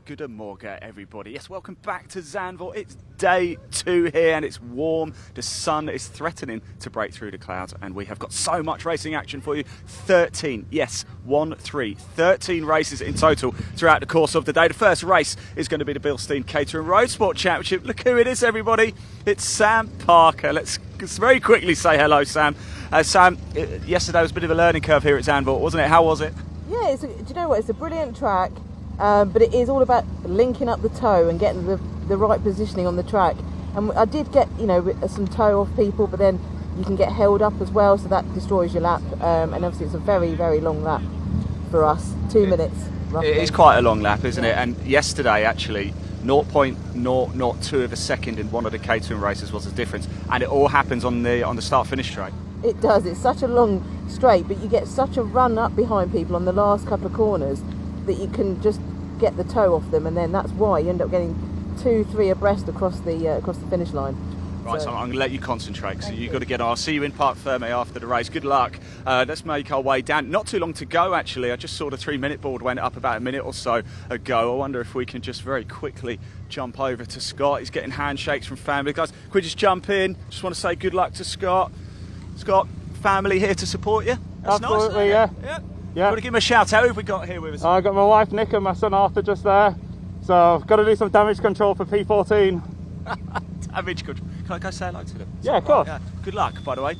Good morning, everybody. Yes, welcome back to Zandvoort. It's day 2 here and it's warm. The sun is threatening to break through the clouds and we have got so much racing action for you. 13 races in total throughout the course of the day. The first race is going to be the Bilstein Caterham Roadsport Championship. Look who it is, everybody. It's Sam Parker. Let's very quickly say hello, Sam. Sam, yesterday was a bit of a learning curve here at Zandvoort, wasn't it? How was it? Yeah, do you know what? It's a brilliant track. But it is all about linking up the toe and getting the right positioning on the track. And I did get, some toe off people, but then you can get held up as well, so that destroys your lap. And obviously it's a very, very long lap for us, 2 minutes roughly. It is quite a long lap, isn't it? And yesterday, actually, 0.002 of a second in one of the Caterham races was the difference. And it all happens on the start-finish straight. It does. It's such a long straight, but you get such a run up behind people on the last couple of corners that you can just get the toe off them, and then that's why you end up getting 2-3 abreast across the finish line. Right, so I'm going to let you concentrate because you've got to get on. I'll see you in Parc Fermé after the race. Good luck. Let's make our way down. Not too long to go, actually. I just saw the 3-minute board went up about a minute or so ago. I wonder if we can just very quickly jump over to Scott. He's getting handshakes from family. Guys, could we just jump in? Just want to say good luck to Scott. Scott, family here to support you. That's absolutely, nice, yeah. Yeah. Want to give him a shout out? Who have we got here with us? I got my wife Nick and my son Arthur just there. So I've got to do some damage control for P14. Damage control. Can I go say hello to them? Yeah, of course. Yeah. Good luck, by the way.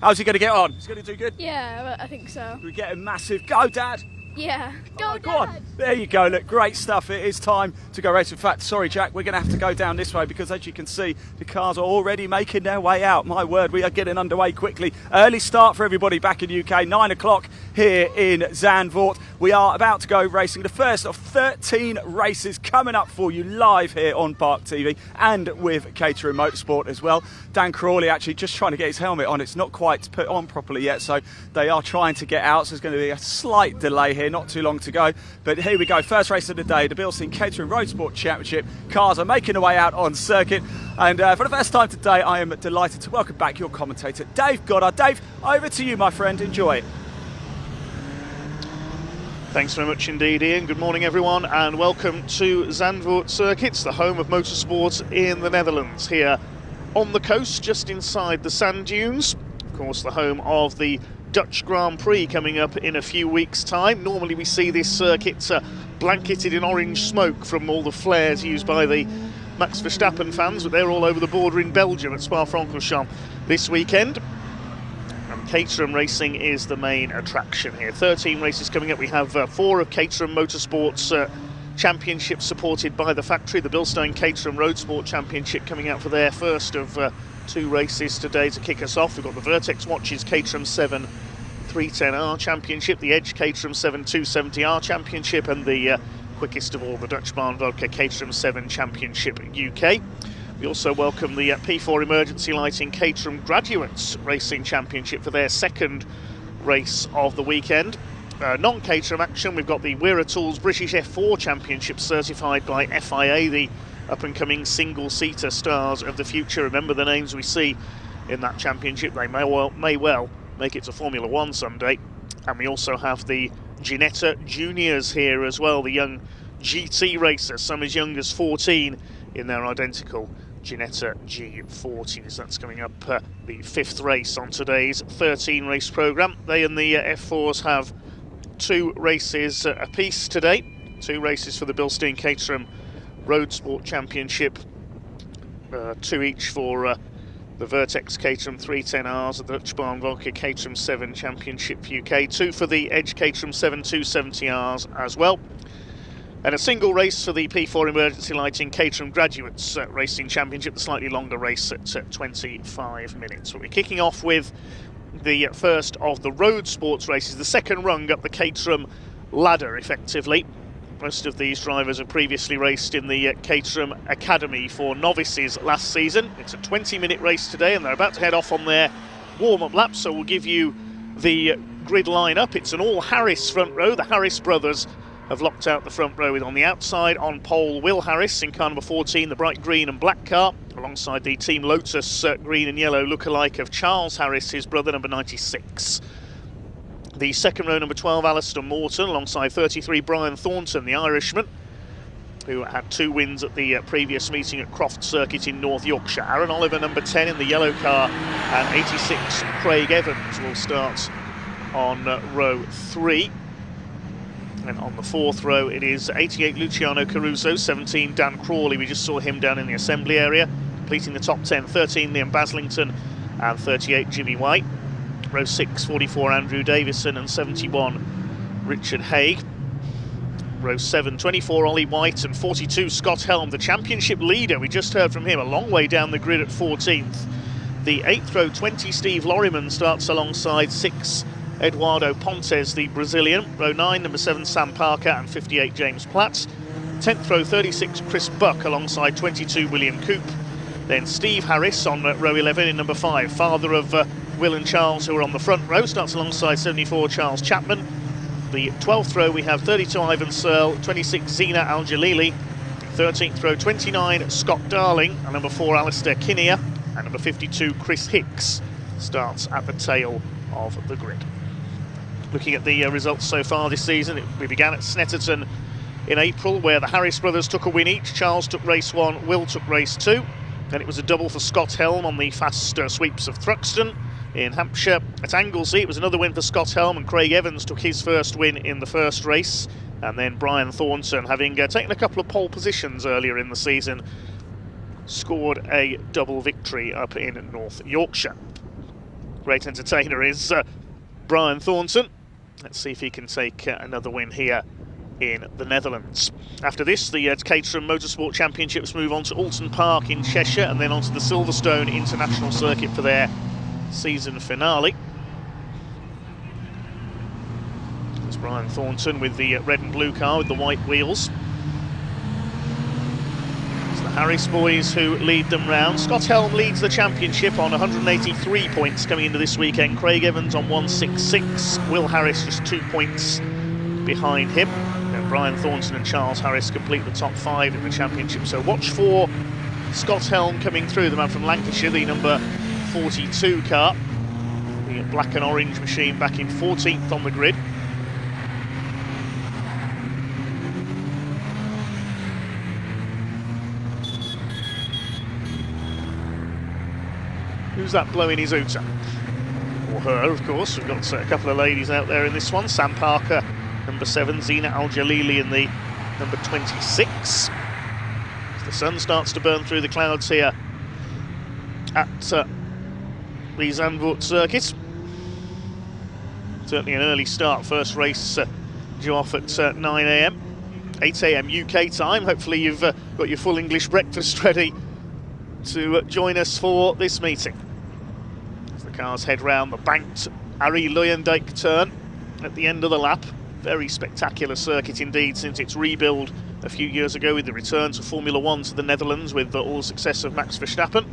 How's he going to get on? He's going to do good? Yeah, I think so. We get a massive go, Dad. Yeah. Go, go on. There you go. Look, great stuff. It is time to go race. In fact, sorry, Jack, we're going to have to go down this way because, as you can see, the cars are already making their way out. My word, we are getting underway quickly. Early start for everybody back in the UK. 9 o'clock here in Zandvoort. We are about to go racing the first of 13 races coming up for you live here on Park TV and with Caterham Motorsport as well. Dan Crawley actually just trying to get his helmet on. It's not quite put on properly yet, so they are trying to get out. So there's going to be a slight delay here. Not too long to go, but here we go. First race of the day, the Bilstein Caterham Roadsport Championship. Cars are making their way out on circuit, and for the first time today, I am delighted to welcome back your commentator, Dave Goddard. Dave, over to you, my friend. Enjoy. Thanks very much indeed, Ian. Good morning, everyone, and welcome to Zandvoort Circuits, the home of motorsport in the Netherlands, here on the coast, just inside the sand dunes. Of course, the home of the Dutch Grand Prix coming up in a few weeks' time. Normally we see this circuit blanketed in orange smoke from all the flares used by the Max Verstappen fans, but they're all over the border in Belgium at Spa-Francorchamps this weekend. And Caterham Racing is the main attraction here. 13 races coming up. We have 4 of Caterham Motorsport's championships supported by the factory. The Bilstein Caterham Roadsport Championship coming out for their first of 2 races today to kick us off. We've got the Vertex Watches Caterham 7 310R Championship, the Edge Caterham 7 270R Championship, and the quickest of all, the Dutch Vodka Caterham 7 Championship UK. We also welcome the P4 Emergency Lighting Caterham Graduates Racing Championship for their second race of the weekend. Non-Caterham action, we've got the Weir Tools British F4 Championship certified by FIA, the up-and-coming single-seater stars of the future. Remember the names we see in that championship. They may well make it to Formula One someday. And we also have the Ginetta Juniors here as well, the young GT racers, some as young as 14 in their identical Ginetta G40s. That's coming up the 5th race on today's 13-race programme. They and the F4s have 2 races apiece today. 2 races for the Bilstein Caterham Roadsport Championship, 2 each for the Vertex Caterham 310Rs, the Dutch Vodka Caterham 7 Championship UK, 2 for the Edge Caterham 7 270Rs as well, and a single race for the P4 Emergency Lighting Caterham Graduates Racing Championship, the slightly longer race at 25 minutes. So we're kicking off with the first of the road sports races, the second rung up the Caterham ladder effectively. Most of these drivers have previously raced in the Caterham Academy for novices last season. It's a 20-minute race today and they're about to head off on their warm-up lap, so we'll give you the grid line-up. It's an all-Harris front row. The Harris brothers have locked out the front row with, on the outside on pole, Will Harris in car number 14, the bright green and black car, alongside the Team Lotus green and yellow lookalike of Charles Harris, his brother, number 96. The second row, number 12, Alistair Morton, alongside 33, Brian Thornton, the Irishman. who had 2 wins at the previous meeting at Croft Circuit in North Yorkshire. Aaron Oliver, number 10 in the yellow car, and 86 Craig Evans will start on row 3. And on the 4th row it is 88 Luciano Caruso, 17 Dan Crawley, we just saw him down in the assembly area, completing the top 10, 13 Liam Baslington and 38 Jimmy White. Row 6, 44 Andrew Davison and 71 Richard Haig. Row 7, 24 Ollie White and 42 Scott Helm, the championship leader. We just heard from him, a long way down the grid at 14th. The 8th row, 20 Steve Lorriman starts alongside 6 Eduardo Pontes, the Brazilian. Row 9, number 7 Sam Parker and 58 James Platt. 10th row, 36 Chris Buck alongside 22 William Coop. Then Steve Harris on row 11 in number 5, father of Will and Charles, who are on the front row, starts alongside 74 Charles Chapman. The 12th row we have 32 Ivan Searle, 26 Zina Al-Jalili, 13th row 29 Scott Darling, and number 4 Alistair Kinnear, and number 52 Chris Hicks starts at the tail of the grid. Looking at the results so far this season, we began at Snetterton in April, where the Harris brothers took a win each. Charles took race 1, Will took race 2. Then it was a double for Scott Helm on the fast sweeps of Thruxton. In Hampshire at Anglesey, it was another win for Scott Helm, and Craig Evans took his first win in the first race. And then Brian Thornton, having taken a couple of pole positions earlier in the season, scored a double victory up in North Yorkshire. Great entertainer is Brian Thornton. Let's see if he can take another win here in the Netherlands. After this, the Caterham Motorsport Championships move on to Alton Park in Cheshire and then onto the Silverstone International Circuit for their season finale. There's Brian Thornton with the red and blue car with the white wheels. It's the Harris boys who lead them round. Scott Helm leads the championship on 183 points coming into this weekend. Craig Evans on 166. Will Harris just 2 points behind him. And Brian Thornton and Charles Harris complete the top 5 in the championship. So watch for Scott Helm coming through, the man from Lancashire, the number 42 car. The black and orange machine back in 14th on the grid. Who's that blowing his oota? Or her, of course. We've got a couple of ladies out there in this one. Sam Parker, number 7, Zina Al-Jalili in the number 26. As the sun starts to burn through the clouds here at the Zandvoort circuit. Certainly an early start. First race due off at 9 AM, 8 AM UK time. Hopefully you've got your full English breakfast ready to join us for this meeting. As the cars head round the banked Arie Luijendijk turn at the end of the lap. Very spectacular circuit indeed since its rebuild a few years ago with the return to Formula 1 to the Netherlands with all the success of Max Verstappen.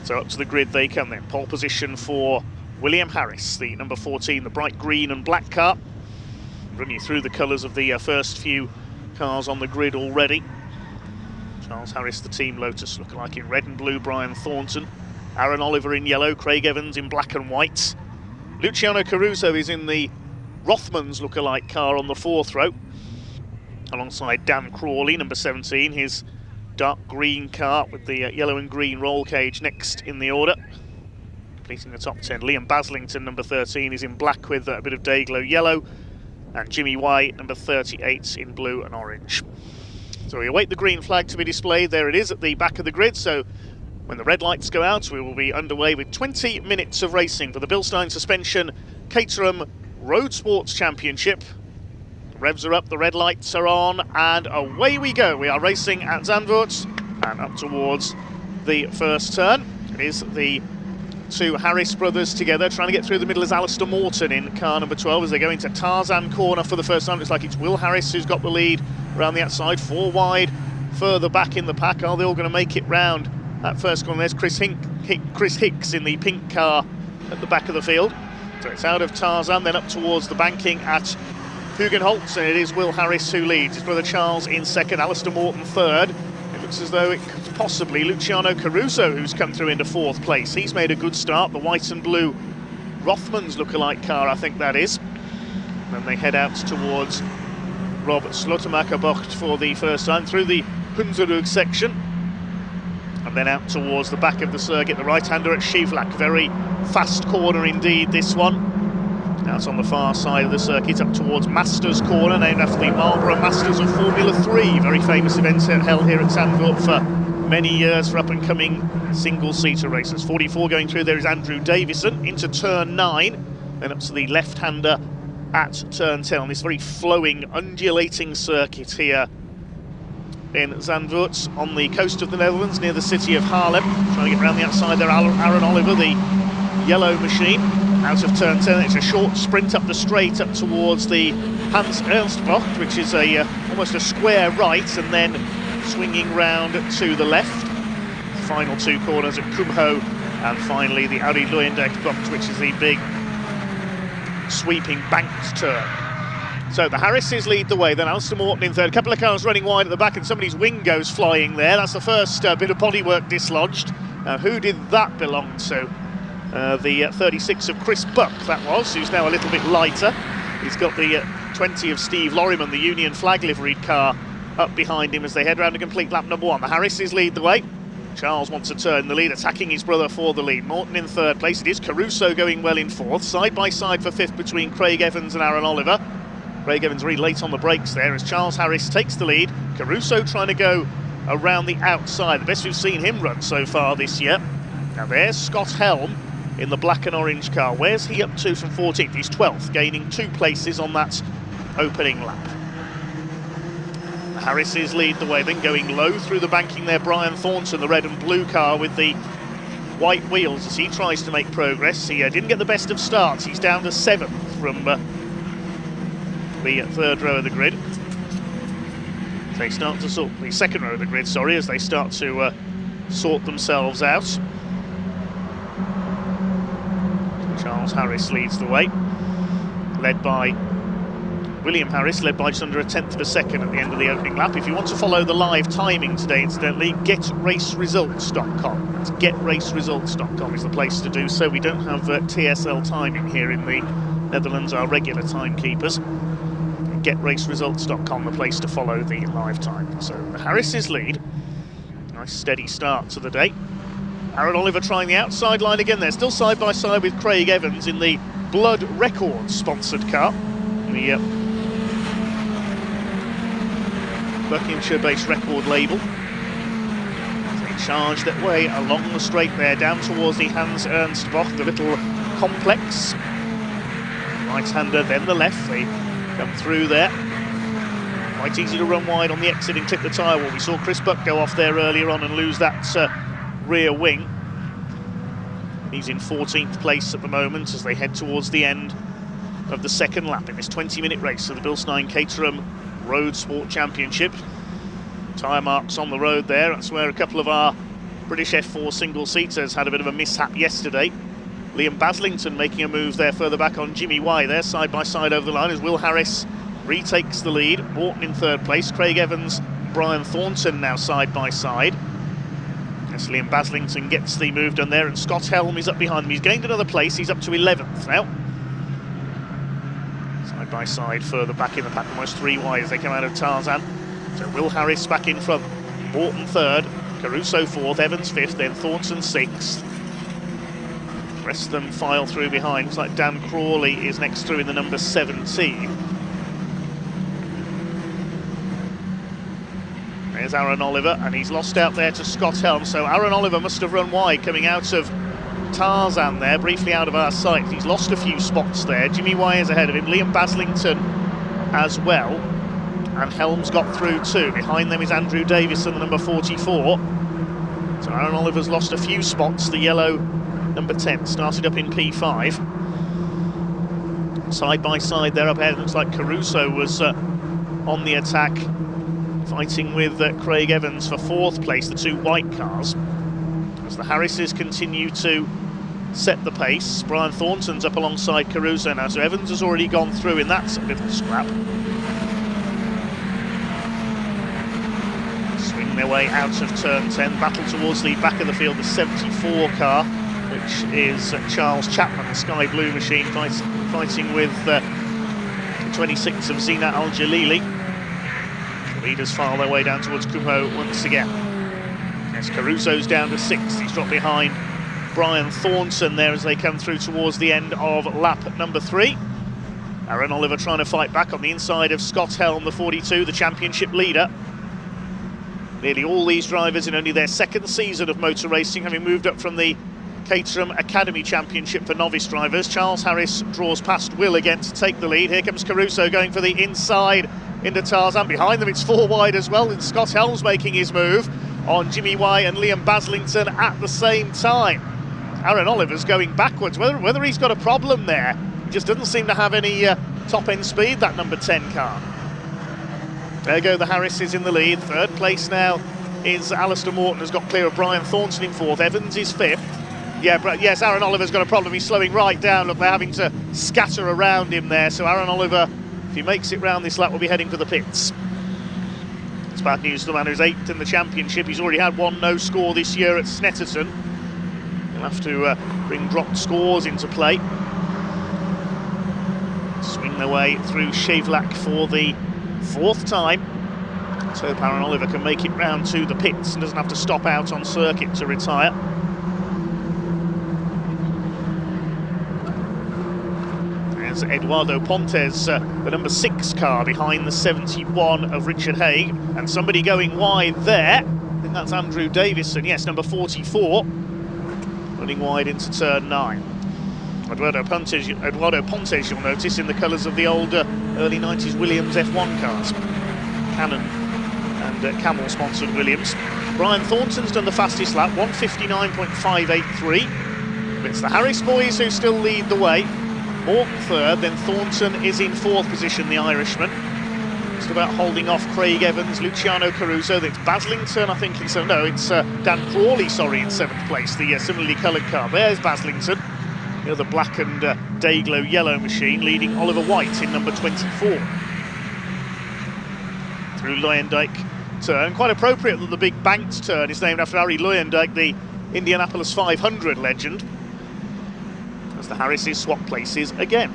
So up to the grid they come then. Pole position for William Harris, the number 14, the bright green and black car. Run you through the colours of the first few cars on the grid already. Charles Harris, the Team Lotus, looking like in red and blue. Brian Thornton, Aaron Oliver in yellow, Craig Evans in black and white. Luciano Caruso is in the Rothmans lookalike car on the 4th row, alongside Dan Crawley, number 17, his dark green car with the yellow and green roll cage next in the order. Completing the top 10, Liam Baslington, number 13, is in black with a bit of day-glow yellow, and Jimmy White, number 38, in blue and orange. So we await the green flag to be displayed. There it is at the back of the grid. So when the red lights go out, we will be underway with 20 minutes of racing for the Bilstein Suspension Caterham Roadsport Championship. The revs are up, the red lights are on, and away we go. We are racing at Zandvoort and up towards the first turn. It is the two Harris brothers together. Trying to get through the middle is Alistair Morton in car number 12 as they go into Tarzan corner for the first time. Looks like it's Will Harris who's got the lead around the outside, 4 wide further back in the pack. Are they all going to make it round that first corner? There's Chris Hicks in the pink car at the back of the field. So it's out of Tarzan, then up towards the banking at Hugenholtz, and it is Will Harris who leads. His brother Charles in second, Alistair Morton third. It looks as though it could possibly Luciano Caruso who's come through into 4th place. He's made a good start, the white and blue Rothmans lookalike car, I think that is. And then they head out towards Rob Slotemacher bocht for the first time through the Hunzerug section. And then out towards the back of the circuit, the right-hander at Schivlak. Very fast corner indeed, this one. Now it's on the far side of the circuit, up towards Masters Corner, named after the Marlborough Masters of Formula 3. Very famous event held here at Zandvoort for many years for up-and-coming single-seater racers. 44 going through there is Andrew Davison into turn 9, then up to the left-hander at turn 10 on this very flowing, undulating circuit here in Zandvoort on the coast of the Netherlands near the city of Haarlem. Trying to get around the outside there, Aaron Oliver, the yellow machine, out of turn 10. It's a short sprint up the straight up towards the Hans Ernst bocht, which is almost a square right, and then swinging round to the left. Final two corners at Kumho, and finally the Arie Luyendyk bocht, which is the big sweeping banked turn. So the Harrises lead the way, then Alistair Morton in third. A couple of cars running wide at the back, and somebody's wing goes flying there. That's the first bit of bodywork dislodged. Now, who did that belong to? The 36 of Chris Buck, that was, who's now a little bit lighter. He's got the 20 of Steve Lorriman, the Union flag liveried car, up behind him as they head round to complete lap number 1. The Harrises lead the way. Charles wants to turn the lead, attacking his brother for the lead. Morton in third place. It is Caruso going well in fourth. Side by side for fifth between Craig Evans and Aaron Oliver. Craig Evans really late on the brakes there as Charles Harris takes the lead. Caruso trying to go around the outside. The best we've seen him run so far this year. Now there's Scott Helm in the black and orange car. Where's he up to from 14th? He's 12th, gaining 2 places on that opening lap. The Harrises lead the way, then going low through the banking there, Brian Thornton, the red and blue car with the white wheels as he tries to make progress. He didn't get the best of starts. He's down to 7th from the third row of the grid. They start to sort the second row of the grid, sorry, as they start to sort themselves out. Charles Harris leads the way, led by William Harris, led by just under 1/10 of a second at the end of the opening lap. If you want to follow the live timing today, incidentally, getraceresults.com. It's getraceresults.com is the place to do so. We don't have TSL timing here in the Netherlands, our regular timekeepers. Getraceresults.com, the place to follow the live time. So the Harrises lead. Nice steady start to the day. Aaron Oliver trying the outside line again. They're still side by side with Craig Evans in the Blood Records sponsored car. The Buckinghamshire-based record label. They charge that way along the straight there, down towards the Hans Ernst bocht, the little complex. Right-hander, then the left. They come through there. Quite easy to run wide on the exit and clip the tyre wall. We saw Chris Buck go off there earlier on and lose that rear wing. He's in 14th place at the moment as they head towards the end of the second lap in this 20-minute race of the Bilstein Caterham Roadsport Championship. Tyre marks on the road there. That's where a couple of our British F4 single-seaters had a bit of a mishap yesterday. Liam Baslington making a move there further back on Jimmy Y there, side by side over the line as Will Harris retakes the lead. Morton in third place. Craig Evans, Brian Thornton now side by side. As Liam Baslington gets the move done there, and Scott Helm is up behind him. He's gained another place. He's up to 11th now. Side by side further back in the pack, almost 3 wide as they come out of Tarzan. So Will Harris back in front. Morton third, Caruso fourth, Evans fifth, then Thornton 6th. The rest of them file through behind. Looks like Dan Crawley is next through in the number 17. There's Aaron Oliver, and he's lost out there to Scott Helm. So Aaron Oliver must have run wide coming out of Tarzan there, briefly out of our sight. He's lost a few spots there. Jimmy Y is ahead of him, Liam Baslington as well. And Helm's got through too. Behind them is Andrew Davison, the number 44. So Aaron Oliver's lost a few spots. The yellow number 10 started up in P5. Side by side there up ahead. Looks like Caruso was on the attack, fighting with Craig Evans for 4th place, the 2 white cars. As the Harrises continue to set the pace, Brian Thornton's up alongside Caruso now, so Evans has already gone through in that little scrap. Swing their way out of turn 10, battle towards the back of the field, the 74 car, which is Charles Chapman, the sky blue machine, fighting with the 26 of Zina Al-Jalili. Leaders file their way down towards Kumho once again. Yes, Caruso's down to 6th. He's dropped behind Brian Thornton there as they come through towards the end of lap number 3. Aaron Oliver trying to fight back on the inside of Scott Helm, the 42, the championship leader. Nearly all these drivers in only their 2nd season of motor racing, having moved up from the Caterham Academy Championship for novice drivers. Charles Harris draws past Will again to take the lead. Here comes Caruso going for the inside into Tarzan. Behind them it's 4 wide as well, and Scott Helm's making his move on Jimmy White and Liam Baslington at the same time. Aaron Oliver's going backwards. Whether he's got a problem there, he just doesn't seem to have any top-end speed, that number 10 car. There go the Harrises in the lead. 3rd place now is Alistair Morton, has got clear of Brian Thornton in 4th. Evans is 5th. Yes, Aaron Oliver's got a problem. He's slowing right down. Look, they're having to scatter around him there. So Aaron Oliver, if he makes it round this lap, will be heading for the pits. It's bad news to the man who's 8th in the championship. He's already had 1 no score this year at Snetterton. He'll have to bring dropped scores into play. Swing their way through Shavlak for the 4th time. Let's hope Aaron Oliver can make it round to the pits and doesn't have to stop out on circuit to retire. There's Eduardo Pontes, the number 6 car behind the 71 of Richard Haig, and somebody going wide there. I think that's Andrew Davison, yes, number 44, running wide into turn 9. Eduardo Pontes, you'll notice, in the colours of the old early 90s Williams F1 cars. Cannon and Camel sponsored Williams. Brian Thornton's done the fastest lap, 1:59.583. It's the Harris boys who still lead the way. Morton 3rd, then Thornton is in 4th position, the Irishman. Just about holding off Craig Evans, Luciano Caruso. Then it's Baslington, I think, it's Dan Crawley, sorry, in 7th place, the similarly coloured car. There's Baslington, the other black and day-glow yellow machine, leading Oliver White in number 24. Through Luyendijk turn. Quite appropriate that the big banked turn is named after Harry Luyendijk, the Indianapolis 500 legend. As the Harrises swap places again.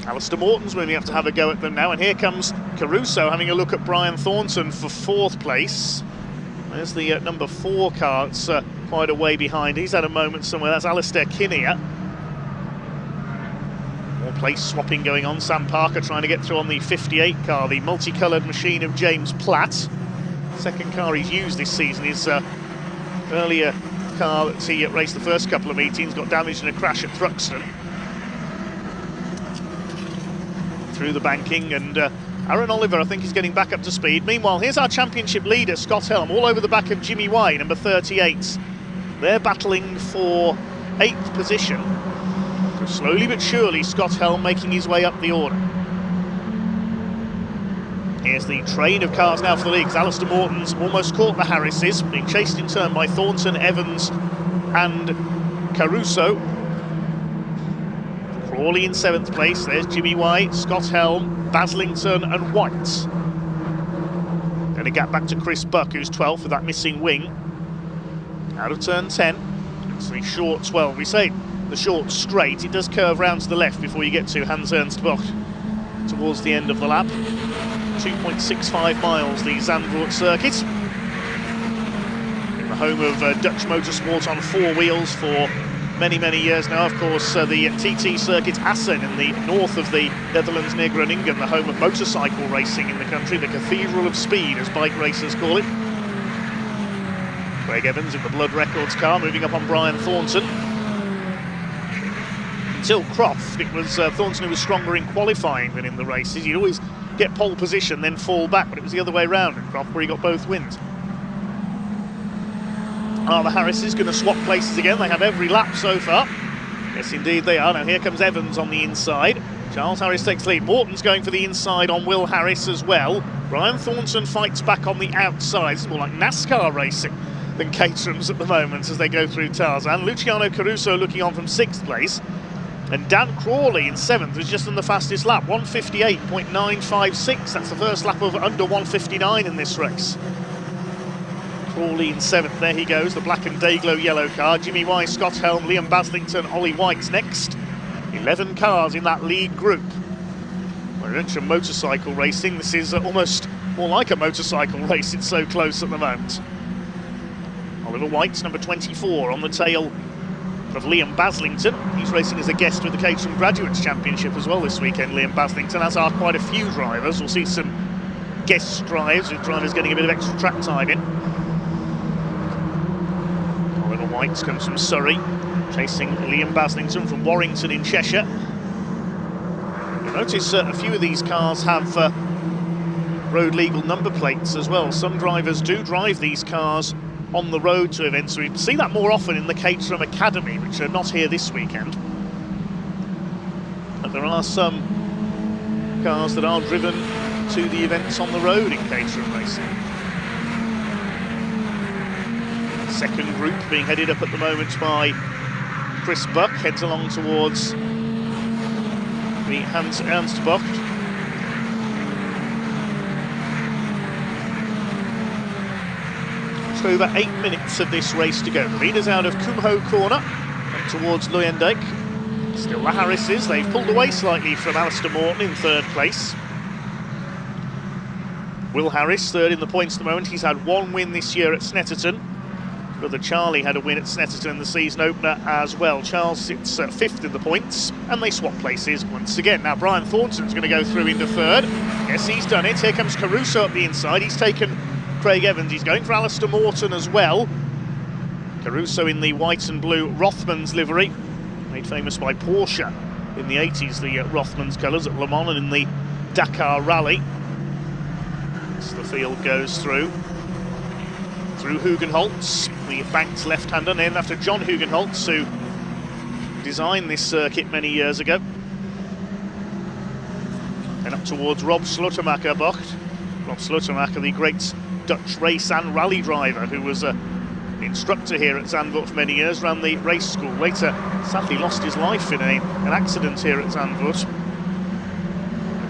Alistair Morton's going to have to have a go at them now, and here comes Caruso having a look at Brian Thornton for 4th place. There's the number 4 car, it's quite a way behind. He's had a moment somewhere, that's Alistair Kinnear. More place swapping going on. Sam Parker trying to get through on the 58 car, the multicoloured machine of James Platt. 2nd car he's used this season, his earlier car that he raced the first couple of meetings got damaged in a crash at Thruxton. Through the banking, and Aaron Oliver, I think, is getting back up to speed. Meanwhile, here's our championship leader, Scott Helm, all over the back of Jimmy White, number 38. They're battling for 8th position. So slowly but surely, Scott Helm making his way up the order. Here's the train of cars now for the leagues. Alistair Morton's almost caught the Harrises, being chased in turn by Thornton, Evans and Caruso. Crawley in 7th place. There's Jimmy White, Scott Helm, Baslington and White. Going to get back to Chris Buck, who's 12th with that missing wing. Out of turn 10. It's the short, well, we say the short straight. It does curve round to the left before you get to Hans Ernst Bock towards the end of the lap. 2.65 miles, the Zandvoort circuit. In the home of Dutch Motorsport on 4 wheels for many, many years now. Of course, the TT circuit Assen in the north of the Netherlands near Groningen, the home of motorcycle racing in the country, the Cathedral of Speed, as bike racers call it. Craig Evans in the Blood Records car, moving up on Brian Thornton. Until Croft, it was Thornton who was stronger in qualifying than in the races. He'd always get pole position, then fall back, but it was the other way around at Croft where he got both wins. Are the Harrises going to swap places again? They have every lap so far. Yes, indeed they are. Now here comes Evans on the inside. Charles Harris takes the lead. Morton's going for the inside on Will Harris as well. Brian Thornton fights back on the outside. It's more like NASCAR racing than Caterham's at the moment as they go through Tarzan. Luciano Caruso looking on from 6th place. And Dan Crawley in 7th was just on the fastest lap, 1:58.956. That's the first lap of under 1:59 in this race. Crawley in 7th, there he goes, the black and day-glow yellow car. Jimmy White, Scott Helm, Liam Baslington, Ollie White's next. 11 cars in that lead group. We're into motorcycle racing. This is almost more like a motorcycle race, it's so close at the moment. Oliver White's number 24 on the tail of Liam Baslington. He's racing as a guest with the Caterham Graduates Championship as well this weekend, Liam Baslington, as are quite a few drivers. We'll see some guest drives, with drivers getting a bit of extra track time in. Oliver White comes from Surrey, chasing Liam Baslington from Warrington in Cheshire. You'll notice a few of these cars have road legal number plates as well. Some drivers do drive these cars on the road to events. We see that more often in the Caterham Academy, which are not here this weekend. But there are some cars that are driven to the events on the road in Caterham racing. Second group being headed up at the moment by Chris Buck, heads along towards the Ernstbocht. Just over 8 minutes of this race to go. The leaders out of Kumho Corner and towards Luyendijk. Still the Harrises. They've pulled away slightly from Alistair Morton in third place. Will Harris third in the points at the moment. He's had one win this year at Snetterton. Brother Charlie had a win at Snetterton in the season opener as well. Charles sits fifth in the points, and they swap places once again. Now Brian Thornton's going to go through into third. Yes, he's done it. Here comes Caruso up the inside. He's taken Craig Evans. He's going for Alistair Morton as well. Caruso in the white and blue Rothmans livery, made famous by Porsche in the 80s, the Rothmans colours at Le Mans and in the Dakar Rally. As the field goes through Hugenholtz, the banked left-hander, named after John Hugenholtz, who designed this circuit many years ago. And up towards Rob Slotemacher Bocht. Rob Slotemacher, the great Dutch race and rally driver, who was an instructor here at Zandvoort for many years, ran the race school. Later, sadly lost his life in an accident here at Zandvoort.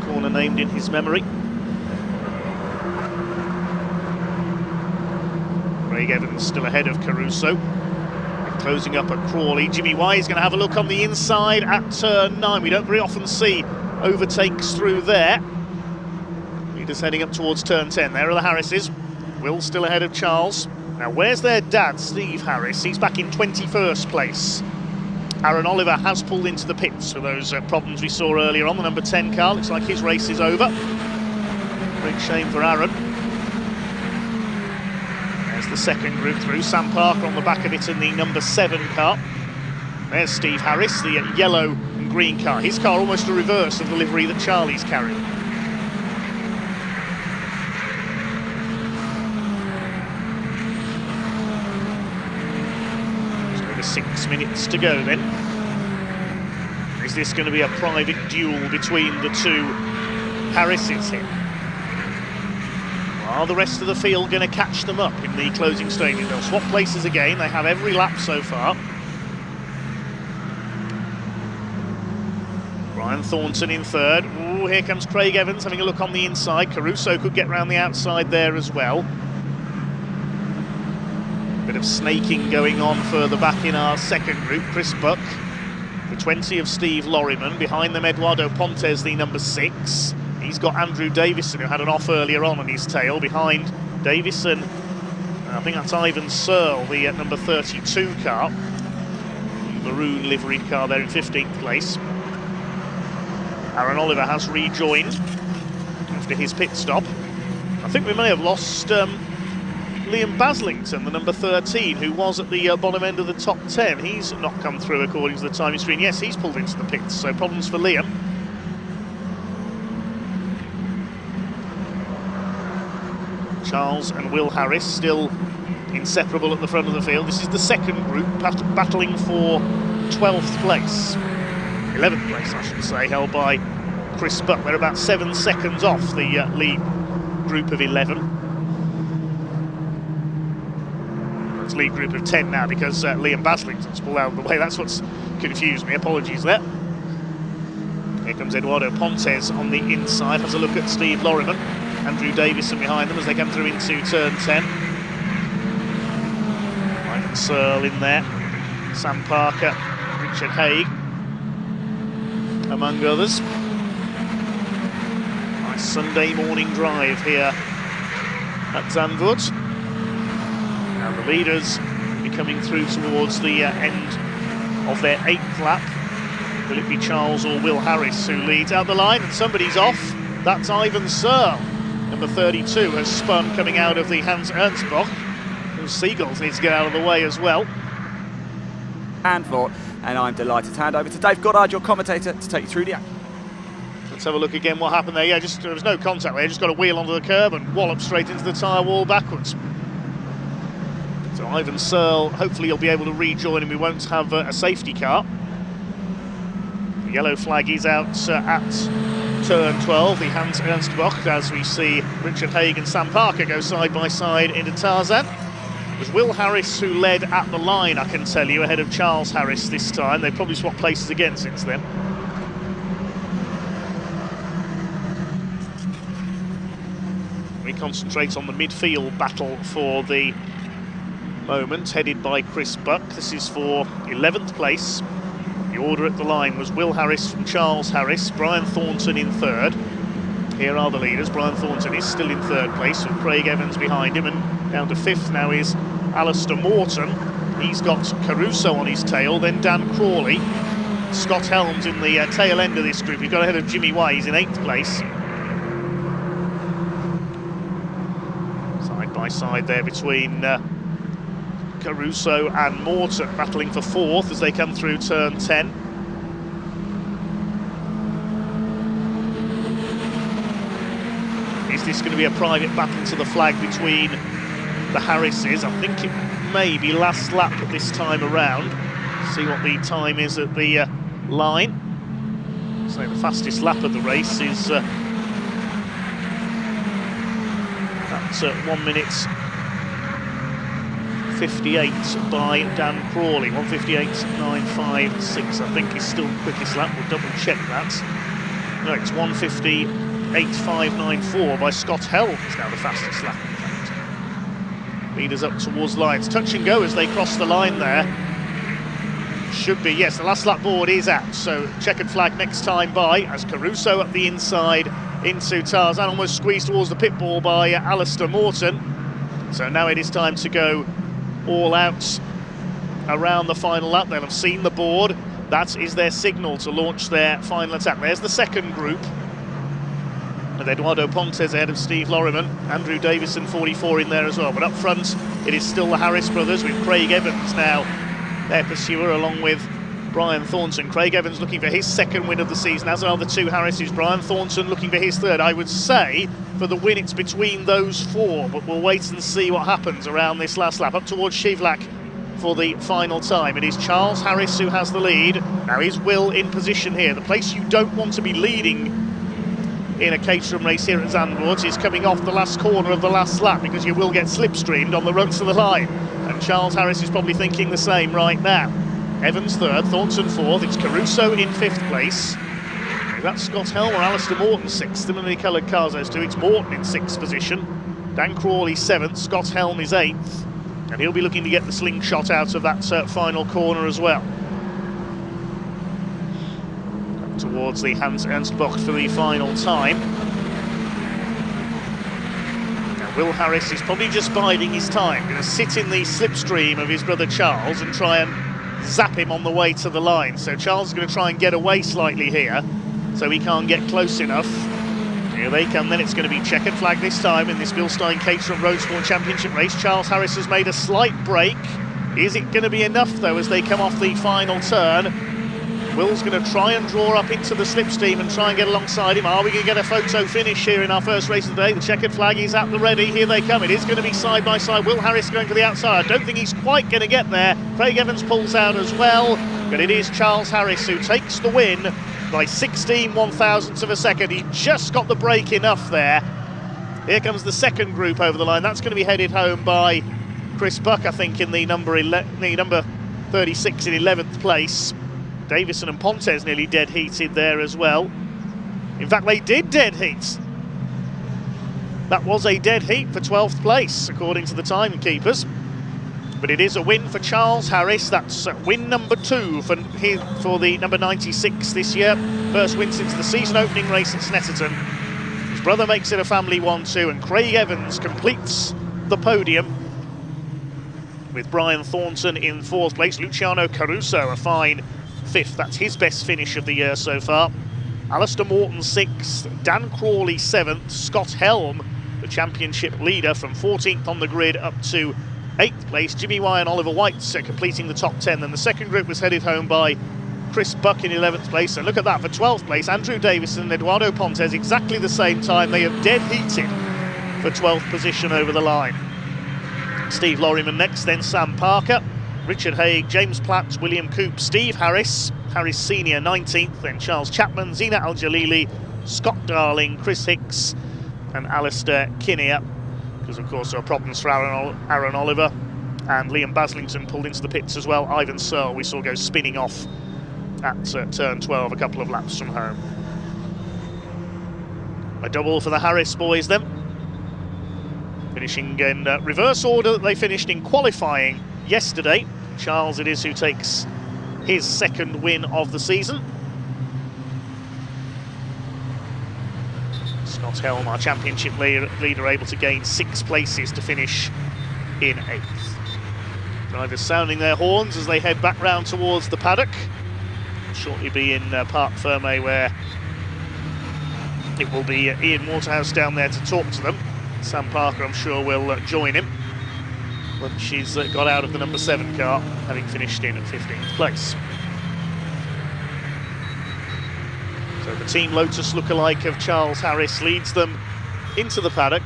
A corner named in his memory. Craig Evans still ahead of Caruso. Closing up at Crawley. Jimmy Wise going to have a look on the inside at turn 9. We don't very often see overtakes through there. Leaders heading up towards turn 10. There are the Harrises. Will still ahead of Charles. Now where's their dad, Steve Harris? He's back in 21st place. Aaron Oliver has pulled into the pits for those problems we saw earlier on. The number 10 car, looks like his race is over. Great shame for Aaron. The second group through. Sam Parker on the back of it in the number 7 car. There's Steve Harris, the yellow and green car. His car almost a reverse of the livery that Charlie's carrying. Just over 6 minutes to go then. Is this going to be a private duel between the two Harrises here? Are the rest of the field going to catch them up in the closing stages? They'll swap places again. They have every lap so far. Brian Thornton in third. Ooh, here comes Craig Evans having a look on the inside. Caruso could get round the outside there as well. Bit of snaking going on further back in our second group. Chris Buck, the 20 of Steve Lorriman. Behind them, Eduardo Pontes, the number 6. He's got Andrew Davison, who had an off earlier on his tail. Behind Davison, I think that's Ivan Searle, the number 32 car. The maroon liveried car there in 15th place. Aaron Oliver has rejoined after his pit stop. I think we may have lost Liam Baslington, the number 13, who was at the bottom end of the top 10. He's not come through according to the timing screen. Yes, he's pulled into the pits, so problems for Liam. Charles and Will Harris still inseparable at the front of the field. This is the second group battling for 12th place. 11th place, I should say, held by Chris Buck. They're about 7 seconds off the lead group of 11. It's lead group of 10 now because Liam Baslington's pulled out of the way. That's what's confused me. Apologies there. Here comes Eduardo Pontes on the inside. Has a look at Steve Lorriman. Andrew Davison behind them as they come through into turn 10. Ivan Searle in there. Sam Parker, Richard Haig, among others. Nice Sunday morning drive here at Zandvoort. Now the leaders will be coming through towards the end of their 8th lap. Will it be Charles or Will Harris who leads out the line? And somebody's off. That's Ivan Searle. Number 32 has spun coming out of the Hans Ernstbach. Those Seagulls need to get out of the way as well. Zandvoort, and I'm delighted to hand over to Dave Goddard, your commentator, to take you through the action. Let's have a look again what happened there. Yeah, there was no contact there, just got a wheel onto the curb and wallop straight into the tyre wall backwards. So Ivan Searle, hopefully he'll be able to rejoin and we won't have a safety car. The yellow flag is out at turn 12, the Hans Ernstbach, as we see Richard Haig and Sam Parker go side by side into Tarzan. It was Will Harris who led at the line, I can tell you, ahead of Charles Harris this time. They've probably swapped places again since then. We concentrate on the midfield battle for the moment, headed by Chris Buck. This is for 11th place. The order at the line was Will Harris from Charles Harris, Brian Thornton in 3rd. Here are the leaders. Brian Thornton is still in 3rd place with Craig Evans behind him, and down to 5th now is Alistair Morton. He's got Caruso on his tail, then Dan Crawley. Scott Helms in the tail end of this group. We've got ahead of Jimmy Way, he's in 8th place. Side by side there between Caruso and Morton, battling for 4th as they come through turn 10. Is this going to be a private battle to the flag between the Harrises? I think it may be last lap this time around. See what the time is at the line. So the fastest lap of the race is at 1 minute 58 by Dan Crawley. 1:58.956 I think is still the quickest lap. We'll double check that. No, it's 1:58.594 by Scott Helms, now the fastest lap in fact. Leaders up towards lines, touch and go as they cross the line there. Should be, yes, the last lap board is out, so checkered flag next time by, as Caruso up the inside into Tarzan, almost squeezed towards the pit ball by Alistair Morton. So now it is time to go all out around the final lap. They'll have seen the board. That is their signal to launch their final attack. There's the second group, with Eduardo Pontes ahead of Steve Lorriman, Andrew Davison 44 in there as well. But up front it is still the Harris brothers, with Craig Evans now their pursuer, along with Brian Thornton. Craig Evans looking for his 2nd win of the season, as are the 2 Harrises. Brian Thornton looking for his 3rd. I would say for the win it's between those 4, but we'll wait and see what happens around this last lap. Up towards Shivlak for the final time. It is Charles Harris who has the lead. Now is Will in position here. The place you don't want to be leading in a Caterham race here at Zandvoort is coming off the last corner of the last lap, because you will get slipstreamed on the run to the line. And Charles Harris is probably thinking the same right now. Evans 3rd, Thornton 4th, it's Caruso in 5th place. That's Scott Helm or Alistair Morton 6th, similarly coloured cars those two. It's Morton in 6th position, Dan Crawley 7th, Scott Helm is 8th, and he'll be looking to get the slingshot out of that final corner as well. Up towards the Hans Ernstbach for the final time. Now Will Harris is probably just biding his time, going to sit in the slipstream of his brother Charles and try and zap him on the way to the line. So Charles is going to try and get away slightly here, so he can't get close enough. Here they come, then it's going to be checkered flag this time in this Bilstein Caterham Roadsport Championship race. Charles Harris has made a slight break. Is it going to be enough though as they come off the final turn? Will's going to try and draw up into the slipstream and try and get alongside him. Are we going to get a photo finish here in our first race of the day? The checkered flag is at the ready. Here they come. It is going to be side by side. Will Harris going to the outside. I don't think he's quite going to get there. Craig Evans pulls out as well. But it is Charles Harris who takes the win by 16 one-thousandths of a second. He just got the break enough there. Here comes the second group over the line. That's going to be headed home by Chris Buck, I think, in the number 36 in 11th place. Davison and Pontes nearly dead heated there as well. In fact, they did dead heat. That was a dead heat for 12th place, according to the timekeepers. But it is a win for Charles Harris. That's win number 2 for the number 96 this year. First win since the season opening race at Snetterton. His brother makes it a family 1-2, and Craig Evans completes the podium with Brian Thornton in 4th place. Luciano Caruso a fine 5th. That's his best finish of the year so far. Alistair Morton 6th, Dan Crawley 7th, Scott Helm, the championship leader, from 14th on the grid up to 8th place. Jimmy Y and Oliver White completing the top 10. Then the second group was headed home by Chris Buck in 11th place. And look at that, for 12th place, Andrew Davison and Eduardo Pontes, exactly the same time. They have dead heated for 12th position over the line. Steve Lorryman next, then Sam Parker, Richard Haig, James Platt, William Coop, Steve Harris Senior 19th, then Charles Chapman, Zina Al-Jalili, Scott Darling, Chris Hicks and Alistair Kinnear, because of course there are problems for Aaron Oliver, and Liam Baslington pulled into the pits as well. Ivan Searle we saw go spinning off at turn 12 a couple of laps from home. A double for the Harris boys then, finishing in reverse order that they finished in qualifying yesterday. Charles it is who takes his second win of the season. Scott Helm, our championship leader, able to gain 6 places to finish in 8th. Drivers sounding their horns as they head back round towards the paddock. Shortly be in Parc Fermé, where it will be Ian Waterhouse down there to talk to them. Sam Parker, I'm sure, will join him when she's got out of the number 7 car, having finished in at 15th place. So the Team Lotus lookalike of Charles Harris leads them into the paddock,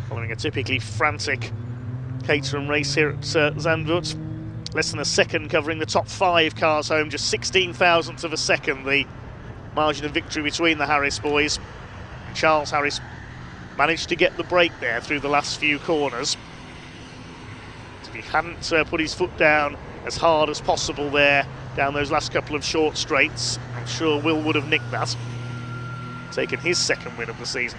following a typically frantic Caterham race here at Zandvoort. Less than a second covering the top 5 cars home, just 16,000ths of a second the margin of victory between the Harris boys. Charles Harris managed to get the break there through the last few corners. If he hadn't put his foot down as hard as possible there down those last couple of short straights, I'm sure Will would have nicked that, taken his second win of the season.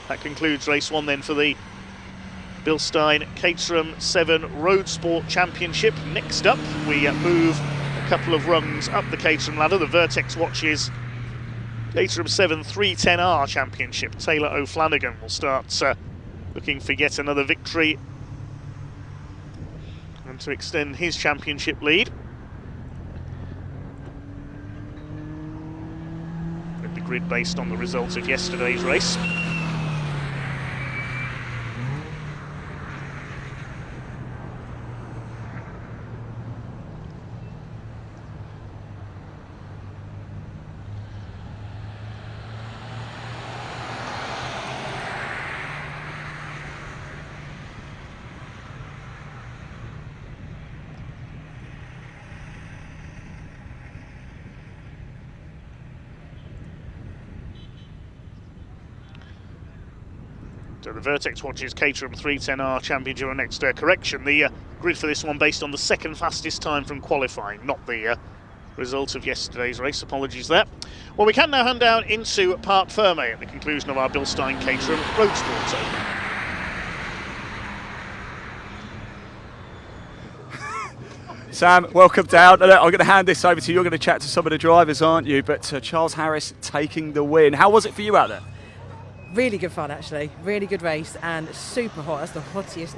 That concludes race 1 then for the Bilstein Caterham 7 Roadsport Championship. Next up, we move a couple of rungs up the Caterham ladder. The Vertex watches Caterham 7 310R Championship. Taylor O'Flanagan will start looking for yet another victory and to extend his championship lead. With the grid based on the results of yesterday's race. So the Vertex watches Caterham 310R Championship. Next correction, the grid for this one based on the second fastest time from qualifying, not the result of yesterday's race. Apologies there. Well, we can now hand down into Parc Fermé at the conclusion of our Bilstein Caterham Roadsport Open. Sam, welcome down. I'm going to hand this over to you. You're going to chat to some of the drivers, aren't you? But Charles Harris taking the win. How was it for you out there? Really good fun, actually. Really good race and super hot. That's the hottest.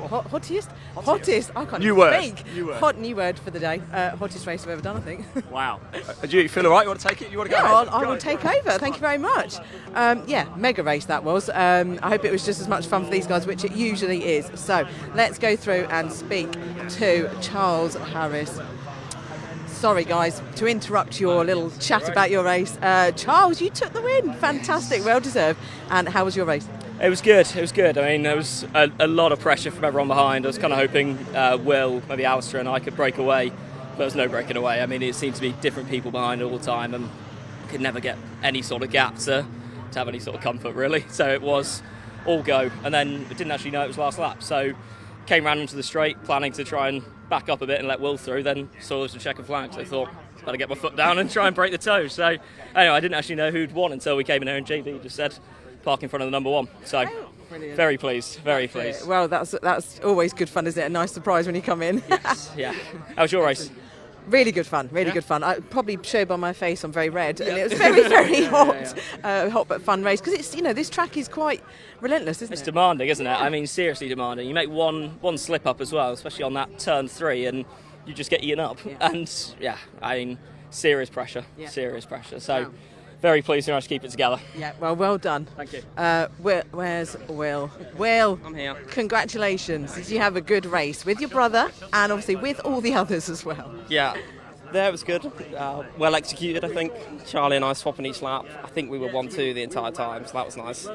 I can't New even word. speak. New word. Hot new word for the day. Hottest race I've ever done, I think. Wow. Do you feel all right? You want to take it? You want to go Yeah, ahead? I will take over. Thank you very much. Yeah, mega race that was. I hope it was just as much fun for these guys, which it usually is. So let's go through and speak to Charles Harris. Sorry guys to interrupt your little chat about your race. Charles, you took the win. Fantastic, well deserved. And how was your race? It was good. I mean, there was a lot of pressure from everyone behind. I was kind of hoping Will, maybe Alistair and I could break away, but there was no breaking away. I mean, it seemed to be different people behind all the time and could never get any sort of gap to have any sort of comfort really. So it was all go, and then I didn't actually know it was last lap. So came round into the straight, planning to try and back up a bit and let Will through, then saw there was a checkered flag, so I thought better get my foot down and try and break the toe. So anyway, I didn't actually know who'd won until we came in here and JB just said park in front of the number 1. So Brilliant. very pleased. Well, that's always good fun, isn't it? A nice surprise when you come in. Yes, yeah. How was your race? Really good fun, really good fun. I probably showed by my face I'm very red, and it was very, very hot, hot but fun race, because it's, this track is quite relentless, isn't It's it? demanding, isn't it? I mean, seriously demanding. You make one slip up as well, especially on that turn 3, and you just get eaten up. Yeah. And I mean, serious pressure, serious pressure. So, Wow. very pleased to manage to keep it together. Yeah, well done. Thank you. Where's Will? Will, I'm here. congratulations. Did you have a good race with your brother and obviously with all the others as well? Yeah, there was good. Well executed, I think. Charlie and I swapping each lap. I think we were 1-2 the entire time, so that was nice.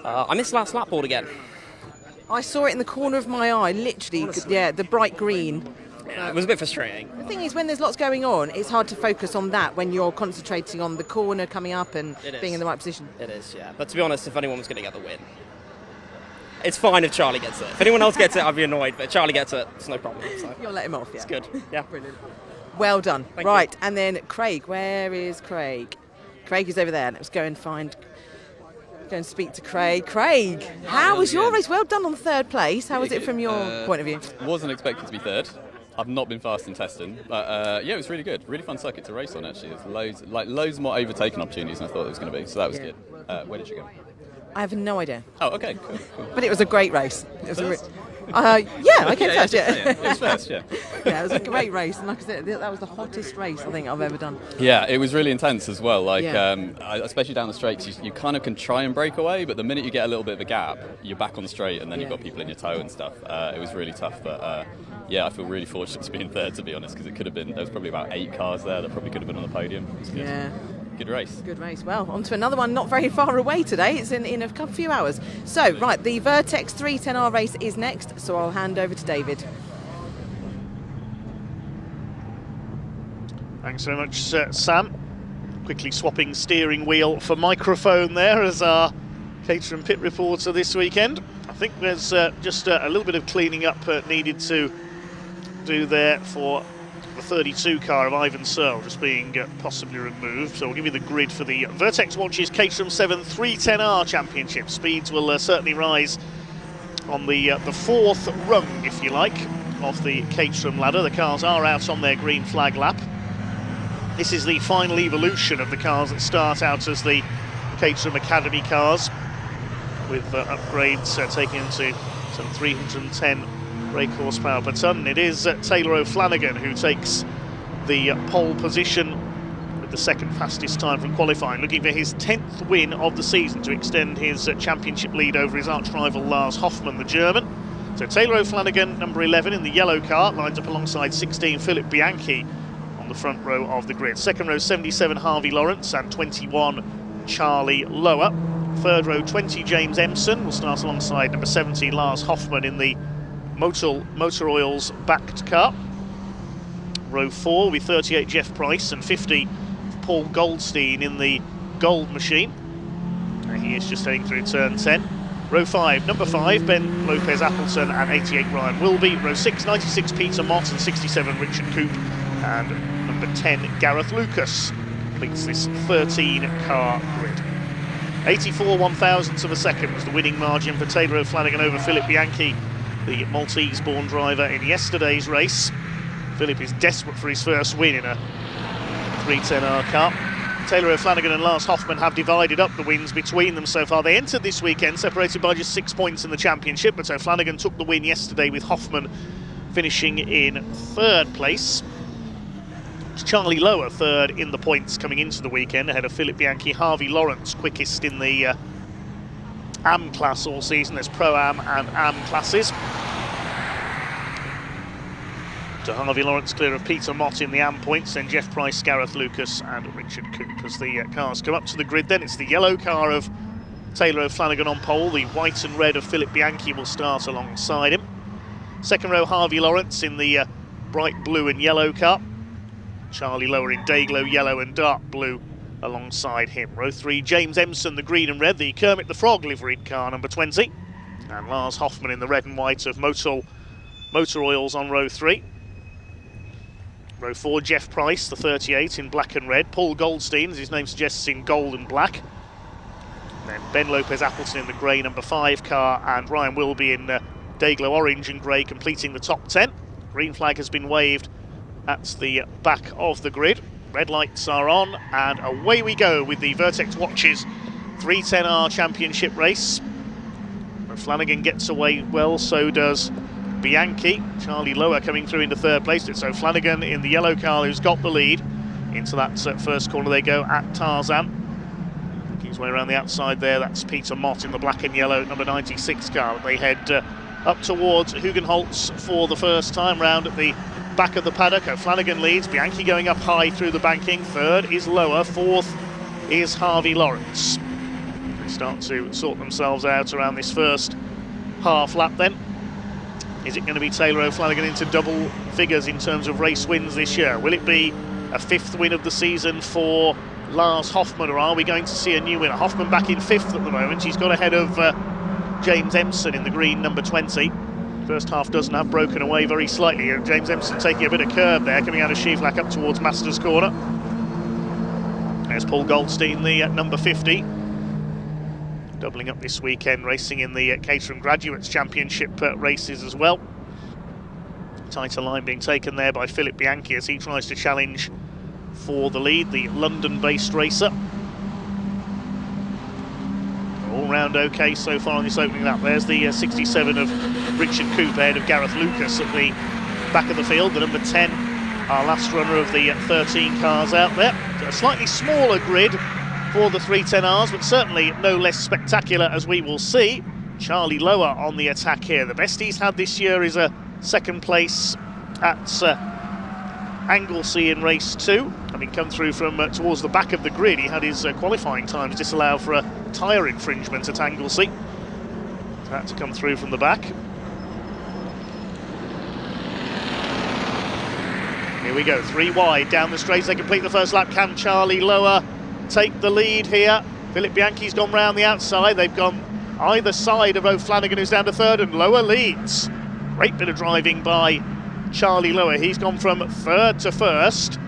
I missed last lap board again. I saw it in the corner of my eye, literally, the bright green. Yeah, it was a bit frustrating. The thing is, when there's lots going on, it's hard to focus on that when you're concentrating on the corner coming up and It is. being in the right position. It is, yeah. But to be honest, if anyone was going to get the win, it's fine if Charlie gets it. If anyone else gets it, I'd be annoyed. But if Charlie gets it, it's no problem. So You'll let him off, yeah. it's good. Yeah. Brilliant. Well done. Thank Right, you. and then Craig. Where is Craig? Craig is over there. Let's go and speak to Craig. Craig, how was your race? Well done on third place. How was it from your point of view? Wasn't expected to be third. I've not been fast in testing, but yeah, it was really good. Really fun circuit to race on, actually. There's loads more overtaking opportunities than I thought it was going to be, so that was good. Where did you go? I have no idea. Oh, okay, cool. But it was a great race. It was First? yeah, I came first, yeah. It was first, yeah. Yeah, it was a great race, and like I said, that was the hottest race I think I've ever done. Yeah, it was really intense as well. Like, Yeah. especially down the straights, you kind of can try and break away, but the minute you get a little bit of a gap, you're back on the straight, and then you've got people in your toe and stuff. It was really tough, but yeah, I feel really fortunate to be in third, to be honest, because it could have been. There was probably about 8 cars there that probably could have been on the podium. It was good. Yeah. Good race. Good race. Well, on to another one not very far away today. It's in a few hours. So, right, the Vertex 310R race is next, so I'll hand over to David. Thanks very much, Sam. Quickly swapping steering wheel for microphone there as our Caterham pit reporter this weekend. I think there's just a little bit of cleaning up needed to do there for the 32 car of Ivan Searle, just being possibly removed. So we'll give you the grid for the Vertex Watches Caterham 7 310R Championship. Speeds will certainly rise on the 4th rung, if you like, of the Caterham ladder. The cars are out on their green flag lap. This is the final evolution of the cars that start out as the Caterham Academy cars, with upgrades taken into some 310 brake horsepower per tonne. It is Taylor O'Flanagan who takes the pole position with the second fastest time from qualifying, looking for his 10th win of the season to extend his championship lead over his arch-rival Lars Hoffmann, the German. So Taylor O'Flanagan, number 11 in the yellow car, lines up alongside 16 Philip Bianchi on the front row of the grid. Second row 77 Harvey Lawrence and 21 Charlie Lower. Third row 20 James Empson will start alongside number 70 Lars Hoffmann in the Motor Oil's backed car. Row 4 will be 38 Jeff Price and 50 Paul Goldstein in the Gold Machine. And he is just heading through turn 10. Row 5, number 5 Ben Lopez Appleton and 88 Ryan Wilby. Row 6, 96 Peter Mott and 67 Richard Coop. And number 10 Gareth Lucas completes this 13 car grid. 84 1,000ths of a second was the winning margin for Taylor O'Flanagan over Philip Bianchi, the Maltese-born driver in yesterday's race. Philip is desperate for his first win in a 310R car. Taylor O'Flanagan and Lars Hoffmann have divided up the wins between them so far. They entered this weekend separated by just 6 points in the championship, but O'Flanagan took the win yesterday with Hoffmann finishing in 3rd place. Charlie Lower 3rd in the points coming into the weekend, ahead of Philip Bianchi. Harvey Lawrence quickest in the AM class all season. There's Pro-Am and AM classes. To Harvey Lawrence clear of Peter Mott in the AM points, then Jeff Price, Gareth Lucas and Richard Coop as the cars come up to the grid. Then it's the yellow car of Taylor O'Flanagan on pole. The white and red of Philip Bianchi will start alongside him. Second row Harvey Lawrence in the bright blue and yellow car. Charlie Lower in Dayglow yellow and dark blue alongside him. Row 3, James Empson, the green and red, the Kermit the Frog liveried car, number 20. And Lars Hoffmann in the red and white of Motor Oils on row 3. Row 4, Jeff Price, the 38 in black and red. Paul Goldstein, as his name suggests, in gold and black. And then Ben Lopez Appleton in the grey number 5 car, and Ryan Wilby in Dayglow orange and grey completing the top 10. Green flag has been waved at the back of the grid. Red lights are on, and away we go with the Vertex Watches 310R Championship race. O'Flanagan gets away well, so does Bianchi. Charlie Lower coming through into third place. It's O'Flanagan in the yellow car who's got the lead. Into that first corner they go at Tarzan. Making his way around the outside there, that's Peter Mott in the black and yellow number 96 car. They head up towards Hugenholtz for the first time round at the back of the paddock. O'Flanagan leads, Bianchi going up high through the banking. Third is Lower, fourth is Harvey Lawrence. They start to sort themselves out around this first half lap then. Is it going to be Taylor O'Flanagan into double figures in terms of race wins this year? Will it be a fifth win of the season for Lars Hoffmann, or are we going to see a new winner? Hoffmann back in fifth at the moment. He's got ahead of James Empson in the green number 20. First half doesn't have broken away very slightly. James Empson taking a bit of curb there, coming out of Schieflach up towards Masters Corner. There's Paul Goldstein, the number 50. Doubling up this weekend, racing in the Caterham Graduates Championship races as well. Tighter line being taken there by Philip Bianchi as he tries to challenge for the lead, the London-based racer. All round okay so far on this opening lap. There's the 67 of Richard Cooper ahead of Gareth Lucas at the back of the field. The number 10, our last runner of the 13 cars out there. So a slightly smaller grid for the 310Rs, but certainly no less spectacular, as we will see. Charlie Lower on the attack here. The best he's had this year is a second place at Anglesey in race 2. Having come through from towards the back of the grid, he had his qualifying times disallowed for a tyre infringement at Anglesey. Had to come through from the back. Here we go, 3 wide down the straights. They complete the first lap. Can Charlie Lower take the lead here? Philip Bianchi's gone round the outside. They've gone either side of O'Flanagan, who's down to third, and Lower leads. Great bit of driving by Charlie Lower. He's gone from third to first,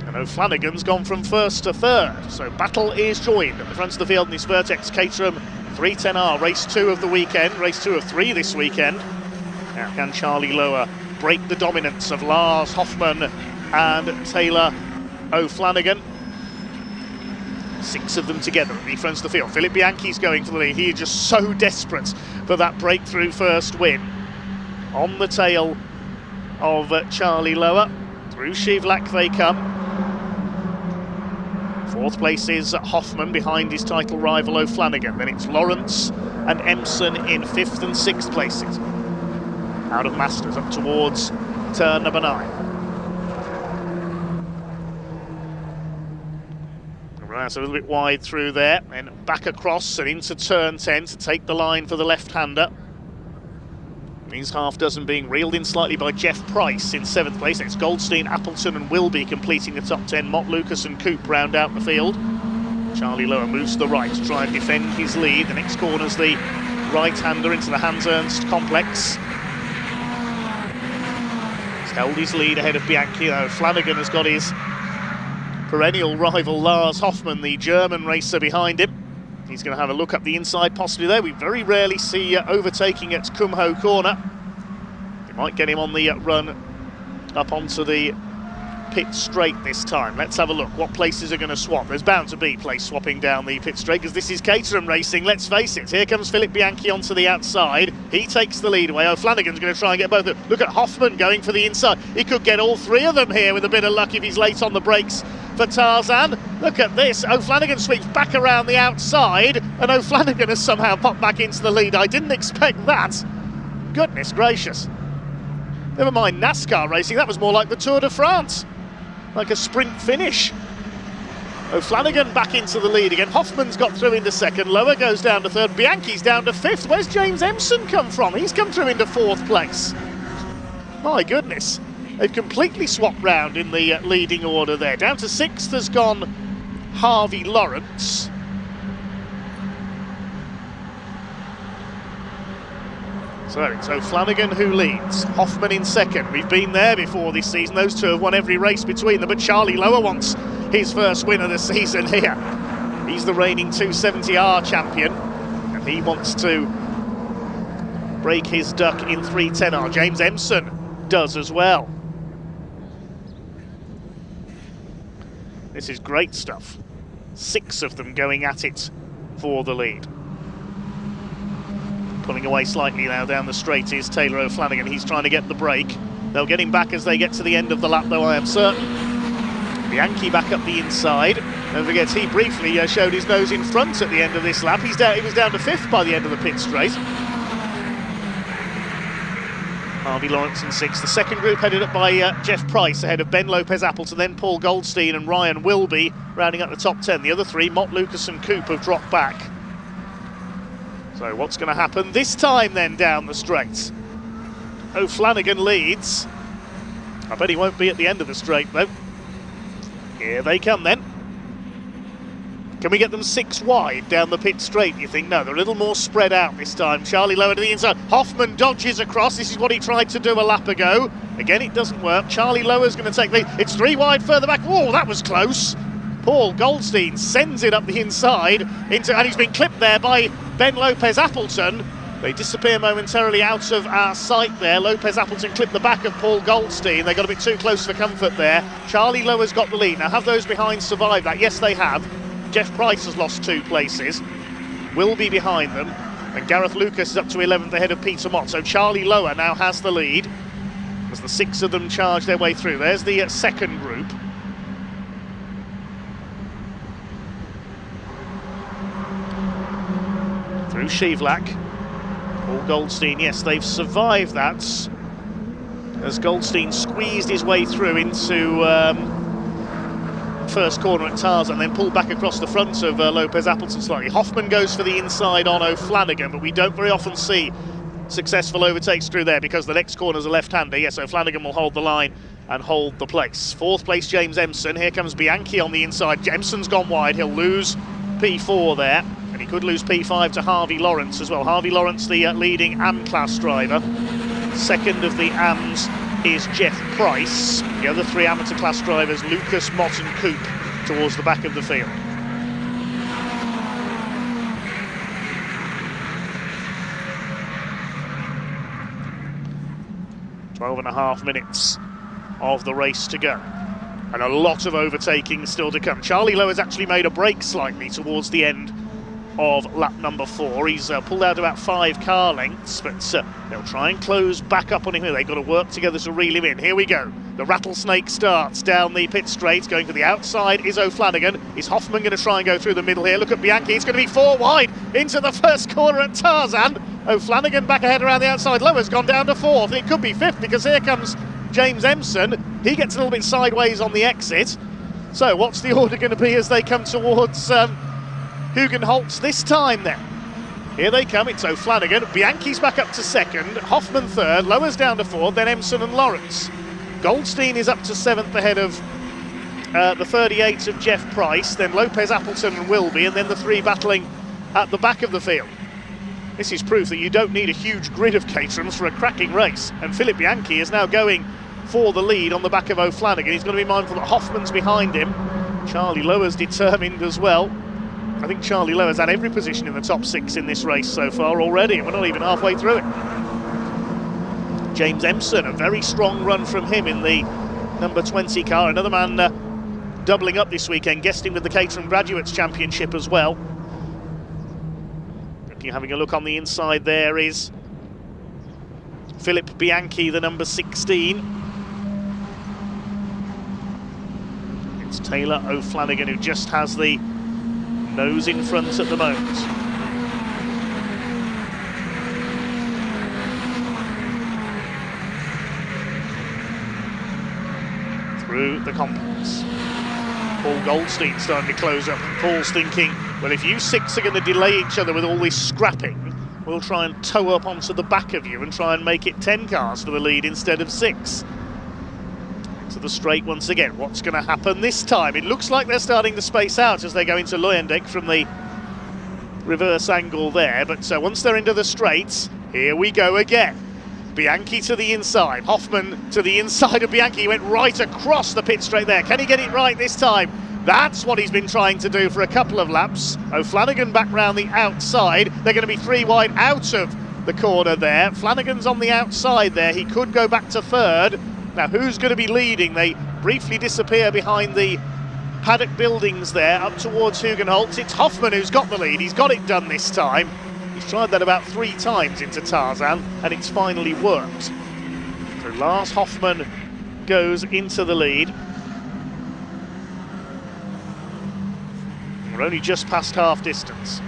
and O'Flanagan's gone from first to third. So battle is joined at the front of the field in this Vertex Caterham 310R, race 2 of the weekend, race 2 of 3 this weekend. Now can Charlie Lower break the dominance of Lars Hoffmann and Taylor O'Flanagan? 6 of them together at the front of the field. Philip Bianchi's going for the lead. He is just so desperate for that breakthrough first win. On the tail of Charlie Lower. Through Schieflach they come. 4th place is Hoffmann behind his title rival O'Flanagan. Then it's Lawrence and Empson in 5th and 6th places. Out of Masters up towards turn number 9. Right, so a little bit wide through there, and back across and into turn 10 to take the line for the left-hander. Means half dozen being reeled in slightly by Jeff Price in 7th place. It's Goldstein, Appleton and Wilby completing the top 10. Mott, Lucas and Coop round out the field. Charlie Lower moves to the right to try and defend his lead. The next corner's the right-hander into the Hans Ernst complex. He's held his lead ahead of Bianchi, though. Flanagan has got his perennial rival Lars Hoffmann, the German racer, behind him. He's going to have a look up the inside, possibly there. We very rarely see overtaking at Kumho Corner. It might get him on the run up onto the pit straight this time. Let's have a look. What places are going to swap? There's bound to be place swapping down the pit straight, because this is Caterham racing, let's face it. Here comes Philip Bianchi onto the outside. He takes the lead away. O'Flanagan's going to try and get both of them. Look at Hoffmann going for the inside. He could get all 3 of them here with a bit of luck if he's late on the brakes for Tarzan. Look at this. O'Flanagan sweeps back around the outside, and O'Flanagan has somehow popped back into the lead. I didn't expect that. Goodness gracious. Never mind NASCAR racing, that was more like the Tour de France. Like a sprint finish. O'Flanagan back into the lead again. Hoffmann's got through into 2nd. Lower goes down to 3rd. Bianchi's down to 5th. Where's James Empson come from? He's come through into 4th place. My goodness. They've completely swapped round in the leading order there. Down to 6th has gone Harvey Lawrence. So it's O'Flanagan who leads, Hoffmann in 2nd. We've been there before this season. Those 2 have won every race between them, but Charlie Lower wants his first win of the season here. He's the reigning 270R champion, and he wants to break his duck in 310R. James Empson does as well. This is great stuff. 6 of them going at it for the lead. Pulling away slightly now down the straight is Taylor O'Flanagan. He's trying to get the break. They'll get him back as they get to the end of the lap, though, I am certain. Bianchi back up the inside. Don't forget, he briefly showed his nose in front at the end of this lap. He was down to 5th by the end of the pit straight. Harvey Lawrence in 6th. The second group headed up by Jeff Price, ahead of Ben Lopez-Appleton, then Paul Goldstein and Ryan Wilby, rounding up the top 10. The other 3, Mott, Lucas and Coop, have dropped back. So what's going to happen this time then down the straight? O'Flanagan leads. I bet he won't be at the end of the straight though. Here they come then. Can we get them 6 wide down the pit straight, you think? No, they're a little more spread out this time. Charlie Lower to the inside. Hoffman dodges across. This is what he tried to do a lap ago. Again, it doesn't work. Charlie Lower's going to take the... It's 3 wide further back. Oh, that was close. Paul Goldstein sends it up the inside, and he's been clipped there by Ben Lopez-Appleton. They disappear momentarily out of our sight there. Lopez-Appleton clipped the back of Paul Goldstein. They got a bit too close for comfort there. Charlie Lower's got the lead. Now, have those behind survived that? Yes, they have. Jeff Price has lost 2 places. Will be behind them. And Gareth Lucas is up to 11th ahead of Peter Mott. So Charlie Lower now has the lead as the 6 of them charge their way through. There's the second group. Through Shevlak. Paul Goldstein, yes, they've survived that as Goldstein squeezed his way through into first corner at Tarzan, then pulled back across the front of Lopez-Appleton slightly. Hoffman goes for the inside on O'Flanagan, but we don't very often see successful overtakes through there because the next corner's a left-hander. Yes, O'Flanagan will hold the line and hold the place. 4th place, James Empson. Here comes Bianchi on the inside. Empson's gone wide. He'll lose P4 there. And he could lose P5 to Harvey Lawrence as well. Harvey Lawrence, the leading AM class driver. Second of the AMs is Jeff Price. The other 3 amateur class drivers, Lucas, Mott and Coop, towards the back of the field. .12.5 minutes of the race to go. And a lot of overtaking still to come. Charlie Lowe has actually made a break slightly towards the end of lap number 4. He's pulled out about 5 car lengths, but they'll try and close back up on him here. They've got to work together to reel him in. Here we go. The rattlesnake starts down the pit straight. Going for the outside is O'Flanagan. Is Hoffman going to try and go through the middle here? Look at Bianchi. It's going to be 4 wide into the first corner at Tarzan. O'Flanagan back ahead around the outside. Lower's gone down to 4th. It could be 5th because here comes James Empson. He gets a little bit sideways on the exit. So what's the order going to be as they come towards Hugenholtz this time then? Here they come, it's O'Flanagan. Bianchi's back up to 2nd, Hoffman 3rd, Lower's down to 4th, then Empson and Lawrence. Goldstein is up to 7th ahead of the 38 of Jeff Price, then Lopez-Appleton and Wilby, and then the 3 battling at the back of the field. This is proof that you don't need a huge grid of Caterhams for a cracking race. And Philip Bianchi is now going for the lead on the back of O'Flanagan. He's got to be mindful that Hoffman's behind him. Charlie Lower's determined as well. I think Charlie Lower's had every position in the top 6 in this race so far already, and we're not even halfway through it. James Empson, a very strong run from him in the number 20 car. Another man doubling up this weekend, guesting with the Caterham Graduates Championship as well. You're having a look on the inside, there is Philip Bianchi, the number 16. It's Taylor O'Flanagan who just has the nose in front at the moment. Through the complex. Paul Goldstein starting to close up. Paul's thinking, well, if you 6 are going to delay each other with all this scrapping, we'll try and tow up onto the back of you and try and make it 10 cars for the lead instead of 6. To the straight once again. What's going to happen this time? It looks like they're starting to space out as they go into Luyendijk from the reverse angle there, but once they're into the straights, here we go again. Bianchi to the inside, Hoffman to the inside of Bianchi. He went right across the pit straight there. Can he get it right this time? That's what he's been trying to do for a couple of laps. O'Flanagan back round the outside. They're going to be 3 wide out of the corner there. Flanagan's on the outside there. He could go back to 3rd. Now who's going to be leading? They briefly disappear behind the Paddock buildings there, up towards Hugenholtz. It's Hoffman who's got the lead. He's got it done this time. He's tried that about 3 times into Tarzan, and it's finally worked. So Lars Hoffman goes into the lead. We're only just past half distance.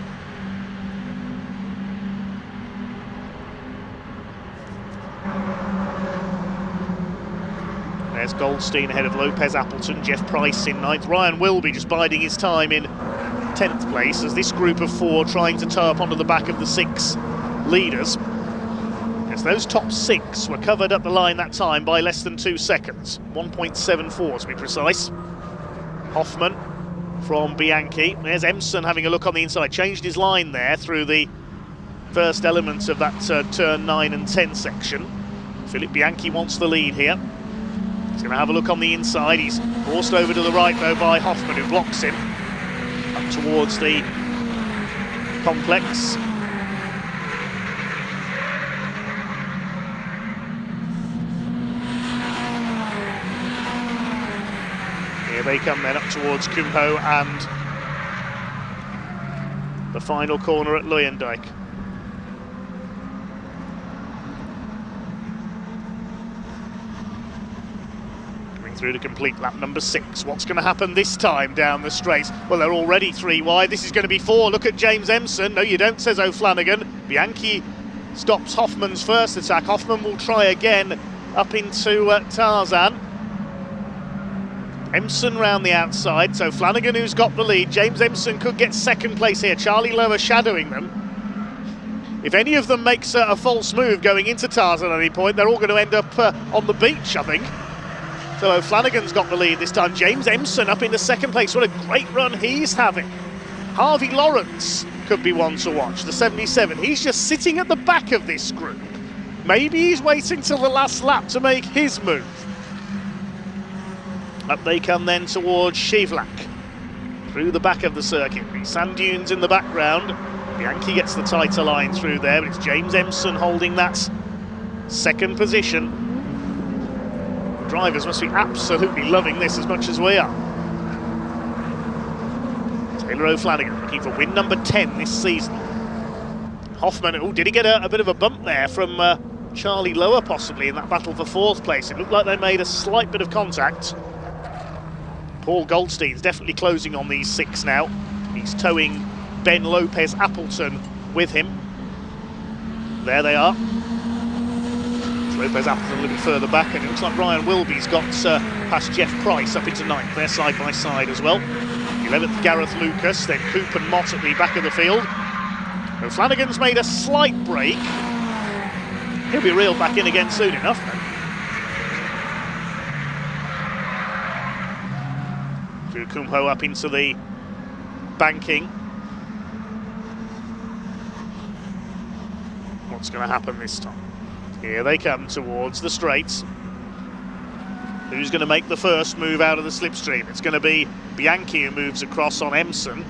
There's Goldstein ahead of Lopez Appleton, Jeff Price in 9th. Ryan Wilby just biding his time in 10th place as this group of 4 trying to tow up onto the back of the 6 leaders. As those top 6 were covered up the line that time by less than 2 seconds, 1.74 to be precise. Hoffman from Bianchi. There's Emson having a look on the inside, changed his line there through the first element of that turn 9 and 10 section. Philip Bianchi wants the lead here. He's going to have a look on the inside. He's forced over to the right, though, by Hoffman, who blocks him up towards the complex. Here they come then up towards Kumho and the final corner at Luijendijk. Through to complete lap number 6. What's going to happen this time down the straight? Well, they're already 3 wide. This is going to be 4. Look at James Emson. No, you don't, says O'Flanagan. Bianchi stops Hoffman's first attack. Hoffman will try again up into Tarzan. Emson round the outside. So Flanagan, who's got the lead. James Emson could get 2nd place here. Charlie Lower shadowing them. If any of them makes a false move going into Tarzan at any point, they're all going to end up on the beach, I think. So O'Flanagan's got the lead this time. James Emson up into 2nd place. What a great run he's having. Harvey Lawrence could be one to watch, the 77. He's just sitting at the back of this group. Maybe he's waiting till the last lap to make his move. Up they come then towards Shivlak. Through the back of the circuit. The sand dunes in the background. Bianchi gets the tighter line through there, but it's James Emson holding that 2nd position. Drivers must be absolutely loving this as much as we are. Taylor O'Flanagan looking for win number 10 this season. Hoffman, oh, did he get a bit of a bump there from Charlie Lower possibly in that battle for 4th place? It looked like they made a slight bit of contact. Paul Goldstein's definitely closing on these 6 now. He's towing Ben Lopez Appleton with him. There they are. Lopez Appleton a little further back, and it looks like Ryan Wilby's got past Jeff Price up into 9th. They're side by side as well. 11th Gareth Lucas, then Coop and Mott at the back of the field. O'Flanagan's made a slight break. He'll be reeled back in again soon enough then. Through Kumho up into the banking. What's going to happen this time? Here they come towards the straights. Who's going to make the first move out of the slipstream? It's going to be Bianchi who moves across on Emson.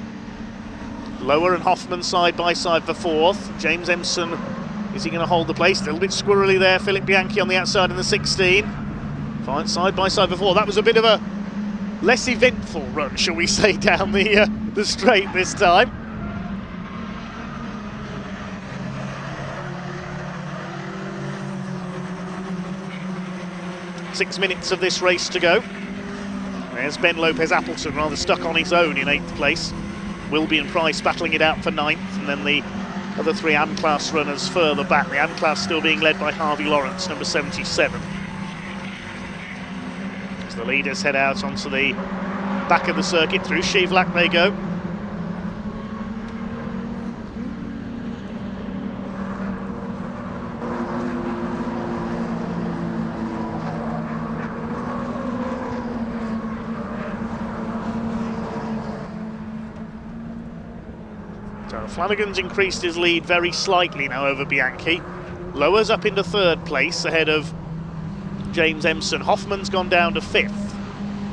Lower and Hoffman side by side for 4th. James Emson, is he going to hold the place? A little bit squirrely there. Philip Bianchi on the outside in the 16. Fine, side by side for 4th. That was a bit of a less eventful run, shall we say, down the straight this time. Six minutes of this race to go. There's Ben Lopez Appleton rather stuck on his own in 8th place. Wilby and Price battling it out for 9th, and then the other 3 AM-class runners further back. The AM-class still being led by Harvey Lawrence, number 77. As the leaders head out onto the back of the circuit, through Shivlak they go. Flanagan's increased his lead very slightly now over Bianchi. Lower's up into 3rd place ahead of James Emson. Hoffman's gone down to 5th.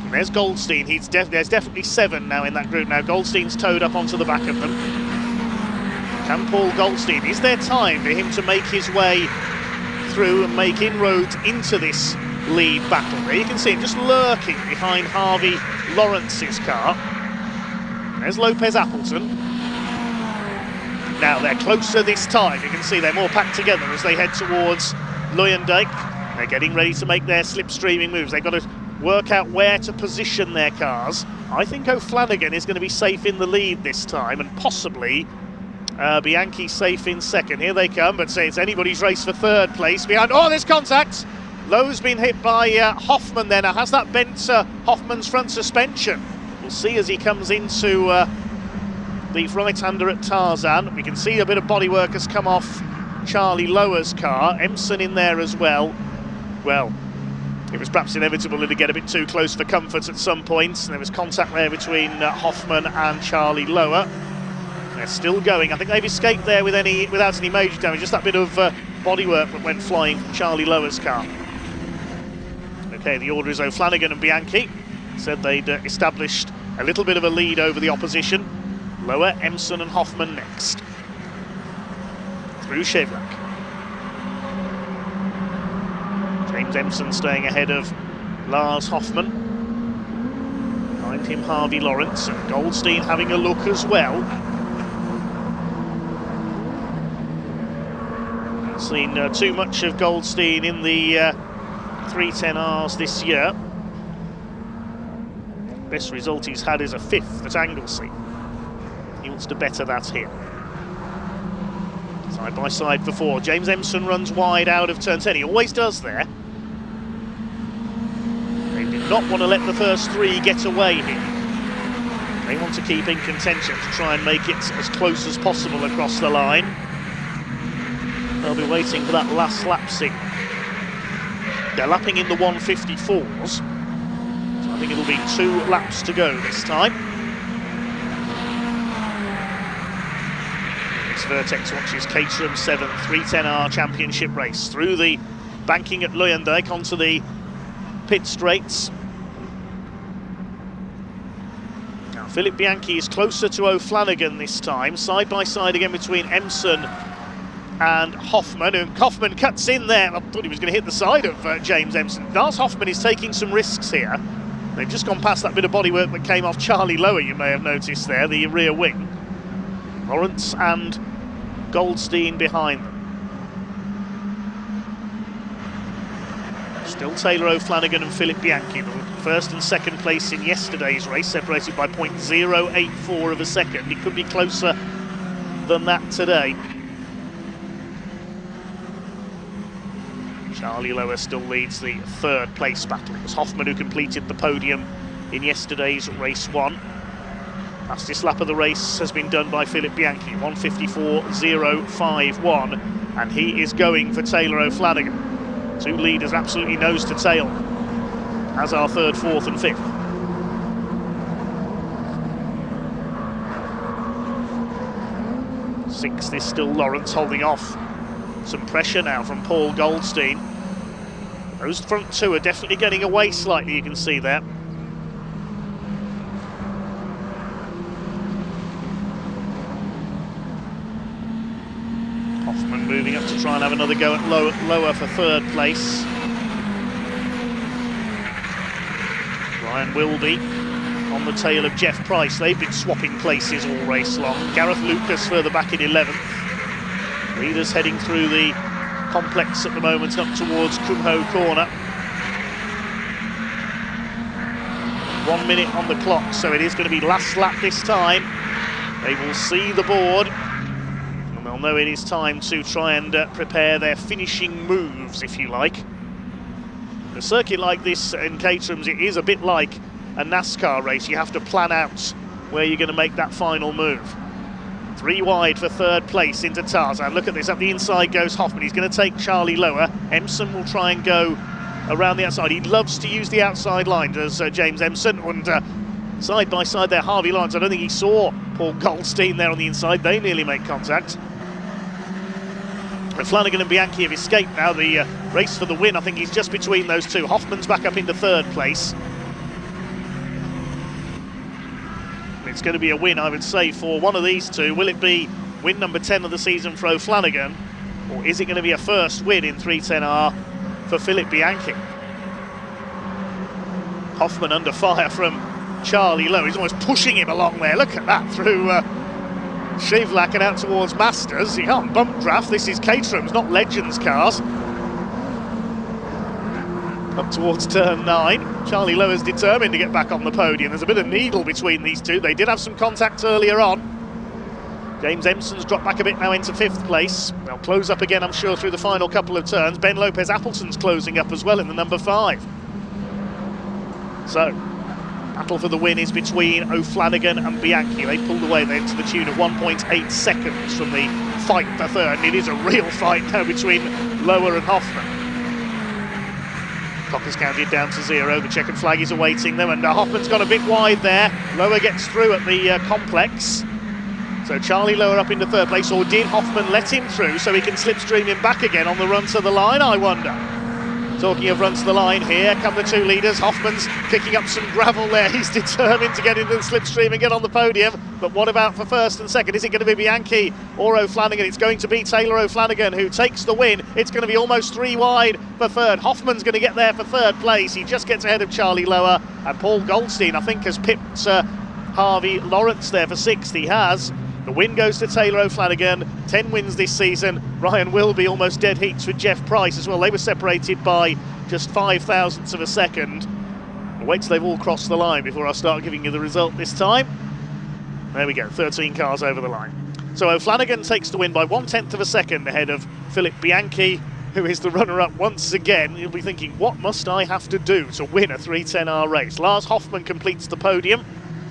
And there's Goldstein. There's definitely 7 now in that group. Now Goldstein's towed up onto the back of them. Can Paul Goldstein, is there time for him to make his way through and make inroads into this lead battle there. You can see him just lurking behind Harvey Lawrence's car. There's Lopez Appleton. Now they're closer this time. You can see they're more packed together as they head towards Luyendyk. They're getting ready to make their slipstreaming moves. They've got to work out where to position their cars. I think O'Flanagan is going to be safe in the lead this time, and possibly Bianchi safe in second. Here they come, but say it's anybody's race for third place. Behind, oh, there's contact. Lowe's been hit by Hoffman there. Now, has that bent Hoffman's front suspension? We'll see as he comes into the right-hander at Tarzan. We can see a bit of bodywork has come off Charlie Lower's car. Empson in there as well. Well, it was perhaps inevitable to get a bit too close for comfort at some points. There was contact there between Hoffman and Charlie Lower. They're still going. I think they've escaped there without any major damage. Just that bit of bodywork that went flying from Charlie Lower's car. Okay, the order is O'Flanagan and Bianchi. Said they'd established a little bit of a lead over the opposition. Lower, Empson and Hoffman next. Through Chevrolet. James Empson staying ahead of Lars Hoffman. Behind him Harvey Lawrence, and Goldstein having a look as well. Haven't seen too much of Goldstein in the 310Rs this year. Best result he's had is a 5th at Anglesey. He wants to better that here. Side by side for 4. James Empson runs wide out of turn 10. He always does there. They did not want to let the first 3 get away here. They want to keep in contention to try and make it as close as possible across the line. They'll be waiting for that last lap signal. They're lapping in the 154s. So I think it'll be 2 laps to go this time. Vertex watches Caterham 7 310R Championship race through the banking at Luyendyk onto the pit straights. Now Philip Bianchi is closer to O'Flanagan this time, side by side again between Empson and Hoffman, and Hoffman cuts in there. I thought he was going to hit the side of James Empson. Lars Hoffman is taking some risks here. They've just gone past that bit of bodywork that came off Charlie Lower, you may have noticed there, the rear wing. Lawrence and Goldstein behind them. Still Taylor O'Flanagan and Philip Bianchi, the first and second place in yesterday's race, separated by 0.084 of a second. It could be closer than that today. Charlie Lower still leads the 3rd place battle. It was Hoffman who completed the podium in yesterday's race 1. Fastest lap of the race has been done by Philip Bianchi, 154.051, and he is going for Taylor O'Flanagan. 2 leaders absolutely nose to tail, as are 3rd, 4th and 5th. 6th is still Lawrence holding off. Some pressure now from Paul Goldstein. Those front 2 are definitely getting away slightly, you can see there. Hoffman moving up to try and have another go at Lower for 3rd place. Ryan Wilby on the tail of Jeff Price. They've been swapping places all race long. Gareth Lucas further back in 11th. Leaders heading through the complex at the moment up towards Kumho Corner. 1 minute on the clock, so it is going to be last lap this time. They will see the board. They'll know it is time to try and prepare their finishing moves, if you like. A circuit like this in Caterham's, it is a bit like a NASCAR race. You have to plan out where you're going to make that final move. 3 wide for 3rd place into Tarzan. Look at this, up the inside goes Hoffman. He's going to take Charlie Lower. Empson will try and go around the outside. He loves to use the outside line, does James Empson. And side by side there, Harvey Lawrence. I don't think he saw Paul Goldstein there on the inside. They nearly make contact. Flanagan and Bianchi have escaped now. The race for the win, I think he's just between those 2. Hoffman's back up into 3rd place. It's going to be a win, I would say, for one of these 2. Will it be win number 10 of the season for O'Flanagan, or is it going to be a first win in 310R for Philip Bianchi? Hoffman under fire from Charlie Lowe. He's almost pushing him along there. Look at that through Shivlak and out towards Masters. He can't bump draft. This is Caterham's, not Legends cars. Up towards turn 9. Charlie Lowe is determined to get back on the podium. There's a bit of needle between these two. They did have some contact earlier on. James Empson's dropped back a bit now into 5th place. They'll close up again, I'm sure, through the final couple of turns. Ben Lopez-Appleton's closing up as well in the number 5. So, battle for the win is between O'Flanagan and Bianchi. They pulled away then to the tune of 1.8 seconds from the fight for third. And it is a real fight now between Lowe and Hoffman. Clock is counted down to 0. The checkered flag is awaiting them, and Hoffman's gone a bit wide there. Lowe gets through at the complex. So Charlie Lowe up into 3rd place, or did Hoffman let him through so he can slipstream him back again on the run to the line, I wonder? Talking of run to the line, here come the 2 leaders. Hoffman's kicking up some gravel there. He's determined to get into the slipstream and get on the podium. But what about for 1st and 2nd? Is it going to be Bianchi or O'Flanagan? It's going to be Taylor O'Flanagan who takes the win. It's going to be almost 3 wide for 3rd. Hoffman's going to get there for 3rd place. He just gets ahead of Charlie Lowe. And Paul Goldstein, I think, has pipped Harvey Lawrence there for 6th. He has. The win goes to Taylor O'Flanagan. 10 wins this season. Ryan Wilby almost dead heats with Jeff Price as well. They were separated by just 5 thousandths of a second. I'll wait till they've all crossed the line before I start giving you the result this time. There we go, 13 cars over the line. So O'Flanagan takes the win by 1/10 of a second ahead of Philip Bianchi, who is the runner-up once again. You'll be thinking, what must I have to do to win a 310R race? Lars Hoffman completes the podium,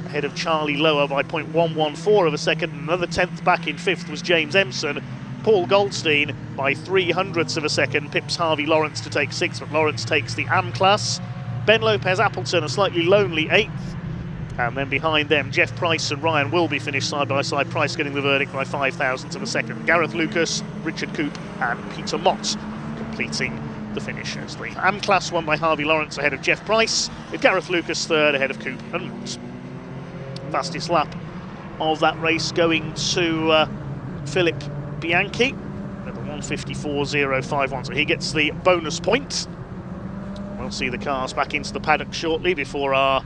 ahead of Charlie Lowe by 0.114 of a second. Another 10th back in 5th was James Empson. Paul Goldstein by 0.03 of a second pips Harvey Lawrence to take 6th, but Lawrence takes the AM class. Ben Lopez-Appleton, a slightly lonely 8th. And then behind them, Jeff Price and Ryan Wilby finish side by side. Price getting the verdict by 5 thousandths of a second. Gareth Lucas, Richard Coop and Peter Mott completing the finish. As the AM class won by Harvey Lawrence ahead of Jeff Price, with Gareth Lucas 3rd ahead of Coop and Mott. Fastest lap of that race going to Philip Bianchi at the 1:54.051, so he gets the bonus point. We'll see the cars back into the paddock shortly before our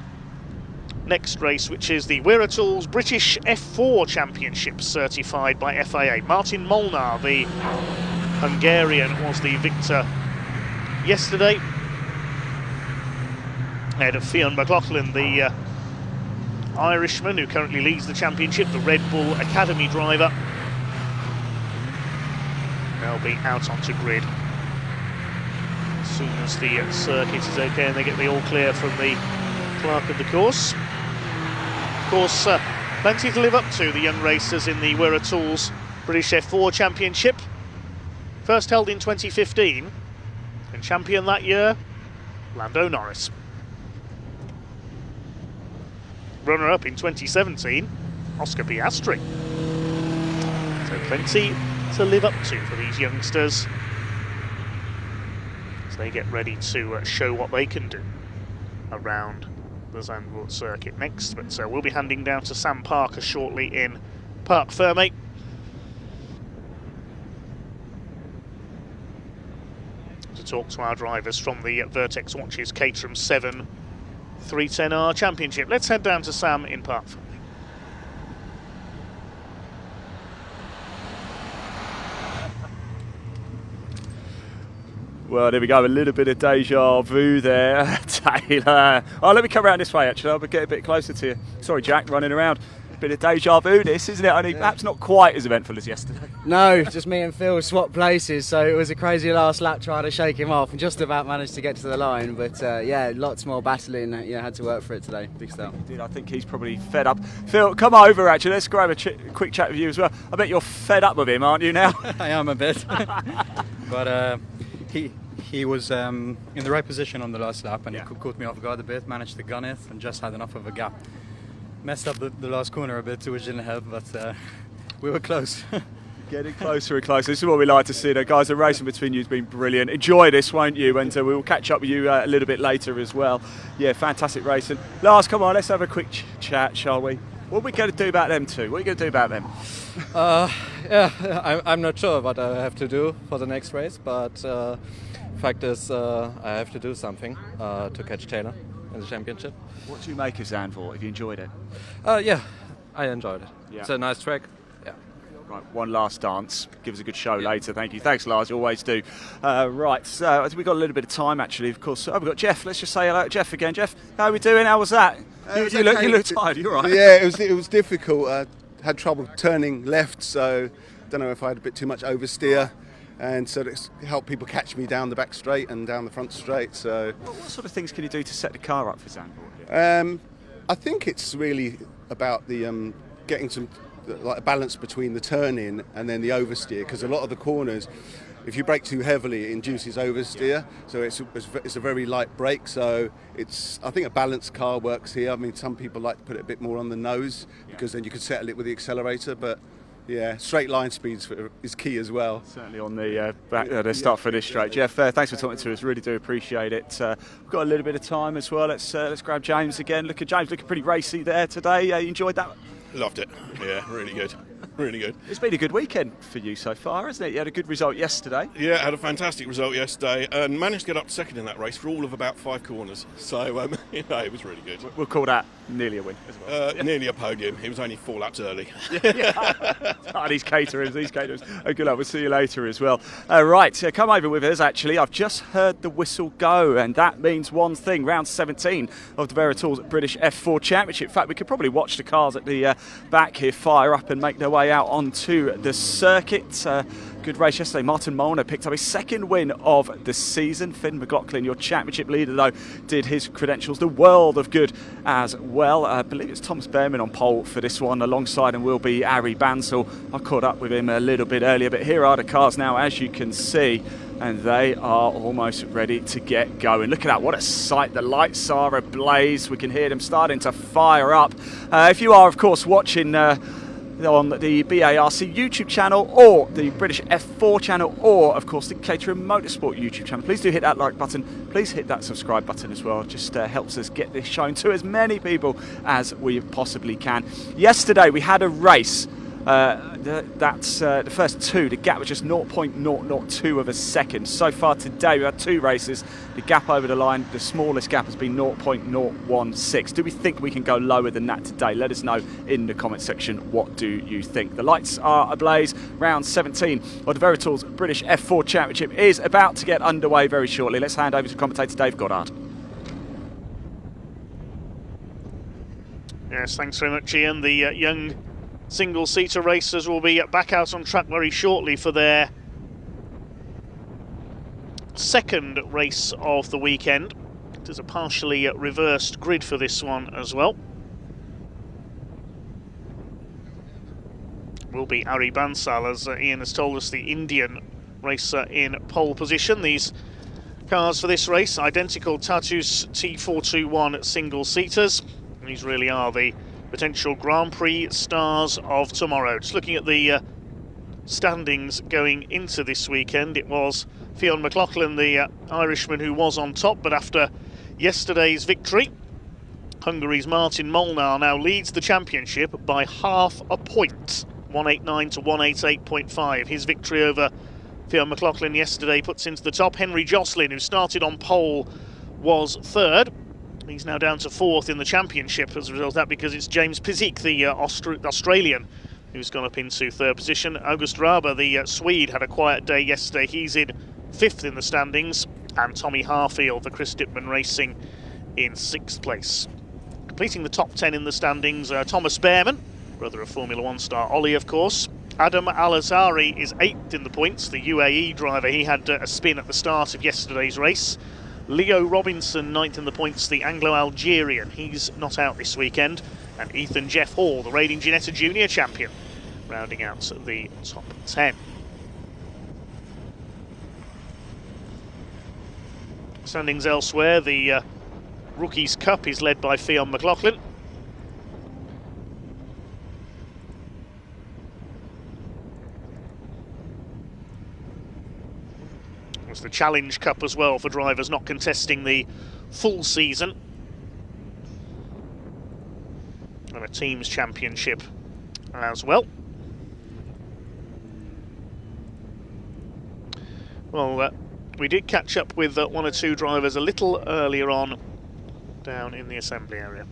next race, which is the Wera Tools British F4 Championship, certified by FIA. Martin Molnar, the Hungarian, was the victor yesterday ahead of Fionn McLaughlin, the Irishman who currently leads the championship, the Red Bull Academy driver. They'll be out onto grid as soon as the circuit is okay and they get the all clear from the clerk of the course. Of course, plenty to live up to, the young racers in the Wera Tools British F4 Championship. First held in 2015, and champion that year, Lando Norris. Runner-up in 2017, Oscar Piastri. So plenty to live up to for these youngsters as they get ready to show what they can do around the Zandvoort circuit next. But we'll be handing down to Sam Parker shortly in Parc Fermé. To talk to our drivers from the Vertex Watches Caterham 7 310R Championship. Let's head down to Sam in Parc Fermé. Well, there we go, a little bit of deja vu there, Taylor. Oh, let me come around this way, actually. I'll get a bit closer to you. Sorry, Jack, running around. Bit of deja vu, this, isn't it? Only perhaps not quite as eventful as yesterday. No, just me and Phil swapped places, so it was a crazy last lap trying to shake him off and just about managed to get to the line. But yeah, lots more battling. Yeah, had to work for it today. Big stuff. Did. I think he's probably fed up. Phil, come over, actually. Let's grab a quick chat with you as well. I bet you're fed up with him, aren't you now? I am a bit. But he was in the right position on the last lap, and he caught me off guard a bit, managed to gun it, and just had enough of a gap. Messed up the last corner a bit too, which didn't help, but we were close. Getting closer and closer. This is what we like to see. The guys, the racing between you has been brilliant. Enjoy this, won't you? And we will catch up with you a little bit later as well. Yeah, fantastic racing. Lars, come on, let's have a quick chat, shall we? What are we going to do about them two? What are you going to do about them? Yeah, I'm not sure what I have to do for the next race, but fact is I have to do something to catch Taylor. in the championship. What do you make of Zandvoort? Have you enjoyed it? Yeah, I enjoyed it. Yeah. It's a nice track. Yeah. Right, one last dance. Give us a good show later. Thank you. Thanks, Lars. You always do. Right, so we've got a little bit of time, actually, of course. We've got Jeff. Let's just say hello to Jeff again. Jeff, how are we doing? How was that? You look tired. You're right. Yeah, it was difficult. Had trouble turning left, so don't know if I had a bit too much oversteer. And so it's helped people catch me down the back straight and down the front straight. So, what sort of things can you do to set the car up for Zandvoort? I think it's really about the getting some like a balance between the turn-in and then the oversteer, because a lot of the corners, if you brake too heavily, it induces oversteer. So it's a very light brake. So I think a balanced car works here. I mean, some people like to put it a bit more on the nose because then you could settle it with the accelerator, but. Yeah, straight line speeds is key as well. Certainly on the start for this straight. Jeff, thanks for talking to us. Really do appreciate it. We've got a little bit of time as well. Let's grab James again. Look at James looking pretty racy there today. You enjoyed that? Loved it. Yeah, really good. Really good. It's been a good weekend for you so far, hasn't it? You had a good result yesterday. Yeah, had a fantastic result yesterday and managed to get up second in that race for all of about 5 corners. So, it was really good. We'll call that nearly a win as well. Nearly a podium. It was only 4 laps early. These caterers. Oh, good luck. We'll see you later as well. Right, come over with us, actually. I've just heard the whistle go, and that means one thing. Round 17 of the Vertex British F4 Championship. In fact, we could probably watch the cars at the back here fire up and make their way out onto the circuit. Good race yesterday. Martin Molnar picked up his second win of the season. Finn McLaughlin, your championship leader, though, did his credentials the world of good as well. I believe it's Thomas Behrman on pole for this one. Alongside him will be Ari Bansal. I caught up with him a little bit earlier, but here are the cars now, as you can see, and they are almost ready to get going. Look at that, what a sight. The lights are ablaze. We can hear them starting to fire up. If you are, of course, watching on the BARC YouTube channel or the British F4 channel or, of course, the Caterham Motorsport YouTube channel, please do hit that like button. Please hit that subscribe button as well. It just helps us get this shown to as many people as we possibly can. Yesterday we had a race. That's the first 2. The gap was just 0.002 of a second. So far today we had 2 races. The gap over the line, the smallest gap has been 0.016. Do we think we can go lower than that today? Let us know in the comment section. What do you think? The lights are ablaze. Round 17 of the Vertex British F4 Championship is about to get underway very shortly. Let's hand over to commentator Dave Goddard. Yes, thanks very much, Ian. The young single-seater racers will be back out on track very shortly for their second race of the weekend. There's a partially reversed grid for this one as well. Will be Ari Bansal, as Ian has told us, the Indian racer in pole position. These cars for this race, identical Tatus T421 single-seaters. These really are the potential Grand Prix stars of tomorrow. Just looking at the standings going into this weekend, it was Fionn McLaughlin, the Irishman, who was on top, but after yesterday's victory, Hungary's Martin Molnar now leads the championship by half a point, 189 to 188.5. His victory over Fionn McLaughlin yesterday puts into the top. Henry Jocelyn, who started on pole, was third. He's now down to 4th in the championship as a result of that, because it's James Pizik, the Australian, who's gone up into 3rd position. August Raber, the Swede, had a quiet day yesterday. He's in 5th in the standings. And Tommy Harfield, the Chris Dittman Racing, in 6th place. Completing the top 10 in the standings, Thomas Behrman, brother of Formula 1 star Ollie, of course. Adam Al-Azhari is 8th in the points, the UAE driver. He had a spin at the start of yesterday's race. Leo Robinson, 9th in the points, the Anglo-Algerian. He's not out this weekend. And Ethan Jeff Hall, the reigning Ginetta Junior champion, rounding out the top 10. Standings elsewhere, the Rookies Cup is led by Fionn McLaughlin. It's the Challenge Cup as well for drivers not contesting the full season. And a Teams Championship as well. Well, we did catch up with 1 or 2 drivers a little earlier on down in the assembly area.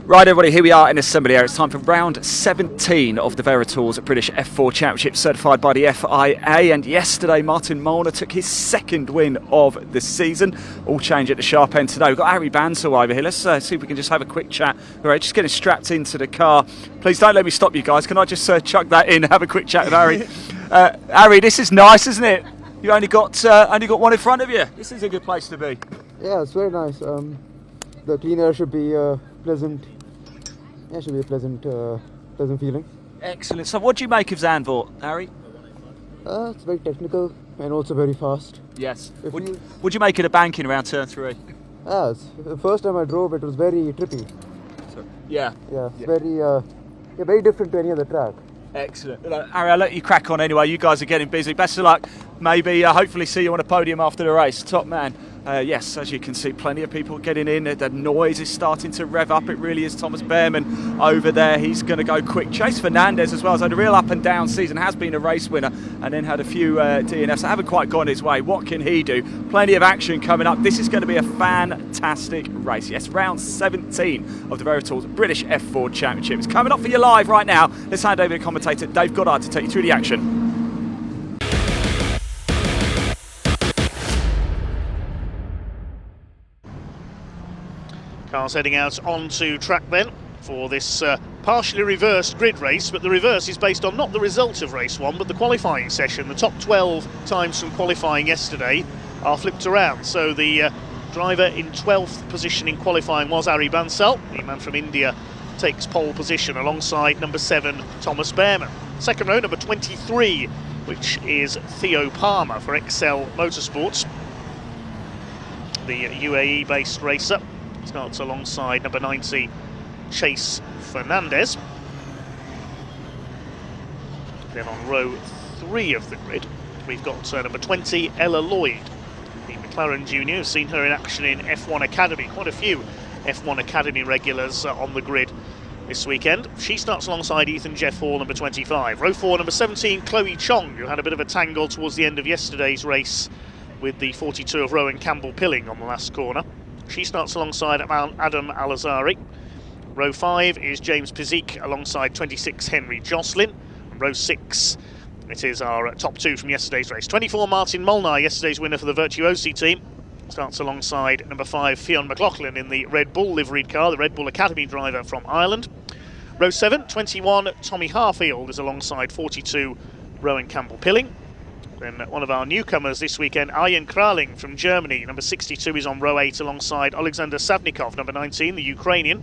Right, everybody, here we are in assembly area. It's time for round 17 of the Vertex British F4 Championship, certified by the FIA. And yesterday, Martin Molnar took his second win of the season. All change at the sharp end today. We've got Harry Bansal over here. Let's see if we can just have a quick chat. All right, just getting strapped into the car. Please don't let me stop you guys. Can I just chuck that in, have a quick chat with Harry? Harry, this is nice, isn't it? You only got one in front of you. This is a good place to be. Yeah, it's very nice. The clean air should be pleasant. Yeah, it should be a pleasant feeling. Excellent. So what do you make of Zandvoort, Harry? It's very technical and also very fast. Yes. Would you make it a banking around turn 3? The first time I drove it was very trippy. Yeah. Yeah, very different to any other track. Excellent. Harry, I'll let you crack on anyway. You guys are getting busy. Best of luck. Maybe, hopefully see you on a podium after the race. Top man. Yes, as you can see, plenty of people getting in. The noise is starting to rev up. It really is Thomas Behrman over there. He's going to go quick. Chase Fernandez as well. So a real up and down season. Has been a race winner and then had a few DNFs that haven't quite gone his way. What can he do? Plenty of action coming up. This is going to be a fantastic race. Yes, round 17 of the Vertex British F4 Championship. It's coming up for you live right now. Let's hand over to commentator Dave Goddard to take you through the action. Cars heading out onto track then for this partially reversed grid race, but the reverse is based on not the result of race 1 but the qualifying session. The top 12 times from qualifying yesterday are flipped around, so the driver in 12th position in qualifying was Harry Bansal. The man from India takes pole position alongside number 7 Thomas Behrman. Second row, number 23, which is Theo Palmer for Excel Motorsports, the UAE based racer. Starts alongside number 90, Chase Fernandez. Then on row 3 of the grid, we've got number 20, Ella Lloyd, the McLaren junior. We've seen her in action in F1 Academy. Quite a few F1 Academy regulars on the grid this weekend. She starts alongside Ethan Jeff Hall, number 25. Row 4, number 17, Chloe Chong, who had a bit of a tangle towards the end of yesterday's race with the 42 of Rowan Campbell-Pilling on the last corner. She starts alongside Adam Alazari. Row 5 is James Pizik alongside 26 Henry Jocelyn. And row 6, it is our top 2 from yesterday's race. 24 Martin Molnar, yesterday's winner for the Virtuosi team, starts alongside number 5 Fionn McLaughlin in the Red Bull liveried car, the Red Bull Academy driver from Ireland. Row 7, 21 Tommy Harfield is alongside 42 Rowan Campbell-Pilling. Then one of our newcomers this weekend, Arjen Kraling from Germany, number 62, is on row 8 alongside Alexander Savnikov, number 19, the Ukrainian.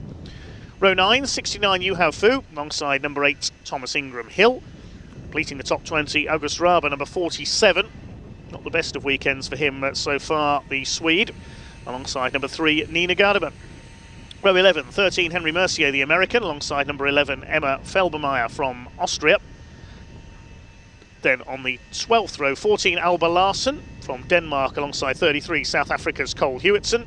Row 9, 69 Yuhao Fu, alongside number 8, Thomas Ingram Hill. Completing the top 20, August Raber, number 47. Not the best of weekends for him so far, the Swede, alongside number 3, Nina Gardeman. Row 11, 13 Henry Mercier, the American, alongside number 11, Emma Felbermeyer from Austria. Then on the 12th row, 14 Alba Larsen from Denmark alongside 33 South Africa's Cole Hewitson.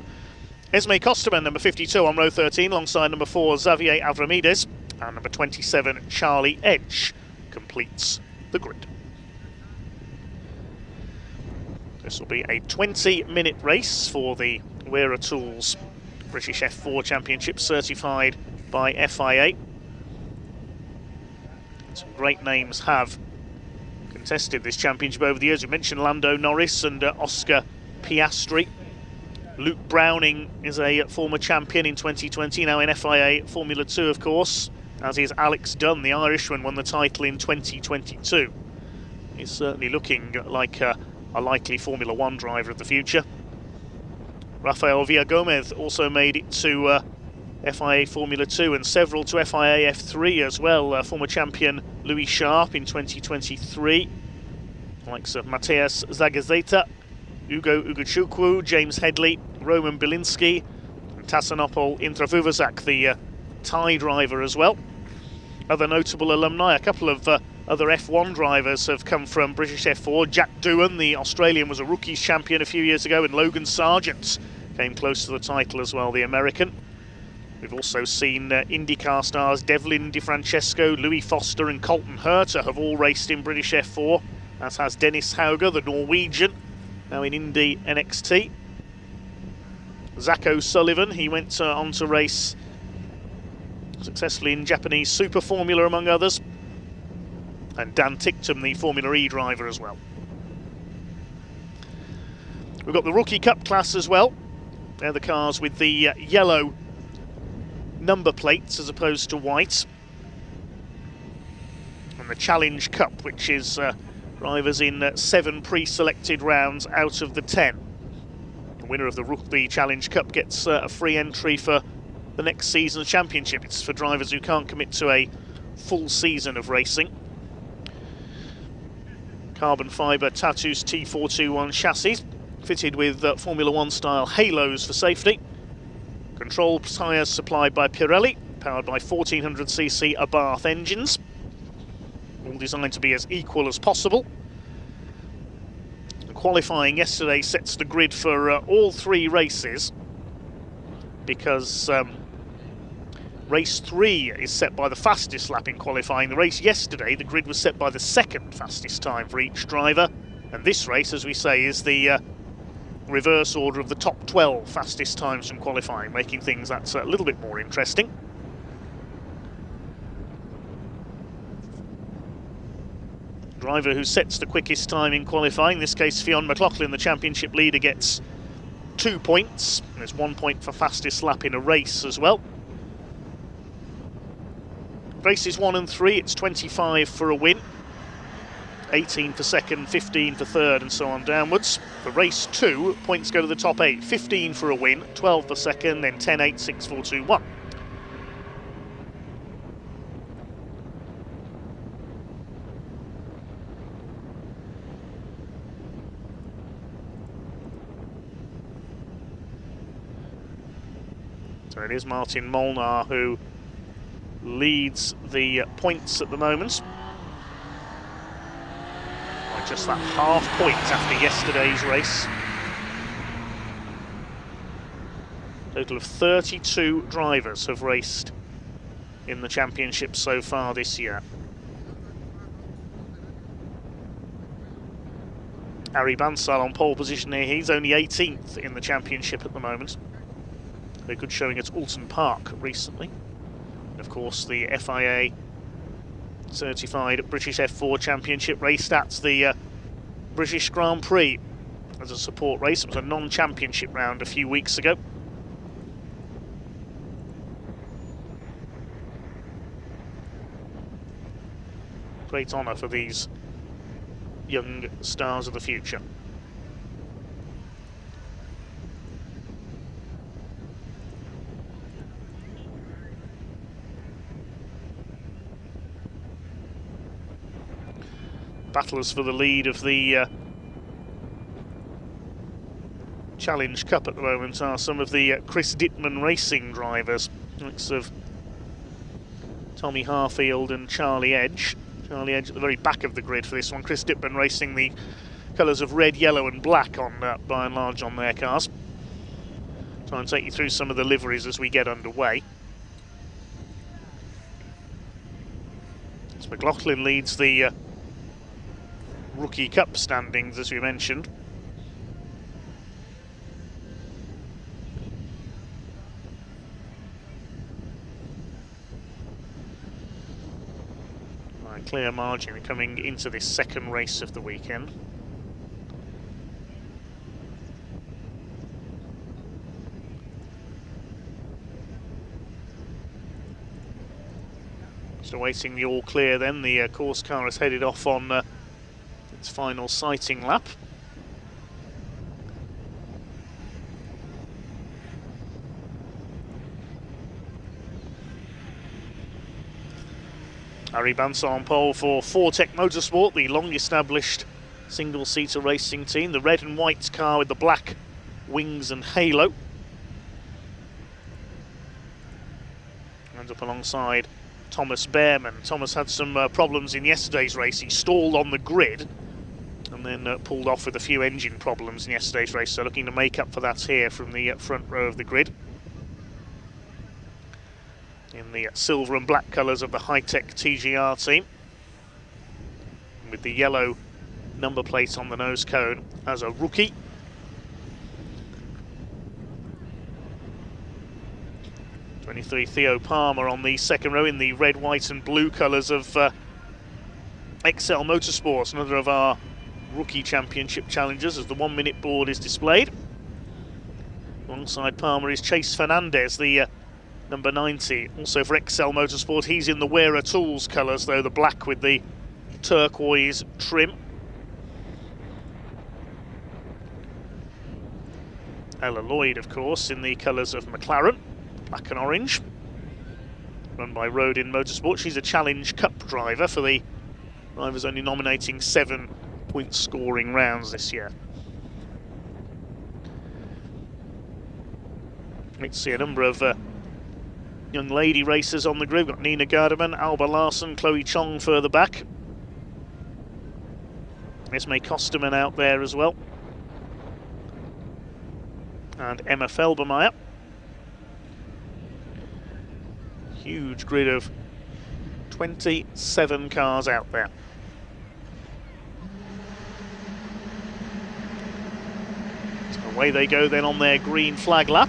Esme Kosterman, number 52 on row 13 alongside number 4 Xavier Avramides. And number 27 Charlie Edge completes the grid. This will be a 20-minute race for the Wera Tools British F4 Championship, certified by FIA. Some great names have contested this championship over the years. We mentioned Lando Norris and Oscar Piastri. Luke Browning is a former champion in 2020, now in FIA Formula 2, of course, as is Alex Dunn, the Irishman, won the title in 2022. He's certainly looking like a likely Formula 1 driver of the future. Rafael Villagomez also made it to FIA Formula 2 and several to FIA F3 as well. Former champion Louis Sharp in 2023. Likes of Mateus Zagazeta, Ugo Ugochukwu, James Headley, Roman Bilinski, and Tassanopol Intravuvazak, the Thai driver as well. Other notable alumni, a couple of other F1 drivers have come from British F4. Jack Doohan, the Australian, was a rookies champion a few years ago, and Logan Sargent came close to the title as well, the American. We've also seen IndyCar stars Devlin DeFrancesco, Louis Foster and Colton Herter have all raced in British F4, as has Dennis Hauger, the Norwegian, now in Indy NXT. Zach O'Sullivan, he went on to race successfully in Japanese Super Formula, among others. And Dan Ticktum, the Formula E driver as well. We've got the Rookie Cup class as well. They're the cars with the yellow number plates as opposed to white. And the Challenge Cup, which is drivers in 7 pre-selected rounds out of the 10. The winner of the Challenge Cup gets a free entry for the next season's championship. It's for drivers who can't commit to a full season of racing. Carbon fibre Tatus T421 chassis, fitted with Formula 1 style halos for safety. Control tyres supplied by Pirelli, powered by 1400cc Abarth engines. All designed to be as equal as possible. Qualifying yesterday sets the grid for all 3 races, because race 3 is set by the fastest lap in qualifying. The race yesterday, the grid was set by the 2nd fastest time for each driver, and this race, as we say, is the reverse order of the top 12 fastest times from qualifying, making things that's a little bit more interesting. Driver who sets the quickest time in qualifying, in this case Fionn McLaughlin, the championship leader, gets 2 points. There's 1 point for fastest lap in a race as well. Races 1 and 3, it's 25 for a win, 18 for second, 15 for third, and so on downwards. For race 2, points go to the top 8, 15 for a win, 12 for second, then 10, 8, 6, 4, 2, 1. So it is Martin Molnar who leads the points at the moment. By just that half point after yesterday's race. A total of 32 drivers have raced in the championship so far this year. Ari Bansal on pole position here. He's only 18th in the championship at the moment. A good showing at Alton Park recently. And of course the FIA certified British F4 Championship raced at the British Grand Prix as a support race. It was a non-championship round a few weeks ago. Great honour for these young stars of the future. Battlers for the lead of the Challenge Cup at the moment are some of the Chris Dittman Racing drivers, mix of Tommy Harfield and Charlie Edge. Charlie Edge at the very back of the grid for this one. Chris Dittman racing the colours of red, yellow and black on by and large on their cars. Try and take you through some of the liveries as we get underway. So McLaughlin leads the Rookie Cup standings, as we mentioned. By a clear margin coming into this second race of the weekend. So waiting the all clear then, the course car has headed off on its final sighting lap. Harry Bansal on pole for Vertex Motorsport, the long-established single-seater racing team. The red and white car with the black wings and halo. And up alongside Thomas Behrman. Thomas had some problems in yesterday's race. He stalled on the grid and then pulled off with a few engine problems in yesterday's race, so looking to make up for that here from the front row of the grid. In the silver and black colours of the high-tech TGR team, with the yellow number plate on the nose cone as a rookie. '23 Theo Palmer on the second row in the red, white and blue colours of XL Motorsports, another of our rookie championship challengers, as the 1 minute board is displayed. Alongside Palmer is Chase Fernandez, the number 90, also for XL Motorsport. He's in the Wearer Tools colours, though, the black with the turquoise trim. Ella Lloyd, of course, in the colours of McLaren, black and orange, run by Rodin Motorsport. She's a Challenge Cup driver for the drivers only nominating 7-point scoring rounds this year. Let's see a number of young lady racers on the grid. We've got Nina Garderman, Alba Larson, Chloe Chong further back. Esme Kosterman out there as well. And Emma Felbermeyer. Huge grid of 27 cars out there. So away they go then on their green flag lap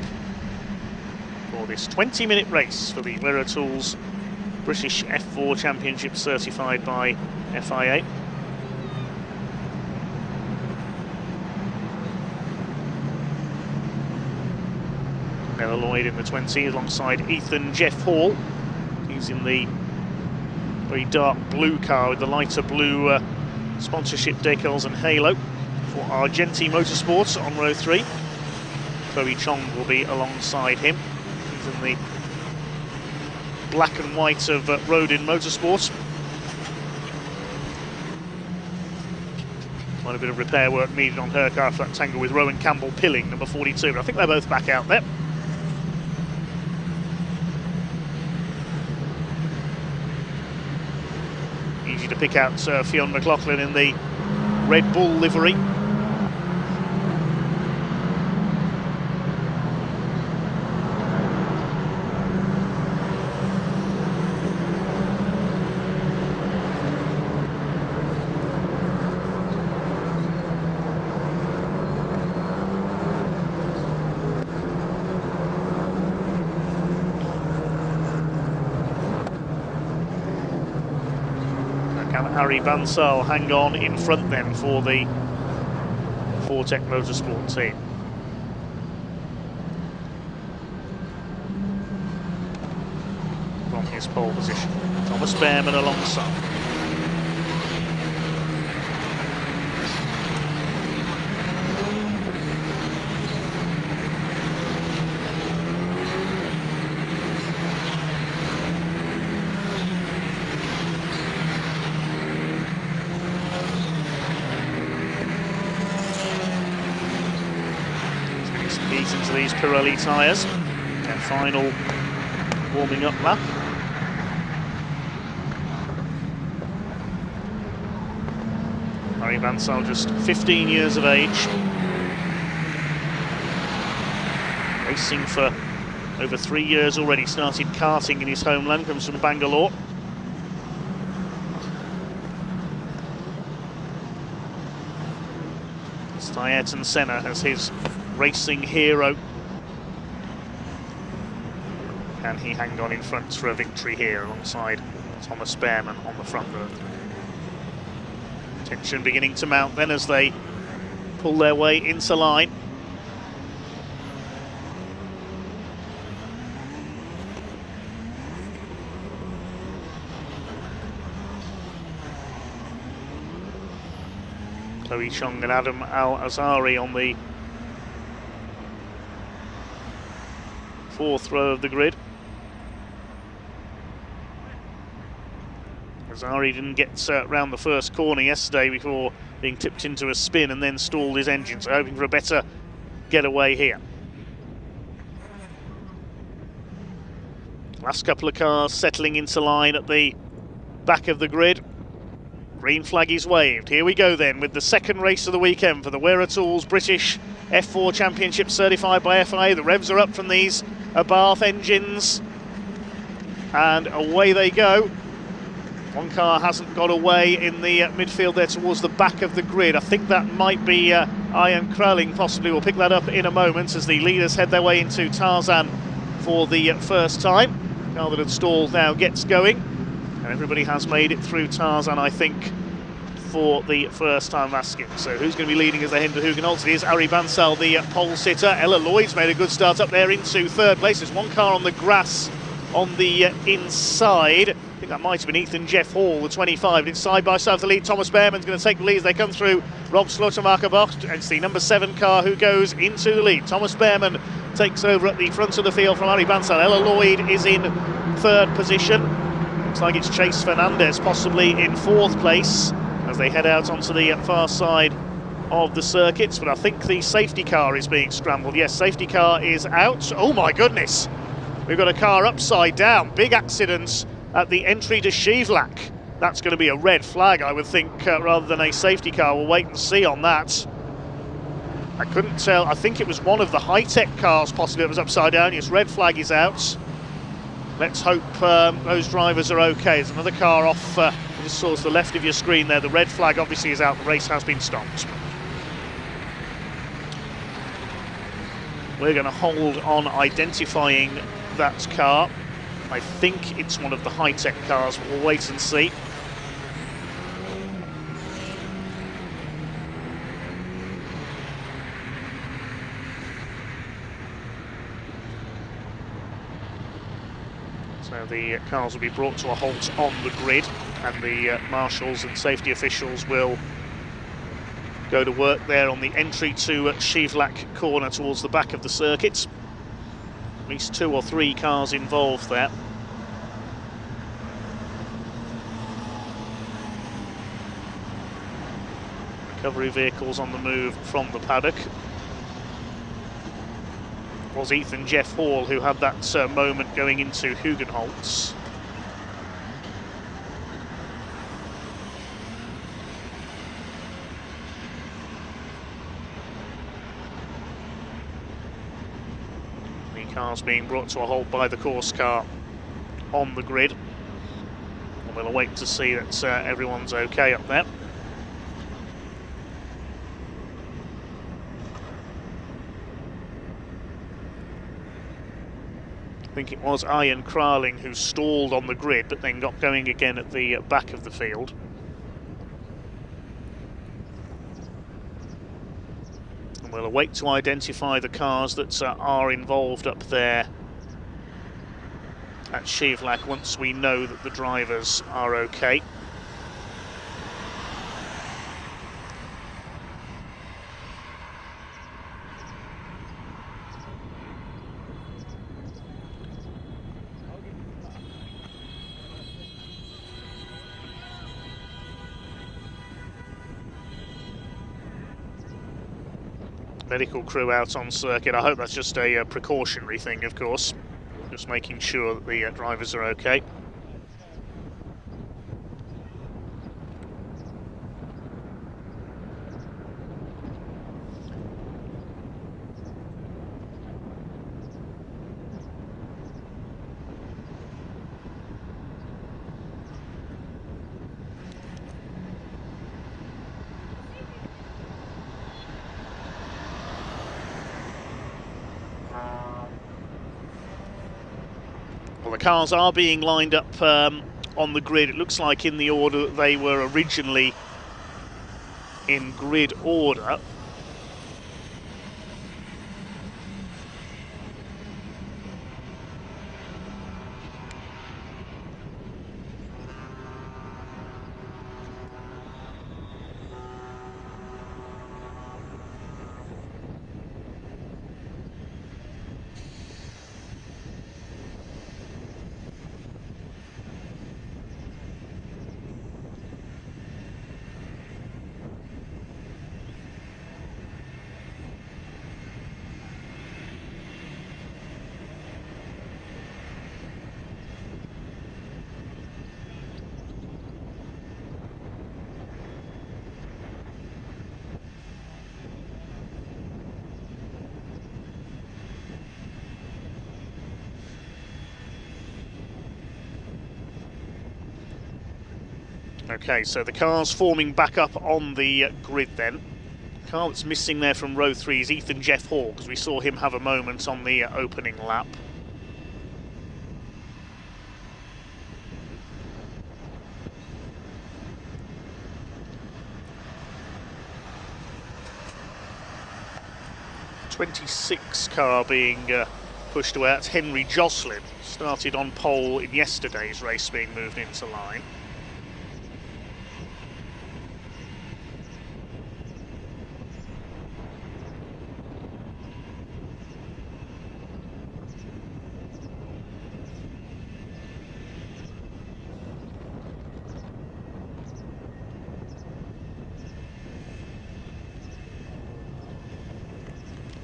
for this 20-minute race for the Wearer Tools British F4 Championship, certified by FIA. Ella Lloyd in the 20 alongside Ethan Jeff Hall. He's in the very dark blue car with the lighter blue sponsorship decals and halo for Argenti Motorsports on row 3. Chloe Chong will be alongside him. He's in the black and white of Rodin Motorsports. Quite a bit of repair work needed on her car for that tangle with Rowan Campbell Pilling, number 42. But I think they're both back out there. Easy to pick out Fionn McLaughlin in the Red Bull livery. Harry Bansal hang on in front then for the Vertex Motorsport team. From his pole position, Thomas Behrman alongside. Into these Pirelli tyres, their final warming up lap. Harry Bansal, just 15 years of age, racing for over 3 years already. Started karting in his homeland, comes from Bangalore. Ayrton Senna as his racing hero. Can he hang on in front for a victory here alongside Thomas Behrman on the front row? Tension beginning to mount then as they pull their way into line. Chloe Chong and Adam Al-Azhari on the fourth row of the grid. Azhari didn't get round the first corner yesterday before being tipped into a spin and then stalled his engine, so hoping for a better getaway here. Last couple of cars settling into line at the back of the grid. Green flag is waved. Here we go then with the second race of the weekend for the Wearer Tools British F4 Championship, certified by FIA. The revs are up from these Abarth engines and away they go. One car hasn't got away in the midfield there towards the back of the grid. I think that might be Ian Kralling, possibly. We'll pick that up in a moment as the leaders head their way into Tarzan for the first time. The car that had stalled now gets going, and everybody has made it through Tarzan, I think, for the first time asking. So who's going to be leading as they head into Hugenholtz? It is Ari Bansal, the pole sitter. Ella Lloyd's made a good start up there into third place. There's one car on the grass on the inside. I think that might have been Ethan Jeff Hall, the 25. It's side by side with the lead. Thomas Behrman's going to take the lead as they come through Rob Slaughtermarker box. It's the number 7 car who goes into the lead. Thomas Behrman takes over at the front of the field from Ari Bansal. Ella Lloyd is in third position. Looks like it's Chase Fernandez possibly in fourth place as they head out onto the far side of the circuits. But I think the safety car is being scrambled. Yes, safety car is out. Oh my goodness! We've got a car upside down. Big accident at the entry to Shivlak. That's going to be a red flag, I would think, rather than a safety car. We'll wait and see on that. I couldn't tell. I think it was one of the high-tech cars possibly that was upside down. Yes, red flag is out. Let's hope those drivers are okay. There's another car off just towards the left of your screen there. The red flag obviously is out. The race has been stopped. We're going to hold on identifying that car. I think it's one of the high-tech cars, but we'll wait and see. So the cars will be brought to a halt on the grid, and the marshals and safety officials will go to work there on the entry to Shivlak corner towards the back of the circuit. At least 2 or 3 cars involved there. Recovery vehicles on the move from the paddock. It was Ethan Jeff Hall who had that moment going into Hugenholtz. Cars being brought to a halt by the course car on the grid, and we'll wait to see that everyone's okay up there. I think it was Ian Kralling who stalled on the grid but then got going again at the back of the field. We'll await to identify the cars that are involved up there at Shivlak once we know that the drivers are okay. Medical crew out on circuit. I hope that's just a precautionary thing, of course. Just making sure that the drivers are okay. Well, the cars are being lined up on the grid. It looks like in the order that they were originally in grid order. Okay, so the cars forming back up on the grid then. Car that's missing there from row 3 is Ethan Jeff Hall, because we saw him have a moment on the opening lap. '26 car being pushed away. That's Henry Joslin. Started on pole in yesterday's race, being moved into line.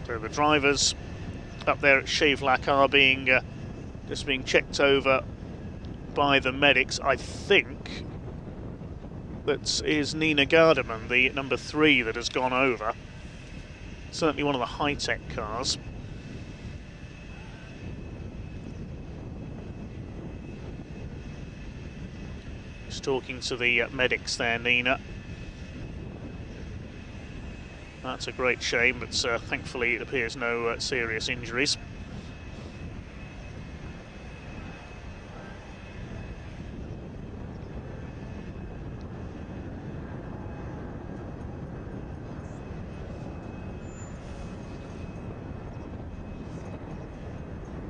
So the drivers up there at Shavelack are being just being checked over by the medics. I think that is Nina Garderman, the number 3 that has gone over. Certainly one of the high-tech cars. Just talking to the medics there, Nina. That's a great shame, but thankfully it appears no serious injuries.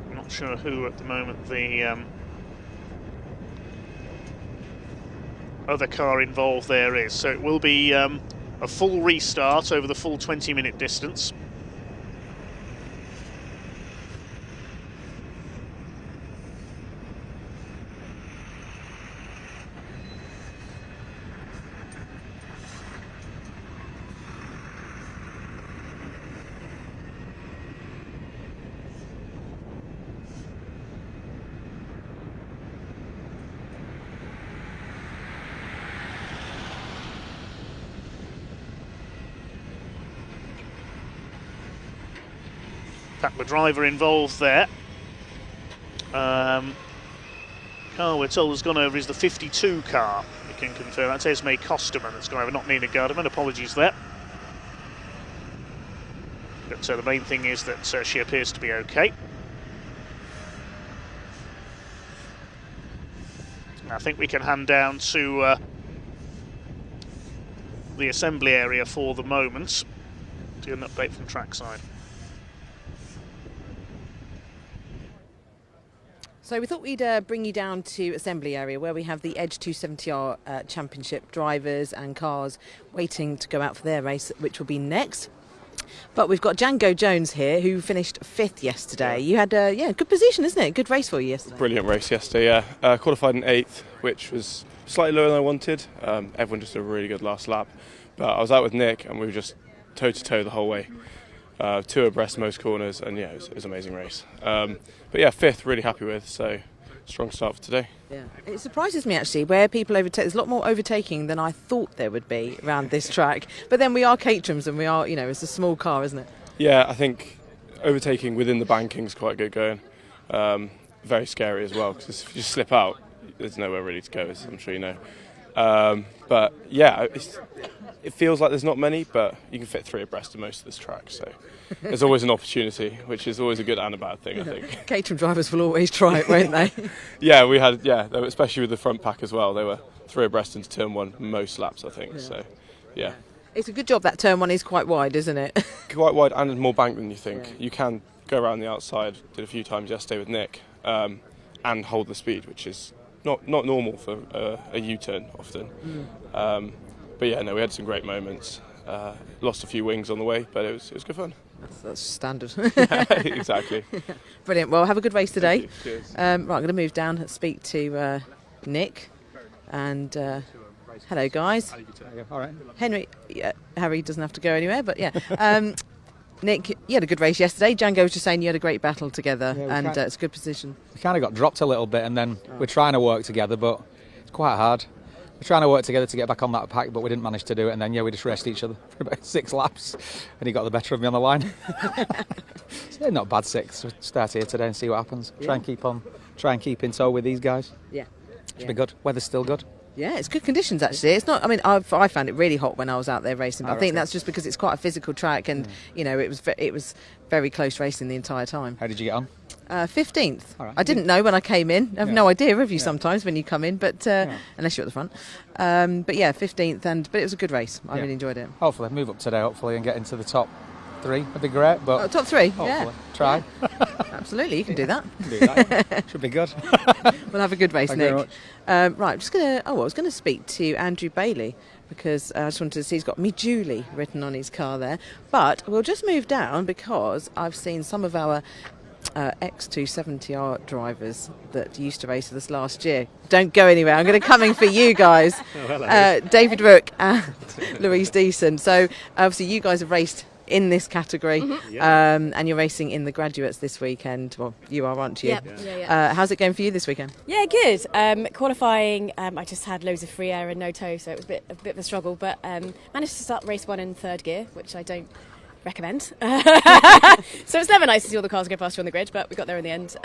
I'm not sure who at the moment the other car involved there is, so it will be a full restart over the full 20-minute distance. The driver involved there. Car we're told has gone over is the 52 car. We can confirm that's Esme Costerman that's gone over, not Nina Garderman. Apologies there. But the main thing is that she appears to be okay. I think we can hand down to the assembly area for the moment to get an update from trackside. So we thought we'd bring you down to assembly area where we have the Edge 270R Championship drivers and cars waiting to go out for their race, which will be next. But we've got Django Jones here, who finished 5th yesterday. You had a good position, isn't it? Good race for you yesterday. Brilliant race yesterday, yeah. Qualified in 8th, which was slightly lower than I wanted. Everyone just did a really good last lap. But I was out with Nick and we were just toe-to-toe the whole way. 2 abreast most corners, and yeah, it was an amazing race. But yeah, 5th, really happy with, so strong start for today. Yeah, it surprises me actually where people overtake. There's a lot more overtaking than I thought there would be around this track. But then we are Caterhams and we are, it's a small car, isn't it? Yeah, I think overtaking within the banking's quite good going. Very scary as well, because if you slip out, there's nowhere really to go, as I'm sure you know. But yeah, it feels like there's not many, but you can fit 3 abreast of most of this track, so there's always an opportunity, which is always a good and a bad thing, I think. Caterham drivers will always try it, won't they? Yeah, we had, especially with the front pack as well, they were 3 abreast into turn 1 most laps, I think, so yeah. It's a good job that turn 1 is quite wide, isn't it? Quite wide and more banked than you think. Yeah. You can go around the outside, did a few times yesterday with Nick, and hold the speed, which is not normal for a U-turn often. But yeah, no, we had some great moments. Lost a few wings on the way, but it was good fun. That's standard. Yeah, exactly. Brilliant. Well, have a good race today. Cheers. Right, I'm going to move down and speak to Nick. And hello, guys. All right. Harry doesn't have to go anywhere, but yeah. Nick, you had a good race yesterday. Django was just saying you had a great battle together, and it's a good position. We kind of got dropped a little bit, and then we're trying to work together, but it's quite hard. We're trying to work together to get back on that pack, but we didn't manage to do it, and then we just raced each other for about 6 laps, and he got the better of me on the line. So not bad 6. We'll start here today and see what happens. Try and keep in tow with these guys. Yeah. Should be good. Weather's still good. Yeah, it's good conditions actually. It's not. I mean, I found it really hot when I was out there racing. But I think that's just because it's quite a physical track, and you know, it was very close racing the entire time. How did you get on? 15th. All right. I didn't know when I came in. I have no idea of you sometimes when you come in, but unless you're at the front. But yeah, 15th, but it was a good race. I really enjoyed it. Hopefully, move up today. Hopefully, and get into the top 3. That'd be great. But top 3. hopefully. Yeah. Try. Absolutely, you can do that. Do that. Should be good. We'll have a good race, Thank you Nick. very much. Right, I'm just gonna. I was going to speak to Andrew Bailey because I just wanted to see he's got Me Julie written on his car there. But we'll just move down because I've seen some of our X270R drivers that used to race with us last year. Don't go anywhere. I'm going to come in for you guys. David Rook and Louise Deason. So obviously you guys have raced in this category, and you're racing in the graduates this weekend. Well, you are, aren't you? Yeah. How's it going for you this weekend? Yeah, good. Qualifying, I just had loads of free air and no toe, so it was a bit of a struggle, but managed to start race 1 in 3rd gear, which I don't recommend. So it's never nice to see all the cars go past you on the grid, but we got there in the end.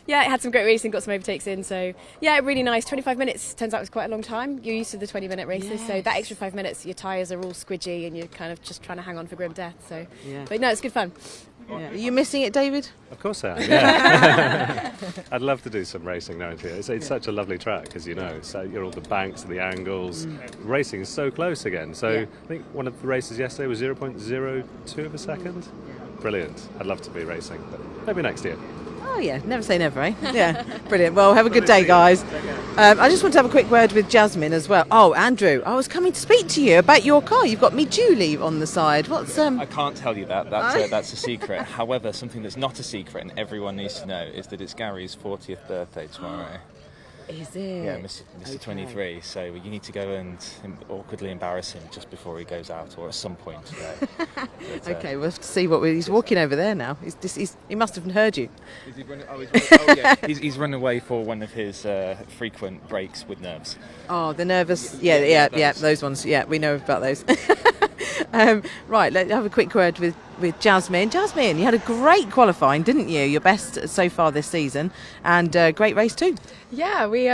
Yeah, it had some great racing, got some overtakes in, so yeah, really nice. 25 minutes turns out was quite a long time. You're used to the 20-minute races, so that extra 5 minutes, your tyres are all squidgy and you're kind of just trying to hang on for grim death. So, but no, it's good fun. Yeah. Are you missing it, David? Of course I am, yeah. I'd love to do some racing now here. It's such a lovely track, as you know. So you're all the banks and the angles. Racing is so close again. So I think one of the races yesterday was 0.02 of a second. Brilliant. I'd love to be racing, but maybe next year. Oh yeah, never say never, eh? Yeah, brilliant. Well, have a good day, guys. I just want to have a quick word with Jasmine as well. Oh, Andrew, I was coming to speak to you about your car. You've got Me Julie on the side. What's I can't tell you that. That's a secret. However, something that's not a secret and everyone needs to know is that it's Gary's 40th birthday tomorrow. Is it? Yeah, Mr. 23. So you need to go and awkwardly embarrass him just before he goes out, or at some point today. But, okay, we'll have to see he's walking over there now. He must have heard you. Is he running? He's run away for one of his frequent breaks with nerves. Oh, the nervous. Yeah, those ones. Yeah, we know about those. Right, let's have a quick word with Jasmine. Jasmine, you had a great qualifying, didn't you? Your best so far this season, and great race too. Yeah, we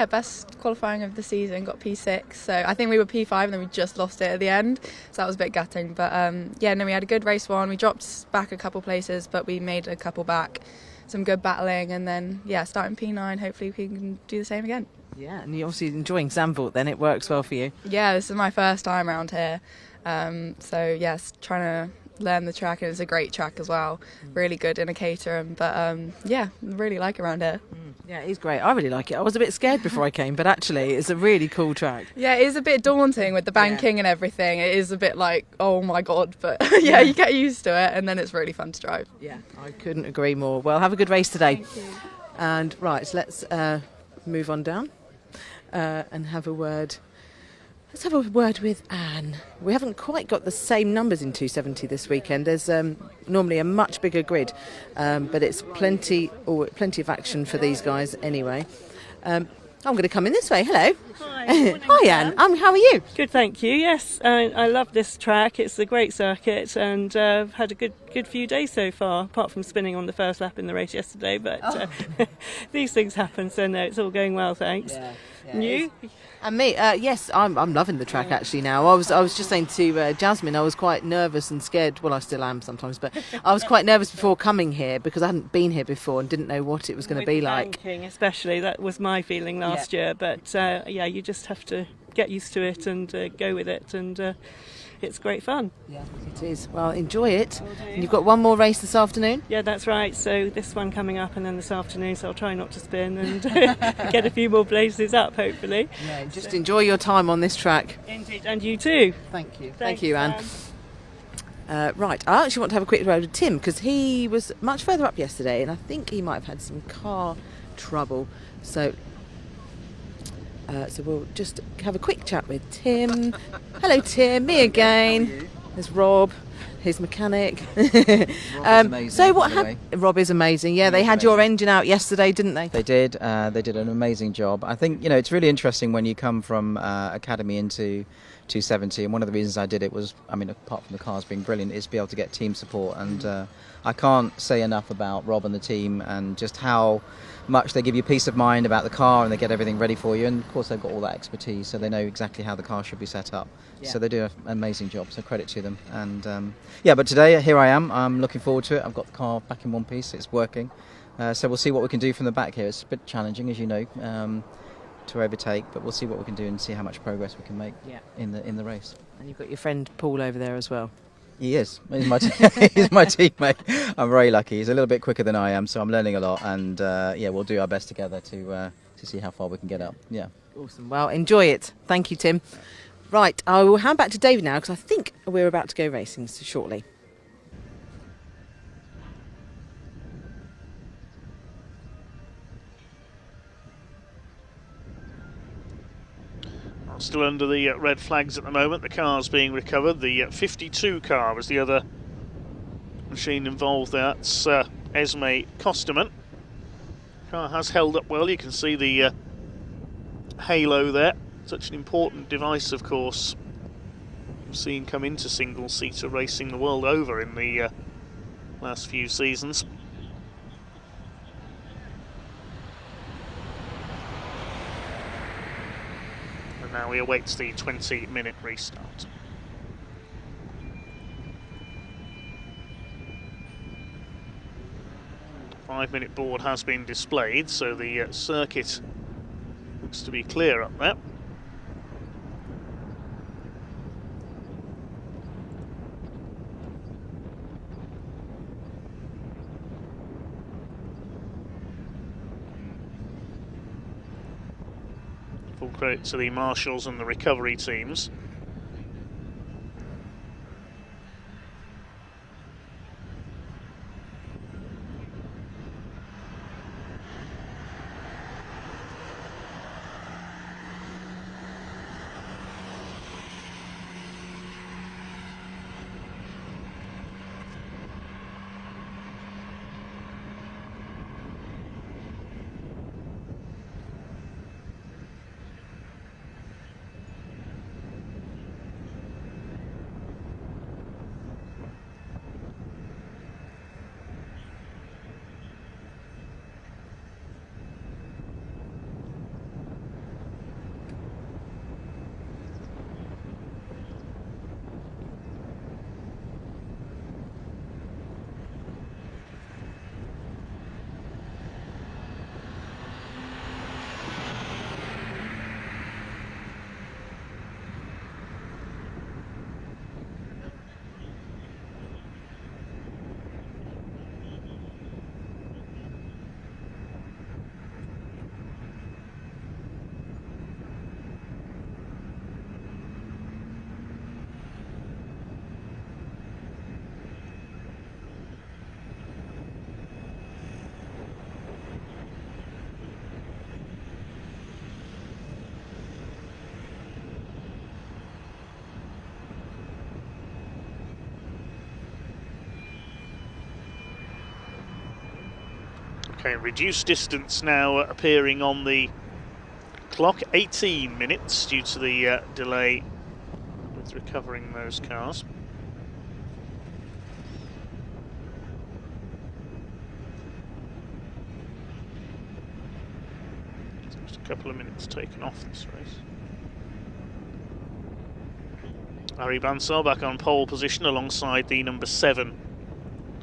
best qualifying of the season, got P6. So I think we were P5 and then we just lost it at the end. So that was a bit gutting. But we had a good race 1. We dropped back a couple places, but we made a couple back. Some good battling, and then starting P9. Hopefully we can do the same again. Yeah, and you're obviously enjoying Zandvoort. Then it works well for you. Yeah, this is my first time around here. So yes, trying to learn the track, and it's a great track as well. Really good in a Caterham, but really like around here. Yeah, it is great. I really like it. I was a bit scared before I came, but actually it's a really cool track. Yeah, it is a bit daunting with the banking and everything. It is a bit like, oh my god, but you get used to it, and then it's really fun to drive. Yeah, I couldn't agree more. Well, have a good race today. Thank you. And right, let's move on down and have a word. Let's have a word with Anne. We haven't quite got the same numbers in 270 this weekend. There's normally a much bigger grid, but it's plenty of action for these guys anyway. I'm going to come in this way. Hello. Hi. Hi, Anne. How are you? Good, thank you. Yes, I love this track. It's a great circuit, and I've had a good few days so far, apart from spinning on the first lap in the race yesterday. But these things happen, so no, it's all going well, thanks. Yeah, and you? And me, yes, I'm loving the track actually now. I was just saying to Jasmine, I was quite nervous and scared. Well, I still am sometimes, but I was quite nervous before coming here because I hadn't been here before and didn't know what it was going to be like. Banking, especially, that was my feeling last year. But you just have to get used to it and go with it, and it's great fun. Yeah, it is. Well, enjoy it. And you've got one more race this afternoon? Yeah, that's right. So this one coming up and then this afternoon, so I'll try not to spin and get a few more places up, hopefully. Yeah, just enjoy your time on this track. Indeed, and you too. Thank you. Thanks, Thank you, Anne. Right, I actually want to have a quick word with Tim because he was much further up yesterday and I think he might have had some car trouble. So we'll just have a quick chat with Tim. Hello, Tim. Me again. There's Rob, his mechanic. So what happened? Rob is amazing. Yeah, they had your engine out yesterday, didn't they? They did. They did an amazing job. I think it's really interesting when you come from academy into 270. And one of the reasons I did it was, I mean, apart from the cars being brilliant, is to be able to get team support. And I can't say enough about Rob and the team and just how much they give you peace of mind about the car, and they get everything ready for you. And of course they've got all that expertise, so they know exactly how the car should be set up. Yeah. So they do an amazing job, so credit to them. And yeah, but today here I am. I'm looking forward to it. I've got the car back in one piece. It's working. So we'll see what we can do from the back here. It's a bit challenging, as you know, to overtake, but we'll see what we can do and see how much progress we can make in the race. And you've got your friend Paul over there as well. He is. He's my he's my teammate. I'm very lucky. He's a little bit quicker than I am, so I'm learning a lot. And yeah, we'll do our best together to see how far we can get up. Yeah. Awesome. Well, enjoy it. Thank you, Tim. Right, I will hand back to David now because I think we're about to go racing shortly. Still under the red flags at the moment. The car's being recovered. The 52 car was the other machine involved. That's Esme Kosterman. Car has held up well. You can see the halo there. Such an important device, of course. We've seen come into single-seater racing the world over in the last few seasons. Now we await the 20-minute restart. The 5-minute board has been displayed, so the circuit looks to be clear up there. Full credit to the marshals and the recovery teams. Okay, reduced distance now appearing on the clock, 18 minutes due to the delay with recovering those cars. Just a couple of minutes taken off this race. Harry Bansal back on pole position alongside the number 7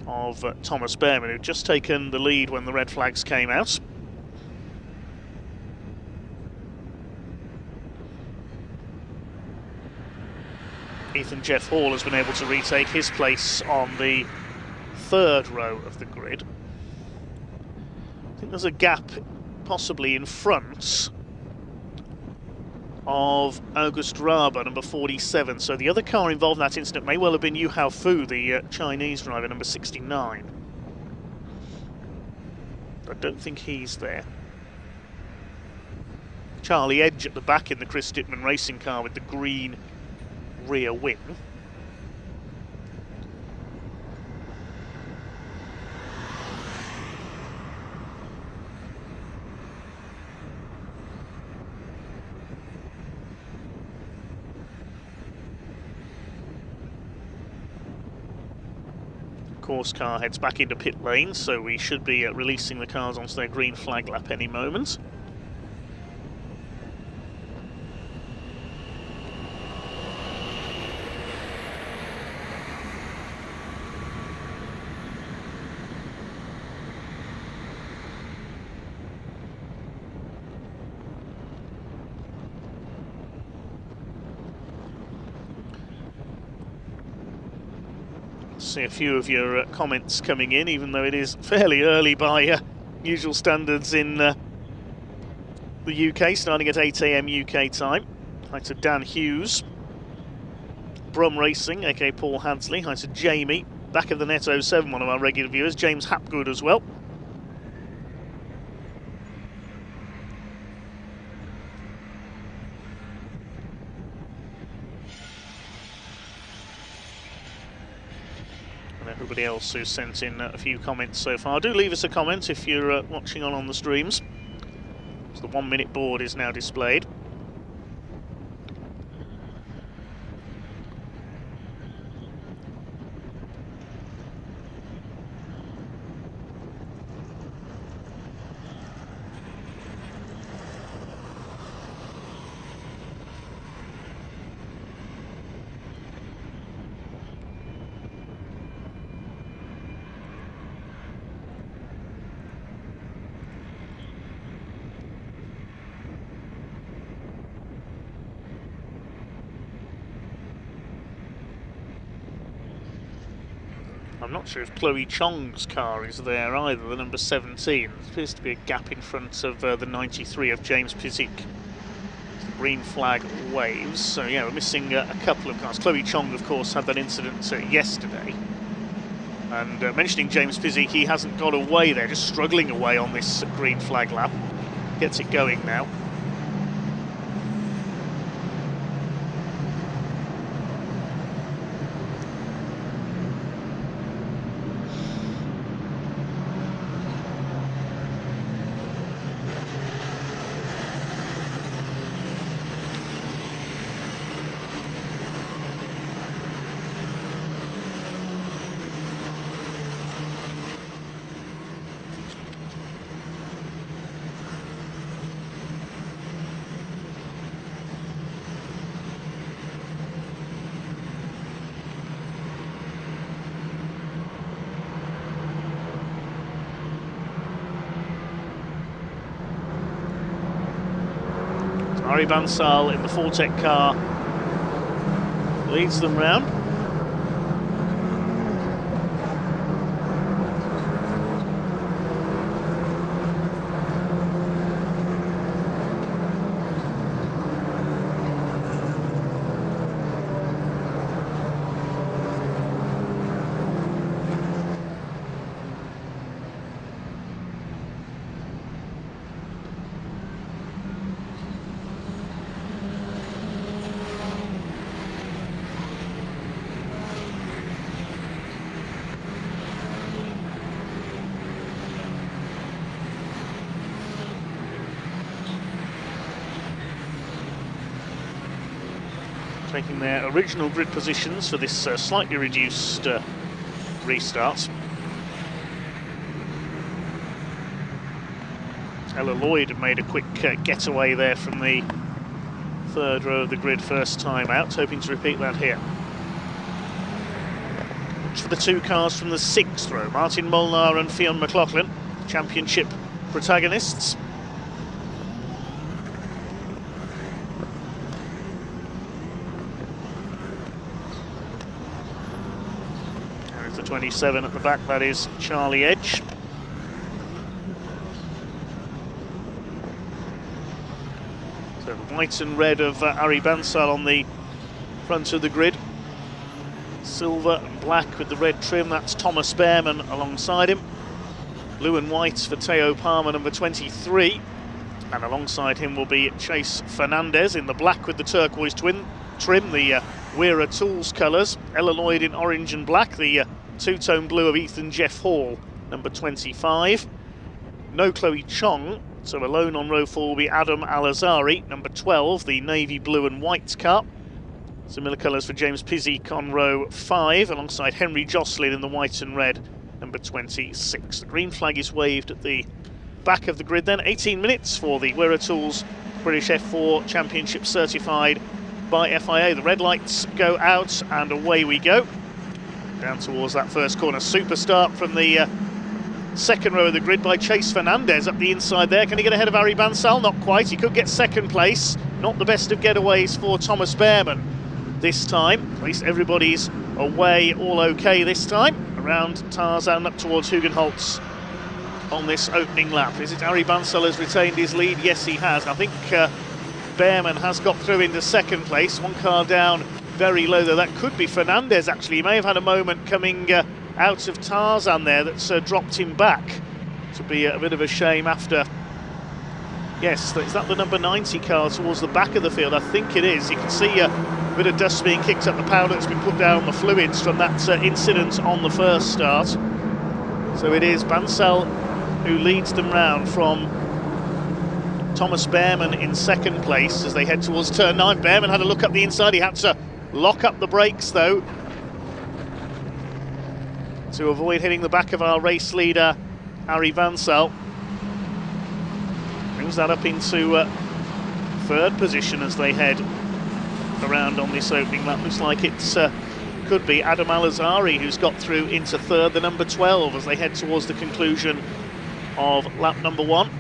of Thomas Behrman, who'd just taken the lead when the red flags came out. Ethan Jeff Hall has been able to retake his place on the 3rd row of the grid. I think there's a gap possibly in front of August Raber, number 47. So the other car involved in that incident may well have been Yu Hao Fu, the Chinese driver, number 69. I don't think he's there. Charlie Edge at the back in the Chris Dittman racing car with the green rear wing. course car heads back into pit lane, so we should be releasing the cars onto their green flag lap any moment. See a few of your comments coming in, even though it is fairly early by usual standards in the UK, starting at 8 AM UK time. Hi to Dan Hughes, Brum Racing, aka Paul Hadsley. Hi to Jamie, back of the Net 07, one of our regular viewers. James Hapgood as well. Everybody else who's sent in a few comments so far. Do leave us a comment if you're watching on the streams. So the 1 minute board is now displayed. I'm not sure if Chloe Chong's car is there either, the number 17. There appears to be a gap in front of the 93 of James Pizik. The green flag waves, so yeah, we're missing a couple of cars. Chloe Chong, of course, had that incident yesterday. And mentioning James Pizik, he hasn't got away there, just struggling away on this green flag lap. Gets it going now. Ari Bansal in the Fortec car leads them round. Taking their original grid positions for this slightly reduced restart. Ella Lloyd had made a quick getaway there from the third row of the grid first time out, hoping to repeat that here. For the two cars from the sixth row, Martin Molnar and Fionn McLaughlin, championship protagonists. There's the 27 at the back, that is Charlie Edge. So white and red of Ari Bansal on the front of the grid. Silver and black with the red trim, that's Thomas Behrman alongside him. Blue and white for Teo Palmer, number 23. And alongside him will be Chase Fernandez in the black with the turquoise trim, the Weira Tools colours. Ella Lloyd in orange and black, the two-tone blue of Ethan Jeff Hall, number 25. No Chloe Chong, so alone on row 4 will be Adam Al-Azari, number 12, the navy blue and white car. Similar colours for James Pizik on row 5, alongside Henry Jocelyn in the white and red, number 26. The green flag is waved at the back of the grid then. 18 minutes for the Wera Tools British F4 Championship certified by FIA. The red lights go out and away we go. Down towards that first corner. Super start from the second row of the grid by Chase Fernandez up the inside there. Can he get ahead of Ari Bansal? Not quite. He could get second place. Not the best of getaways for Thomas Behrman this time. At least everybody's away all okay this time. Around Tarzan up towards Hugenholtz on this opening lap. Is it Ari Bansal has retained his lead? Yes, he has. I think Behrman has got through into second place. One car down very low, though. That could be Fernandez, actually. He may have had a moment coming out of Tarzan there that's dropped him back. To be a bit of a shame after. Yes, is that the number 90 car towards the back of the field? I think it is. You can see a bit of dust being kicked up, the powder that's been put down on the fluids from that incident on the first start. So it is Bansal who leads them round from Thomas Behrman in second place as they head towards turn 9. Behrman had a look up the inside. He had to lock up the brakes, though, to avoid hitting the back of our race leader, Ari Bansal. Brings that up into third position as they head around on this opening lap. Looks like it could be Adam Al-Azhari who's got through into third, the number 12, as they head towards the conclusion of lap number 1.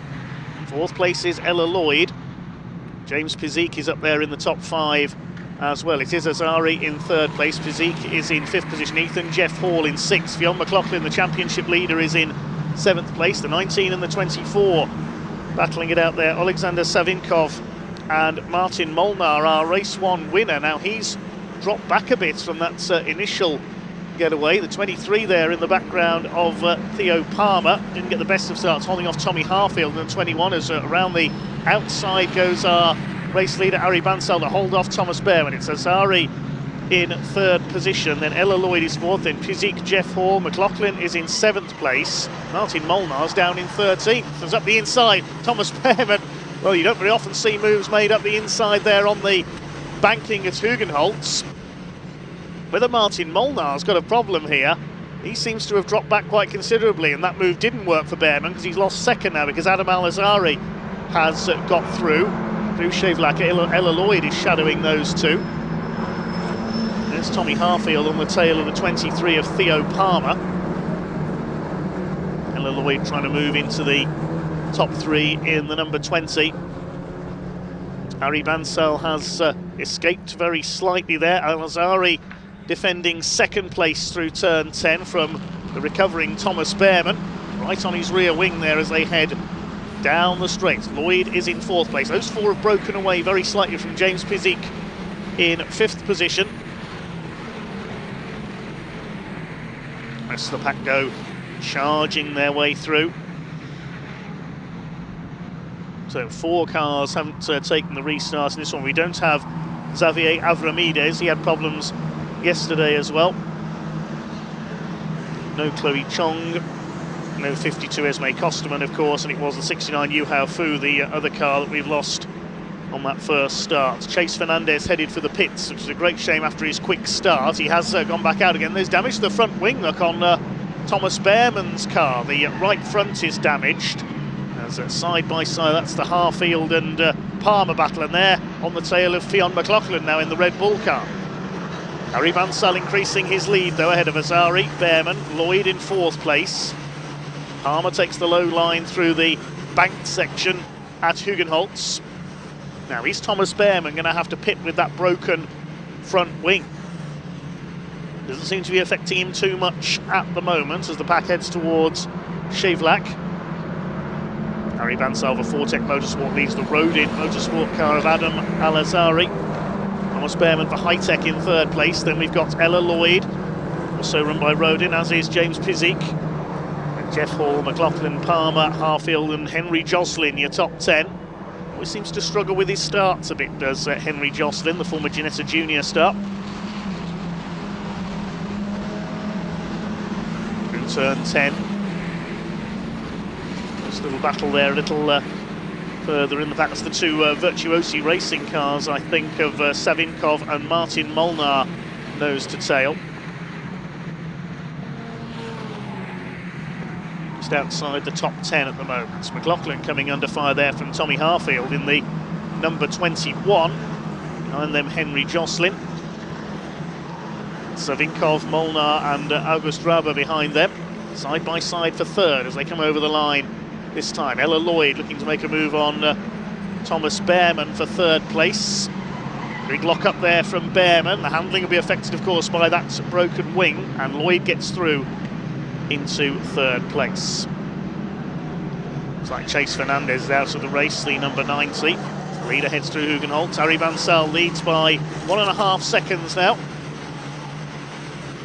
Fourth place is Ella Lloyd. James Pizik is up there in the top 5 as well. It is Azhari in third place. Pizik is in 5th position. Ethan Jeff Hall in 6th. Fionn McLaughlin, the championship leader, is in 7th place. The 19 and the 24 battling it out there. Alexander Savinkov and Martin Molnar, our race 1 winner. Now he's dropped back a bit from that initial getaway. The 23 there in the background of Theo Palmer didn't get the best of starts, holding off Tommy Harfield, and the 21 as around the outside goes our race leader Ari Bansal to hold off Thomas Behrman. It's Azhari in third position, then Ella Lloyd is fourth, then Pizik, Jeff Hall, McLaughlin is in 7th place, Martin Molnar's down in 13th. There's up the inside, Thomas Behrman. Well, you don't very often see moves made up the inside there on the banking at Hugenholtz. Whether Martin Molnar's got a problem here, he seems to have dropped back quite considerably, and that move didn't work for Behrman because he's lost second now because Adam Al-Azhari has got through Shevlak. Ella Lloyd is shadowing those two. There's Tommy Harfield on the tail of the 23 of Theo Palmer. Ella Lloyd trying to move into the top 3 in the number 20. Ari Bansal has escaped very slightly there. Al-Azhari defending second place through turn 10 from the recovering Thomas Behrman. Right on his rear wing there as they head down the straight. Lloyd is in 4th place. Those 4 have broken away very slightly from James Pizik in 5th position. The rest of the pack go charging their way through. So 4 cars haven't taken the restart in this one. We don't have Xavier Avramides. He had problems yesterday as well. No Chloe Chong, no 52 Esme Kosterman, of course, and it was the 69 Yu Hao Fu, the other car that we've lost on that first start. Chase Fernandez headed for the pits, which is a great shame after his quick start. He has gone back out again. There's damage to the front wing, look, on Thomas Behrman's car. The right front is damaged. As side by side, that's the Harfield and Palmer battle, and there on the tail of Fionn McLaughlin now in the Red Bull car. Ari Bansal increasing his lead though ahead of Azhari. Behrman, Lloyd in 4th place. Palmer takes the low line through the banked section at Hugenholtz. Now is Thomas Behrman going to have to pit with that broken front wing? Doesn't seem to be affecting him too much at the moment as the pack heads towards Shevlak. Ari Bansal for Vortex Motorsport leads the Rodin Motorsport car of Adam Al-Azhari. Thomas Behrman for High-Tech in 3rd place. Then we've got Ella Lloyd, also run by Rodin, as is James Pizik. And Jeff Hall, McLaughlin, Palmer, Harfield and Henry Jocelyn, your top 10. Always seems to struggle with his starts a bit, does Henry Jocelyn, the former Ginetta Junior start. Through turn 10. Just a little battle there, a little Further in the pack, that's the two Virtuosi racing cars, I think, of Savinkov and Martin Molnar, nose to tail. Just outside the top 10 at the moment. McLaughlin coming under fire there from Tommy Harfield in the number 21. Behind them, Henry Jocelyn. Savinkov, Molnar and August Raber behind them. Side by side for third as they come over the line this time. Ella Lloyd looking to make a move on Thomas Behrman for third place. Big lock up there from Behrman. The handling will be affected, of course, by that broken wing, and Lloyd gets through into third place. Looks like Chase Fernandez is out of the race, the number 90. The leader heads through Hugenholt. Harry Bansal leads by 1.5 seconds now.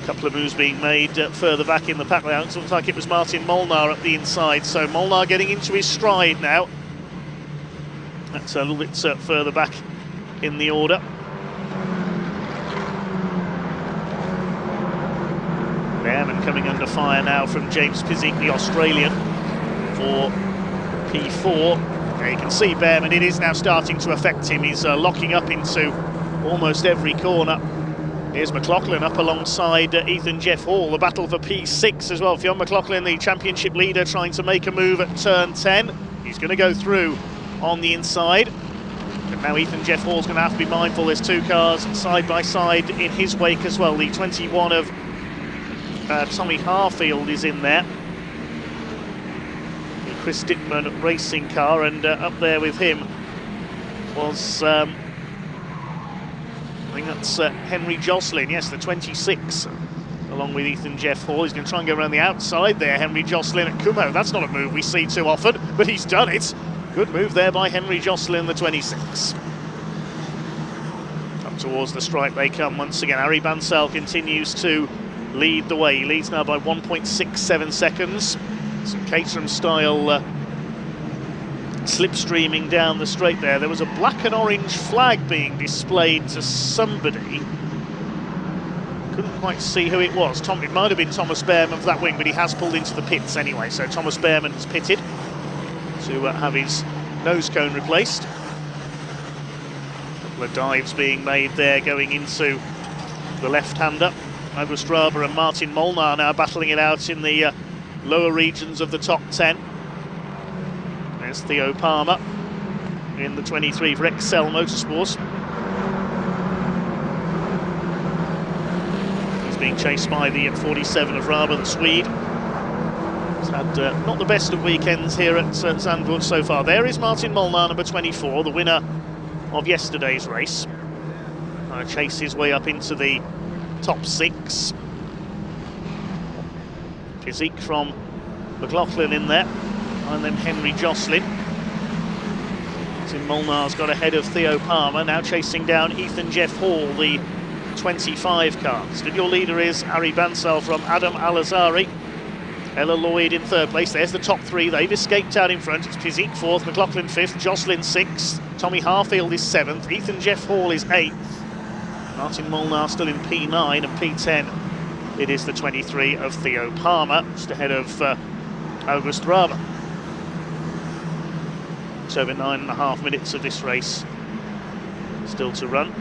A couple of moves being made further back in the pack now. It looks like it was Martin Molnar up the inside, so Molnar getting into his stride now. That's a little bit further back in the order. Behrman coming under fire now from James Pizik, the Australian, for P4. There you can see Behrman, it is now starting to affect him. He's locking up into almost every corner. Here's McLaughlin up alongside Ethan Jeff Hall. The battle for P6 as well. Fionn McLaughlin, the championship leader, trying to make a move at turn 10. He's going to go through on the inside. But now Ethan Jeff Hall's going to have to be mindful. There's two cars side by side in his wake as well. The 21 of Tommy Harfield is in there. The Chris Dittman racing car, and up there with him was... I think that's Henry Jocelyn, yes, the 26, along with Ethan Jeff Hall. He's going to try and go around the outside there, Henry Jocelyn at Kumho. That's not a move we see too often, but he's done it. Good move there by Henry Jocelyn, the 26. Up towards the stripe they come once again. Harry Bansal continues to lead the way. He leads now by 1.67 seconds. Some Caterham-style slipstreaming down the straight there. There was a black and orange flag being displayed to somebody. Couldn't quite see who it was. It might have been Thomas Behrman for that wing, but he has pulled into the pits anyway. So Thomas Behrman has pitted to have his nose cone replaced. A couple of dives being made there going into the left-hander. August Raber and Martin Molnar now battling it out in the lower regions of the top 10. There's Theo Palmer in the 23 for Excel Motorsport. He's being chased by the 47 of Raber, the Swede. He's had not the best of weekends here at Zandvoort so far. There is Martin Molnar, number 24, the winner of yesterday's race. Chase his way up into the top 6. Pizik from McLaughlin in there. And then Henry Jocelyn. Tim Molnar's got ahead of Theo Palmer, now chasing down Ethan Jeff Hall, the 25 car. Still your leader is Harry Bansal from Adam Al-Azhari. Ella Lloyd in third place. There's the top 3. They've escaped out in front. It's Pizik 4th, McLaughlin 5th, Jocelyn 6th. Tommy Harfield is 7th. Ethan Jeff Hall is 8th. Martin Molnar still in P9, and P10 it is the 23 of Theo Palmer, just ahead of August Raber. It's over 9.5 minutes of this race still to run.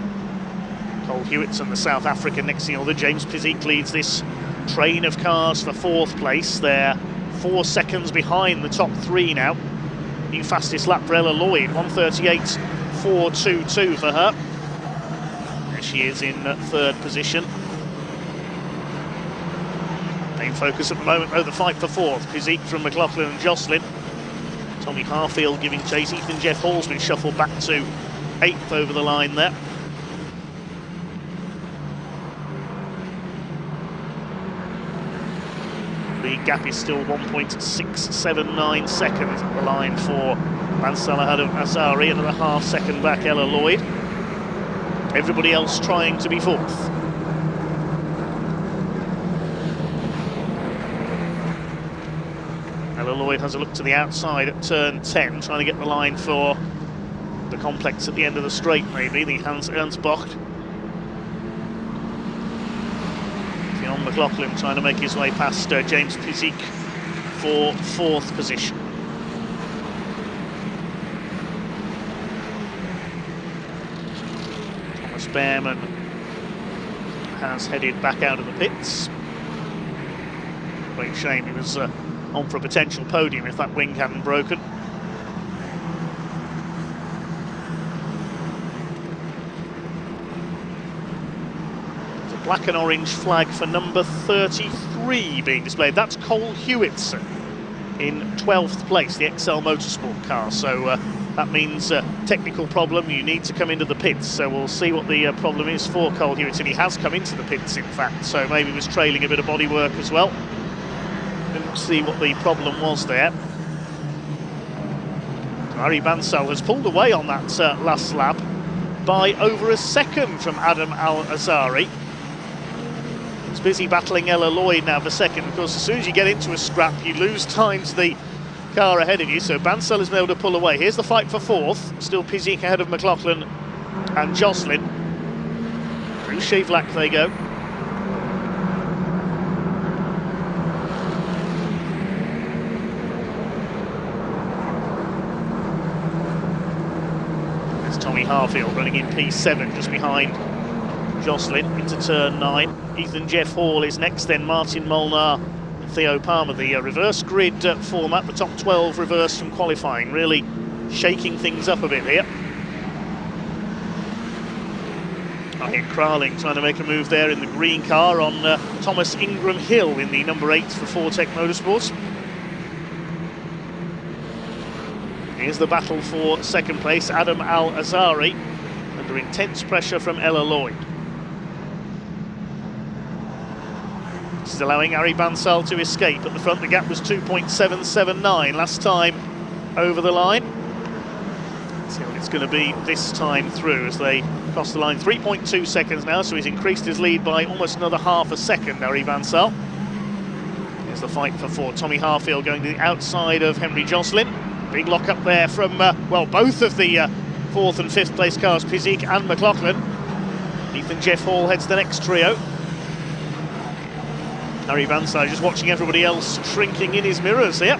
Cole Hewitson, the South African, next thing other. James Pizik leads this train of cars for 4th place. They're 4 seconds behind the top 3 now. New fastest lap for Ella Lloyd, 1:38.422 for her. There she is in 3rd position. Main focus at the moment, though, the fight for 4th. Pizik from McLaughlin and Jocelyn. Tommy Harfield giving chase. Ethan Jeff Hall's been shuffled back to 8th over the line there. The gap is still 1.679 seconds at the line for Bansal Al-Azhari. Another half second back, Ella Lloyd. Everybody else trying to be 4th. Ella Lloyd has a look to the outside at turn 10, trying to get the line for the complex at the end of the straight, maybe, the Ernst Bocht. Fionn McLaughlin trying to make his way past James Pizik for 4th position. Behrman has headed back out of the pits. Great shame, he was on for a potential podium if that wing hadn't broken. There's a black and orange flag for number 33 being displayed. That's Cole Hewitson in 12th place, the XL Motorsport car. So that means technical problem, you need to come into the pits. So we'll see what the problem is for Cole Hewitson. He has come into the pits, in fact, so maybe he was trailing a bit of bodywork as well. Didn't see what the problem was there. Harry Bansal has pulled away on that last lap by over a second from Adam Al-Azhari. He's busy battling Ella Lloyd now for second. Of course, as soon as you get into a scrap, you lose time to the car ahead of you, so Bansal has been able to pull away. Here's the fight for fourth. Still Pizik ahead of McLaughlin and Jocelyn. Through Shevlak they go. There's Tommy Harfield running in P7 just behind Jocelyn into turn 9. Ethan Jeff Hall is next, then Martin Molnar, Theo Palmer. The reverse grid format, the top 12 reversed from qualifying, really shaking things up a bit here. I hear Kraling trying to make a move there in the green car on Thomas Ingram Hill in the number 8 for Vortex Motorsport. Here's the battle for second place. Adam Al-Azhari under intense pressure from Ella Lloyd. This is allowing Harry Bansal to escape. At the front, the gap was 2.779 last time over the line. Let's see what it's going to be this time through as they cross the line. 3.2 seconds now, so he's increased his lead by almost another half a second, Harry Bansal. Here's the fight for fourth. Tommy Harfield going to the outside of Henry Jocelyn. Big lock up there from, well, both of the fourth and fifth place cars, Pizik and McLaughlin. Ethan Jeff Hall heads the next trio. Harry Bansal just watching everybody else shrinking in his mirrors here.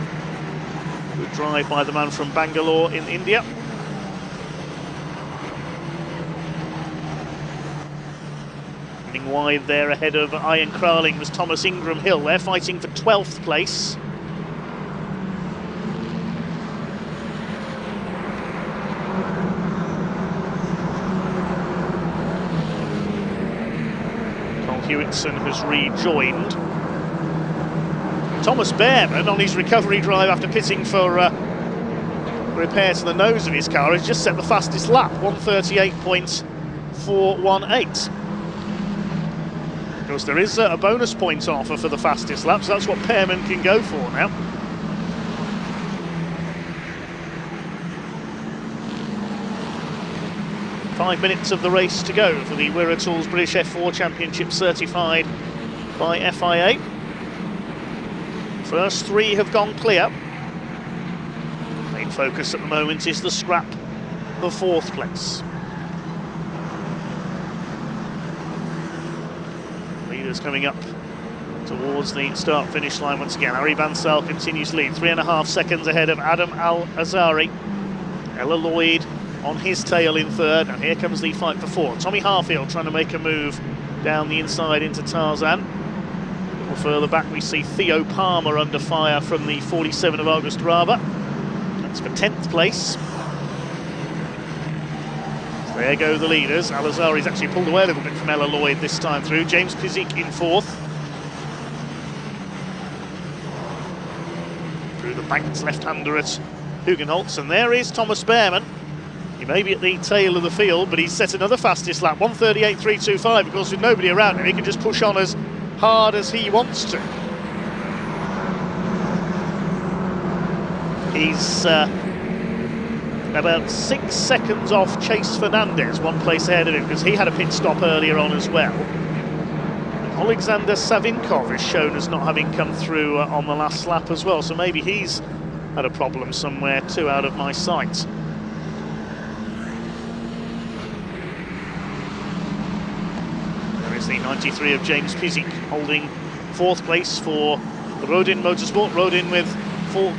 Good drive by the man from Bangalore in India. Running wide there ahead of Ian Kraling was Thomas Ingram Hill. They're fighting for 12th place. Cole Hewitson has rejoined. Thomas Behrman, on his recovery drive after pitting for repair to the nose of his car, has just set the fastest lap, 138.418. Of course, there is a bonus point offer for the fastest lap, so that's what Behrman can go for now. Five minutes of the race to go for the Wirra Tools British F4 Championship, certified by FIA. First three have gone clear. Main focus at the moment is the scrap for fourth place. Leaders coming up towards the start-finish line once again. Harry Bansal continues lead, 3.5 seconds ahead of Adam Al-Azhari. Ella Lloyd on his tail in third, and here comes the fight for fourth. Tommy Harfield trying to make a move down the inside into Tarzan. Further back we see Theo Palmer under fire from the 47 of August Raber. That's for 10th place. So there go the leaders. Al-Azhari's actually pulled away a little bit from Ella Lloyd this time through. James Pizik in fourth. Through the banked left-hander at Hugenholtz, and there is Thomas Behrman. He may be at the tail of the field, but he's set another fastest lap, 138.325. Of course, with nobody around him, he can just push on as hard as he wants to. He's about 6 seconds off Chase Fernandez, one place ahead of him, because he had a pit stop earlier on as well. Alexander Savinkov is shown as not having come through on the last lap as well, so maybe he's had a problem somewhere too out of my sight. The 93 of James Pizik holding fourth place for Rodin Motorsport. Rodin with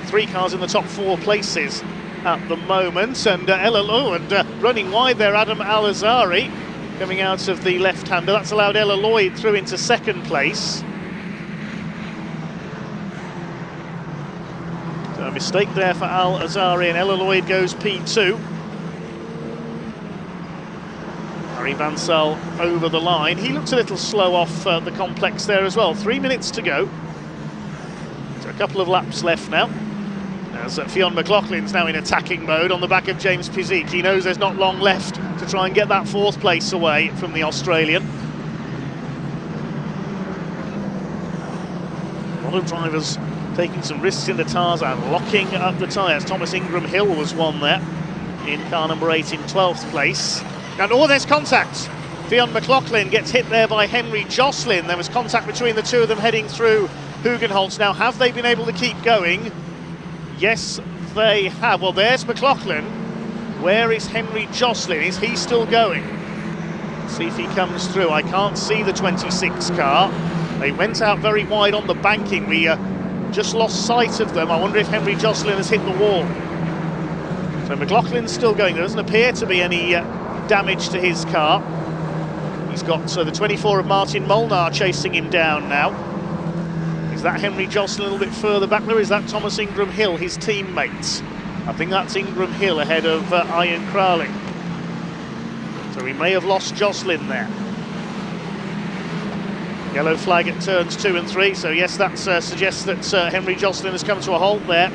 three cars in the top 4 places at the moment, and Ella Lloyd running wide there. Adam Al-Azhari coming out of the left-hander. That's allowed Ella Lloyd through into second place. So a mistake there for Al Azari, and Ella Lloyd goes P2. Harry Bansal over the line. He looks a little slow off the complex there as well. 3 minutes to go. So a couple of laps left now. As Fionn McLaughlin's now in attacking mode on the back of James Pizik. He knows there's not long left to try and get that fourth place away from the Australian. A lot of drivers taking some risks in the Tarzan, locking up the tyres. Thomas Ingram Hill was one there in car number 8 in 12th place. And there's contact. Fionn McLaughlin gets hit there by Henry Joslin. There was contact between the two of them heading through Hugenholtz. Now, have they been able to keep going? Yes, they have. Well, there's McLaughlin. Where is Henry Joslin? Is he still going? See if he comes through. I can't see the 26 car. They went out very wide on the banking. We just lost sight of them. I wonder if Henry Joslin has hit the wall. So McLaughlin's still going. There doesn't appear to be any damage to his car. He's got the 24 of Martin Molnar chasing him down now. Is that Henry Joslin a little bit further back there? Is that Thomas Ingram Hill, his teammate? I think that's Ingram Hill ahead of Ian Crowley. So we may have lost Joslin there. Yellow flag at turns 2 and 3. So yes, that suggests that Henry Joslin has come to a halt there.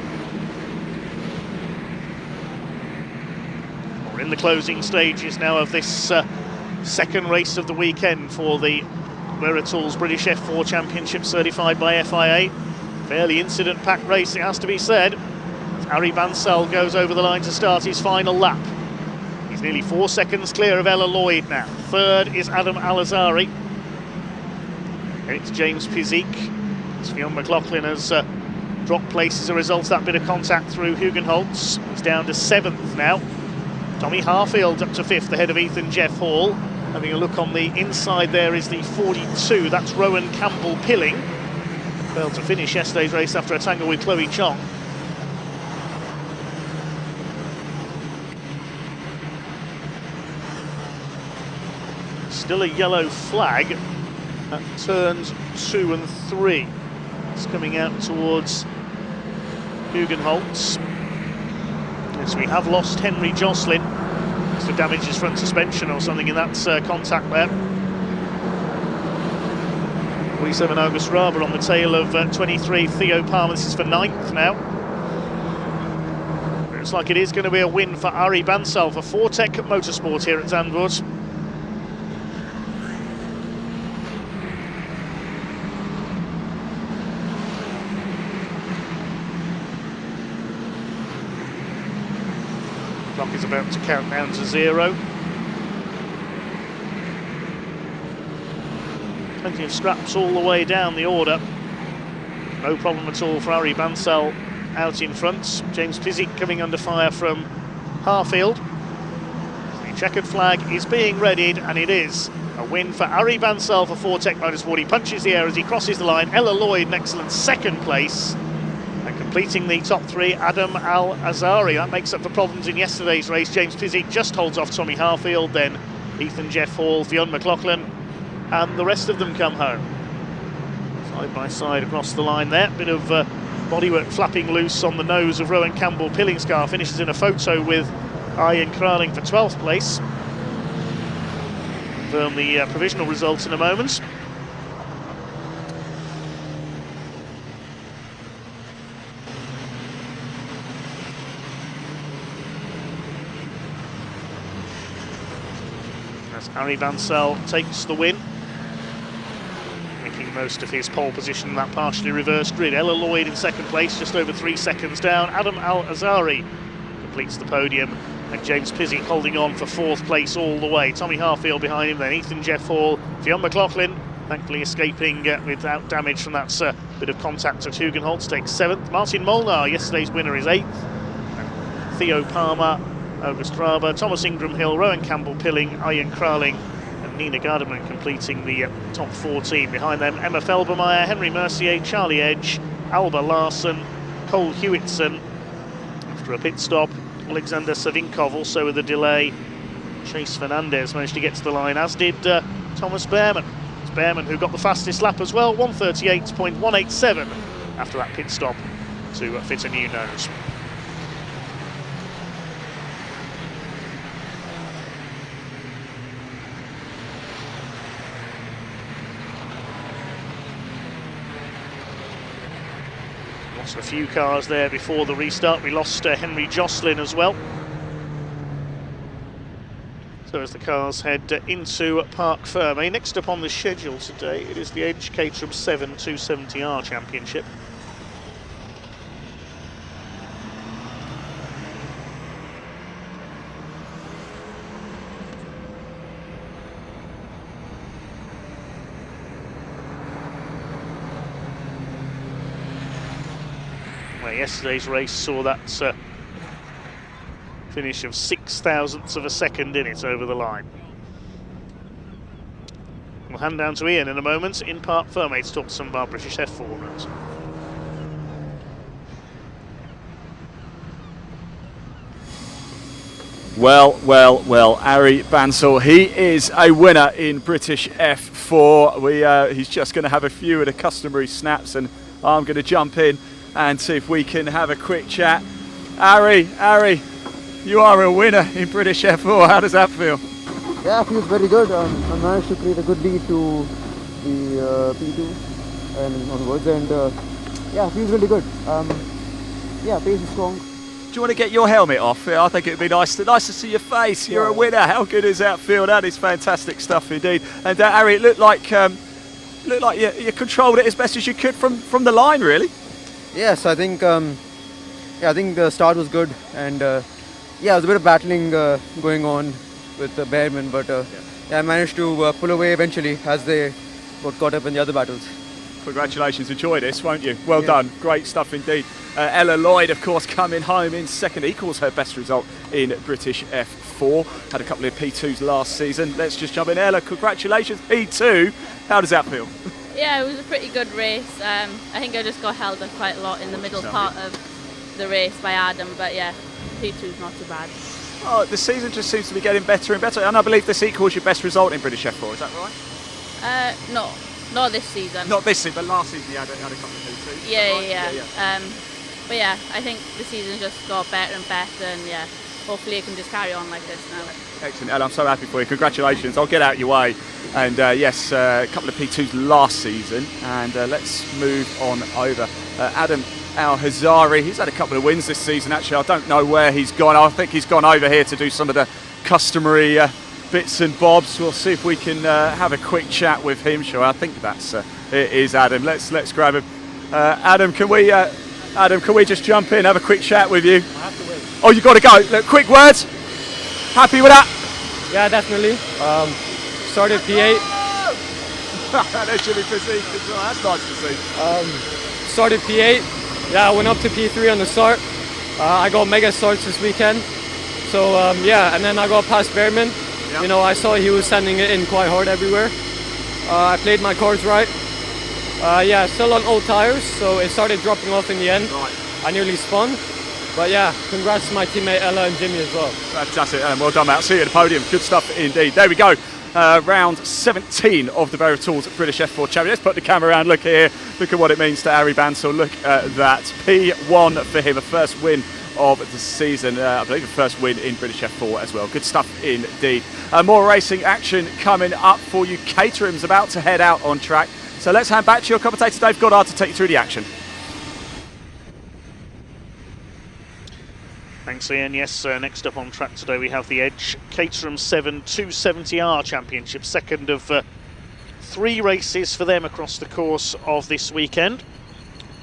We're in the closing stages now of this second race of the weekend for the Weratools British F4 Championship certified by FIA. Fairly incident-packed race, it has to be said. Harry Bansal goes over the line to start his final lap. He's nearly 4 seconds clear of Ella Lloyd now. Third is Adam Al-Azari. It's James Pizik. Fionn McLaughlin has dropped place as a result of that bit of contact through Hugenholtz. He's down to 7th now. Tommy Harfield up to 5th ahead of Ethan Jeff Hall. Having a look on the inside there is the 42. That's Rowan Campbell Pilling. Failed to finish yesterday's race after a tangle with Chloe Chong. Still a yellow flag at turns 2 and 3. It's coming out towards Hugenholtz. Yes, we have lost Henry Joslin. It's for damage his front suspension or something in that contact there. 47 August Raber on the tail of 23 Theo Palmer. This is for 9th now. Looks like it is going to be a win for Ari Bansal for Vertex Motorsport here at Zandvoort. Clock is about to count down to 0. Plenty of scraps all the way down the order. No problem at all for Ari Bansal out in front. James Pizik coming under fire from Harfield. The checkered flag is being readied, and it is a win for Ari Bansal for Vertex Motorsport. He punches the air as he crosses the line. Ella Lloyd an excellent 2nd place. And completing the top 3, Adam Al-Azari. That makes up for problems in yesterday's race. James Pizik just holds off Tommy Harfield, then Ethan Jeff Hall, Fionn McLaughlin, and the rest of them come home. Side by side across the line there. Bit of bodywork flapping loose on the nose of Rowan Campbell Pilling's car. Finishes in a photo with Ian Crowling for 12th place. Confirm the provisional results in a moment. Harry Bansal takes the win, making most of his pole position in that partially reversed grid. Ella Lloyd in 2nd place, just over 3 seconds down. Adam Al-Azari completes the podium, and James Pizik holding on for 4th place all the way. Tommy Harfield behind him, then Ethan Jeff Hall. Fionn McLaughlin thankfully escaping without damage from that bit of contact at Hugenholtz, takes 7th. Martin Molnar, yesterday's winner, is 8th. And Theo Palmer, August Raber, Thomas Ingram Hill, Rowan Campbell Pilling, Ian Crowling and Nina Garderman completing the top 14. Behind them, Emma Felbermeyer, Henry Mercier, Charlie Edge, Alba Larson, Cole Hewitson. After a pit stop, Alexander Savinkov also with a delay. Chase Fernandez managed to get to the line, as did Thomas Behrman. It's Behrman who got the fastest lap as well, 1:38.187 after that pit stop to fit a new nose. Lost a few cars there before the restart. We lost Henry Jocelyn as well. So as the cars head into Parc Ferme, next up on the schedule today, it is the Edge Caterham 7 270R Championship. Well, yesterday's race saw that finish of 0.06 of a second in it over the line. We'll hand down to Ian in a moment in Parc Ferme to talk to some of our British F4 runners. Well, Ari Bansal, he is a winner in British F4. He's just going to have a few of the customary snaps, and I'm going to jump in and see if we can have a quick chat. Ari, you are a winner in British F4. How does that feel? Yeah, it feels very good. I managed to create a good lead to the P2 and onwards, and yeah, it feels really good. Yeah, pace is strong. Do you want to get your helmet off? I think it'd be nice to see your face. You're a winner. How good does that feel? That is fantastic stuff indeed. And Ari, it looked like you controlled it as best as you could from the line, really. Yes, I think I think the start was good, and yeah, there was a bit of battling going on with Behrman, but yeah, I managed to pull away eventually as they got caught up in the other battles. Congratulations, enjoy this, won't you? Well done, great stuff indeed. Ella Lloyd, of course, coming home in second, equals her best result in British F4. Had a couple of P2s last season. Let's just jump in. Ella, congratulations, P2. How does that feel? Yeah, it was a pretty good race. I think I just got held up quite a lot in the middle part of the race by Adam, but yeah, P2's not too bad. Oh, the season just seems to be getting better and better, and I believe this equals your best result in British F4, is that right? No, not this season. Not this season, but last season you had a couple of P2s. Yeah. But yeah, I think the season just got better and better, and yeah, hopefully it can just carry on like this now. Excellent, Ella, I'm so happy for you. Congratulations. I'll get out your way. And yes, a couple of P2s last season, and let's move on over. Adam Al-Hazari, he's had a couple of wins this season actually. I don't know where he's gone. I think he's gone over here to do some of the customary bits and bobs. We'll see if we can have a quick chat with him. Sure, I think that's it is Adam. Let's grab him. Adam, can we just jump in, have a quick chat with you? I have to wait. Oh, you got to go. Look, quick words. Happy with that? Yeah, definitely. Started P8. There should be physique as well. That's nice to see. Started P8. Yeah, I went up to P3 on the start. I got mega starts this weekend. So yeah, and then I got past Behrman. Yep. You know, I saw he was sending it in quite hard everywhere. I played my cards right. Yeah, still on old tires, so it started dropping off in the end. Right. I nearly spun. But yeah, congrats to my teammate Ella and Jimmy as well. Fantastic, and well done, Matt. See you at the podium. Good stuff indeed. There we go. Round 17 of the Veritools British F4 Championship. Let's put the camera around. Look here. Look at what it means to Ari Bansal. Look at that. P1 for him, a first win of the season. I believe the first win in British F4 as well. Good stuff indeed. More racing action coming up for you. Caterham's about to head out on track. So let's hand back to your commentator Dave Goddard to take you through the action. Thanks, Ian. Yes, next up on track today we have the Edge Caterham 7 270R Championship, second of 3 races for them across the course of this weekend.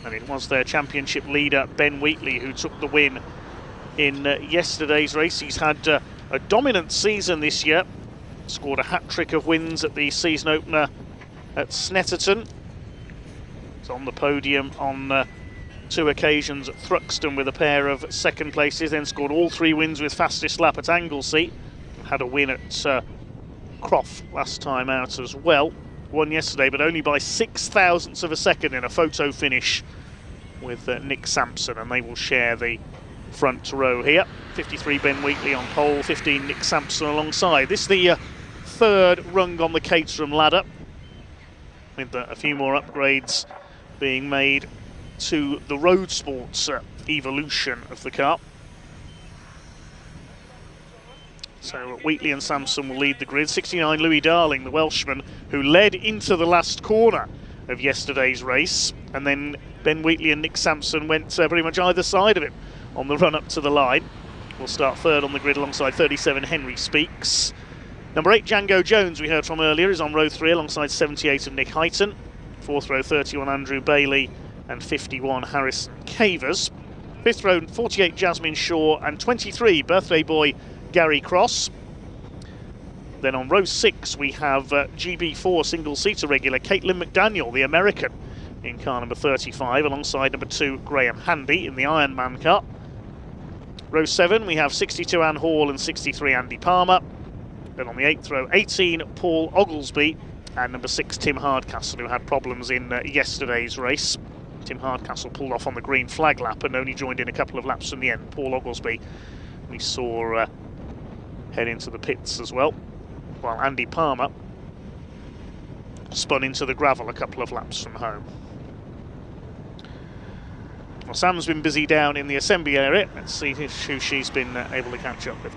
And it was their championship leader, Ben Wheatley, who took the win in yesterday's race. He's had a dominant season this year, scored a hat-trick of wins at the season opener at Snetterton. He's on the podium on 2 occasions at Thruxton with a pair of second places, then scored all 3 wins with fastest lap at Anglesey. Had a win at Croft last time out as well. Won yesterday, but only by 0.06 of a second in a photo finish with Nick Sampson, and they will share the front row here. 53 Ben Wheatley on pole, 15 Nick Sampson alongside. This is the third rung on the Caterham ladder, with a few more upgrades being made to the Roadsport's evolution of the car. So Wheatley and Sampson will lead the grid. 69 Louis Darling, the Welshman, who led into the last corner of yesterday's race, and then Ben Wheatley and Nick Sampson went pretty much either side of him on the run up to the line. We'll start third on the grid alongside 37 Henry Speaks. Number 8 Django Jones, we heard from earlier, is on row 3 alongside 78 of Nick Heighton. Fourth row 31 Andrew Bailey and 51 Harrison Cavers. Fifth row 48 Jasmine Shaw and 23 birthday boy Gary Cross. Then on row 6 we have GB4 single-seater regular Caitlin McDaniel, the American, in car number 35, alongside number 2 Graham Handy in the Ironman car. Row 7 we have 62 Ann Hall and 63 Andy Palmer. Then on the 8th row 18 Paul Oglesby and number 6 Tim Hardcastle, who had problems in yesterday's race. Tim Hardcastle pulled off on the green flag lap and only joined in a couple of laps from the end. Paul Oglesby we saw head into the pits as well, while Andy Palmer spun into the gravel a couple of laps from home. Well, Sam's been busy down in the assembly area. Let's see who she's been able to catch up with.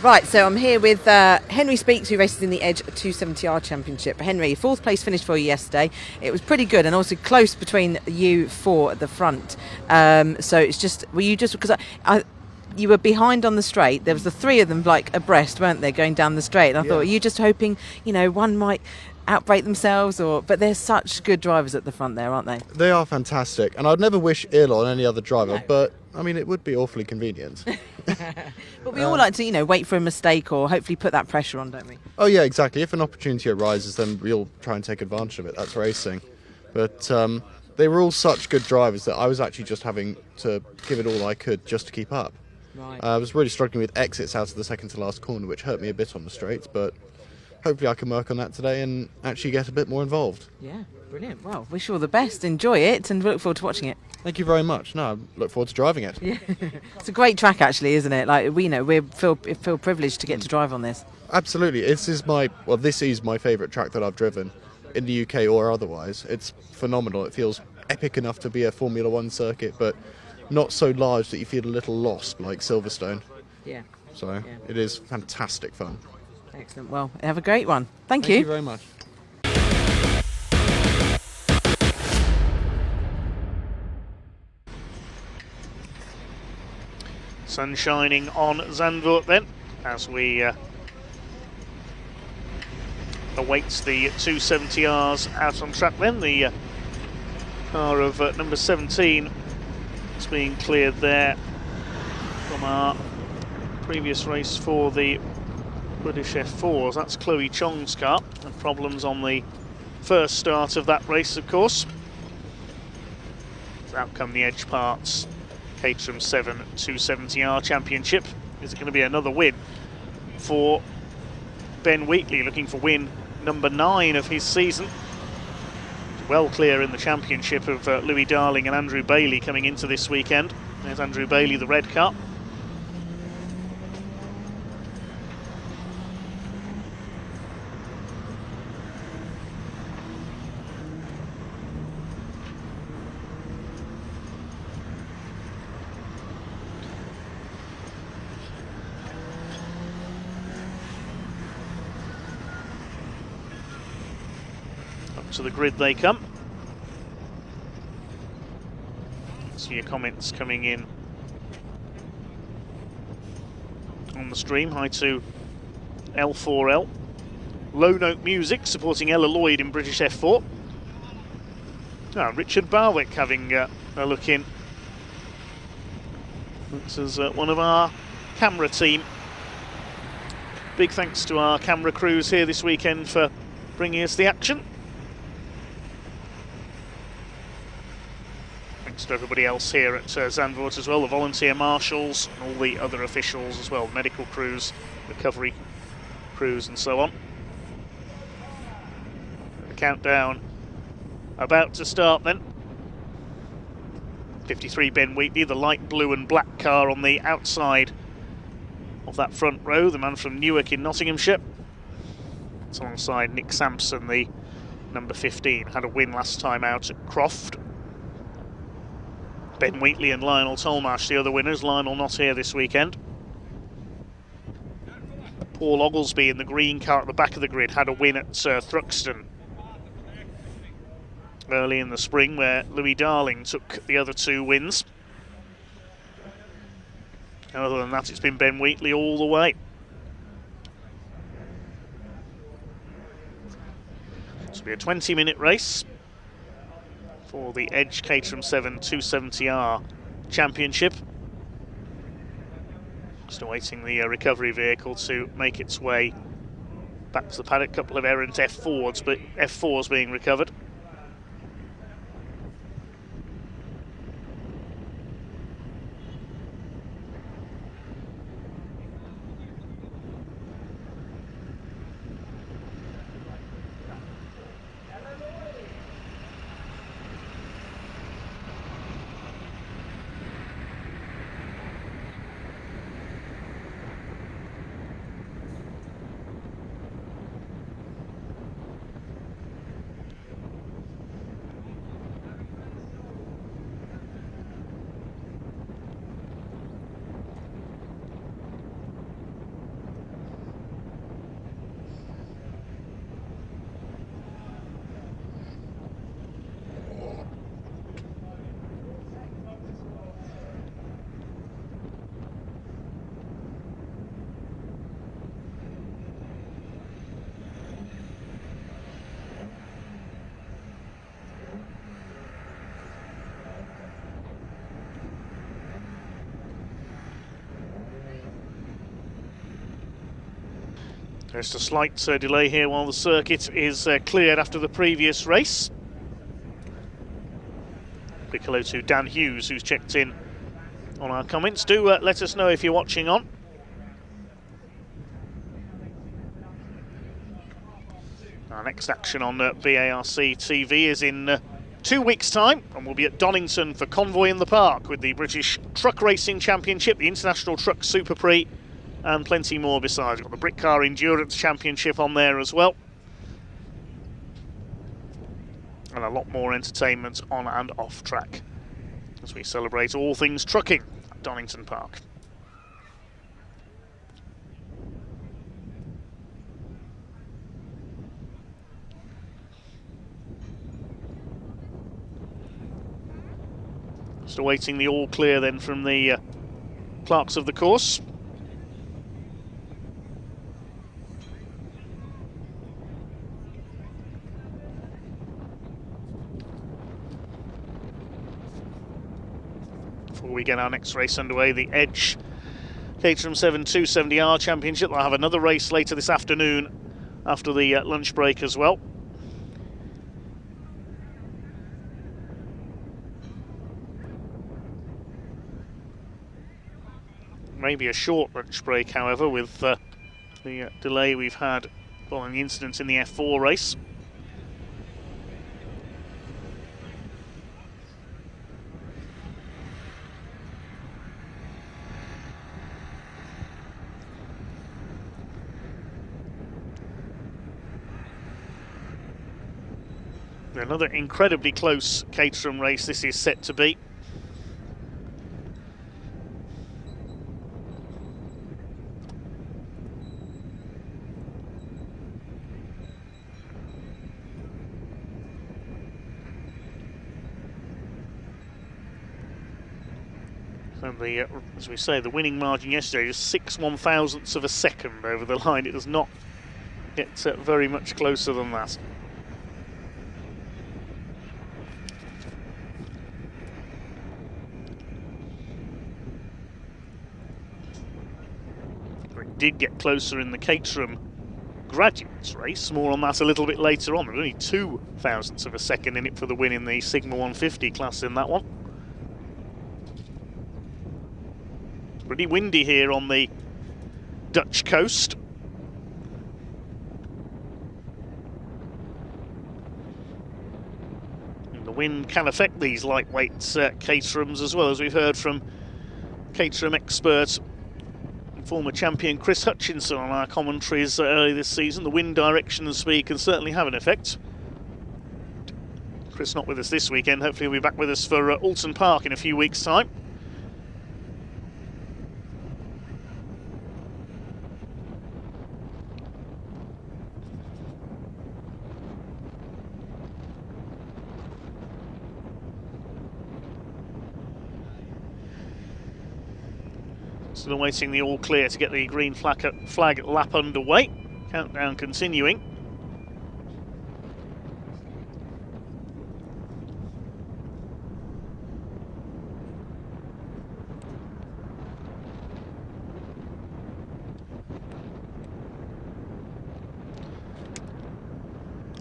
Right, so I'm here with Henry Speaks, who races in the Edge 270R Championship. Henry, 4th place finish for you yesterday. It was pretty good, and also close between you four at the front. So it's just, were you just, because you were behind on the straight. There was the 3 of them like abreast, weren't they, going down the straight? And I thought, are you just hoping, you know, one might outbrake themselves, but they're such good drivers at the front there, aren't they? They are fantastic, and I'd never wish ill on any other driver, but I mean, it would be awfully convenient. But we all like to, you know, wait for a mistake or hopefully put that pressure on, don't we? Oh yeah, exactly. If an opportunity arises, then we'll try and take advantage of it. That's racing. But they were all such good drivers that I was actually just having to give it all I could just to keep up. Right. I was really struggling with exits out of the second to last corner, which hurt me a bit on the straights, but hopefully I can work on that today and actually get a bit more involved. Yeah, brilliant. Well, wish you all the best. Enjoy it, and we look forward to watching it. Thank you very much. No, I look forward to driving it. Yeah. It's a great track, actually, isn't it? Like, we feel privileged to get to drive on this. Absolutely. This is my favourite track that I've driven in the UK or otherwise. It's phenomenal. It feels epic enough to be a Formula One circuit, but not so large that you feel a little lost like Silverstone. Yeah. So it is fantastic fun. Excellent. Well, have a great one. Thank you very much. Sun shining on Zandvoort then, as we awaits the 270Rs out on track then. The car of number 17 is being cleared there from our previous race for the British F4s. That's Chloe Chong's car, and problems on the first start of that race, of course. So out come the Edge Parts Caterham 7 270R Championship. Is it going to be another win for Ben Wheatley, looking for win number 9 of his season? Well clear in the championship of Louis Darling and Andrew Bailey coming into this weekend. There's Andrew Bailey, the red car. To the grid they come. See your comments coming in on the stream. Hi to L4L. Low Note Music supporting Ella Lloyd in British F4. Richard Barwick having a look in. This is one of our camera team. Big thanks to our camera crews here this weekend for bringing us the action. Thanks to everybody else here at Zandvoort as well, the volunteer marshals and all the other officials as well, medical crews, recovery crews and so on. The countdown about to start then. 53 Ben Wheatley, the light blue and black car on the outside of that front row, the man from Newark in Nottinghamshire. It's alongside Nick Sampson, the number 15, had a win last time out at Croft. Ben Wheatley and Lionel Tolmarsh, the other winners. Lionel not here this weekend. Paul Oglesby in the green car at the back of the grid had a win at Thruxton early in the spring, where Louis Darling took the other 2 wins. Other than that, it's been Ben Wheatley all the way. This will be a 20-minute race for the Edge Caterham 7 270R Championship. Just awaiting the recovery vehicle to make its way back to the paddock. A couple of errant F4s being recovered. There's a slight delay here while the circuit is cleared after the previous race. Big hello to Dan Hughes, who's checked in on our comments. Do let us know if you're watching on. Our next action on BARC TV is in 2 weeks' time, and we'll be at Donington for Convoy in the Park with the British Truck Racing Championship, the International Truck Super Prix, and plenty more besides. We've got the Brick Car Endurance Championship on there as well. And a lot more entertainment on and off track as we celebrate all things trucking at Donington Park. Just awaiting the all clear then from the clerks of the course. Before we get our next race underway, the Edge Caterham 7 270R Championship. They'll have another race later this afternoon after the lunch break as well. Maybe a short lunch break, however, with the delay we've had following the incident in the F4 race. Another incredibly close Caterham race this is set to be. And as we say, the winning margin yesterday is 6 1/1000ths of a second over the line. It does not get very much closer than that. It did get closer in the Caterham Graduates race. More on that a little bit later on. There were only 2 thousandths of a second in it for the win in the Sigma 150 class in that one. Pretty windy here on the Dutch coast. the wind can affect these lightweight Caterhams, as well, as we've heard from Caterham expert and former champion Chris Hutchinson on our commentaries early this season. The wind direction and speed can certainly have an effect. Chris not with us this weekend. Hopefully he'll be back with us for Alton Park in a few weeks' time. Still awaiting the all clear to get the green flag lap underway. Countdown continuing.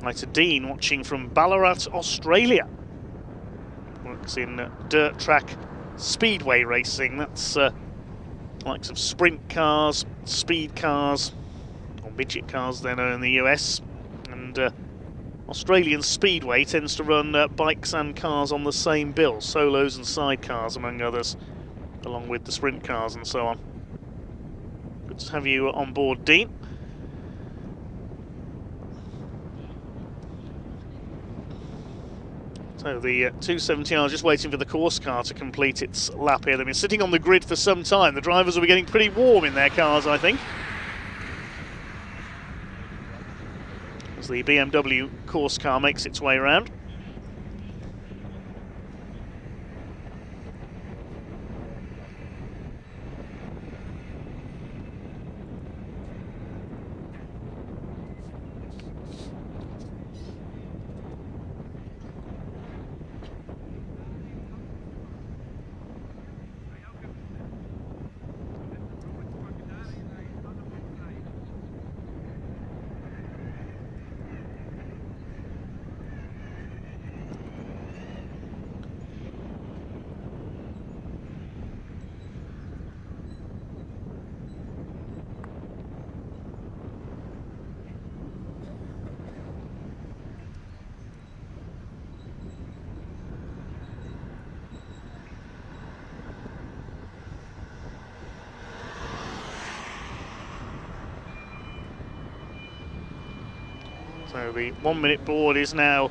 Hi to Dean, watching from Ballarat, Australia. Works in dirt track speedway racing. That's likes of sprint cars, speed cars, or midget cars they're known in the US. And Australian Speedway tends to run bikes and cars on the same bill, solos and sidecars among others, along with the sprint cars and so on. Good to have you on board, Dean. So the 270R just waiting for the course car to complete its lap here. They've been sitting on the grid for some time. The drivers will be getting pretty warm in their cars, I think, as the BMW course car makes its way around. So the 1 minute board is now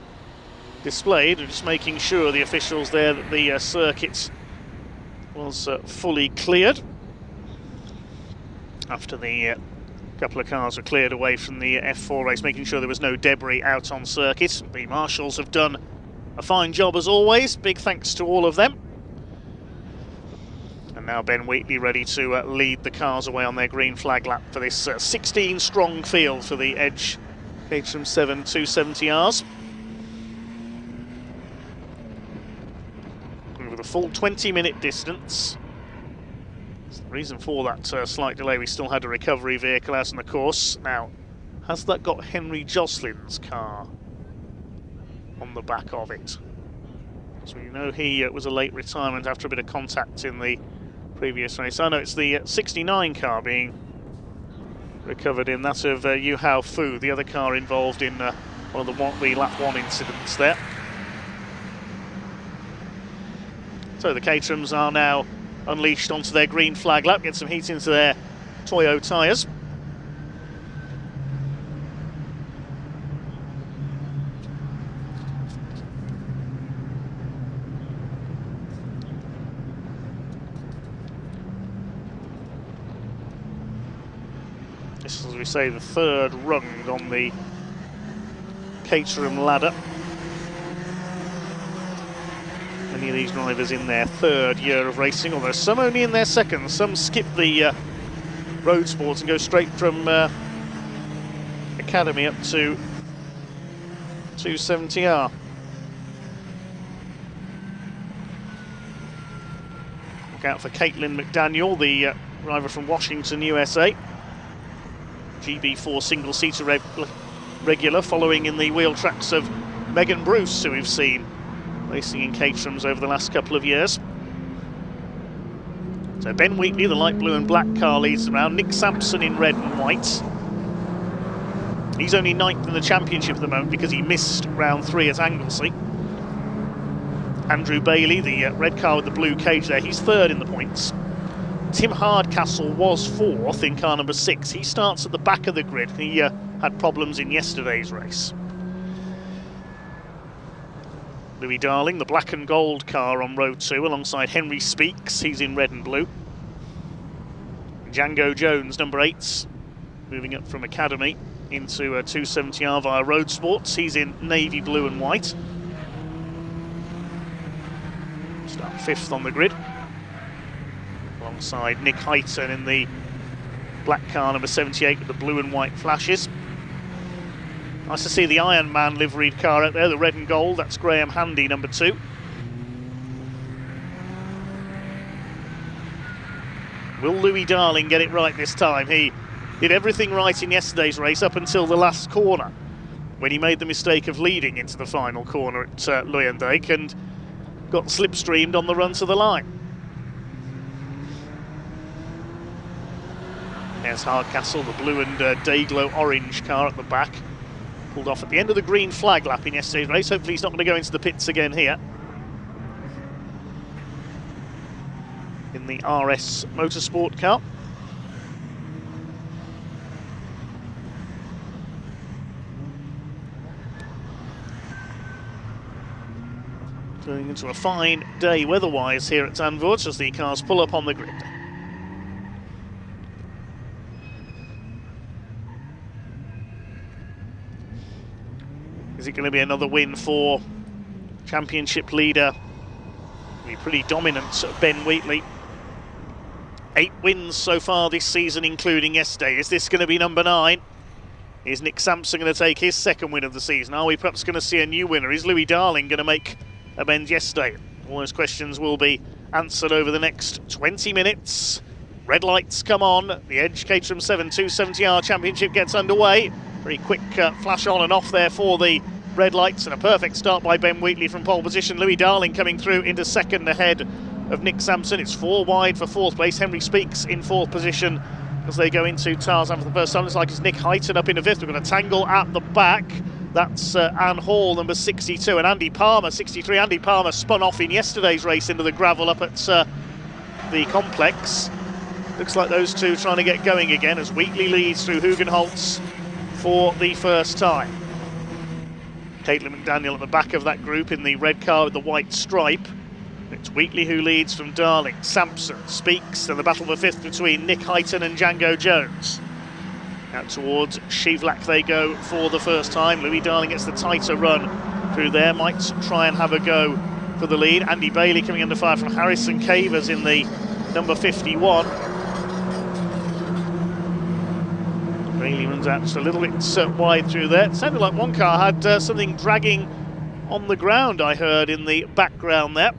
displayed, just making sure the officials there that the circuit was fully cleared after the couple of cars were cleared away from the F4 race, making sure there was no debris out on circuit. The marshals have done a fine job as always, big thanks to all of them. And now Ben Wheatley ready to lead the cars away on their green flag lap for this 16 strong field for the Edge Caterham 7 270Rs. Over the full 20-minute distance. The reason for that slight delay, we still had a recovery vehicle out on the course. Now, has that got Henry Joslin's car on the back of it? So you know he was a late retirement after a bit of contact in the previous race. I know it's the 69 car being recovered in, that of Yu Hao Fu, the other car involved in one of the lap 1 incidents there. So the Caterhams are now unleashed onto their green flag lap, get some heat into their Toyo tyres. This is, as we say, the third rung on the Caterham ladder. Many of these drivers in their third year of racing, although some only in their second. Some skip the road sports and go straight from academy up to 270R. Look out for Caitlin McDaniel, the driver from Washington, USA. GB4 single-seater regular, following in the wheel tracks of Megan Bruce, who we've seen racing in Caterhams over the last couple of years. So Ben Wheatley, the light blue and black car, leads the round. Nick Sampson in red and white. He's only 9th in the championship at the moment because he missed round 3 at Anglesey. Andrew Bailey, the red car with the blue cage there, he's third in the points. Tim Hardcastle was fourth in car number 6. He starts at the back of the grid. He had problems in yesterday's race. Louis Darling, the black and gold car on row 2, alongside Henry Speaks. He's in red and blue. Django Jones, number 8, moving up from Academy into 270R via Road Sports. He's in navy blue and white. Start 5th on the grid, alongside Nick Heighton in the black car number 78 with the blue and white flashes. Nice to see the Iron Man liveried car out there, the red and gold. That's Graham Handy, number 2. Will Louis Darling get it right this time? He did everything right in yesterday's race up until the last corner, when he made the mistake of leading into the final corner at Luyendyk and got slipstreamed on the run to the line. There's Hardcastle, the blue and Dayglow orange car at the back. Pulled off at the end of the green flag lap in yesterday's race. Hopefully he's not going to go into the pits again here. In the RS Motorsport car. Going into a fine day weather-wise here at Zandvoort as the cars pull up on the grid. Is it going to be another win for championship leader? Be pretty dominant, Ben Wheatley. 8 wins so far this season, including yesterday. Is this going to be number 9? Is Nick Sampson going to take his 2nd win of the season? Are we perhaps going to see a new winner? Is Louis Darling going to make amends yesterday? All those questions will be answered over the next 20 minutes. Red lights come on. The Edge Caterham 7 270R Championship gets underway. Very quick flash on and off there for the red lights, and a perfect start by Ben Wheatley from pole position. Louis Darling coming through into 2nd ahead of Nick Sampson. It's 4 wide for 4th place. Henry Speaks in 4th position as they go into Tarzan for the first time. Looks like it's Nick Heighton up into 5th. We've got a tangle at the back. That's Anne Hall, number 62, and Andy Palmer, 63. Andy Palmer spun off in yesterday's race into the gravel up at the complex. Looks like those two trying to get going again as Wheatley leads through Hugenholtz for the first time. Caitlin McDaniel at the back of that group in the red car with the white stripe. It's Wheatley who leads from Darling. Sampson Speaks, and the battle for 5th between Nick Heighton and Django Jones. Out towards Shivlak they go for the first time. Louis Darling gets the tighter run through there. Might try and have a go for the lead. Andy Bailey coming under fire from Harrison Cavers in the number 51. Bailey runs out just a little bit wide through there. It sounded like one car had something dragging on the ground, I heard in the background there.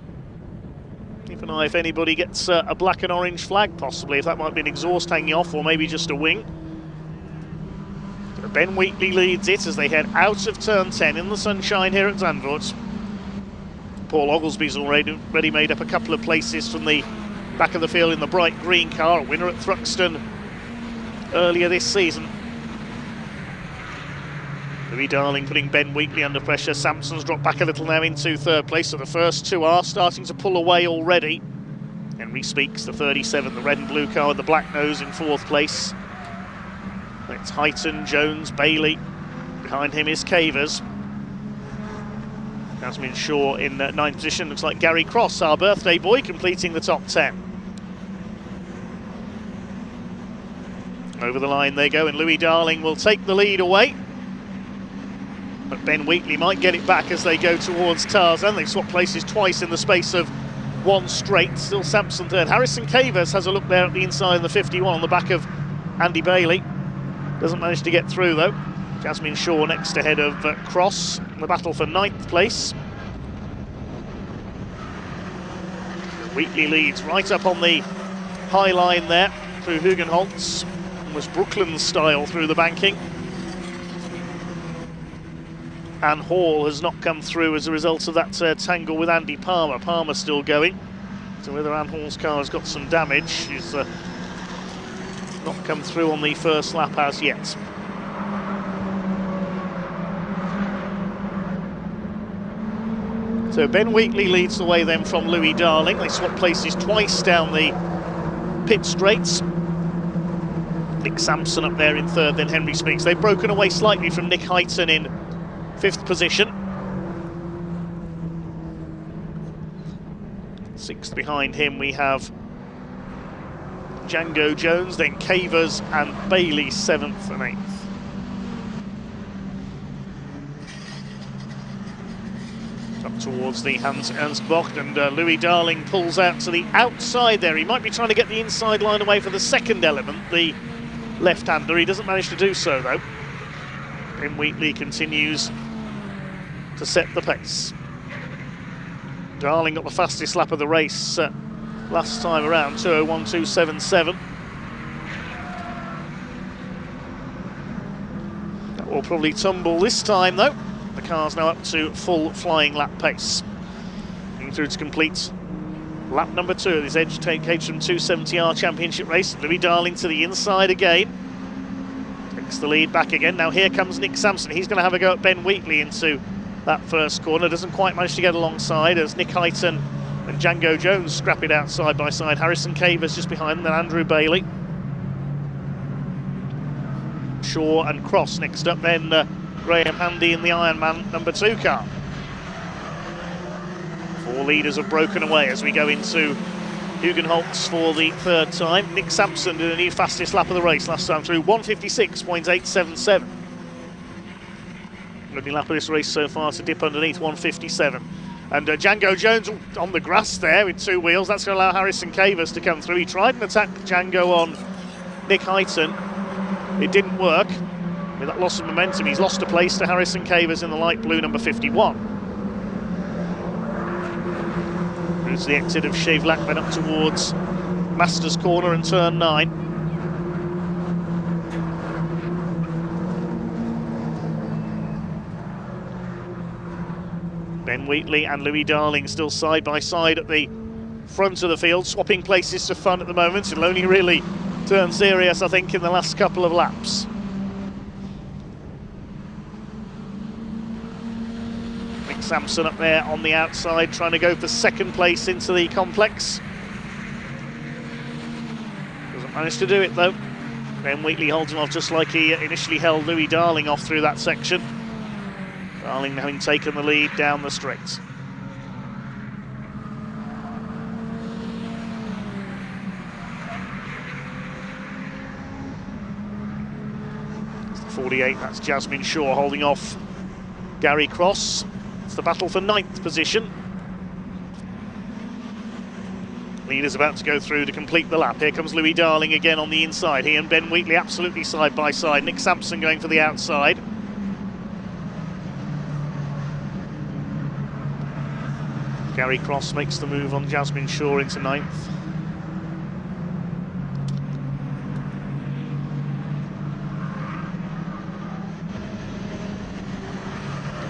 Keep an eye if anybody gets a black and orange flag, possibly, if that might be an exhaust hanging off or maybe just a wing. But Ben Wheatley leads it as they head out of turn 10 in the sunshine here at Zandvoort. Paul Oglesby's already made up a couple of places from the back of the field in the bright green car, a winner at Thruxton earlier this season. Louis Darling putting Ben Wheatley under pressure. Sampson's dropped back a little now into 3rd place, so the first 2 are starting to pull away already. Henry Speaks, the 37, the red and blue car with the black nose in 4th place. It's Heighton, Jones, Bailey. Behind him is Cavers. Jasmine Shaw in 9th position. Looks like Gary Cross, our birthday boy, completing the top 10. Over the line they go, and Louis Darling will take the lead away. But Ben Wheatley might get it back as they go towards Tarzan. They've swapped places twice in the space of 1 straight. Still Sampson 3rd. Harrison Cavers has a look there at the inside of the 51 on the back of Andy Bailey. Doesn't manage to get through though. Jasmine Shaw next ahead of Cross in the battle for 9th place. Wheatley leads right up on the high line there through Hugenholtz. Almost Brooklyn style through the banking. Anne Hall has not come through as a result of that tangle with Andy Palmer. Palmer still going. So whether Anne Hall's car has got some damage, she's not come through on the first lap as yet. So Ben Wheatley leads the way then from Louis Darling. They swap places twice down the pit straights. Nick Sampson up there in third, then Henry Speaks. They've broken away slightly from Nick Heighton in 5th position. 6th behind him we have Django Jones, then Cavers and Bailey 7th and 8th. Up towards the Hans Ernst Bocht, and Louis Darling pulls out to the outside there. He might be trying to get the inside line away for the second element, the left-hander. He doesn't manage to do so though. Ben Wheatley continues to set the pace. Darling got the fastest lap of the race last time around, 2:01.277. That will probably tumble this time though. The car's now up to full flying lap pace. Going through to complete lap number 2 of this Edge Caterham 270R Championship race. Louis Darling to the inside again. Takes the lead back again. Now here comes Nick Sampson. He's going to have a go at Ben Wheatley into that first corner. Doesn't quite manage to get alongside as Nick Heighton and Django Jones scrap it out side by side. Harrison Cavers just behind them, then Andrew Bailey. Shaw and Cross next up, then Graham Handy in the Ironman number 2 car. 4 leaders have broken away as we go into Hugenholtz for the 3rd time. Nick Sampson did a new fastest lap of the race last time through, 156.877. Only lap of this race so far to dip underneath 157. And Django Jones on the grass there with 2 wheels. That's going to allow Harrison Cavers to come through. He tried an attack Django on Nick Heighton. It didn't work. With that loss of momentum, he's lost a place to Harrison Cavers in the light blue number 51. There's the exit of Shave Lackman up towards Masters Corner and turn 9. Ben Wheatley and Louis Darling still side by side at the front of the field, swapping places for fun at the moment. It'll only really turn serious, I think, in the last couple of laps. Nick Sampson up there on the outside, trying to go for 2nd place into the complex. Doesn't manage to do it though. Ben Wheatley holds him off just like he initially held Louis Darling off through that section. Darling having taken the lead down the straight. It's the 48, that's Jasmine Shaw holding off Gary Cross. It's the battle for 9th position. Leader's about to go through to complete the lap. Here comes Louis Darling again on the inside. He and Ben Wheatley absolutely side by side. Nick Sampson going for the outside. Gary Cross makes the move on Jasmine Shaw into 9th.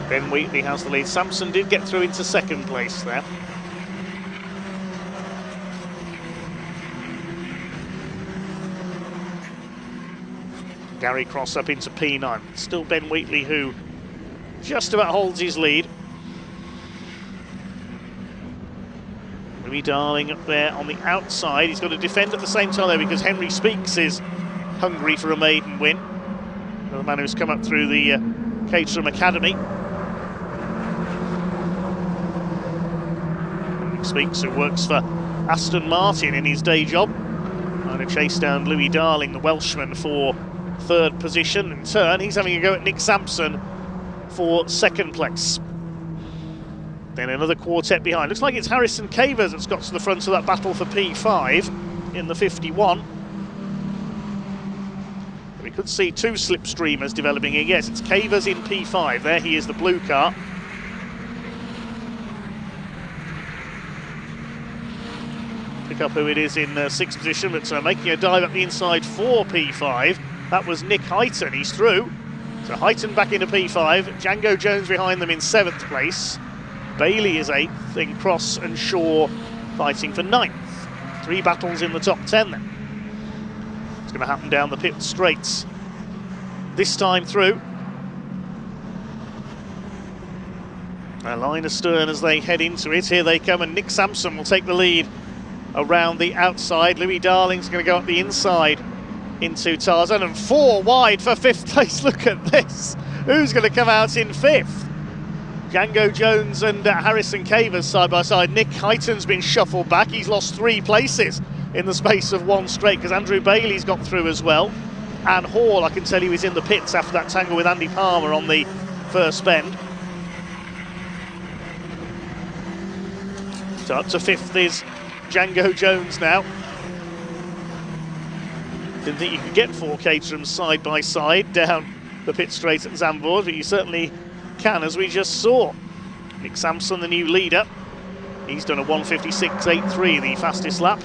Ben Wheatley has the lead. Sampson did get through into 2nd place there. Gary Cross up into P9. Still Ben Wheatley who just about holds his lead. Louis Darling up there on the outside. He's got to defend at the same time there because Henry Speaks is hungry for a maiden win. The man who's come up through the Caterham Academy. Henry Speaks, who works for Aston Martin in his day job, trying to chase down Louis Darling, the Welshman, for 3rd position. In turn, he's having a go at Nick Sampson for 2nd place. Then another quartet behind. Looks like it's Harrison Cavers that's got to the front of that battle for P5 in the 51. We could see 2 slipstreamers developing here. Yes, it's Cavers in P5. There he is, the blue car. Pick up who it is in 6th position, but making a dive up the inside for P5. That was Nick Heighton. He's through. So Heighton back into P5. Django Jones behind them in 7th place. Bailey is 8th, then Cross and Shaw fighting for 9th. 3 battles in the top 10 then. It's going to happen down the pit straights. This time through. A line astern as they head into it. Here they come, and Nick Sampson will take the lead around the outside. Louis Darling's going to go up the inside into Tarzan, and 4 wide for 5th place. Look at this. Who's going to come out in 5th? Django Jones and Harrison Cavers side by side. Nick Hyton's been shuffled back. He's lost 3 places in the space of 1 straight because Andrew Bailey's got through as well. And Hall, I can tell you, is in the pits after that tangle with Andy Palmer on the first bend. So up to 5th is Django Jones now. Didn't think you could get 4 Caterhams side by side down the pit straight at Zandvoort, but you certainly can, as we just saw. Nick Sampson, the new leader. He's done a 1:56.83, the fastest lap.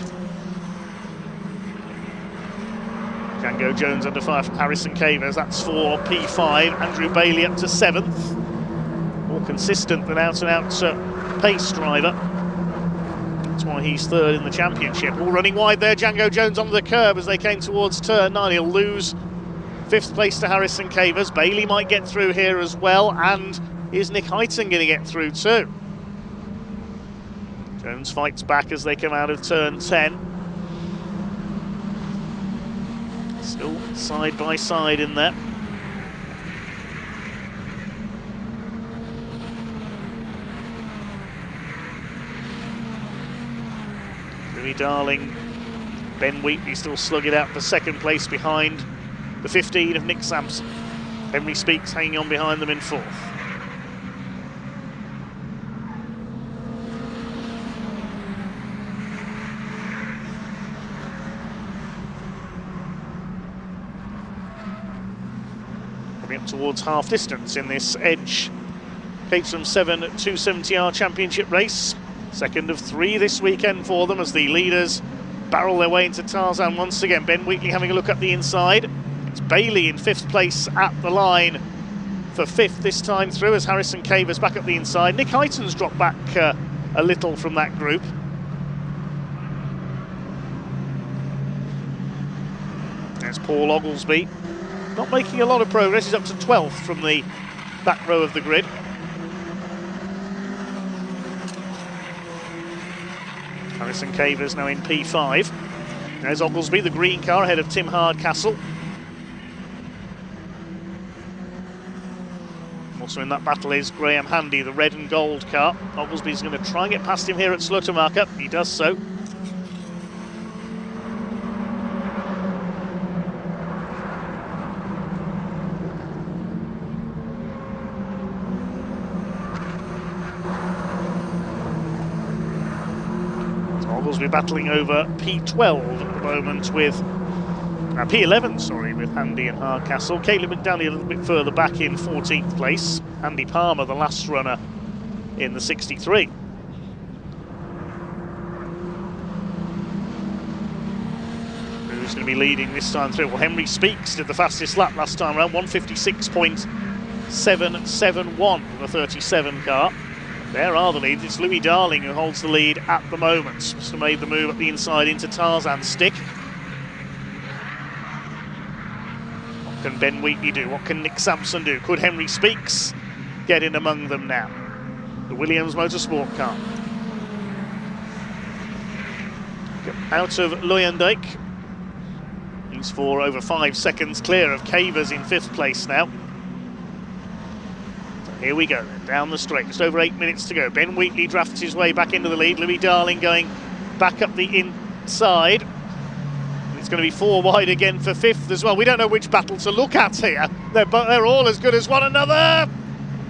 Django Jones under fire from Harrison Cavers. That's for P5. Andrew Bailey up to 7th. More consistent than out-and-out pace driver. That's why he's 3rd in the championship. All running wide there. Django Jones on the curb as they came towards turn 9. He'll lose 5th place to Harrison Cavers. Bailey might get through here as well. And is Nick Hyton going to get through too? Jones fights back as they come out of turn 10. Still side by side in there. Louis Darling, Ben Wheatley still slugging out for 2nd place behind the 15 of Nick Sampson. Henry Speaks hanging on behind them in 4th. Coming up towards half distance in this Edge Caterham 7 270R Championship race. 2nd of 3 this weekend for them as the leaders barrel their way into Tarzan once again. Ben Wheatley having a look up the inside. It's Bailey in 5th place at the line for 5th this time through as Harrison Cavers back up the inside. Nick Hyton's dropped back a little from that group. There's Paul Oglesby. Not making a lot of progress. He's up to 12th from the back row of the grid. Harrison Cavers now in P5. There's Oglesby, the green car, ahead of Tim Hardcastle. Also in that battle is Graham Handy, the red and gold car. Oglesby's going to try and get past him here at Sluttermarker. He does so. Oglesby battling over P12 at the moment with P11, sorry, with Handy and Hardcastle. Caleb McDaniel a little bit further back in 14th place. Andy Palmer, the last runner in the 63. Who's going to be leading this time through? Well, Henry Speaks did the fastest lap last time around, 1:56.771 for the 37 car. There are the leads. It's Louis Darling who holds the lead at the moment. Must have made the move up the inside into Tarzan's stick. What can Ben Wheatley do? What can Nick Sampson do? Could Henry Speaks get in among them now? The Williams Motorsport car. Out of Luijendijk. He's for over 5 seconds clear of Cavers in 5th place now. Here we go, down the straight, just over 8 minutes to go. Ben Wheatley drafts his way back into the lead. Louis Darling going back up the inside. And it's going to be 4 wide again for 5th as well. We don't know which battle to look at here. They're all as good as one another.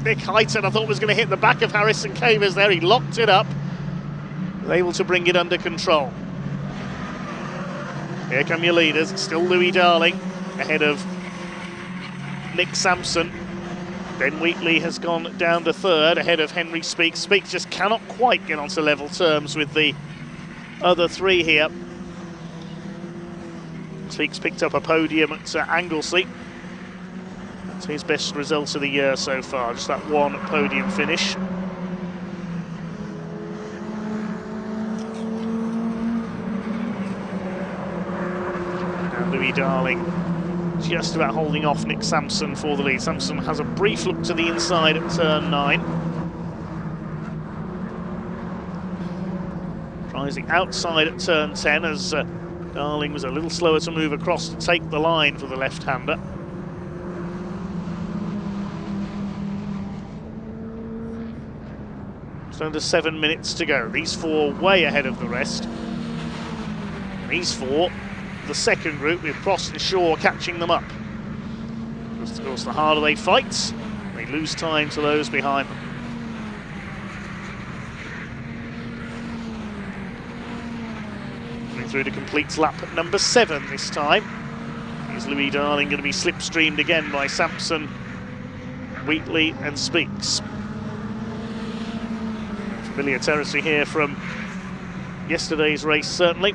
Nick Hyton, I thought, was going to hit the back of Harrison Cavers there. He locked it up. Able to bring it under control. Here come your leaders. Still Louis Darling ahead of Nick Sampson. Ben Wheatley has gone down to 3rd ahead of Henry Speaks. Speaks just cannot quite get onto level terms with the other 3 here. Speaks picked up a podium at Anglesey. That's his best result of the year so far, just that 1 podium finish. And Louis Darling just about holding off Nick Sampson for the lead. Sampson has a brief look to the inside at turn 9. Tries the outside at turn 10 as Darling was a little slower to move across to take the line for the left-hander. Just under 7 minutes to go. These four way ahead of the rest. These four, the second group, with Prost and Shaw catching them up. Of course, the harder they fight, they lose time to those behind them. Coming through to complete lap at number 7 this time. Is Louis Darling going to be slipstreamed again by Sampson, Wheatley and Speaks? Familiar territory here from yesterday's race, certainly.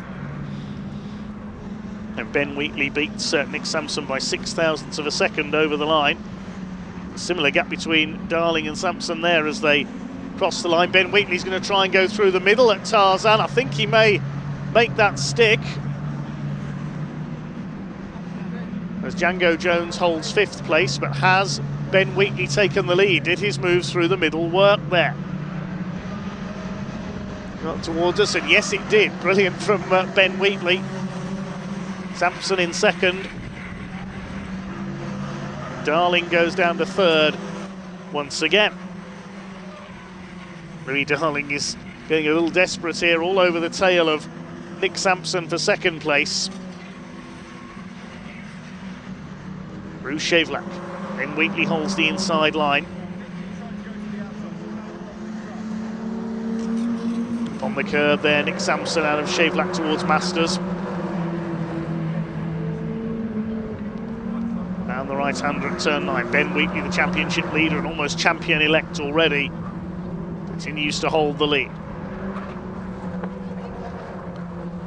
And Ben Wheatley beats Nick Sampson by 0.06 of a second over the line. A similar gap between Darling and Sampson there as they cross the line. Ben Wheatley's going to try and go through the middle at Tarzan. I think he may make that stick, as Django Jones holds 5th place, but has Ben Wheatley taken the lead? Did his moves through the middle work there? Not towards us, and yes it did. Brilliant from Ben Wheatley. Sampson in second. Darling goes down to 3rd once again. Louis Darling is getting a little desperate here, all over the tail of Nick Sampson for 2nd place. Bruce Shavelak. Ben Wheatley holds the inside line. On the curb there, Nick Sampson out of Shavelak towards Masters. Down the right-hander at turn 9. Ben Wheatley, the championship leader and almost champion-elect already, continues to hold the lead.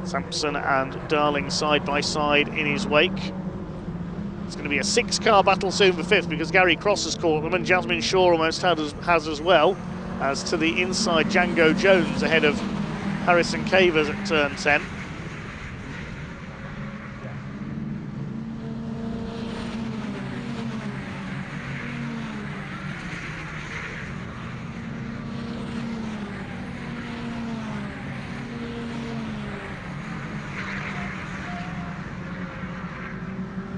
Sampson and Darling side by side in his wake. It's going to be a 6-car battle soon for 5th, because Gary Cross has caught them and Jasmine Shaw almost has as well. As to the inside, Django Jones ahead of Harrison Cavers at turn 10.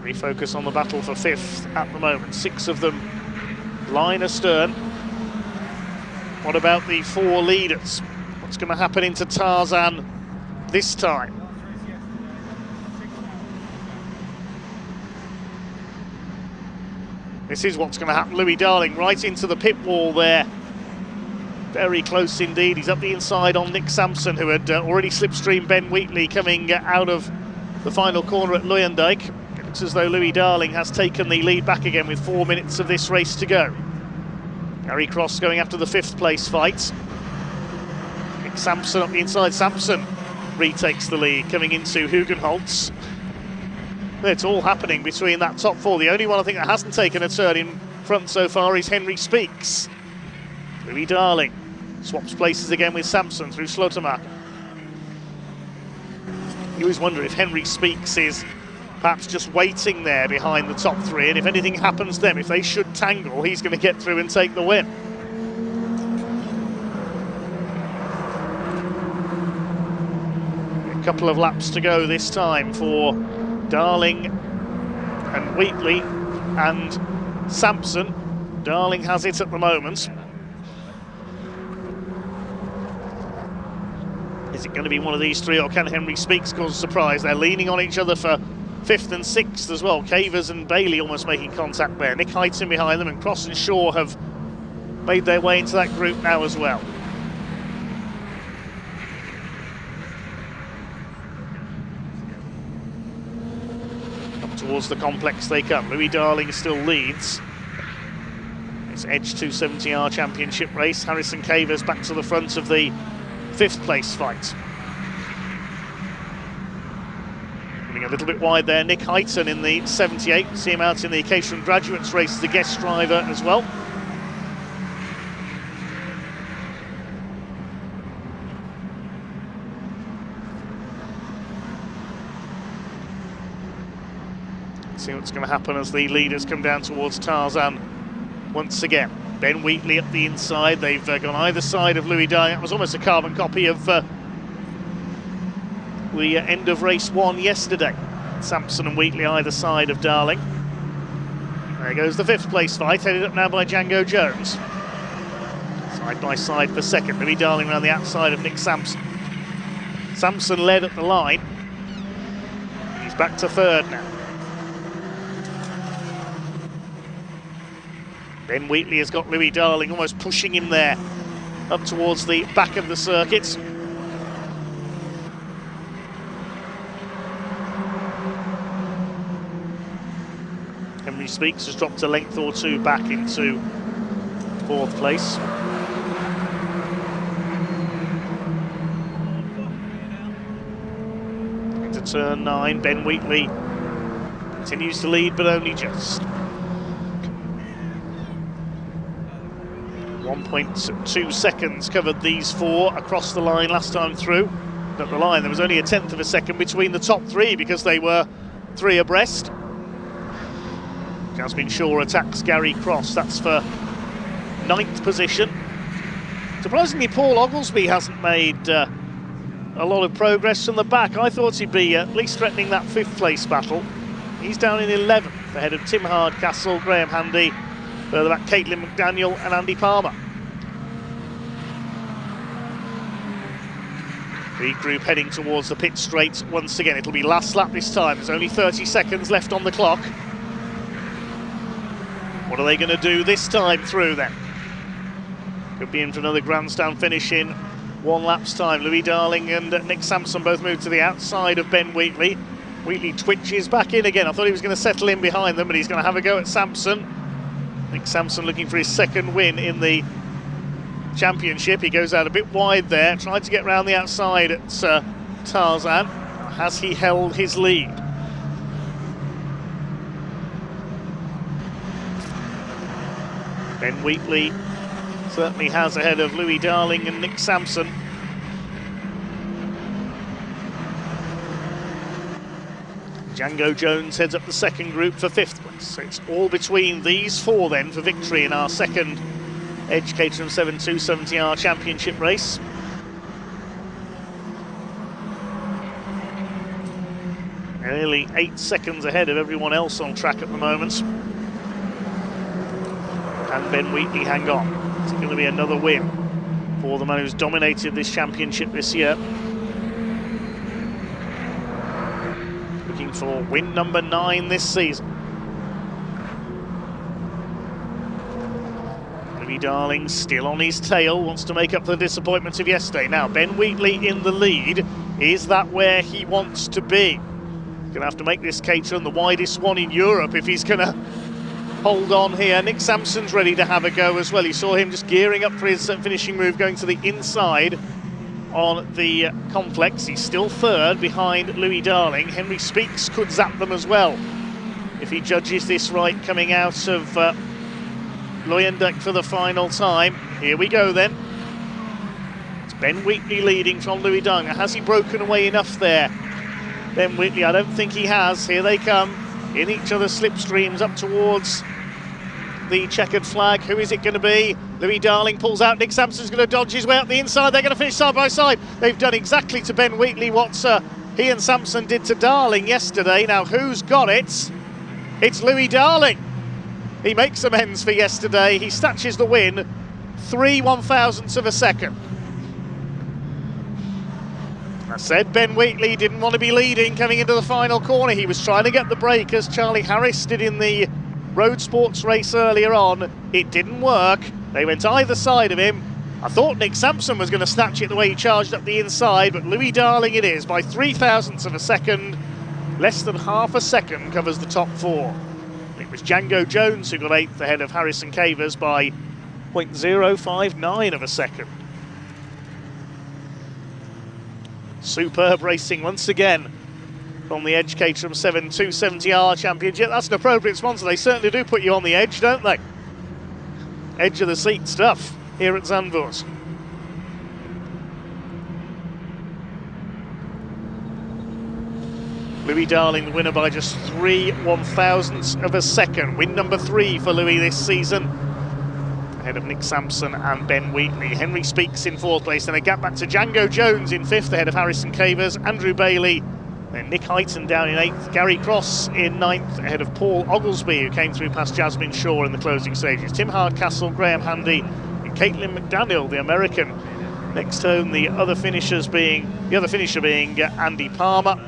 Refocus on the battle for 5th at the moment. 6 of them line astern. What about the 4 leaders? What's going to happen into Tarzan this time? This is what's going to happen. Louis Darling right into the pit wall there. Very close indeed. He's up the inside on Nick Sampson, who had already slipstreamed Ben Wheatley coming out of the final corner at Luijendijk. It looks as though Louis Darling has taken the lead back again with 4 minutes of this race to go. Gary Cross going after the 5th place fight. Nick Sampson up the inside. Sampson retakes the lead, coming into Hugenholtz. It's all happening between that top 4. The only one I think that hasn't taken a turn in front so far is Henry Speaks. Louis Darling swaps places again with Sampson through Slottermark. You always wonder if Henry Speaks is perhaps just waiting there behind the top 3, and if anything happens to them, if they should tangle, he's going to get through and take the win. A couple of laps to go this time for Darling and Wheatley and Sampson. Darling has it at the moment. Is it going to be one of these 3, or can Henry Speaks cause a surprise? They're leaning on each other for 5th and 6th as well. Cavers and Bailey almost making contact there. Nick Heighton behind them, and Cross and Shaw have made their way into that group now as well. Up towards the complex they come. Louis Darling still leads. It's Edge 270R Championship race. Harrison Cavers back to the front of the 5th place fight. A little bit wide there, Nick Heighton in the 78. See him out in the Caterham Graduates race as the guest driver as well. See what's going to happen as the leaders come down towards Tarzan once again. Ben Wheatley up the inside. They've gone either side of Louis Darling. That was almost a carbon copy of the end of race 1 yesterday. Sampson and Wheatley either side of Darling. There goes the 5th place fight, headed up now by Django Jones. Side by side for second. Louis Darling around the outside of Nick Sampson. Sampson led at the line. He's back to 3rd now. Ben Wheatley has got Louis Darling almost pushing him there up towards the back of the circuit. Henry Speaks has dropped a length or two back into 4th place. Into turn 9, Ben Wheatley continues to lead, but only just. 1.2 seconds covered these 4 across the line last time through. At the line, there was only a 1/10 of a second between the top 3 because they were 3 abreast. Jasmine Shaw attacks Gary Cross. That's for 9th position. Surprisingly, Paul Oglesby hasn't made a lot of progress from the back. I thought he'd be at least threatening that 5th place battle. He's down in 11th, ahead of Tim Hardcastle, Graham Handy, further back Caitlin McDaniel and Andy Palmer. The group heading towards the pit straight once again. It'll be last lap this time. There's only 30 seconds left on the clock. What are they going to do this time through then? Could be in for another grandstand finish in 1 lap's time. Louis Darling and Nick Sampson both move to the outside of Ben Wheatley. Wheatley twitches back in again. I thought he was going to settle in behind them, but he's going to have a go at Sampson. Nick Sampson looking for his 2nd win in the championship. He goes out a bit wide there, tried to get round the outside at Tarzan. Has he held his lead? Ben Wheatley certainly has ahead of Louis Darling and Nick Sampson. Django Jones heads up the 2nd group for 5th place. So it's all between these 4 then for victory in our 2nd Edge Caterham 7 270R Championship race. Nearly 8 seconds ahead of everyone else on track at the moment. Can Ben Wheatley hang on? It's going to be another win for the man who's dominated this championship this year. Looking for win number 9 this season. Louis Darling still on his tail, wants to make up for the disappointment of yesterday. Now, Ben Wheatley in the lead. Is that where he wants to be? Going to have to make this Caterham the widest one in Europe if he's going to hold on here. Nick Sampson's ready to have a go as well. You saw him just gearing up for his finishing move, going to the inside on the complex. He's still 3rd behind Louis Darling. Henry Speaks could zap them as well if he judges this right coming out of Loyenduck for the final time. Here we go then. It's Ben Wheatley leading from Louis Darling. Has he broken away enough there? Ben Wheatley, I don't think he has. Here they come in each other's slipstreams up towards the checkered flag. Who is it going to be? Louis Darling pulls out. Nick Sampson's going to dodge his way up the inside. They're going to finish side by side. They've done exactly to Ben Wheatley what he and Sampson did to Darling yesterday. Now who's got it? It's Louis Darling. He makes amends for yesterday. He snatches the win, 3 1/1000ths of a second. I said Ben Wheatley didn't want to be leading coming into the final corner. He was trying to get the break as Charlie Harris did in the Road Sports race earlier on. It didn't work. They went either side of him. I thought Nick Sampson was going to snatch it the way he charged up the inside, but Louis Darling it is by 0.003 of a second. Less than half a second covers the top 4. It was Django Jones who got 8th ahead of Harrison Cavers by 0.059 of a second. Superb racing once again from the Edge Caterham 7 270R Championship. That's an appropriate sponsor. They certainly do put you on the edge, don't they? Edge of the seat stuff here at Zandvoort. Louis Darling, the winner by just 3 1/1000ths of a second. Win number 3 for Louis this season. Ahead ahead of Nick Sampson and Ben Wheatley. Henry Speaks in 4th place, and a gap back to Django Jones in 5th ahead of Harrison Cavers, Andrew Bailey, then Nick Heighton down in 8th, Gary Cross in 9th ahead of Paul Oglesby, who came through past Jasmine Shaw in the closing stages. Tim Hardcastle, Graham Handy and Caitlin McDaniel, the American. Next home, the other finisher being Andy Palmer.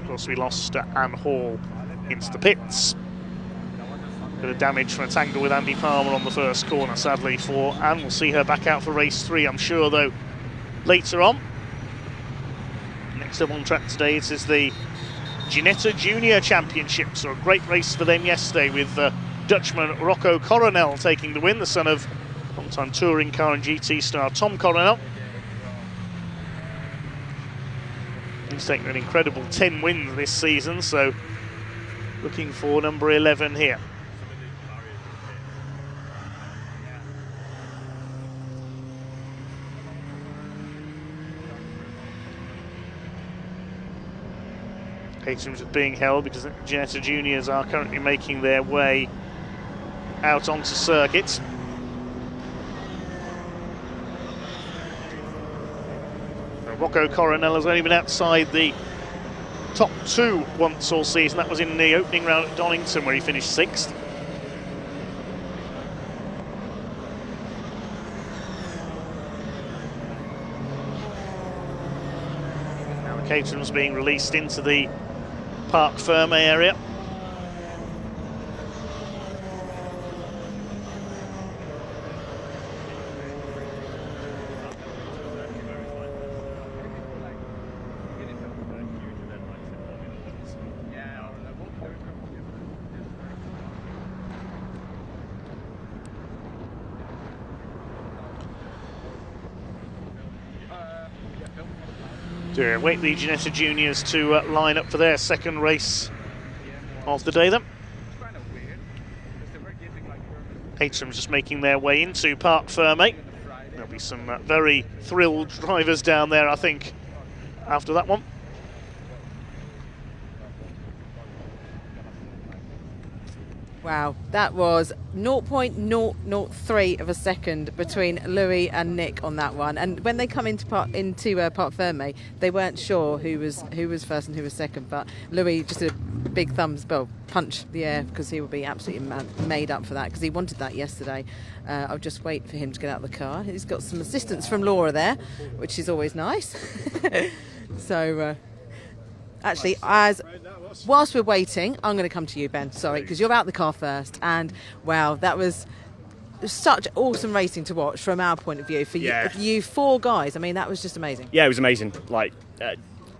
Of course, we lost Anne Hall into the pits. Bit of damage from a tangle with Andy Palmer on the first corner, sadly, for Anne. We'll see her back out for race 3, I'm sure, though, later on. Next up on track today, it is the Ginetta Junior Championship. So a great race for them yesterday, with Dutchman Rocco Coronel taking the win, the son of long-time touring car and GT star Tom Coronel. He's taken an incredible 10 wins this season, so looking for number 11 here. Caterham's being held because the Ginetta Juniors are currently making their way out onto circuit. Rocco Coronel has only been outside the top 2 once all season. That was in the opening round at Donington, where he finished 6th. Now the Caterham's being released into the Parc Ferme area. Wait the Ginetta Juniors to line up for their second race of the day then. Caterham's just making their way into Parc Ferme. There'll be some very thrilled drivers down there, I think, after that one. Wow, that was 0.003 of a second between Louis and Nick on that one. And when they come into Parc Ferme, they weren't sure who was first and who was second. But Louis just did a big punch the air, because he would be absolutely made up for that, because he wanted that yesterday. I'll just wait for him to get out of the car. He's got some assistance from Laura there, which is always nice. So. Actually, whilst we're waiting, I'm going to come to you, Ben. Sorry, because you're out the car first. And wow, that was such awesome racing to watch from our point of view. For you 4 guys, I mean, that was just amazing. Yeah, it was amazing.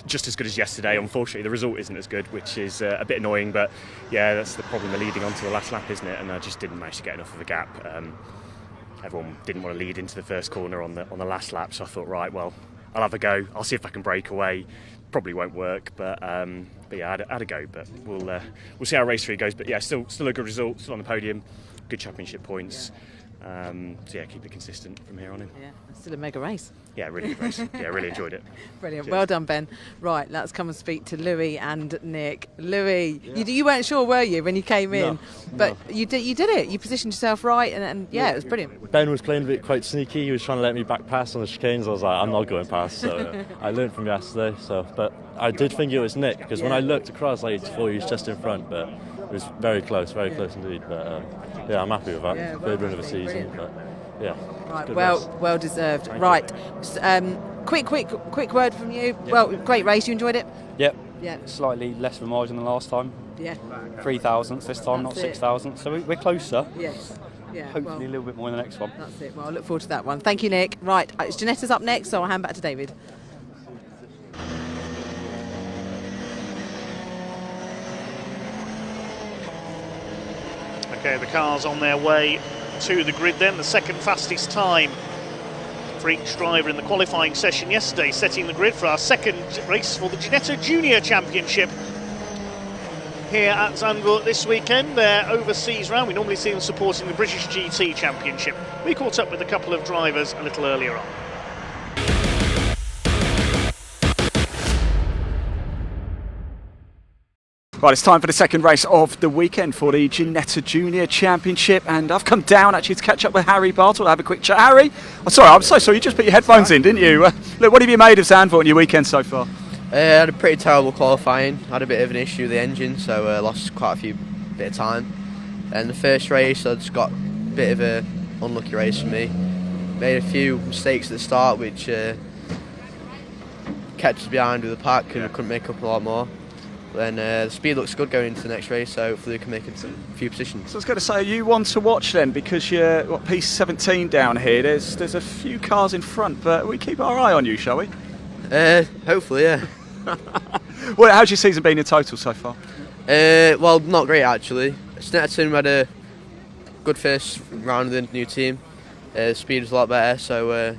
Just as good as yesterday. Unfortunately, the result isn't as good, which is a bit annoying. But yeah, that's the problem of leading on to the last lap, isn't it? And I just didn't manage to get enough of a gap. Everyone didn't want to lead into the first corner on the last lap, so I thought, right, well, I'll have a go. I'll see if I can break away. Probably won't work, but yeah, I had a go. But we'll see how race 3 goes. But yeah, still a good result, still on the podium, good championship points. So yeah, keep it consistent from here on in. Yeah, still a mega race. Yeah, really good race. Yeah, really enjoyed it. Brilliant. Cheers. Well done, Ben. Right, let's come and speak to Louis and Nick. Louis, you weren't sure, were you, when you came in? But you did it. You positioned yourself right, and yeah, it was brilliant. Ben was playing a bit quite sneaky. He was trying to let me back pass on the chicanes. I was like, I'm not going past. So I learned from yesterday. But I did think it was Nick, because when I looked across, I thought he was just in front, but it was very close indeed. But yeah, I'm happy with that. Yeah, Third win of the season. But yeah. Right, well deserved. Right, quick word from you. Yep. Well, great race. You enjoyed it? Yep. Yeah. Slightly less of a margin than last time. Yeah. 3,000 this time, That's not it. 6,000. So we're closer. Yes. Yeah. Hopefully a little bit more in the next one. That's it. Well, I look forward to that one. Thank you, Nick. Right, it's Ginetta's up next, so I'll hand back to David. Okay, the car's on their way to the grid then. The second fastest time for each driver in the qualifying session yesterday, setting the grid for our second race for the Ginetta Junior Championship here at Zandvoort this weekend. Their overseas round, we normally see them supporting the British GT Championship. We caught up with a couple of drivers a little earlier on. Right, it's time for the second race of the weekend for the Ginetta Junior Championship, and I've come down actually to catch up with Harry Bartle. Have a quick chat. Harry, I'm so sorry, you just put your headphones in, didn't you? Look, what have you made of Zandvoort on your weekend so far? I had a pretty terrible qualifying. I had a bit of an issue with the engine, so lost quite a bit of time. And the first race, I just got a bit of a unlucky race for me. Made a few mistakes at the start, which kept us behind with the pack, and we couldn't make up a lot more. Then the speed looks good going into the next race, so hopefully we can make it a few positions. So I was going to say, are you one to watch then, because you're P17 down here? There's a few cars in front, but we keep our eye on you, shall we? Hopefully, yeah. Well, how's your season been in total so far? Well, not great actually. Ginetta had a good first round with the new team. Speed was a lot better, so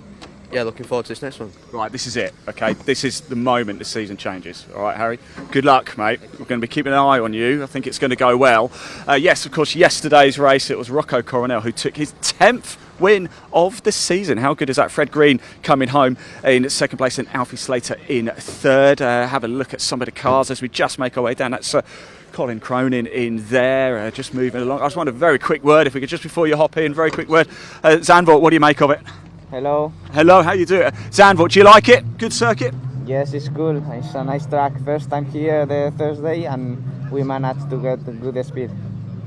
yeah, looking forward to this next one. Right, this is it, okay? This is the moment the season changes. All right, Harry? Good luck, mate. We're going to be keeping an eye on you. I think it's going to go well. Yes, of course, yesterday's race, it was Rocco Coronel who took his 10th win of the season. How good is that? Fred Green coming home in second place and Alfie Slater in third. Have a look at some of the cars as we just make our way down. That's Colin Cronin in there, just moving along. I just want a very quick word, if we could, just before you hop in, very quick word. Zandvoort, what do you make of it? Hello. Hello, how you doing? Zandvoort, do you like it? Good circuit? Yes, it's cool. It's a nice track. First time here the Thursday, and we managed to get a good speed.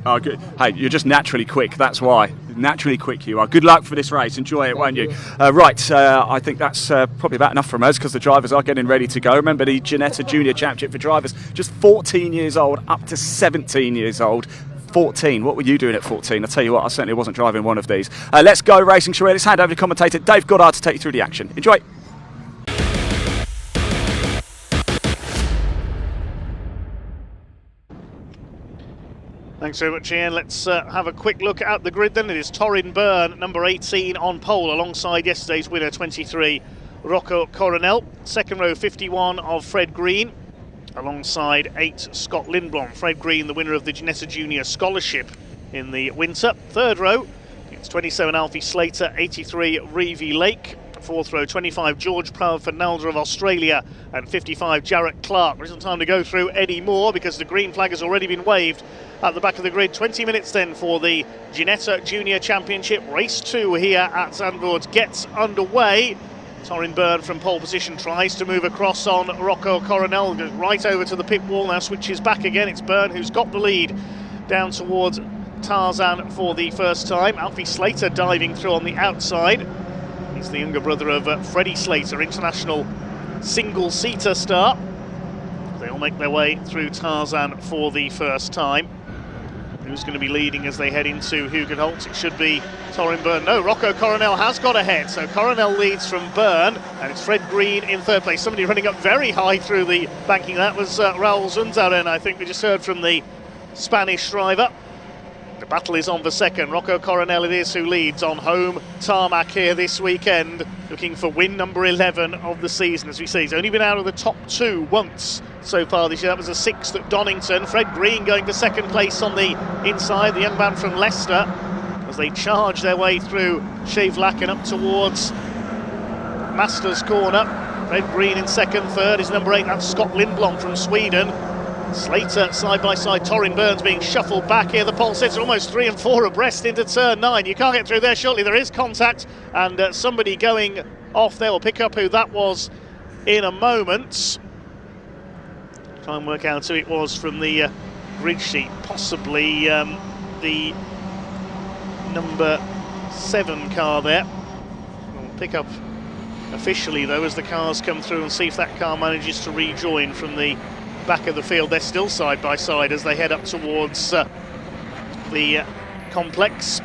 Oh, good. Hey, you're just naturally quick, that's why. Naturally quick you are. Good luck for this race. Enjoy it, won't you? Right, I think that's probably about enough from us, because the drivers are getting ready to go. Remember, the Ginetta Junior Championship for drivers, just 14 years old up to 17 years old. 14. What were you doing at 14? I'll tell you what, I certainly wasn't driving one of these. Let's go racing, shall we? Let's hand over to commentator Dave Goddard to take you through the action. Enjoy. Thanks very much, Ian. Let's have a quick look at the grid then. It is Torrin Byrne, number 18, on pole, alongside yesterday's winner, 23, Rocco Coronel. Second row, 51 of Fred Green, alongside 8, Scott Lindblom. Fred Green, the winner of the Ginetta Junior Scholarship in the winter. Third row, it's 27, Alfie Slater, 83, Reevy Lake. Fourth row, 25, George Proud Fernalder of Australia, and 55, Jarrett Clark. There isn't time to go through any more, because the green flag has already been waved at the back of the grid. 20 minutes then for the Ginetta Junior Championship. Race 2 here at Zandvoort gets underway. Torrin Byrne from pole position tries to move across on Rocco Coronel, goes right over to the pit wall, now switches back again. It's Byrne who's got the lead down towards Tarzan for the first time. Alfie Slater diving through on the outside. He's the younger brother of Freddie Slater, international single-seater star. They all make their way through Tarzan for the first time. Who's going to be leading as they head into Hugenholt? It should be Torrin Byrne. No, Rocco Coronel has got ahead, so Coronel leads from Byrne, and it's Fred Green in third place. Somebody running up very high through the banking. That was Raul Zunzaren, I think we just heard from the Spanish driver. The battle is on for second. Rocco Coronel it is who leads on home tarmac here this weekend, looking for win number 11 of the season. As we see, he's only been out of the top 2 once so far this year. That was a 6th at Donington. Fred Green going for second place on the inside, the young man from Leicester, as they charge their way through Shavlaken up towards Masters Corner. Fred Green in second. Third is number 8, that's Scott Lindblom from Sweden. Slater side by side. Torrin Byrne's being shuffled back here. The pole sets are almost 3 and 4 abreast into turn 9. You can't get through there shortly. There is contact, and somebody going off there. We'll pick up who that was in a moment. Try and work out who it was from the grid sheet. Possibly the number 7 car there. We'll pick up officially though as the cars come through and see if that car manages to rejoin from the back of the field. They're still side by side as they head up towards the complex.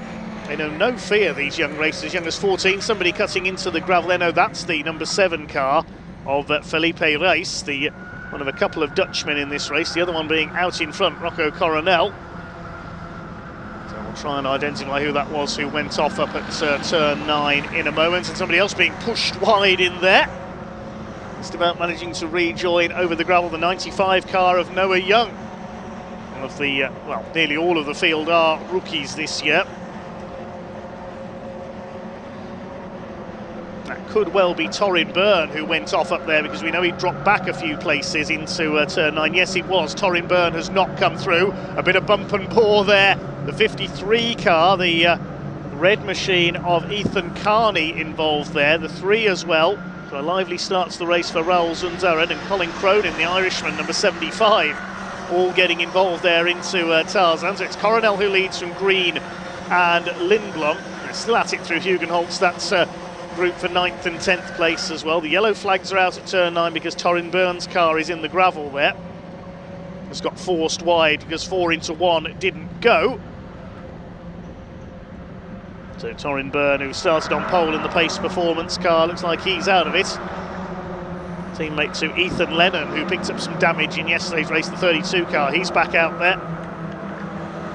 They know no fear, these young racers, as young as 14. Somebody cutting into the gravel there. No, that's the number 7 car of Felipe Reis, one of a couple of Dutchmen in this race, the other one being out in front, Rocco Coronel. So we'll try and identify who that was who went off up at turn 9 in a moment, and somebody else being pushed wide in there. Just about managing to rejoin over the gravel, the 95 car of Noah Young. One of the, well, nearly all of the field are rookies this year. That could well be Torrin Byrne who went off up there, because we know he dropped back a few places into turn 9. Yes, it was. Torrin Byrne has not come through. A bit of bump and bore there. The 53 car, the red machine of Ethan Carney involved there. The 3 as well. So a lively start to the race for Raoul Zunzaren and Colin Cronin, the Irishman, number 75, all getting involved there into Tarzan. So it's Coronel who leads from green and Lindblom. They're still at it through Hugenholtz. That's group for 9th and 10th place as well. The yellow flags are out at turn 9 because Torrin Byrne's car is in the gravel there. It's got forced wide because 4 into 1 didn't go. So Torrin Byrne, who started on pole in the Pace Performance car, looks like he's out of it. Teammate to Ethan Lennon, who picked up some damage in yesterday's race, the 32 car. He's back out there.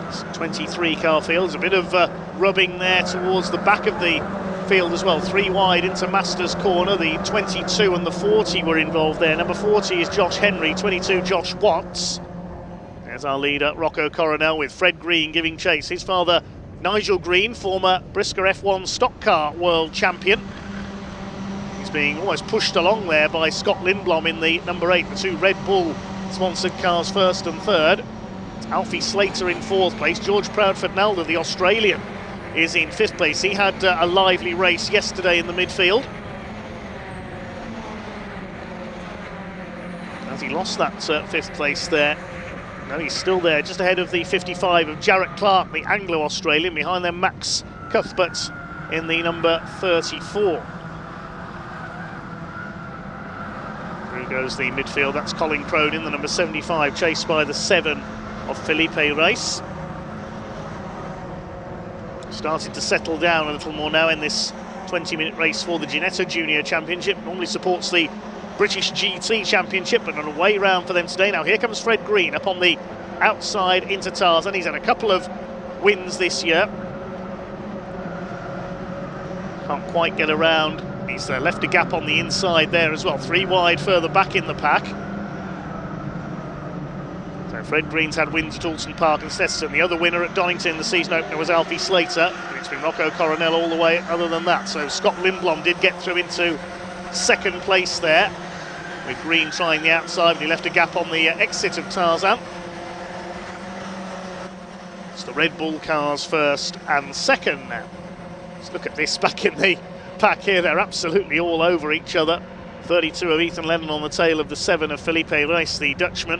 It's 23 car field. There's a bit of rubbing there towards the back of the field as well. 3 wide into Masters Corner. The 22 and the 40 were involved there. Number 40 is Josh Henry, 22 Josh Watts. There's our leader, Rocco Coronel, with Fred Green giving chase. His father, Nigel Green, former Brisker F1 stock car world champion. He's being almost pushed along there by Scott Lindblom in the number 8, the 2 Red Bull sponsored cars 1st and 3rd. It's Alfie Slater in 4th place. George Proudfoot-Nalder, the Australian, is in 5th place. He had a lively race yesterday in the midfield, as he lost that 5th place there. No, he's still there, just ahead of the 55 of Jarrett Clark, the Anglo-Australian. Behind them, Max Cuthbert in the number 34. Through goes the midfield. That's Colin Cronin, the number 75, chased by the 7 of Felipe Reis. Started to settle down a little more now in this 20-minute race for the Ginetta Junior Championship. Normally supports the British GT Championship, but on a way round for them today. Now here comes Fred Green up on the outside into Tarzan. He's had a couple of wins this year. Can't quite get around. He's left a gap on the inside there as well. 3 wide further back in the pack. So Fred Green's had wins at Alton Park and Stetson. The other winner at Donington, the season opener, was Alfie Slater. But it's been Rocco Coronel all the way other than that. So Scott Lindblom did get through into 2nd place there, with Green trying the outside, but he left a gap on the exit of Tarzan. It's the Red Bull cars 1st and 2nd now. Let's look at this back in the pack here. They're absolutely all over each other. 32 of Ethan Lennon on the tail of the 7 of Felipe Reis, the Dutchman.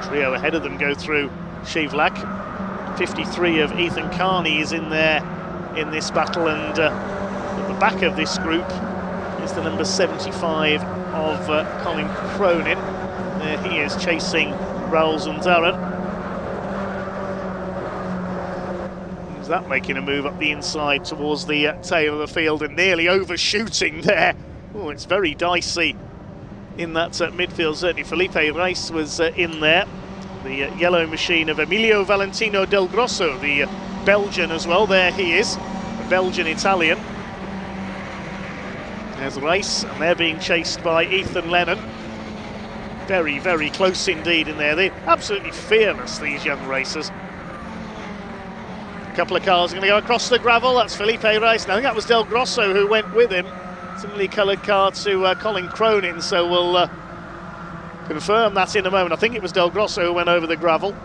Trio ahead of them go through Shivlak. 53 of Ethan Carney is in there in this battle, and at the back of this group is the number 75 of Colin Cronin. There he is, chasing Raoul Zunzaren. Is that making a move up the inside towards the tail of the field and nearly overshooting there? Oh, it's very dicey in that midfield. Certainly Felipe Reis was in there. The yellow machine of Emilio Valentino Del Grosso, the Belgian as well. There he is, the Belgian-Italian. There's Reis, and they're being chased by Ethan Lennon. Very, very close indeed in there. They're absolutely fearless, these young racers. A couple of cars are going to go across the gravel. That's Felipe Reis. I think that was Del Grosso who went with him. Similarly coloured car to Colin Cronin, so we'll confirm that in a moment. I think it was Del Grosso who went over the gravel.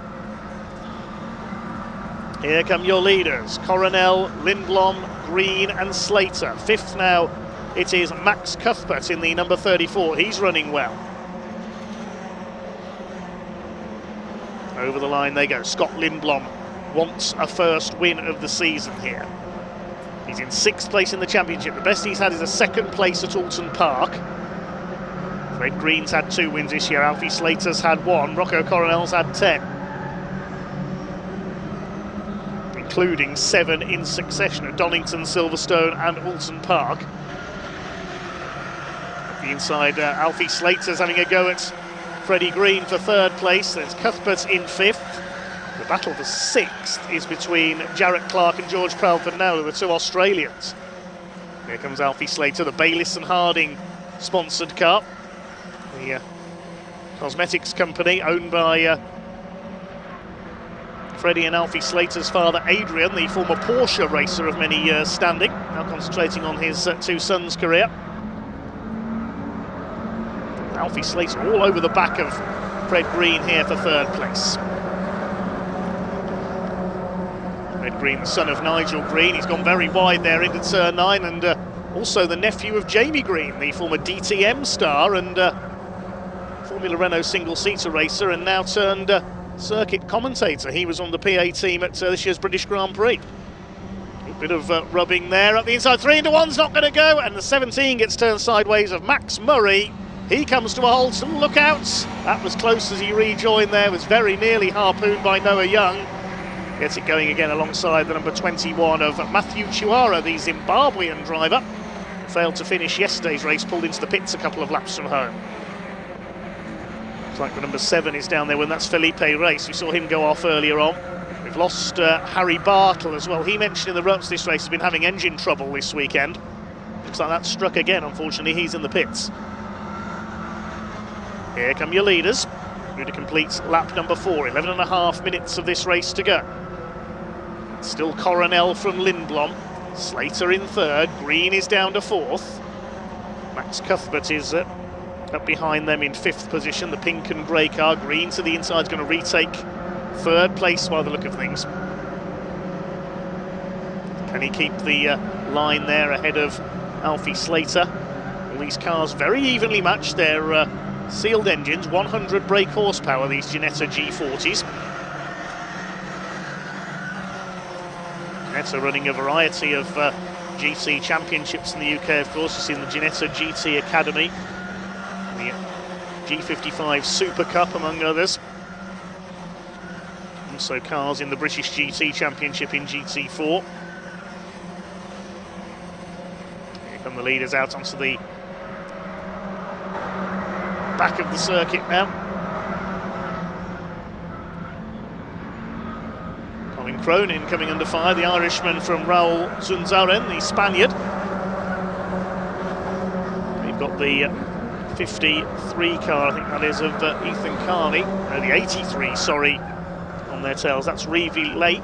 Here come your leaders, Coronel, Lindblom, Green and Slater. 5th now, it is Max Cuthbert in the number 34. He's running well. Over the line they go. Scott Lindblom wants a first win of the season here. He's in 6th place in the championship. The best he's had is a 2nd place at Alton Park. Fred Green's had 2 wins this year. Alfie Slater's had 1. Rocco Coronel's had 10. Including 7 in succession at Donington, Silverstone and Alton Park. The inside, Alfie Slater's having a go at Freddie Green for 3rd place. There's Cuthbert in 5th. The battle for 6th is between Jarrett Clark and George Proudfoot-Nalder, the 2 Australians. Here comes Alfie Slater, the Bayliss and Harding sponsored car. The cosmetics company owned by Freddie and Alfie Slater's father, Adrian, the former Porsche racer of many years standing, now concentrating on his two sons' career. Alfie Slater all over the back of Fred Green here for third place. Fred Green, the son of Nigel Green, he's gone very wide there into turn 9, and also the nephew of Jamie Green, the former DTM star and Formula Renault single-seater racer, and now turned circuit commentator. He was on the PA team at this year's British Grand Prix. A bit of rubbing there up the inside. 3 into 1's not going to go, and the 17 gets turned sideways of Max Murray. He comes to a halt, and look out! That was close as he rejoined there, was very nearly harpooned by Noah Young. Gets it going again alongside the number 21 of Matthew Chiwara, the Zimbabwean driver. Failed to finish yesterday's race, pulled into the pits a couple of laps from home. Looks like the number 7 is down there when that's Felipe Race. We saw him go off earlier on. We've lost Harry Bartle as well. He mentioned in the run-ups this race has been having engine trouble this weekend. Looks like that struck again, unfortunately. He's in the pits. Here come your leaders, who to complete lap number 4. 11.5 minutes of this race to go. Still Coronel from Lindblom. Slater in third. Green is down to 4th. Max Cuthbert is up behind them in 5th position. The pink and grey car. Green to the inside is going to retake third place by the look of things. Can he keep the line there ahead of Alfie Slater? All these cars very evenly matched. They're sealed engines, 100 brake horsepower, these Ginetta G40s. Ginetta running a variety of GT championships in the UK, of course. You've seen the Ginetta GT Academy, the G55 Super Cup, among others. Also cars in the British GT Championship in GT4. Here come the leaders out onto the back of the circuit now. Colin Cronin coming under fire, the Irishman from Raul Zunzaren, the Spaniard. We've got the 53 car, I think that is, of Ethan Carney, no, the 83, sorry, on their tails. That's Reevy Lake.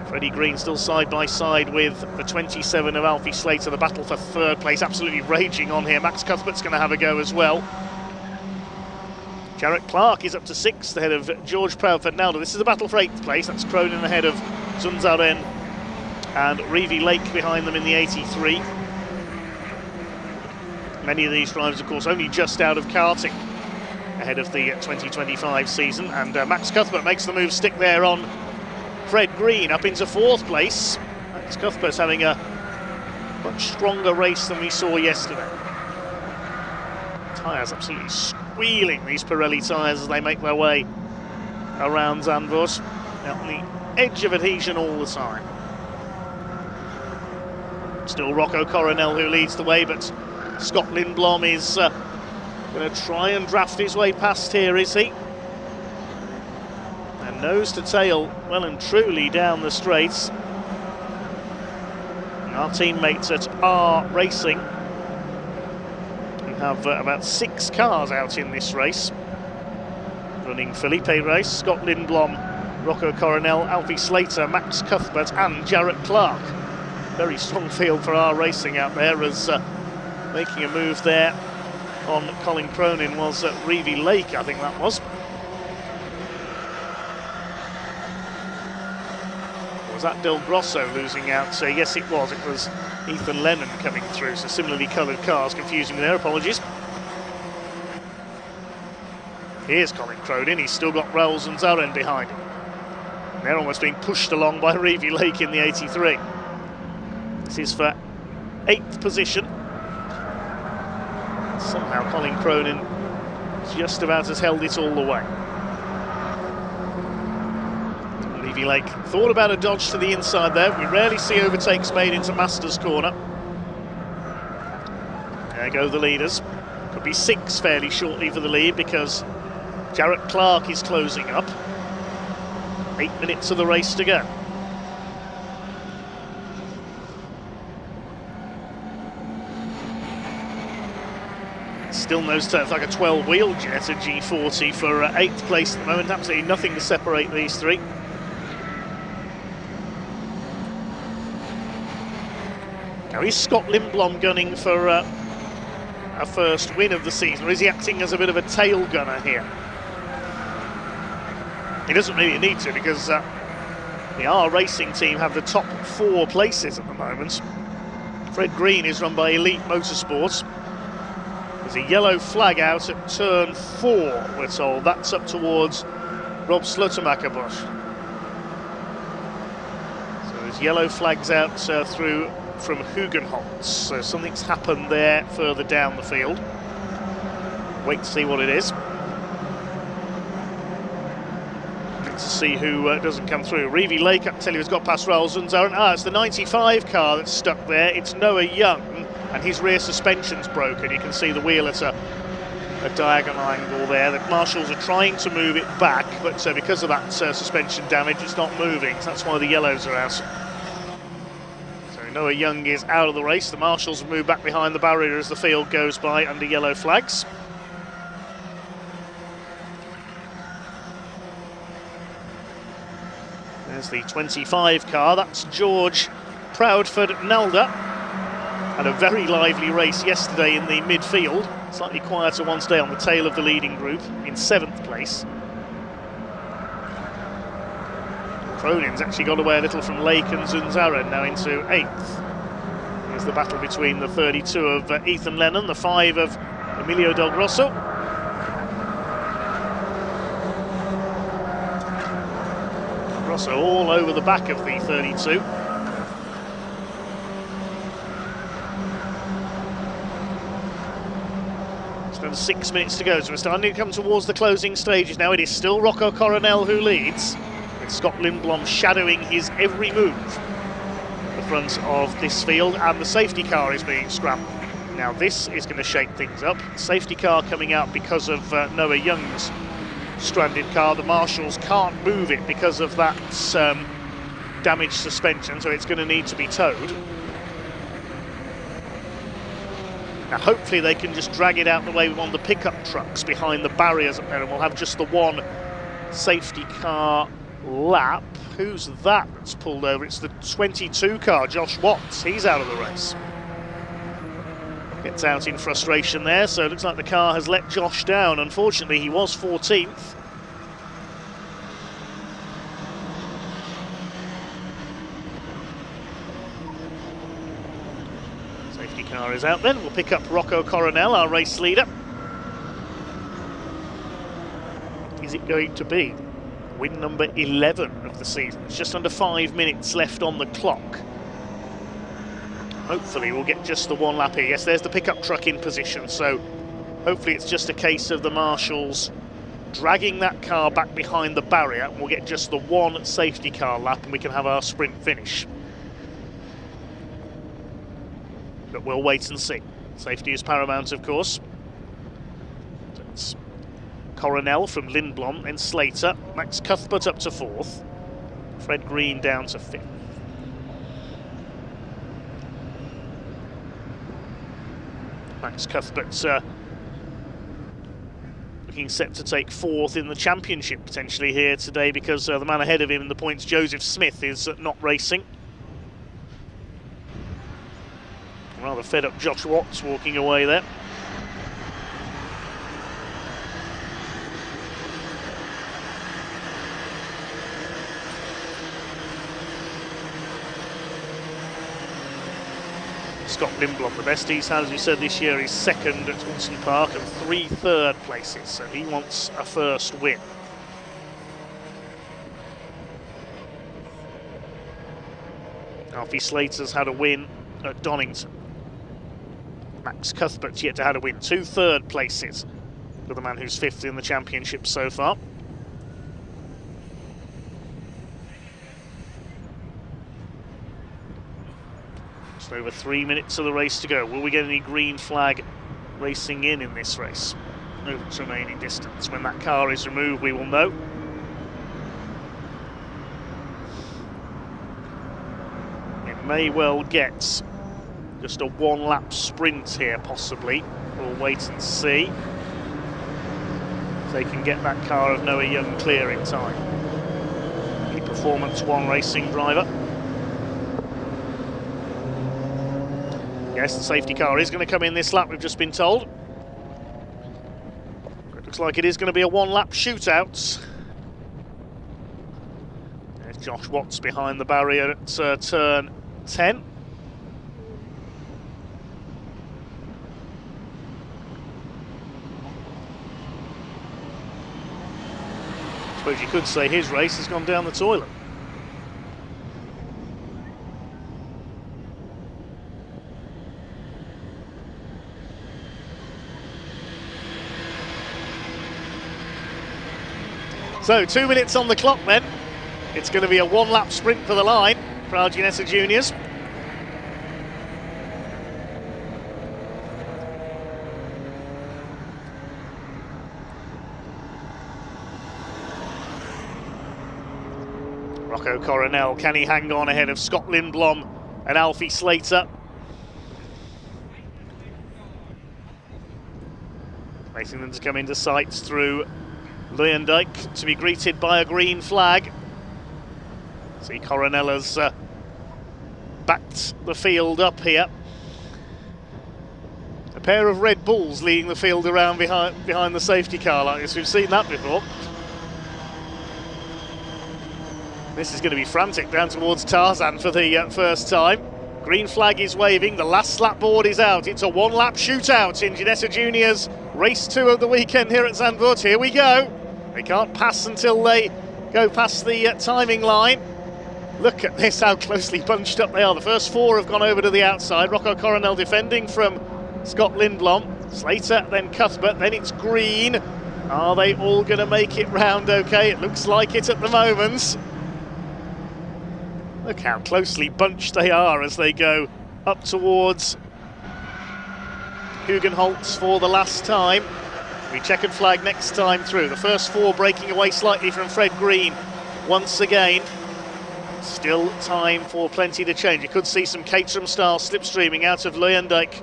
Freddie Green still side by side with the 27 of Alfie Slater. The battle for third place absolutely raging on here. Max Cuthbert's going to have a go as well. Jarrett Clark is up to 6th ahead of George Proudfoot Naldo. This is a battle for 8th place. That's Cronin ahead of Zunzaren and Reevy Lake behind them in the 83. Many of these drivers, of course, only just out of karting ahead of the 2025 season. And Max Cuthbert makes the move stick there on Fred Green up into 4th place. Max Cuthbert's having a much stronger race than we saw yesterday. Tyres absolutely squealing, these Pirelli tyres, as they make their way around Zandvoort. Out on the edge of adhesion all the time. Still Rocco Coronel who leads the way, but Scott Lindblom is going to try and draft his way past here, is he? And nose to tail, well and truly down the straights. And our teammates at R Racing, who have about 6 cars out in this race, running Felipe Race, Scott Lindblom, Rocco Coronel, Alfie Slater, Max Cuthbert and Jarrett Clark. Very strong field for R Racing out there, as making a move there on Colin Cronin was Reevy Lake, I think that was. Was that Del Grosso losing out? So yes, it was. It was Ethan Lennon coming through. So similarly coloured cars, confusing me there. Apologies. Here's Colin Cronin. He's still got Raul Zunzaren behind him. And they're almost being pushed along by Reevy Lake in the 83. This is for 8th position. Somehow Colin Cronin just about has held it all the way. Reevy Lake thought about a dodge to the inside there. We rarely see overtakes made into Masters Corner. There go the leaders. Could be 6 fairly shortly for the lead, because Jarrett Clark is closing up. 8 minutes of the race to go. Still no start. It's like a 12-wheel Ginetta G40 for 8th place at the moment. Absolutely nothing to separate these three. Now, is Scott Lindblom gunning for a first win of the season, or is he acting as a bit of a tail gunner here? He doesn't really need to, because the R Racing team have the top 4 places at the moment. Fred Green is run by Elite Motorsport. There's a yellow flag out at turn 4, we're told. That's up towards Rob Sluttermacherbusch. So there's yellow flags out through from Hugenholtz. So something's happened there further down the field. Wait to see what it is. To see who doesn't come through. Reevy Lake, I can tell you, has got past Raoul Zunzaren. It's the 95 car that's stuck there. It's Noah Young, and his rear suspension's broken. You can see the wheel at a diagonal angle there. The marshals are trying to move it back, but because of that suspension damage, it's not moving. So that's why the yellows are out. So Noah Young is out of the race. The marshals have moved back behind the barrier as the field goes by under yellow flags. There's the 25 car, that's George Proudford-Nalder. Had a very lively race yesterday in the midfield. Slightly quieter one today on the tail of the leading group in 7th place. Cronin's actually got away a little from Lake and Zunzaren, now into 8th. There's the battle between the 32 of Ethan Lennon, the 5 of Emilio Del Grosso. So all over the back of the 32. Just under 6 minutes to go, so we're starting to come towards the closing stages now. It is still Rocco Coronel who leads, with Scott Lindblom shadowing his every move at the front of this field, and the safety car is being scrambled. Now this is going to shake things up. Safety car coming out because of Noah Young's stranded car. The marshals can't move it because of that damaged suspension, so it's going to need to be towed. Now hopefully they can just drag it out the way with one of the pickup trucks behind the barriers up there, and we'll have just the one safety car lap. Who's that that's pulled over? It's the 22 car, Josh Watts. He's out of the race. Gets out in frustration there, so it looks like the car has let Josh down. Unfortunately, he was 14th. Safety car is out then. We'll pick up Rocco Coronel, our race leader. Is it going to be win number 11 of the season? It's just under 5 minutes left on the clock. Hopefully we'll get just the one lap here. Yes, there's the pickup truck in position, so hopefully it's just a case of the marshals dragging that car back behind the barrier, and we'll get just the one safety car lap and we can have our sprint finish. But we'll wait and see. Safety is paramount, of course. So it's Coronel from Lindblom, then Slater, Max Cuthbert up to 4th, Fred Green down to 5th. Max Cuthbert's looking set to take 4th in the championship potentially here today, because the man ahead of him in the points, Joseph Smith, is not racing. Rather fed up Josh Watts walking away there. Scott Lindblom, the best he's had, as we said, this year is 2nd at Taunton Park and 3 third places, so he wants a first win. Alfie Slater's had a win at Donington. Max Cuthbert's yet to have a win. 2 third places for the man who's 5th in the championship so far. Over 3 minutes of the race to go. Will we get any green flag racing in this race? Over its remaining distance. When that car is removed, we will know. It may well get just a one-lap sprint here, possibly. We'll wait and see if they can get that car of Noah Young clear in time. The Performance One racing driver. Yes, the safety car is going to come in this lap, we've just been told. It looks like it is going to be a one-lap shootout. There's Josh Watts behind the barrier at turn 10. I suppose you could say his race has gone down the toilet. So 2 minutes on the clock then. It's going to be a one-lap sprint for the line for our Ginetta juniors. Rocco Coronel, can he hang on ahead of Scott Lindblom and Alfie Slater? Waiting them to come into sight through Luyendyk to be greeted by a green flag. See, Coronel has backed the field up here. A pair of Red Bulls leading the field around behind the safety car like this. We've seen that before. This is going to be frantic down towards Tarzan for the first time. Green flag is waving, the last lap board is out. It's a one-lap shootout in Ginetta Juniors race 2 of the weekend here at Zandvoort. Here we go. They can't pass until they go past the timing line. Look at this, how closely bunched up they are. The first 4 have gone over to the outside. Rocco Coronel defending from Scott Lindblom. Slater, then Cuthbert, then it's Green. Are they all going to make it round okay? It looks like it at the moment. Look how closely bunched they are as they go up towards Hugenholtz for the last time. We checkered flag next time through. The first 4 breaking away slightly from Fred Green once again. Still time for plenty to change. You could see some Caterham-style slipstreaming out of Luyendyk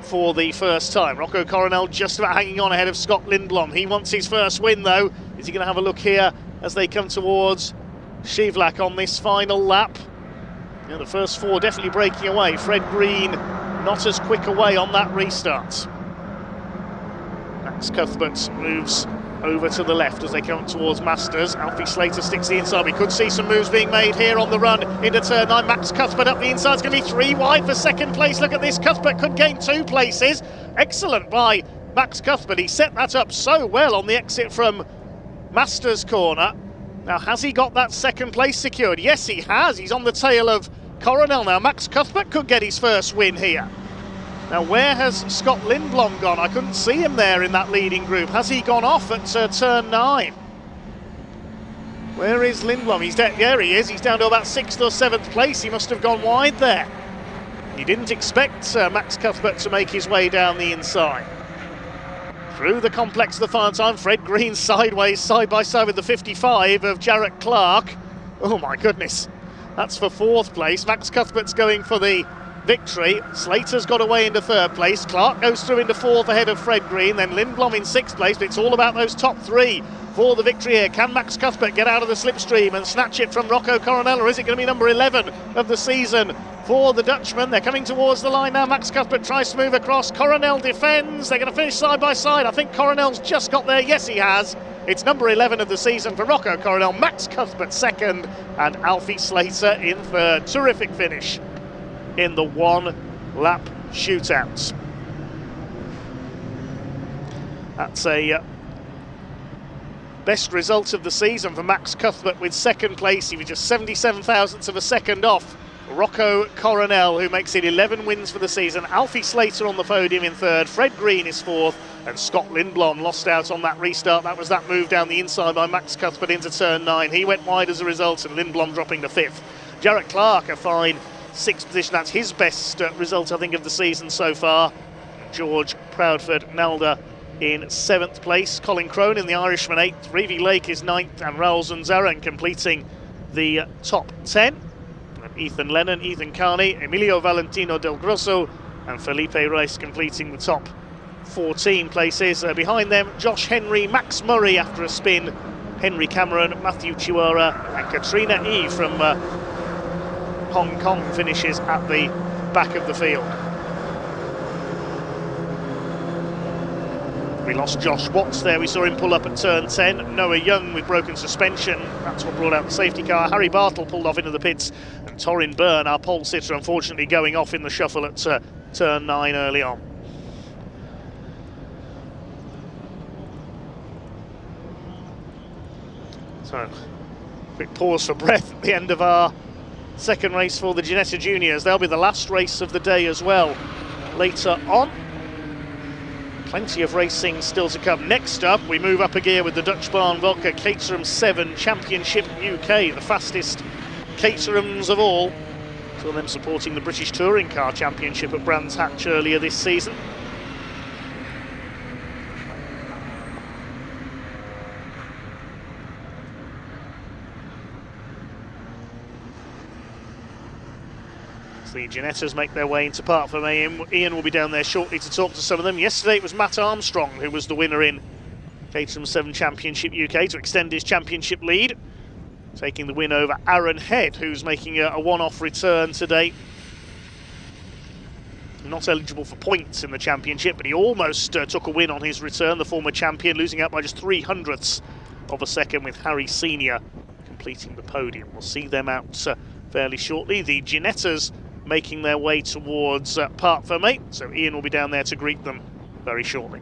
for the first time. Rocco Coronel just about hanging on ahead of Scott Lindblom. He wants his first win though. Is he going to have a look here as they come towards Shivlak on this final lap? Yeah, the first 4 definitely breaking away. Fred Green not as quick away on that restart. Max Cuthbert moves over to the left as they come towards Masters. Alfie Slater sticks the inside. We could see some moves being made here on the run into turn 9. Max Cuthbert up the inside. It's going to be 3 wide for second place. Look at this. Cuthbert could gain 2 places. Excellent by Max Cuthbert. He set that up so well on the exit from Masters corner. Now, has he got that second place secured? Yes, he has. He's on the tail of Coronel now. Max Cuthbert could get his first win here. Now, where has Scott Lindblom gone? I couldn't see him there in that leading group. Has he gone off at turn 9? Where is Lindblom? There he is. He's down to about 6th or 7th place. He must have gone wide there. He didn't expect Max Cuthbert to make his way down the inside. Through the complex the final time. Fred Green sideways, side by side with the 55 of Jarrett Clark. Oh my goodness. That's for 4th place. Max Cuthbert's going for the victory. Slater's got away into 3rd place. Clark goes through into 4th ahead of Fred Green. Then Lindblom in 6th place. But it's all about those top 3 for the victory here. Can Max Cuthbert get out of the slipstream and snatch it from Rocco Coronel, or is it going to be number 11 of the season for the Dutchman? They're coming towards the line now. Max Cuthbert tries to move across. Coronel defends. They're going to finish side by side. I think Coronel's just got there. Yes, he has. It's number 11 of the season for Rocco Coronel. Max Cuthbert 2nd and Alfie Slater in 3rd. Terrific finish in the one-lap shootouts. That's a best result of the season for Max Cuthbert with 2nd place. He was just 77 thousandths of a second off Rocco Coronel, who makes it 11 wins for the season. Alfie Slater on the podium in 3rd. Fred Green is 4th. And Scott Lindblom lost out on that restart. That was that move down the inside by Max Cuthbert into turn 9. He went wide as a result, and Lindblom dropping to 5th. Jarrett Clark, a fine 6th position. That's his best result, I think, of the season so far. George Proudford Nalder in 7th place. Colin Cronin, the Irishman, 8th. Reevy Lake is 9th, and Raoul Zunzaren completing the top 10. Ethan Lennon, Ethan Carney, Emilio Valentino Del Grosso and Felipe Reis completing the top 14 places. Behind them, Josh Henry, Max Murray after a spin, Henry Cameron, Matthew Chiwara and Katrina E from Hong Kong finishes at the back of the field. We lost Josh Watts there, we saw him pull up at turn 10. Noah Young with broken suspension, that's what brought out the safety car. Harry Bartle pulled off into the pits, and Torin Byrne, our pole sitter, unfortunately going off in the shuffle at turn 9 early on. So, quick pause for breath at the end of our second race for the Ginetta Juniors. They'll be the last race of the day as well later on. Plenty of racing still to come. Next up, we move up a gear with the Dutch Vodka Caterham 7 Championship UK, the fastest Caterhams of all. Saw them supporting the British Touring Car Championship at Brands Hatch earlier this season. The Ginettas make their way into Park Fermé. Ian will be down there shortly to talk to some of them. Yesterday it was Matt Armstrong who was the winner in Caterham 7 Championship UK to extend his championship lead, taking the win over Aaron Head, who's making a one-off return today. Not eligible for points in the championship, but he almost took a win on his return, the former champion, losing out by just 0.03 of a second, with Harry Senior completing the podium. We'll see them out fairly shortly. The Ginettas making their way towards Park Fermé, so Ian will be down there to greet them very shortly.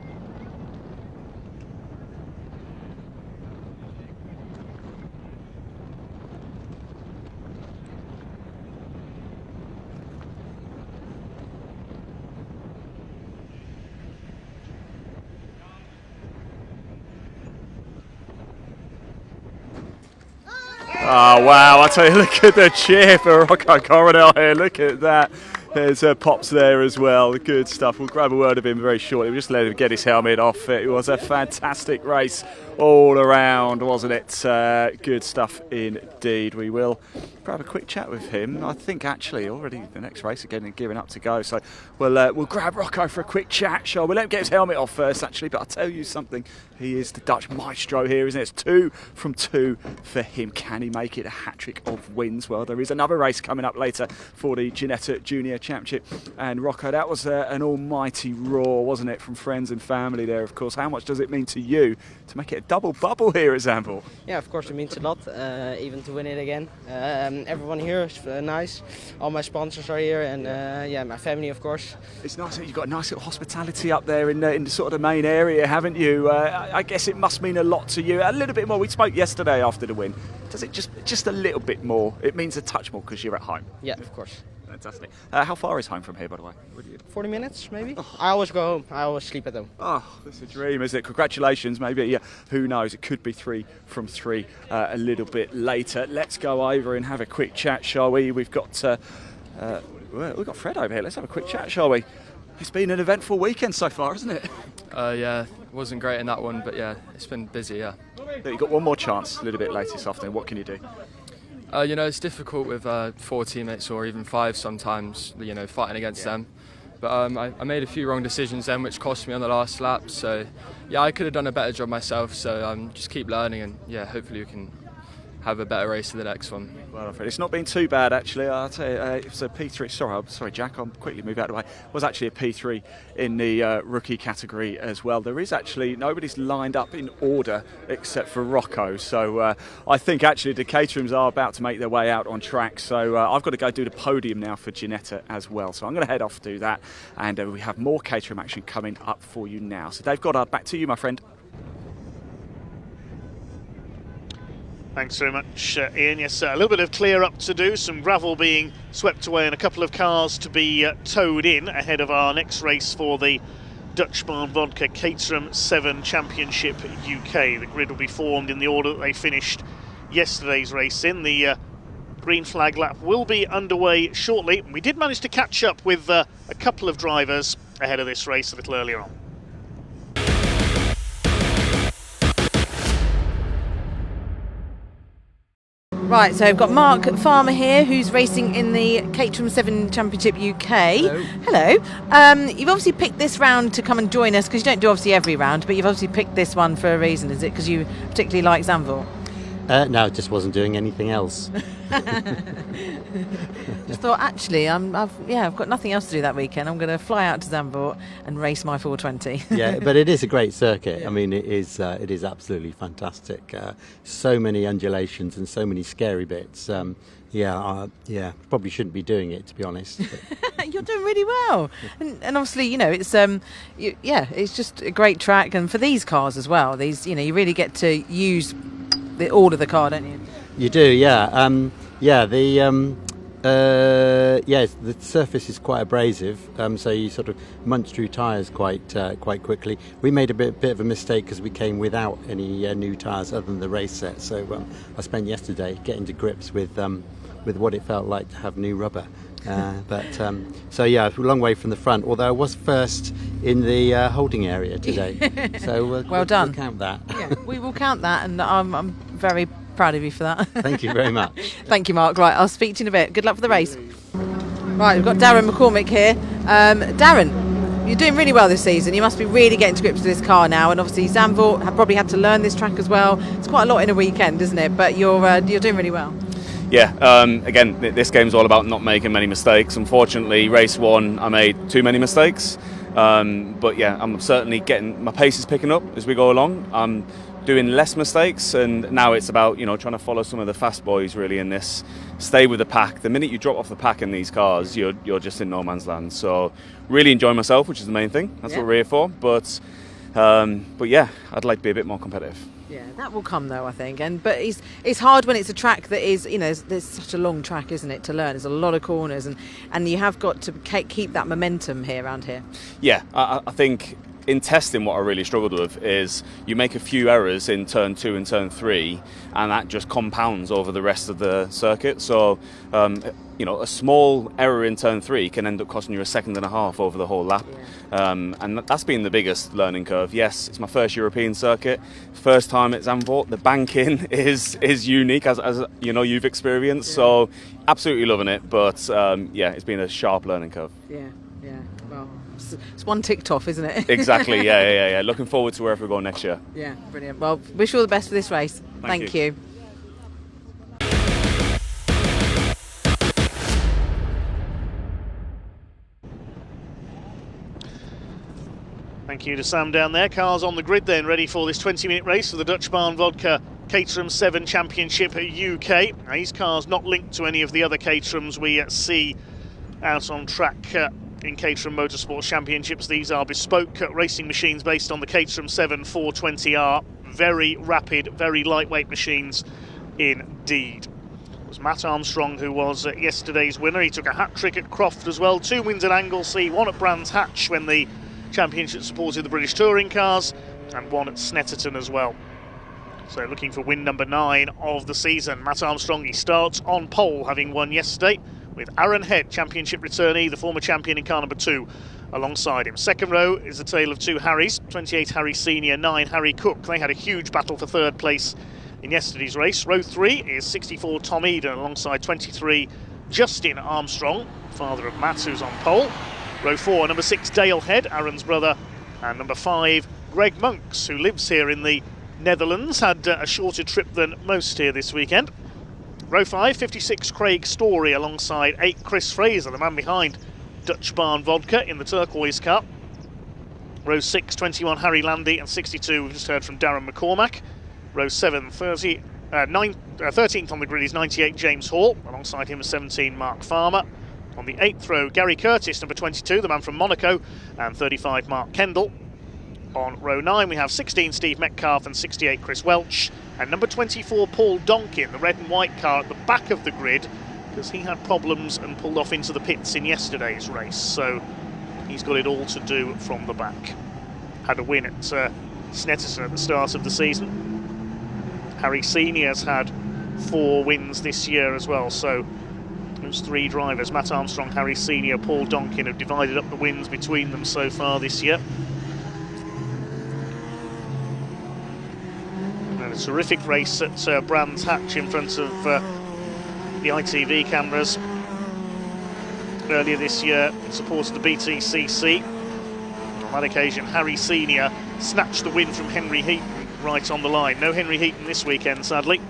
Oh wow, I tell you, look at the cheer for Rocco Coronel here, look at that. There's Pops there as well, good stuff. We'll grab a word of him very shortly. We'll just let him get his helmet off. It was a fantastic race all around, wasn't it? Good stuff indeed. We will grab a quick chat with him. I think actually already the next race again and gearing up to go. So we'll grab Rocco for a quick chat, shall we? Let him get his helmet off first actually, but I'll tell you something. He is the Dutch maestro here, isn't it? It's 2 from 2 for him. Can he make it a hat-trick of wins? Well, there is another race coming up later for the Ginetta Junior Championship. And Rocco, that was an almighty roar, wasn't it, from friends and family there, of course. How much does it mean to you to make it a double bubble here at Zandvoort? Yeah, of course it means a lot, even to win it again. Everyone here is nice. All my sponsors are here, and yeah, my family, of course. It's nice that you've got a nice little hospitality up there in the sort of the main area, haven't you? I guess it must mean a lot to you. A little bit more. We spoke yesterday after the win. Does it just a little bit more? It means a touch more because you're at home. Yeah, of course. Fantastic. How far is home from here, by the way? 40 minutes, maybe. Oh. I always go home. I always sleep at home. Oh, that's a dream, isn't it? Congratulations. Maybe, yeah, who knows? It could be 3 from 3 a little bit later. Let's go over and have a quick chat, shall we? We've got Fred over here. Let's have a quick chat, shall we? It's been an eventful weekend so far, hasn't it? Yeah, it wasn't great in that one, but yeah, it's been busy, yeah. You've got one more chance a little bit later this afternoon. What can you do? You know, it's difficult with 4 teammates or even 5 sometimes, you know, fighting against them. But I made a few wrong decisions then, which cost me on the last lap. So, yeah, I could have done a better job myself. So just keep learning and, yeah, hopefully we can have a better race in the next one. Well, it's not been too bad actually. I'll tell you, it was a P3. Sorry, Jack. I'll quickly move out of the way. It was actually a P3 in the rookie category as well. There is actually nobody's lined up in order except for Rocco. So I think actually the Caterhams are about to make their way out on track. So I've got to go do the podium now for Ginetta as well. So I'm going to head off to do that, and we have more Caterham action coming up for you now. So Dave Goddard, back to you, my friend. Thanks very much, Ian. Yes, a little bit of clear up to do, some gravel being swept away and a couple of cars to be towed in ahead of our next race for the Dutch Vodka Caterham 7 Championship UK. The grid will be formed in the order that they finished yesterday's race in. The green flag lap will be underway shortly. We did manage to catch up with a couple of drivers ahead of this race a little earlier on. Right, so I've got Mark Farmer here, who's racing in the Caterham 7 Championship UK. Hello. You've obviously picked this round to come and join us, because you don't do obviously every round, but you've obviously picked this one for a reason, is it? Because you particularly like Zandvoort? No, I just wasn't doing anything else. Just thought, actually, I've got nothing else to do that weekend. I'm going to fly out to Zandvoort and race my 420. Yeah, but it is a great circuit. I mean, it is absolutely fantastic. So many undulations and so many scary bits. Probably shouldn't be doing it, to be honest. You're doing really well, and obviously, it's just a great track, and for these cars as well. These, you really get to use all of the car, don't you? You do, yeah. The surface is quite abrasive, so you sort of munch through tyres quite quickly. We made a bit of a mistake because we came without any new tyres other than the race set. So I spent yesterday getting to grips with what it felt like to have new rubber. A long way from the front. Although I was first in the holding area today, so well done. We'll count that. Yeah, we will count that, and I'm very proud of you for that. Thank you very much. Thank you, Mark. Right, I'll speak to you in a bit. Good luck for the race. Right, we've got Darren McCormick here. Darren, you're doing really well this season. You must be really getting to grips with this car now, and obviously Zandvoort have probably had to learn this track as well. It's quite a lot in a weekend, isn't it? But you're doing really well. Yeah, again, this game's all about not making many mistakes. Unfortunately, race one, I made too many mistakes. But yeah, I'm certainly my pace is picking up as we go along. I'm doing less mistakes, and now it's about trying to follow some of the fast boys really in this. Stay with the pack. The minute you drop off the pack in these cars, you're just in no man's land. So really enjoy myself, which is the main thing. That's what we're here for. But yeah, I'd like to be a bit more competitive. Yeah, that will come though, I think. But it's hard when it's a track that is, there's such a long track, isn't it, to learn. There's a lot of corners, and you have got to keep that momentum around here. Yeah, I think in testing what I really struggled with is you make a few errors in turn 2 and turn 3, and that just compounds over the rest of the circuit. So a small error in turn 3 can end up costing you a second and a half over the whole lap. And that's been the biggest learning curve. Yes, it's my first European circuit, first time at Zandvoort. The banking is unique, as you've experienced. So absolutely loving it, but it's been a sharp learning curve. Yeah. Well, it's one ticked off, isn't it? Exactly. Yeah. Looking forward to wherever we go next year. Yeah, brilliant. Well, wish you all the best for this race. Thank you. Thank you to Sam down there. Cars on the grid then, ready for this 20-minute race for the Dutch Vodka Caterham 7 Championship UK. Now, these cars not linked to any of the other Caterhams we see out on track in Caterham Motorsport Championships. These are bespoke racing machines based on the Caterham 7 420R. Very rapid, very lightweight machines indeed. It was Matt Armstrong who was yesterday's winner. He took a hat-trick at Croft as well. 2 wins at Anglesey, 1 at Brands Hatch when the Championship supported the British Touring cars, and 1 at Snetterton as well. So looking for win number 9 of the season. Matt Armstrong, he starts on pole, having won yesterday, with Aaron Head, Championship returnee, the former champion in car number 2, alongside him. Second row is a tale of 2 Harrys, 28 Harry Senior, 9 Harry Cook. They had a huge battle for 3rd place in yesterday's race. Row 3 is 64 Tom Eden, alongside 23 Justin Armstrong, father of Matt, who's on pole. Row 4, number 6 Dale Head, Aaron's brother, and number 5 Greg Monks, who lives here in the Netherlands, had a shorter trip than most here this weekend. Row 5, 56 Craig Story, alongside 8 Chris Fraser, the man behind Dutch Vodka in the turquoise car. Row 6, 21 Harry Landy, and 62 we've just heard from Darren McCormack. Row 7, 13th on the grid is 98 James Hall, alongside him is 17 Mark Farmer. On the 8th row, Gary Curtis, number 22, the man from Monaco, and 35 Mark Kendall. On row 9, we have 16 Steve Metcalf and 68 Chris Welch, and number 24 Paul Donkin, the red and white car at the back of the grid, because he had problems and pulled off into the pits in yesterday's race, so he's got it all to do from the back. Had a win at Snetterton at the start of the season. Harry Senior's had 4 wins this year as well, so those 3 drivers, Matt Armstrong, Harry Senior, Paul Donkin, have divided up the wins between them so far this year. And a terrific race at Brands Hatch in front of the ITV cameras earlier this year in support of the BTCC. On that occasion, Harry Senior snatched the win from Henry Heaton right on the line. No Henry Heaton this weekend, sadly.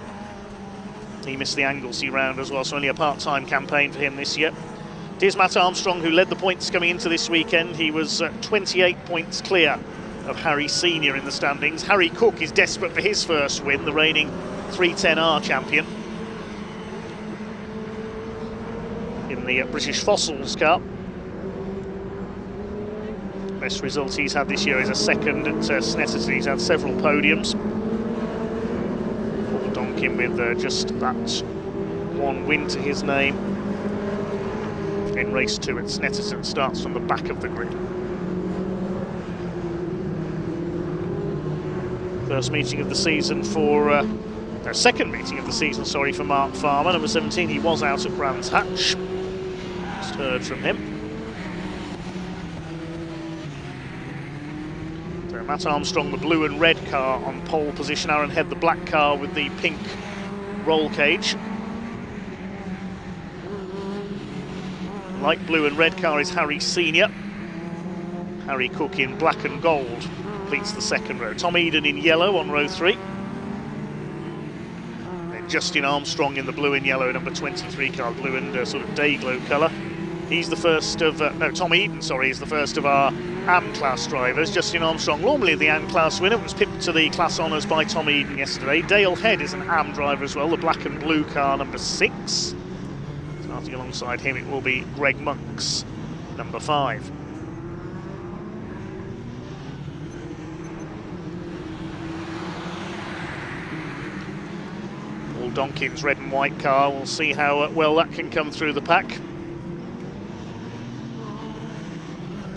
He missed the Anglesey round as well, so only a part-time campaign for him this year. It is Matt Armstrong who led the points coming into this weekend. He was 28 points clear of Harry Senior in the standings. Harry Cook is desperate for his first win, the reigning 310R champion. In the British Fossils Cup. Best result he's had this year is a second at Ginetta. He's had several podiums. Paul Donkin with just that one win to his name. In race 2 at Ginetta, starts from the back of the grid. First meeting of the season for... second meeting of the season, sorry, for Mark Farmer. Number 17, he was out at Brands Hatch. Just heard from him. So Matt Armstrong, the blue and red car on pole position. Aaron Head, the black car with the pink roll cage. Light blue and red car is Harry Senior. Harry Cook in black and gold completes the second row. Tom Eden in yellow on row 3. Then Justin Armstrong in the blue and yellow, number 23 car, blue and sort of day glow colour. He's the first of, Tom Eden, sorry, is the first of our AM class drivers. Justin Armstrong, normally the AM class winner, was pipped to the class honours by Tom Eden yesterday. Dale Head is an AM driver as well, the black and blue car, number 6. Starting alongside him, it will be Greg Monks, number 5. Paul Donkin's red and white car, we'll see how well that can come through the pack.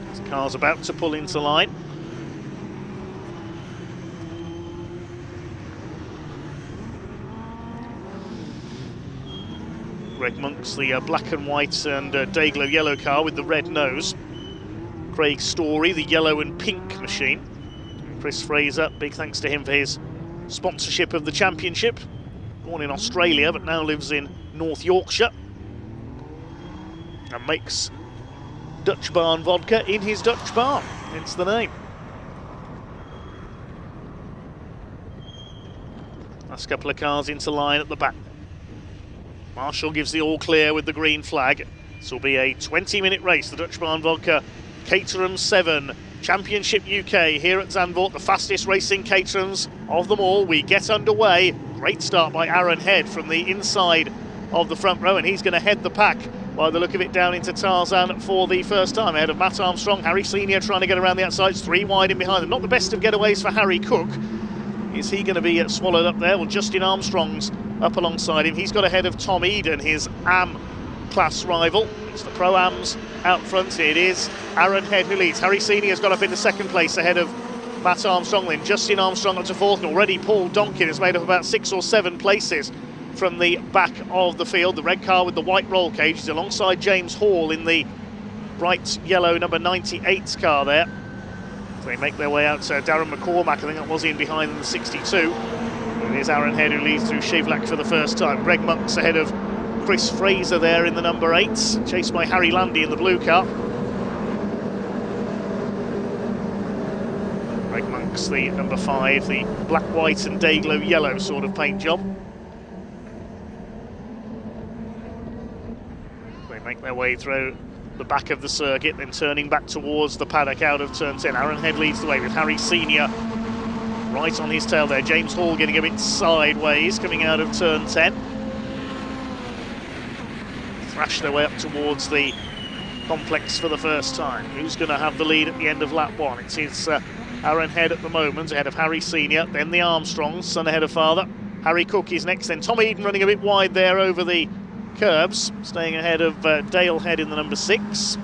This car's about to pull into line. Greg Monks, the black and white and Dayglow yellow car with the red nose. Craig Story, the yellow and pink machine. And Chris Fraser, big thanks to him for his sponsorship of the championship. Born in Australia, but now lives in North Yorkshire. And makes Dutch Barn vodka in his Dutch barn, hence the name. Last couple of cars into line at the back. Marshall gives the all clear with the green flag. This will be a 20-minute race, the Dutch Barn Vodka Caterham 7 Championship UK here at Zandvoort, the fastest racing Caterhams of them all. We get underway. Great start by Aaron Head from the inside of the front row, and he's going to head the pack by the look of it down into Tarzan for the first time, ahead of Matt Armstrong. Harry Senior trying to get around the outsides, 3 wide in behind them. Not the best of getaways for Harry Cook. Is he going to be swallowed up there? Well, Justin Armstrong's up alongside him. He's got ahead of Tom Eden, his AM class rival. It's the Pro-Ams out front. It is Aaron Head who leads. Harry Senior's got up into second place ahead of Matt Armstrong. Then Justin Armstrong up to fourth, and already Paul Donkin has made up about 6 or 7 places from the back of the field. The red car with the white roll cage is alongside James Hall in the bright yellow number 98 car there. So they make their way out to Darren McCormack, I think that was in behind them, the 62. And it is Aaron Head who leads through Shivlak for the first time. Greg Monks ahead of Chris Fraser there in the number 8, chased by Harry Landy in the blue car. Greg Monks, the number 5, the black, white and Dayglow yellow sort of paint job. They make their way through the back of the circuit, then turning back towards the paddock out of turn 10. Aaron Head leads the way with Harry Senior right on his tail there. James Hall getting a bit sideways coming out of turn 10. Thrash their way up towards the complex for the first time. Who's going to have the lead at the end of lap 1? It is Aaron Head at the moment, ahead of Harry Senior, then the Armstrongs, son ahead of father. Harry Cook is next, then Tom Eden running a bit wide there over the curbs, staying ahead of Dale Head in the number 6.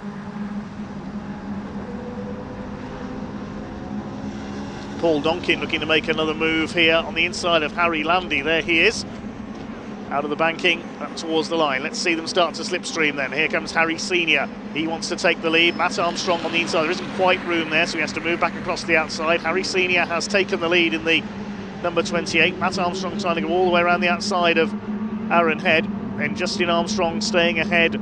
Paul Donkin looking to make another move here on the inside of Harry Landy. There he is, out of the banking, up towards the line. Let's see them start to slipstream then. Here comes Harry Senior. He wants to take the lead. Matt Armstrong on the inside. There isn't quite room there, so he has to move back across the outside. Harry Senior has taken the lead in the number 28. Matt Armstrong trying to go all the way around the outside of Aaron Head. Then Justin Armstrong staying ahead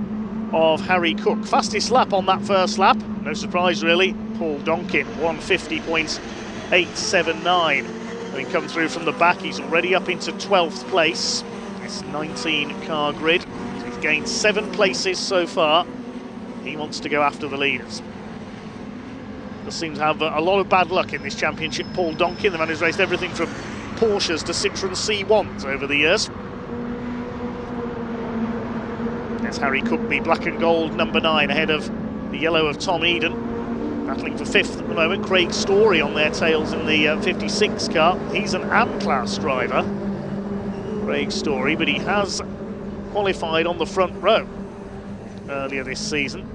of Harry Cook. Fastest lap on that first lap, no surprise really, Paul Donkin, 150.879. Having come through from the back, he's already up into 12th place. It's 19 car grid. So he's gained 7 places so far. He wants to go after the leaders. Does seem to have a lot of bad luck in this championship. Paul Donkin, the man who's raced everything from Porsches to Citroen C1s over the years. There's Harry Cook, the black and gold number 9, ahead of the yellow of Tom Eden. Battling for 5th at the moment. Craig Story on their tails in the 56 car. He's an AM-class driver, Craig Story, but he has qualified on the front row earlier this season.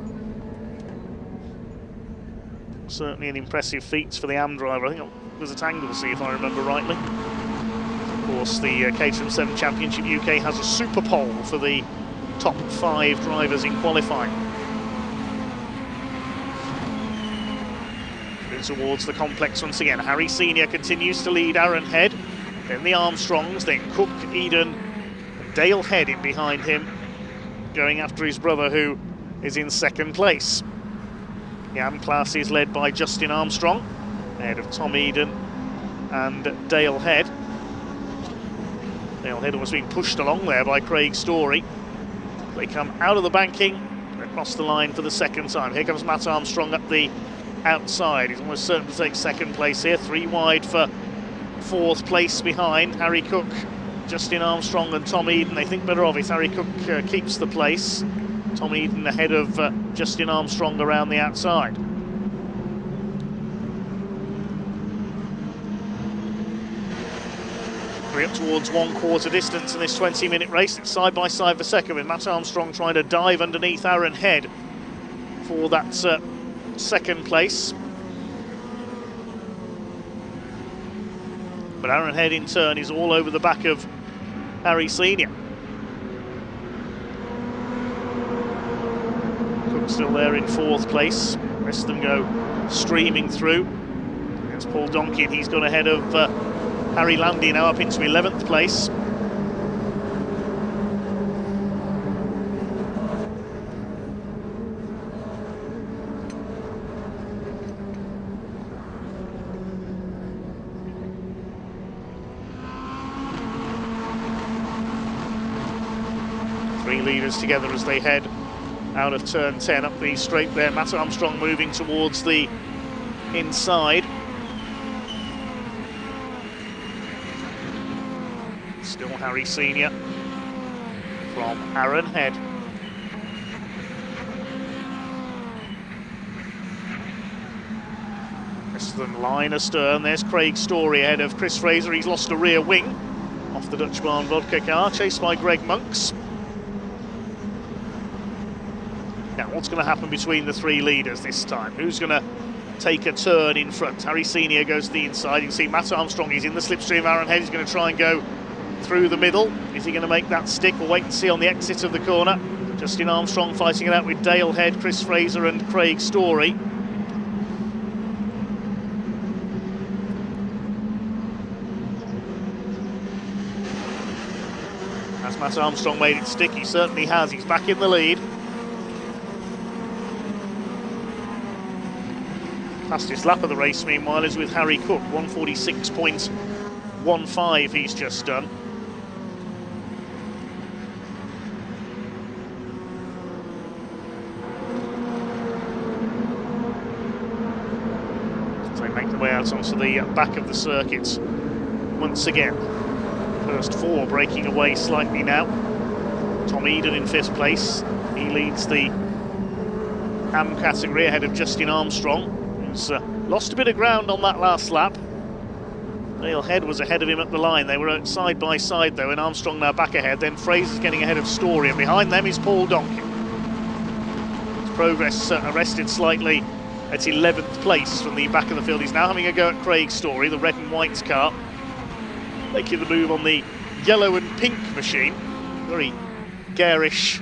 Certainly an impressive feat for the AM driver. I think it was at Anglesey, if I remember rightly. Of course, the Caterham 7 Championship UK has a super poll for the top 5 drivers in qualifying. Towards the complex once again. Harry Senior continues to lead Aaron Head, then the Armstrongs, then Cook, Eden, and Dale Head in behind him, going after his brother who is in 2nd place. The AM class is led by Justin Armstrong, ahead of Tom Eden and Dale Head. Dale Head was being pushed along there by Craig Story. They come out of the banking, across the line for the 2nd time. Here comes Matt Armstrong up the outside. He's almost certain to take 2nd place here. 3 wide for 4th place behind Harry Cook, Justin Armstrong and Tom Eden. They think better of it. Harry Cook keeps the place. Tom Eden ahead of Justin Armstrong around the outside. We're up towards 1/4 distance in this 20-minute race. It's side by side for 2nd, with Matt Armstrong trying to dive underneath Aaron Head for that 2nd place. But Aaron Head in turn is all over the back of Harry Senior. Cook's still there in 4th place. The rest of them go streaming through. There's Paul Donkin, he's gone ahead of Harry Landy, now up into 11th place. Leaders together as they head out of turn 10 up the straight there. Matt Armstrong moving towards the inside. Still Harry Senior from Aaron Head. Less than line astern. There's Craig Story ahead of Chris Fraser. He's lost a rear wing off the Dutch Barn Vodka car, chased by Greg Monks. Now, what's going to happen between the 3 leaders this time? Who's going to take a turn in front? Harry Senior goes to the inside. You can see Matt Armstrong, he's in the slipstream. Aaron Head is going to try and go through the middle. Is he going to make that stick? We'll wait and see on the exit of the corner. Justin Armstrong fighting it out with Dale Head, Chris Fraser and Craig Story. Has Matt Armstrong made it stick? He certainly has. He's back in the lead. Fastest lap of the race, meanwhile, is with Harry Cook, 146.15 he's just done. As they make their way out onto the back of the circuit once again. First 4 breaking away slightly now. Tom Eden in 5th place. He leads the AM category ahead of Justin Armstrong. Lost a bit of ground on that last lap. Dale Head was ahead of him at the line. They were side by side though, and Armstrong now back ahead. Then Fraser's getting ahead of Story, and behind them is Paul Donkin. His progress arrested slightly at 11th place from the back of the field. He's now having a go at Craig Story, the red and white car. Making the move on the yellow and pink machine. Very garish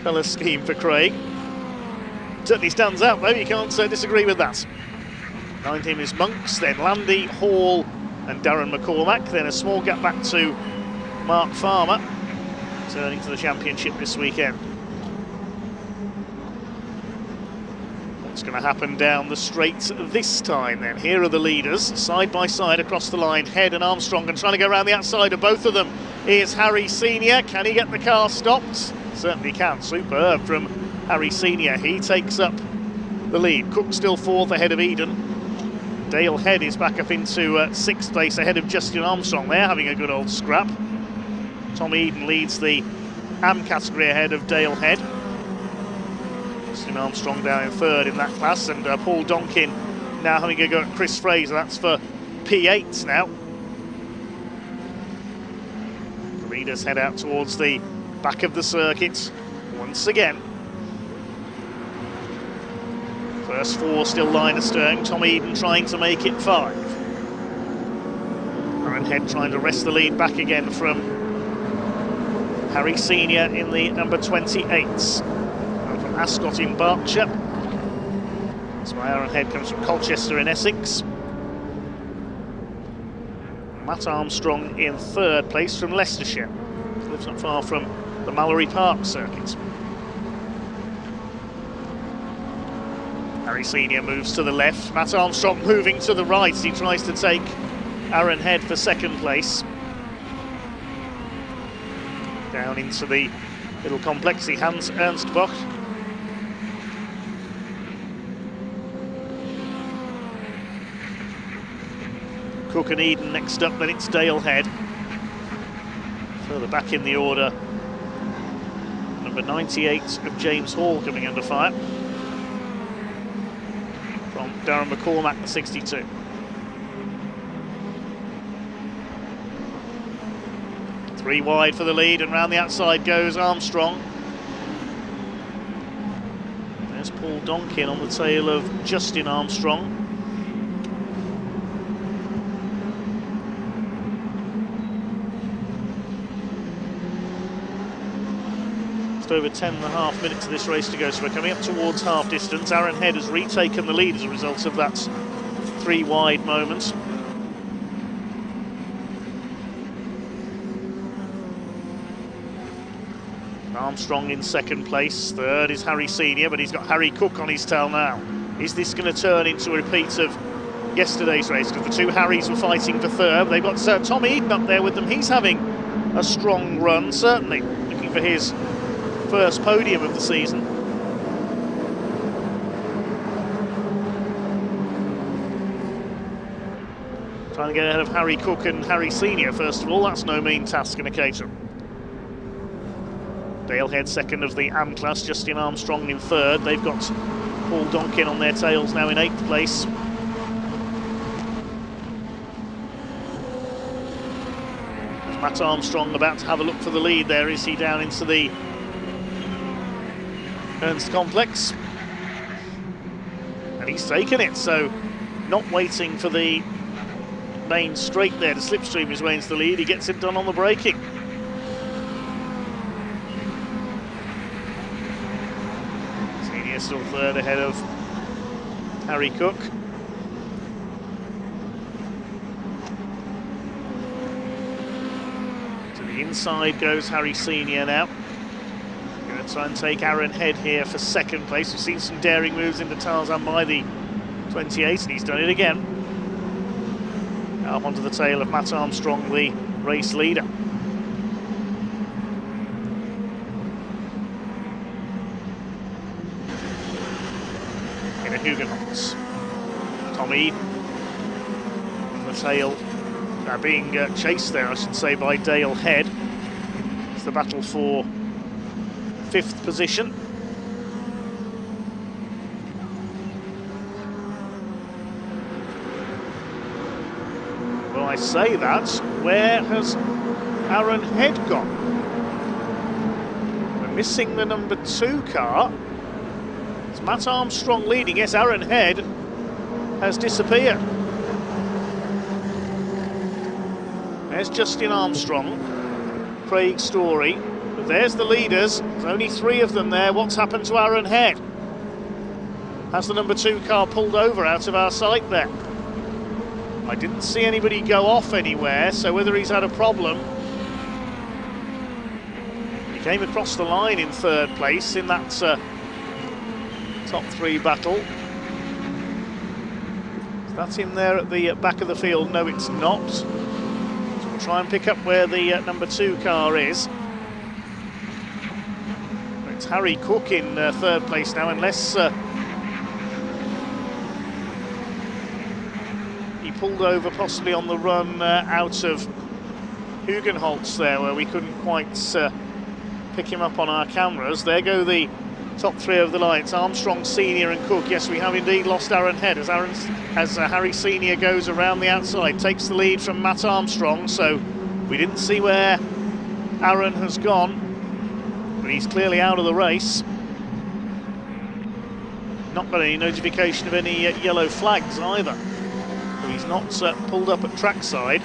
colour scheme for Craig. Certainly stands out though, you can't disagree with that. Behind him is Monks, then Landy, Hall and Darren McCormack. Then a small gap back to Mark Farmer. returning to the championship this weekend. What's going to happen down the straight this time then? Here are the leaders, side by side across the line. Head and Armstrong, and trying to go around the outside of both of them is Harry Senior. Can he get the car stopped? Certainly can. Superb from Harry Senior. He takes up the lead. Cook still fourth ahead of Eden. Dale Head is back up into sixth place ahead of Justin Armstrong. They're having a good old scrap. Tom Eden leads the AM category ahead of Dale Head. Justin Armstrong down in third in that class, and Paul Donkin now having a go at Chris Fraser. That's for P8 now. The leaders head out towards the back of the circuit once again. First four still line astern. Tom Eden trying to make it 5. Aaron Head trying to wrest the lead back again from Harry Senior in the number 28s. And from Ascot in Berkshire. That's why Aaron Head comes from Colchester in Essex. Matt Armstrong in third place from Leicestershire. Lives not far from the Mallory Park circuit. Harry Senior moves to the left. Matt Armstrong moving to the right. He tries to take Aaron Head for second place. Down into the little complex, the Hans Ernst Boch. Cook and Eden next up, then it's Dale Head. Further back in the order, number 98 of James Hall coming under fire. From Darren McCormack, the 62. Three wide for the lead, and round the outside goes Armstrong. There's Paul Donkin on the tail of Justin Armstrong. Just over 10.5 minutes of this race to go, so we're coming up towards half distance. Aaron Head has retaken the lead as a result of that three wide moment. Armstrong in second place. Third is Harry Senior, but he's got Harry Cook on his tail now. Is this going to turn into a repeat of yesterday's race? Because the two Harrys were fighting for third. They've got Tom Eden up there with them. He's having a strong run, certainly looking for his first podium of the season. Trying to get ahead of Harry Cook and Harry Senior first of all. That's no mean task in a Caterham. Dale Head second of the AM class, Justin Armstrong in third. They've got Paul Donkin on their tails now in 8th place. Matt Armstrong about to have a look for the lead there. Is he down into the Ernst complex? And he's taken it, so not waiting for the main straight there to slipstream his way into the lead. He gets it done on the braking. Still third ahead of Harry Cook. To the inside goes Harry Senior now. Going to try and take Aaron Head here for second place. We've seen some daring moves into Tarzan by the 28, and he's done it again. Up onto the tail of Matt Armstrong, the race leader. Huguenots. Tom Eden on the tail, being chased there, I should say, by Dale Head. It's the battle for 5th position. Well, I say that, where has Aaron Head gone? We're missing the number 2 car. Matt Armstrong leading. Yes, Aaron Head has disappeared. There's Justin Armstrong, Craig Story, but there's the leaders. There's only 3 of them there. What's happened to Aaron Head? Has the number 2 car pulled over out of our sight there? I didn't see anybody go off anywhere, so whether he's had a problem. came across the line in third place in that top three battle. That's him there at the back of the field. No, it's not. So we'll try and pick up where the number 2 car is. It's Harry Cook in third place now, unless he pulled over possibly on the run out of Hugenholtz there, where we couldn't quite pick him up on our cameras. There go the top three of the line. It's Armstrong, Senior and Cook. Yes, we have indeed lost Aaron Head as Harry Senior goes around the outside, takes the lead from Matt Armstrong. So we didn't see where Aaron has gone, but he's clearly out of the race. Not got any notification of any yellow flags either. So he's not pulled up at trackside.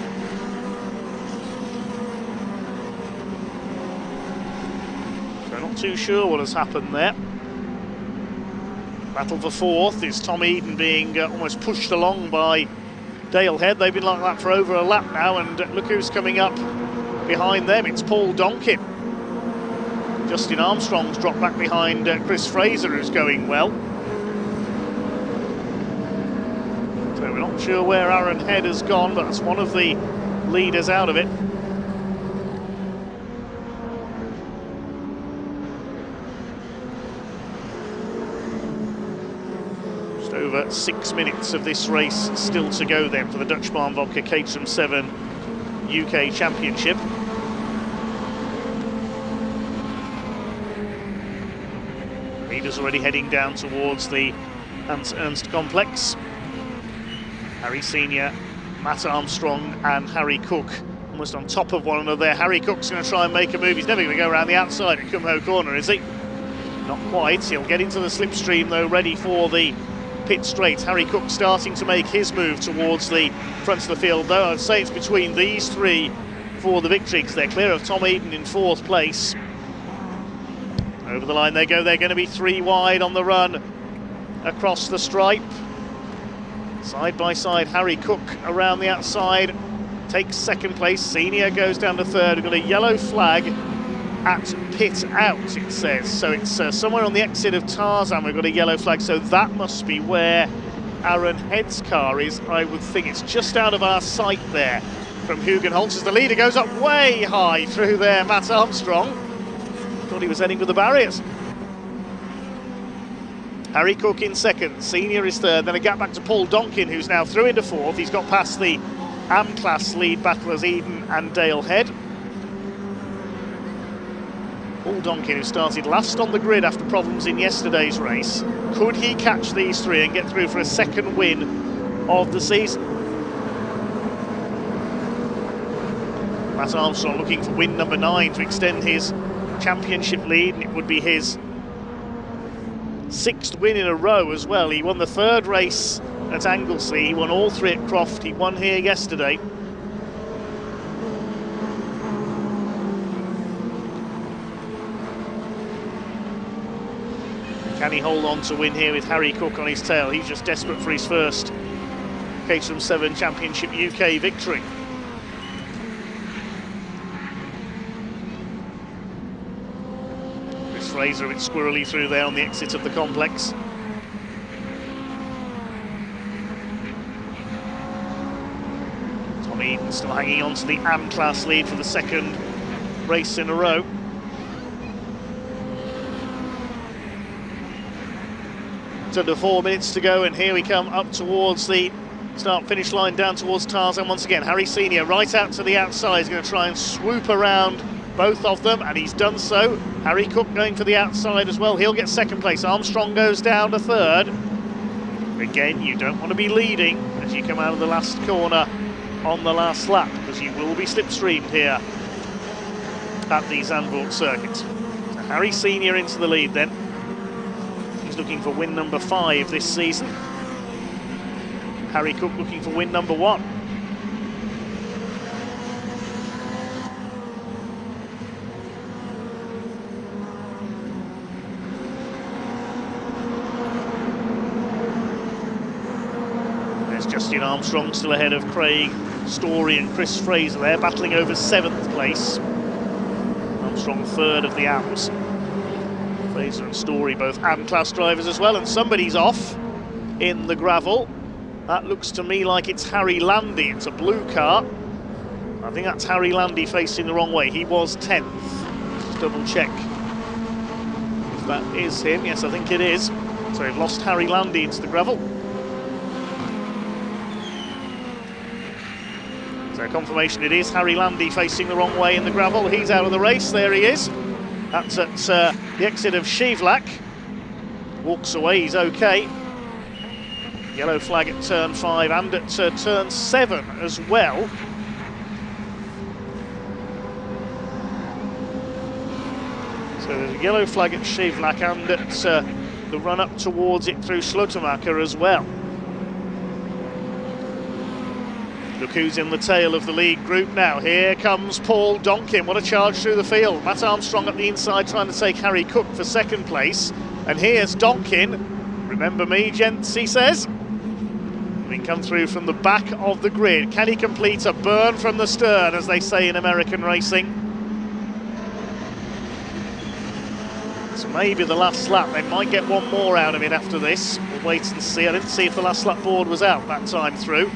Not too sure what has happened there. Battle for fourth is Tom Eden being almost pushed along by Dale Head. They've been like that for over a lap now, and look who's coming up behind them. It's Paul Donkin. Justin Armstrong's dropped back behind Chris Fraser, who's going well. So we're not sure where Aaron Head has gone, but that's one of the leaders out of it. Over 6 minutes of this race still to go then for the Dutch Vodka Caterham 7 UK Championship. Leaders already heading down towards the Hans Ernst complex. Harry Senior, Matt Armstrong and Harry Cook almost on top of one another. Harry Cook's going to try and make a move. He's never going to go around the outside at Cumho Corner, is he? Not quite. He'll get into the slipstream though, ready for the pit straight. Harry Cook starting to make his move towards the front of the field, though I'd say it's between these three for the victory, because they're clear of Tom Eden in fourth place. Over the line they go. They're going to be 3 wide on the run across the stripe. Side by side, Harry Cook around the outside takes second place. Senior goes down to third. We've got a yellow flag at pit out, it says. So it's somewhere on the exit of Tarzan we've got a yellow flag, so that must be where Aaron Head's car is, I would think. It's just out of our sight there from Hugenholtz as the leader goes up way high through there. Matt Armstrong thought he was heading for the barriers. Harry Cook in second, Senior is third, then a gap back to Paul Donkin, who's now through into fourth. He's got past the AM-class lead battlers Eden and Dale Head. Paul Donkin, who started last on the grid after problems in yesterday's race. Could he catch these three and get through for a second win of the season? Matt Armstrong looking for win number 9 to extend his championship lead, and it would be his 6th win in a row as well. He won the 3rd race at Anglesey, he won all 3 at Croft, he won here yesterday. Can he hold on to win here with Harry Cook on his tail? He's just desperate for his first Caterham 7 Championship UK victory. Chris Fraser a bit squirrely through there on the exit of the complex. Tom Eden still hanging on to the AM-class lead for the 2nd race in a row. It's under 4 minutes to go, and here we come up towards the start-finish line, down towards Tarzan once again. Harry Senior right out to the outside. He's going to try and swoop around both of them, and he's done so. Harry Cook going for the outside as well. He'll get second place. Armstrong goes down to third. Again, you don't want to be leading as you come out of the last corner on the last lap, because you will be slipstreamed here at the Zandvoort circuit. So Harry Senior into the lead then. He's looking for win number 5 this season. Harry Cook looking for win number 1. There's Justin Armstrong still ahead of Craig Story and Chris Fraser there, battling over 7th place. Armstrong third of the AMs. Fraser and Story both AM class drivers as well, and somebody's off in the gravel. That looks to me like it's Harry Landy. It's a blue car. I think that's Harry Landy facing the wrong way. He was 10th. Just double check if that is him. Yes, I think it is. So we've lost Harry Landy into the gravel. So confirmation it is Harry Landy facing the wrong way in the gravel. He's out of the race. There he is. That's at the exit of Shivlak. Walks away, he's okay. Yellow flag at turn 5 and at turn 7 as well. So there's a yellow flag at Shivlak and at the run up towards it through Slotemacher as well. Look who's in the tail of the lead group now. Here comes Paul Donkin. What a charge through the field. Matt Armstrong at the inside trying to take Harry Cook for second place. And here's Donkin. Remember me, gents, he says. He come through from the back of the grid. Can he complete a burn from the stern, as they say in American racing? It's maybe the last lap. They might get one more out of it after this. We'll wait and see. I didn't see if the last lap board was out that time through.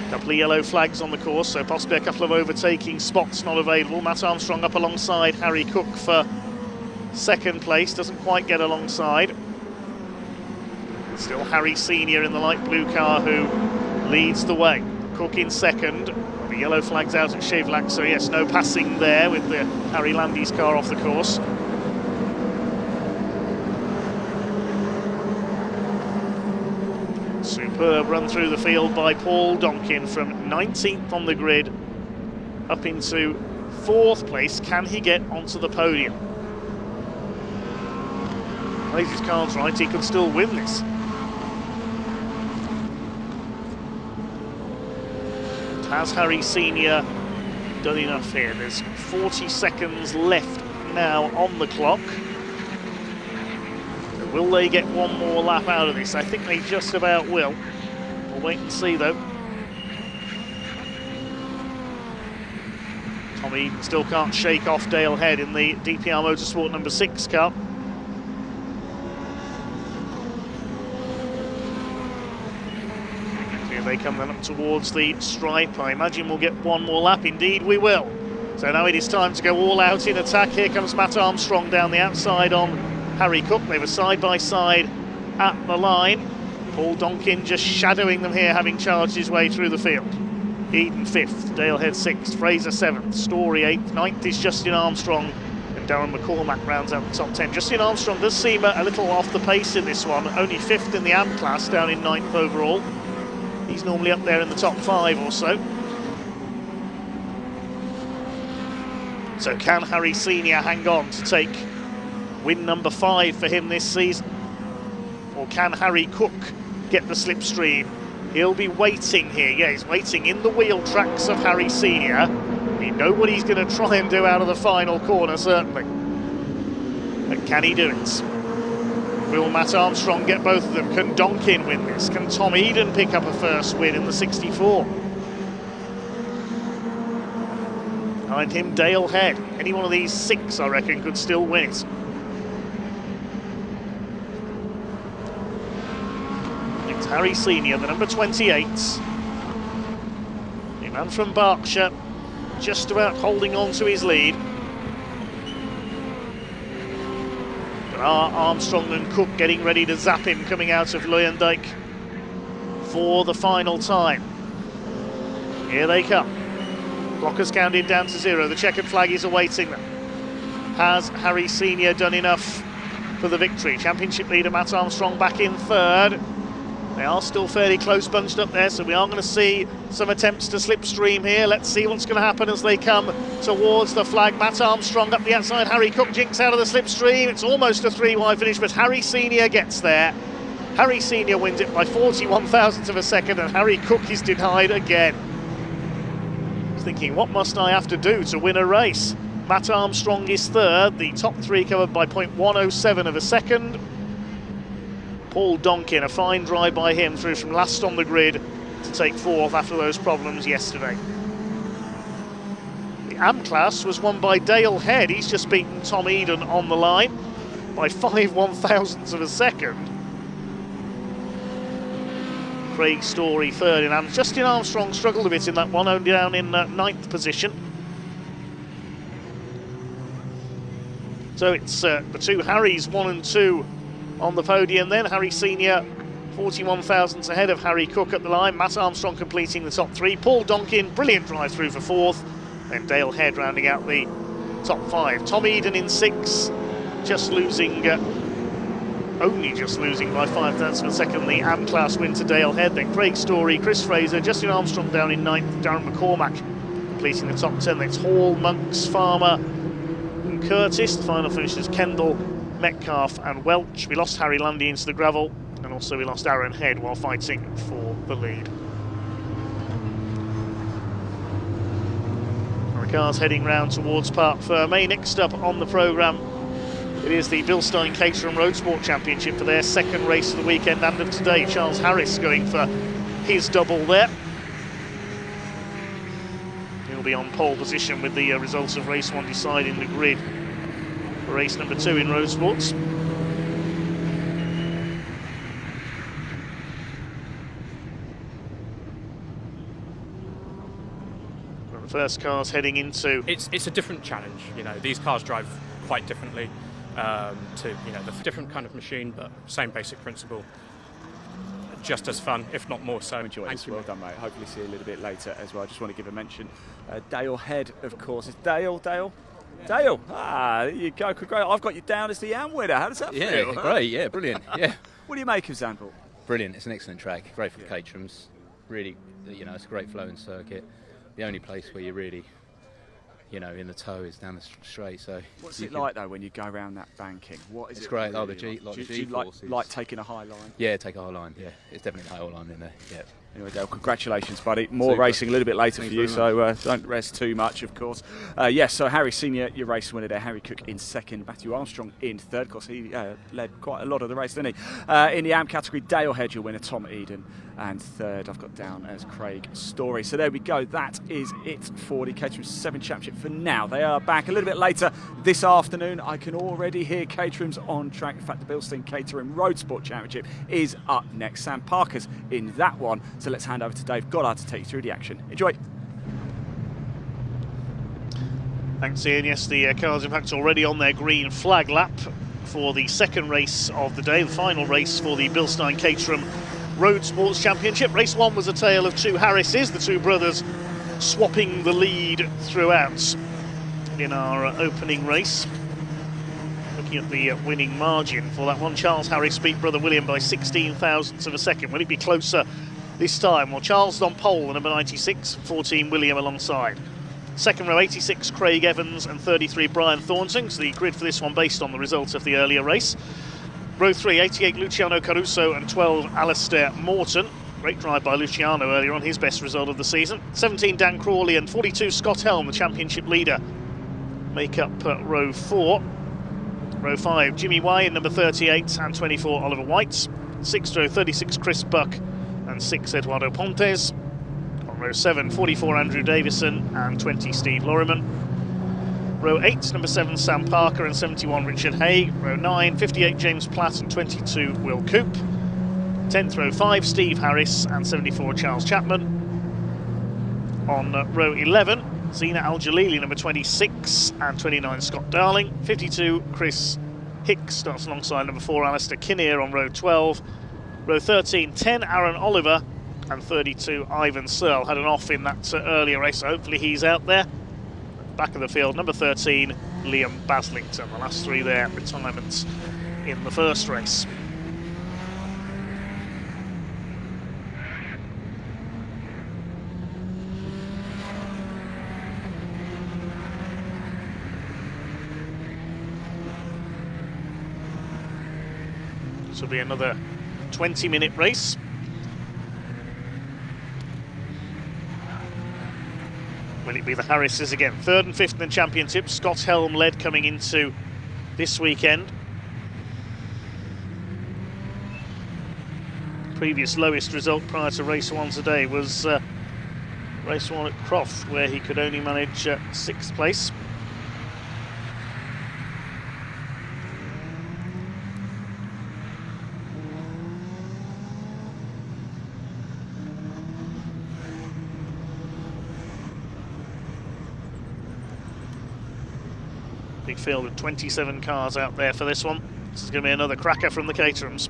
A couple of yellow flags on the course, so possibly a couple of overtaking spots not available. Matt Armstrong up alongside Harry Cook for second place, doesn't quite get alongside. Still Harry Senior in the light blue car who leads the way. Cook in second. The yellow flag's out at Shivlak, so yes, no passing there with the Harry Landy's car off the course. Superb run through the field by Paul Donkin from 19th on the grid up into 4th place. Can he get onto the podium? Plays his cards right, he could still win this. Has Harry Senior done enough here? There's 40 seconds left now on the clock. Will they get one more lap out of this? I think they just about will. We'll wait and see though. Tom Eden still can't shake off Dale Head in the DPR Motorsport number 6 car. Here they come then up towards the stripe. I imagine we'll get one more lap. Indeed we will. So now it is time to go all out in attack. Here comes Matt Armstrong down the outside on Harry Cook. They were side by side at the line. Paul Donkin just shadowing them here, having charged his way through the field. Eden 5th, Dalehead 6th, Fraser 7th, Story 8th, 9th is Justin Armstrong, and Darren McCormack rounds out the top 10. Justin Armstrong does seem a little off the pace in this one, only 5th in the AM class, down in 9th overall. He's normally up there in the top 5 or so. So can Harry Senior hang on to take win number 5 for him this season? Or can Harry Cook get the slipstream? He'll be waiting here. Yeah, he's waiting in the wheel tracks of Harry Senior. You know what he's going to try and do out of the final corner, certainly. But can he do it? Will Matt Armstrong get both of them? Can Donkin win this? Can Tom Eden pick up a first win in the 64? Behind him, Dale Head. Any one of these 6, I reckon, could still win it. It's Harry Senior, the number 28. The man from Berkshire, just about holding on to his lead. But are Armstrong and Cook getting ready to zap him coming out of Luijendijk for the final time? Here they come. Blockers counted down to 0. The checkered flag is awaiting them. Has Harry Senior done enough for the victory? Championship leader Matt Armstrong back in 3rd. They are still fairly close bunched up there, so we are going to see some attempts to slipstream here. Let's see what's going to happen as they come towards the flag. Matt Armstrong up the outside. Harry Cook jinks out of the slipstream. It's almost a 3-wide finish, but Harry Senior gets there. Harry Senior wins it by 41 thousandths of a second, and Harry Cook is denied again. Thinking, what must I have to do to win a race? Matt Armstrong is 3rd, the top 3 covered by 0.107 of a second. Paul Donkin, a fine drive by him through from last on the grid to take 4th after those problems yesterday. The AM class was won by Dale Head. He's just beaten Tom Eden on the line by 5/1000ths of a second. Craig Story third in AMs. Justin Armstrong struggled a bit in that one, only down in 9th position. So it's the two Harrys, 1 and 2, on the podium then. Harry Senior 41 thousandths ahead of Harry Cook at the line. Matt Armstrong completing the top 3. Paul Donkin, brilliant drive through for 4th. Then Dale Head rounding out the top 5. Tom Eden in 6, just losing, only just losing by 5 thousandths of a second. The AM class win to Dale Head. Then Craig Story, Chris Fraser, Justin Armstrong down in 9th. Darren McCormack completing the top 10. That's Hall, Monks, Farmer, Curtis. The final finishers Kendall, Metcalf and Welch. We lost Harry Landy into the gravel, and also we lost Aaron Head while fighting for the lead. The cars heading round towards Parc Fermé. Next up on the programme, it is the Bilstein Caterham Roadsport Championship for their second race of the weekend and of today. Charles Harris going for his double there. He'll be on pole position with the results of race 1 deciding the grid for race number 2 in road sports. The first car's heading into... It's a different challenge, you know. These cars drive quite differently to, you know, the different kind of machine, but same basic principle. Just as fun, if not more so. Enjoy this. Well done, mate. Hopefully see you a little bit later as well. I just want to give a mention. Dale Head, of course. Is Dale? Ah, there you go. Great. I've got you down as the AM winner. How does that feel? Great. Yeah, brilliant. Yeah. What do you make of Zandvoort? Brilliant. It's an excellent track. Great for the Caterhams. Really, you know, it's a great flowing circuit. The only place where you're really, you know, in the toe is down the straight. So what's it like though when you go around that banking? What is it's it? Great. Really the G, like do the you G-forces. like taking a high line? Yeah, take a high line. Yeah, it's definitely a high line in there. Yeah. Anyway, Dale, congratulations, buddy. More Super. racing a little bit later Thanks for you, very so don't rest too much, of course. Yes, so Harry Senior, your race winner there. Harry Cook in 2nd. Matthew Armstrong in 3rd. Of course, he led quite a lot of the race, didn't he? In the AM category, Dale Head, your winner. Tom Eden. And 3rd, I've got down as Craig Story. So there we go. That is it for the Caterham 7 Championship for now. They are back a little bit later this afternoon. I can already hear Caterham's on track. In fact, the Bilstein Caterham Roadsport Championship is up next. Sam Parker's in that one. So let's hand over to Dave Goddard to take you through the action. Enjoy. Thanks, Ian. Yes, the cars, in fact, already on their green flag lap for the second race of the day, the final race for the Bilstein Caterham Road Sports Championship. Race 1 was a tale of two Harrises, the two brothers swapping the lead throughout in our opening race. Looking at the winning margin for that one, Charles Harris beat brother William by 16 thousandths of a second. Will it be closer this time? Well, Charles is on pole, the number 96, 14 William alongside. Second row, 86 Craig Evans and 33 Brian Thornton. So the grid for this one based on the results of the earlier race. Row 3, 88 Luciano Caruso and 12 Alistair Morton. Great drive by Luciano earlier on, his best result of the season. 17 Dan Crawley and 42 Scott Helm, the championship leader, make up row 4. Row 5, Jimmy Way in number 38 and 24 Oliver White. 6th row, 36 Chris Buck and 6 Eduardo Pontes. On row 7, 44 Andrew Davison and 20 Steve Lorriman. Row 8, number 7 Sam Parker and 71 Richard Haig. Row 9, 58 James Platt and 22 Will Coop. 10th row 5 Steve Harris and 74 Charles Chapman. On row 11, Zina Al-Jalili, number 26 and 29 Scott Darling. 52 Chris Hicks starts alongside number 4 Alistair Kinnear on row 12. Row 13, 10 Aaron Oliver and 32 Ivan Searle. Had an off in that earlier race, so hopefully he's out there. Back of the field, number 13, Liam Baslington. The last 3 there, retirements in the first race. This will be another 20-minute race. Will it be the Harrises again? 3rd and 5th in the championship. Scott Helm led coming into this weekend. Previous lowest result prior to race 1 today was race 1 at Croft, where he could only manage 6th place. Big field of 27 cars out there for this one. This is going to be another cracker from the Caterhams.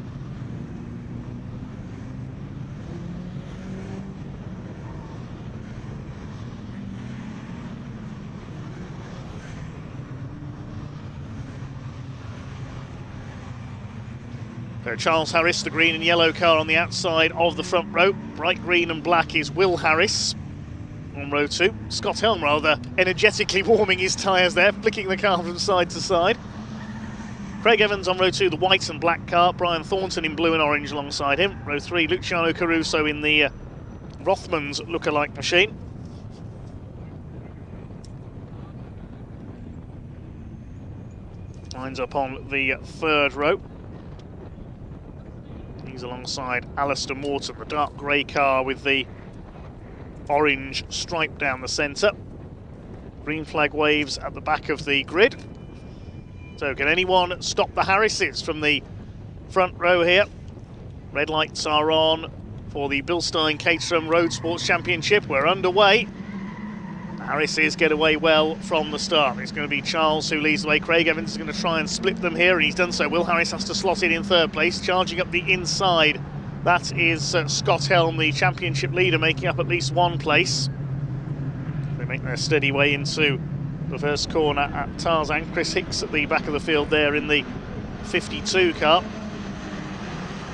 So Charles Harris, the green and yellow car on the outside of the front row. Bright green and black is Will Harris on row 2. Scott Helm rather energetically warming his tyres there, flicking the car from side to side. Craig Evans on row 2, the white and black car. Brian Thornton in blue and orange alongside him. Row 3, Luciano Caruso in the Rothmans lookalike machine. Lines up on the third row. He's alongside Alistair Morton, the dark grey car with the orange stripe down the centre. Green flag waves at the back of the grid. So can anyone stop the Harrises from the front row here? Red lights are on for the Bilstein Caterham Roadsport Championship. We're underway. The Harrises get away well from the start. It's going to be Charles who leads the way. Craig Evans is going to try and split them here, and he's done so. Will Harris has to slot in third place, charging up the inside. That is Scott Helm, the championship leader, making up at least one place. They make their steady way into the first corner at Tarzan. Chris Hicks at the back of the field there in the 52 car.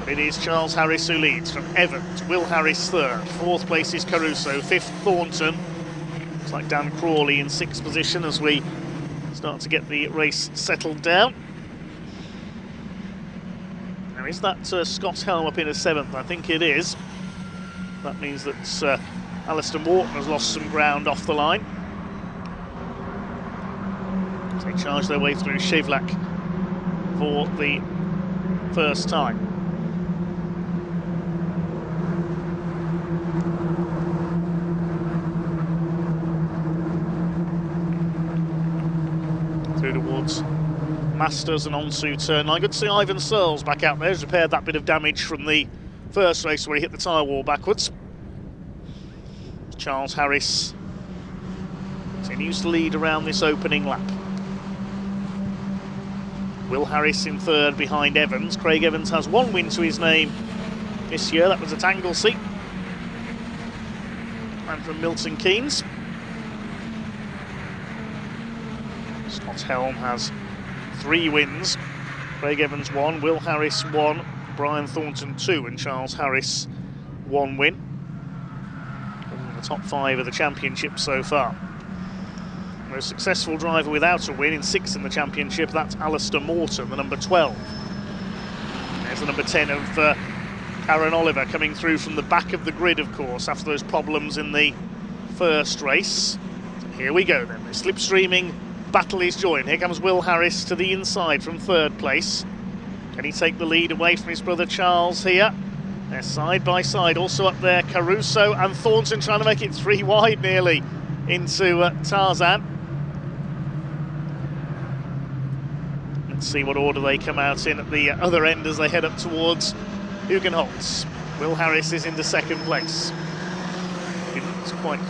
But it is Charles Harris who leads from Evans. Will Harris third. Fourth place is Caruso. Fifth, Thornton. Looks like Dan Crawley in sixth position as we start to get the race settled down. Now, is that Scott Helm up in a seventh? I think it is. That means that Alistair Morton has lost some ground off the line. They charge their way through Shivlak for the first time. Through towards Masters and onto turn 9. Good to see Ivan Searles back out there. He's repaired that bit of damage from the first race where he hit the tyre wall backwards. Charles Harris continues to lead around this opening lap. Will Harris in third behind Evans. Craig Evans has one win to his name this year. That was at Anglesey and from Milton Keynes. Scott Helm has 3 wins. Craig Evans 1, Will Harris 1, Brian Thornton 2, and Charles Harris 1 win. In the top 5 of the championship so far. Most successful driver without a win in 6th in the championship, that's Alistair Morton, the number 12. There's the number 10 of Aaron Oliver coming through from the back of the grid, of course, after those problems in the first race. Here we go then, the slipstreaming battle is joined. Here comes Will Harris to the inside from third place. Can he take the lead away from his brother Charles here? They're side by side. Also up there, Caruso and Thornton trying to make it 3 wide nearly into Tarzan. Let's see what order they come out in at the other end as they head up towards Hugenholtz. Will Harris is into second place. It's quite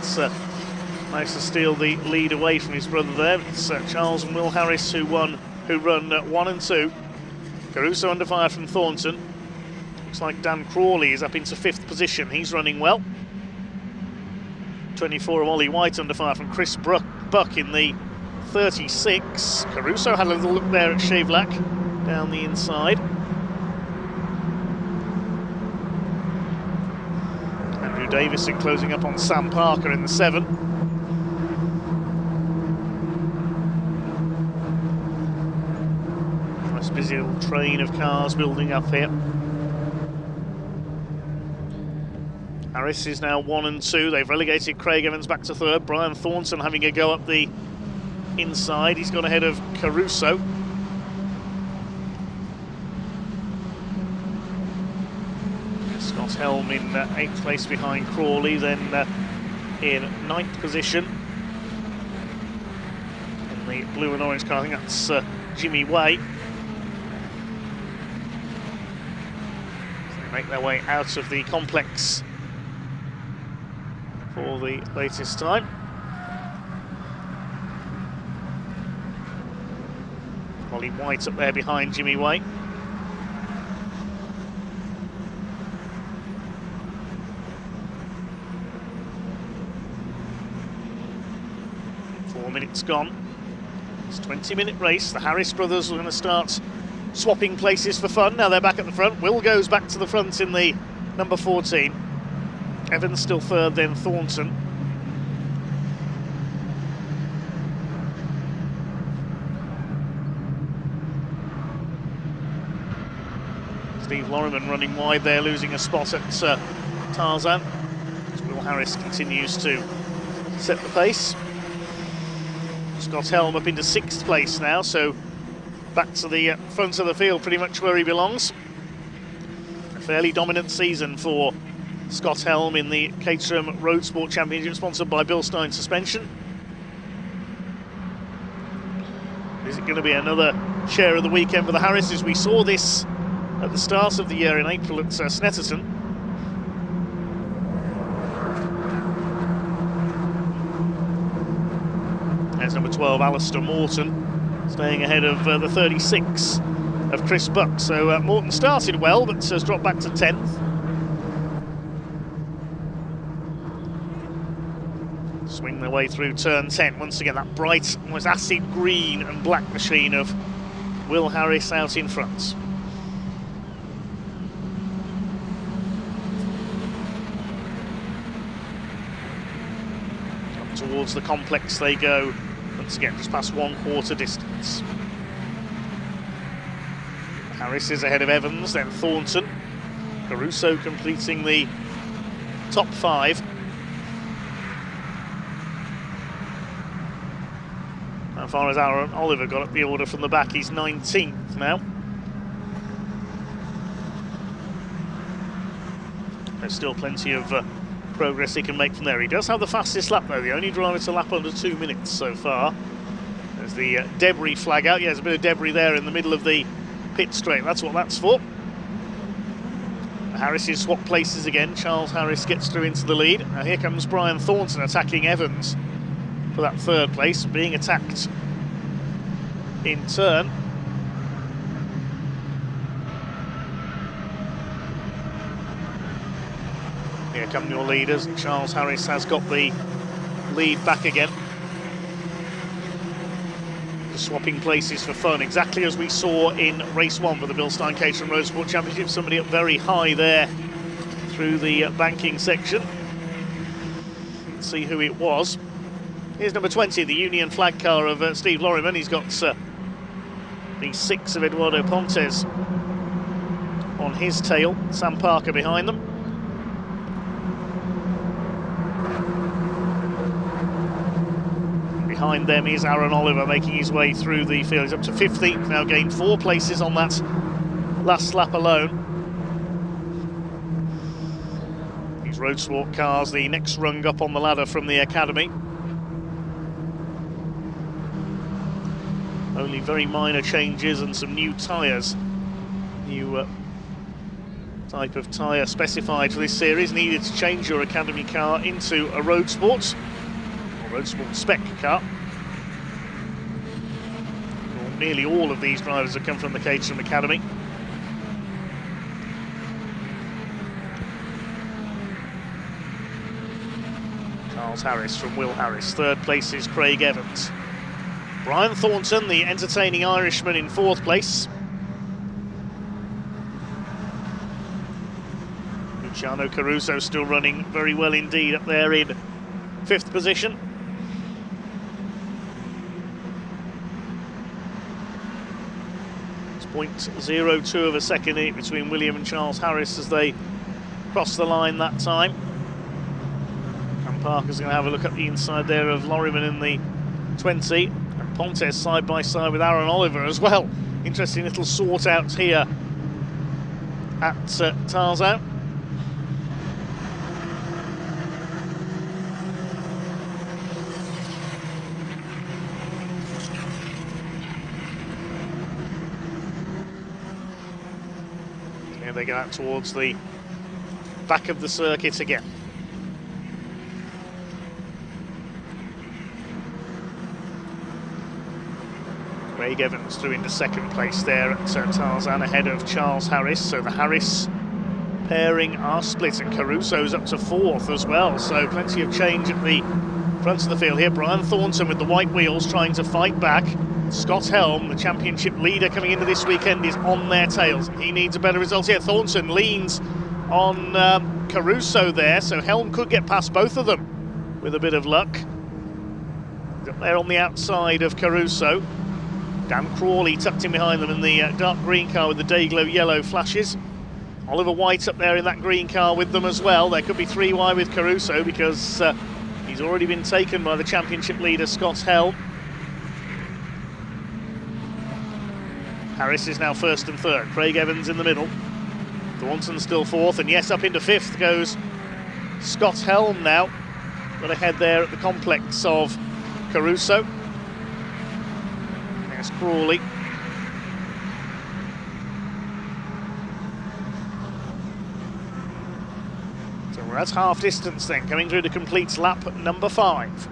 nice to steal the lead away from his brother there. It's Charles and Will Harris who run 1 and 2. Caruso under fire from Thornton. Looks like Dan Crawley is up into 5th position. He's running well. 24 of Ollie White under fire from Chris Buck in the 36. Caruso had a little look there at Shivlak down the inside. Andrew Davison closing up on Sam Parker in the 7. Nice busy little train of cars building up here. Harris is now 1 and 2. They've relegated Craig Evans back to third. Brian Thornton having a go up the inside. He's gone ahead of Caruso. Scott Helm in 8th place behind Crawley. Then in 9th position. In the blue and orange car, I think that's Jimmy Way. So they make their way out of the complex for the latest time. Ollie White up there behind Jimmy Way. Minutes gone. It's a 20-minute race. The Harris brothers are going to start swapping places for fun. Now they're back at the front. Will goes back to the front in the number 14. Evans still third, then Thornton. Steve Lorriman running wide there, losing a spot at Tarzan. As Will Harris continues to set the pace. Scott Helm up into 6th place now, so back to the front of the field, pretty much where he belongs. A fairly dominant season for Scott Helm in the Caterham Roadsport Championship, sponsored by Bilstein Suspension. Is it going to be another share of the weekend for the Harrises? We saw this at the start of the year in April at Snetterton. There's number 12, Alistair Morton, staying ahead of the 36 of Chris Buck. So Morton started well, but has dropped back to 10th. Swing their way through turn 10. Once again, that bright, almost acid green and black machine of Will Harris out in front. Up towards the complex they go. Once again, just past 1/4 distance. Harris is ahead of Evans, then Thornton. Caruso completing the top 5. How far has Aaron Oliver got up the order from the back? He's 19th now. There's still plenty of progress he can make from there. He does have the fastest lap though, the only driver to lap under 2 minutes so far. There's the debris flag out. Yeah, there's a bit of debris there in the middle of the pit straight. That's what that's for. Harris's swap places again. Charles Harris gets through into the lead. Now here comes Brian Thornton attacking Evans for that 3rd place, being attacked in turn. Here come your leaders. Charles Harris has got the lead back again. Just swapping places for fun, exactly as we saw in race 1 for the Bilstein Caterham Roadsport Championship. Somebody up very high there through the banking section. Let's see who it was. Here's number 20, the Union flag car of Steve Lorriman. He's got the 6 of Eduardo Pontes on his tail. Sam Parker behind them. Behind them is Aaron Oliver making his way through the field. He's up to 15th now, gained 4 places on that last lap alone. These Roadsport cars, the next rung up on the ladder from the academy. Only very minor changes and some new tyres. New type of tyre specified for this series. Needed to change your academy car into a Roadsport. Roadsport spec car. Well, nearly all of these drivers have come from the Caterham Academy. Charles Harris from Will Harris. 3rd place is Craig Evans. Brian Thornton, the entertaining Irishman, in 4th place. Luciano Caruso still running very well indeed up there in 5th position. It's 0.02 of a second between William and Charles Harris as they cross the line that time. And Parker's going to have a look at the inside there of Lorriman in the 20. And Pontes side by side with Aaron Oliver as well. Interesting little sort out here at Tarzan. Here they go out towards the back of the circuit again. Craig Evans through into second place there at Tarzan, ahead of Charles Harris. So the Harris pairing are split, and Caruso's up to fourth as well. So plenty of change at the front of the field here. Brian Thornton with the white wheels trying to fight back. Scott Helm, the championship leader coming into this weekend, is on their tails. He needs a better result here. Thornton leans on Caruso there, so Helm could get past both of them with a bit of luck. Up there on the outside of Caruso. Dan Crawley tucked in behind them in the dark green car with the Dayglow yellow flashes. Oliver White up there in that green car with them as well. There could be 3 wide with Caruso because he's already been taken by the championship leader Scott Helm. Harris is now first and third. Craig Evans in the middle. Thornton still fourth, and yes, up into fifth goes Scott Helm now. Got ahead there at the complex of Caruso. There's Crawley. So we're at half distance then, coming through to complete lap number 5.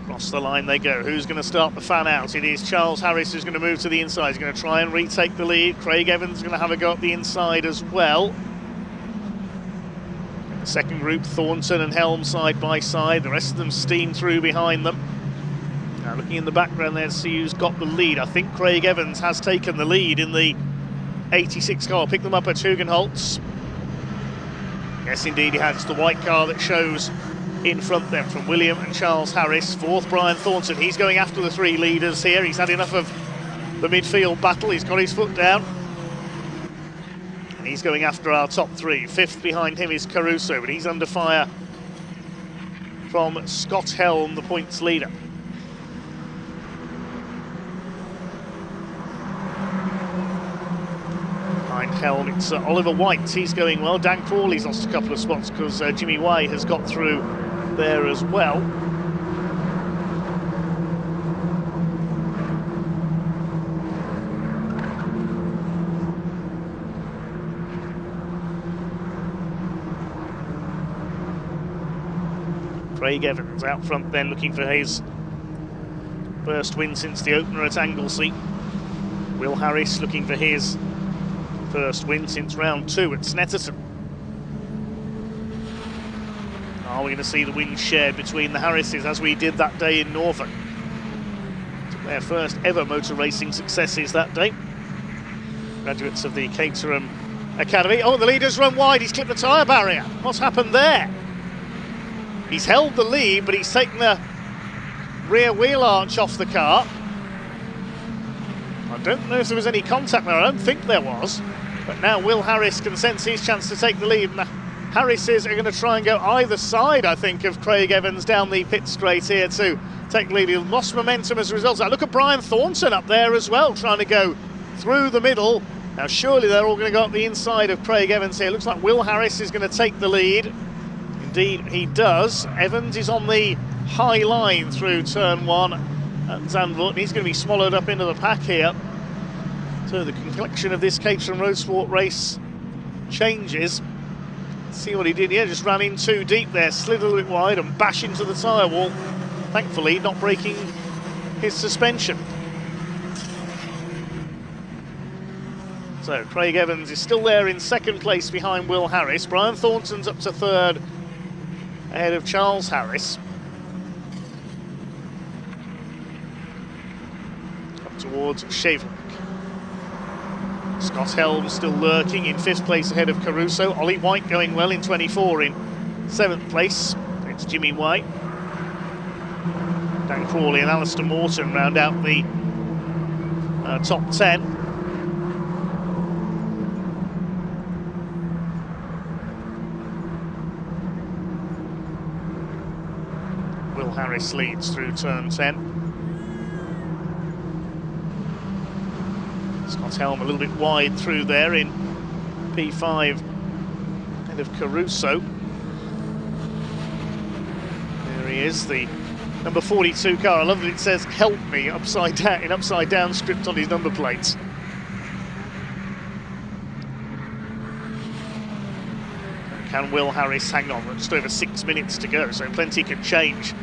Across the line they go. Who's going to start the fan out? It is Charles Harris who's going to move to the inside. He's going to try and retake the lead. Craig Evans is going to have a go at the inside as well. The second group, Thornton and Helm side by side. The rest of them steam through behind them. Now looking in the background there to see who's got the lead. I think Craig Evans has taken the lead in the 86 car. Pick them up at Hugenholtz. Yes, indeed he has. The white car that shows in front then from William and Charles Harris. Fourth, Brian Thornton. He's going after the 3 leaders here. He's had enough of the midfield battle. He's got his foot down. And he's going after our top 3. Fifth behind him is Caruso, but he's under fire from Scott Helm, the points leader. Behind Helm, it's Oliver White. He's going well. Dan Crawley's lost a couple of spots because Jimmy Way has got through there as well. Craig Evans out front then, looking for his first win since the opener at Anglesey. Will Harris looking for his first win since round 2 at Snetterton. Are we going to see the win shared between the Harrises as we did that day in Norfolk? Took their first ever motor racing successes that day. Graduates of the Caterham Academy. Oh, the leader's run wide. He's clipped the tyre barrier. What's happened there? He's held the lead, but he's taken the rear wheel arch off the car. I don't know if there was any contact there. I don't think there was. But now Will Harris can sense his chance to take the lead. And the Harrises are going to try and go either side, I think, of Craig Evans down the pit straight here to take the lead. He lost momentum as a result. Now look at Brian Thornton up there as well, trying to go through the middle. Now surely they're all going to go up the inside of Craig Evans here. Looks like Will Harris is going to take the lead. Indeed he does. Evans is on the high line through turn 1 at Zandvoort. He's going to be swallowed up into the pack here. So the complexion of this Caterham Roadsport race changes. See what he did here, just ran in too deep there, slid a little bit wide and bash into the tyre wall. Thankfully not breaking his suspension. So Craig Evans is still there in second place behind Will Harris. Brian Thornton's up to third ahead of Charles Harris. Up towards Shaver. Scott Helm still lurking in 5th place ahead of Caruso. Ollie White going well in 24 in 7th place. It's Jimmy White. Dan Crawley and Alistair Morton round out the top 10. Will Harris leads through turn 10. Scott Helm a little bit wide through there in P5 ahead of Caruso. There he is, the number 42 car. I love that it says "Help Me" upside down in upside down script on his number plates. Can Will Harris hang on? Just over 6 minutes to go, so plenty can change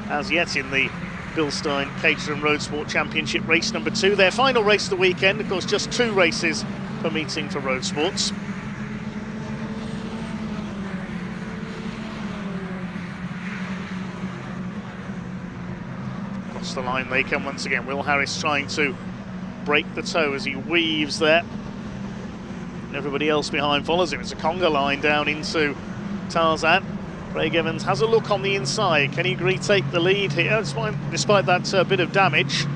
as yet in the Bilstein Caterham Roadsport Championship race number 2. Their final race of the weekend, of course, just 2 races per meeting for road sports. Across the line they come once again. Will Harris trying to break the toe as he weaves there. Everybody else behind follows him. It's a conga line down into Tarzan. Craig Evans has a look on the inside. Can he retake the lead here despite that bit of damage?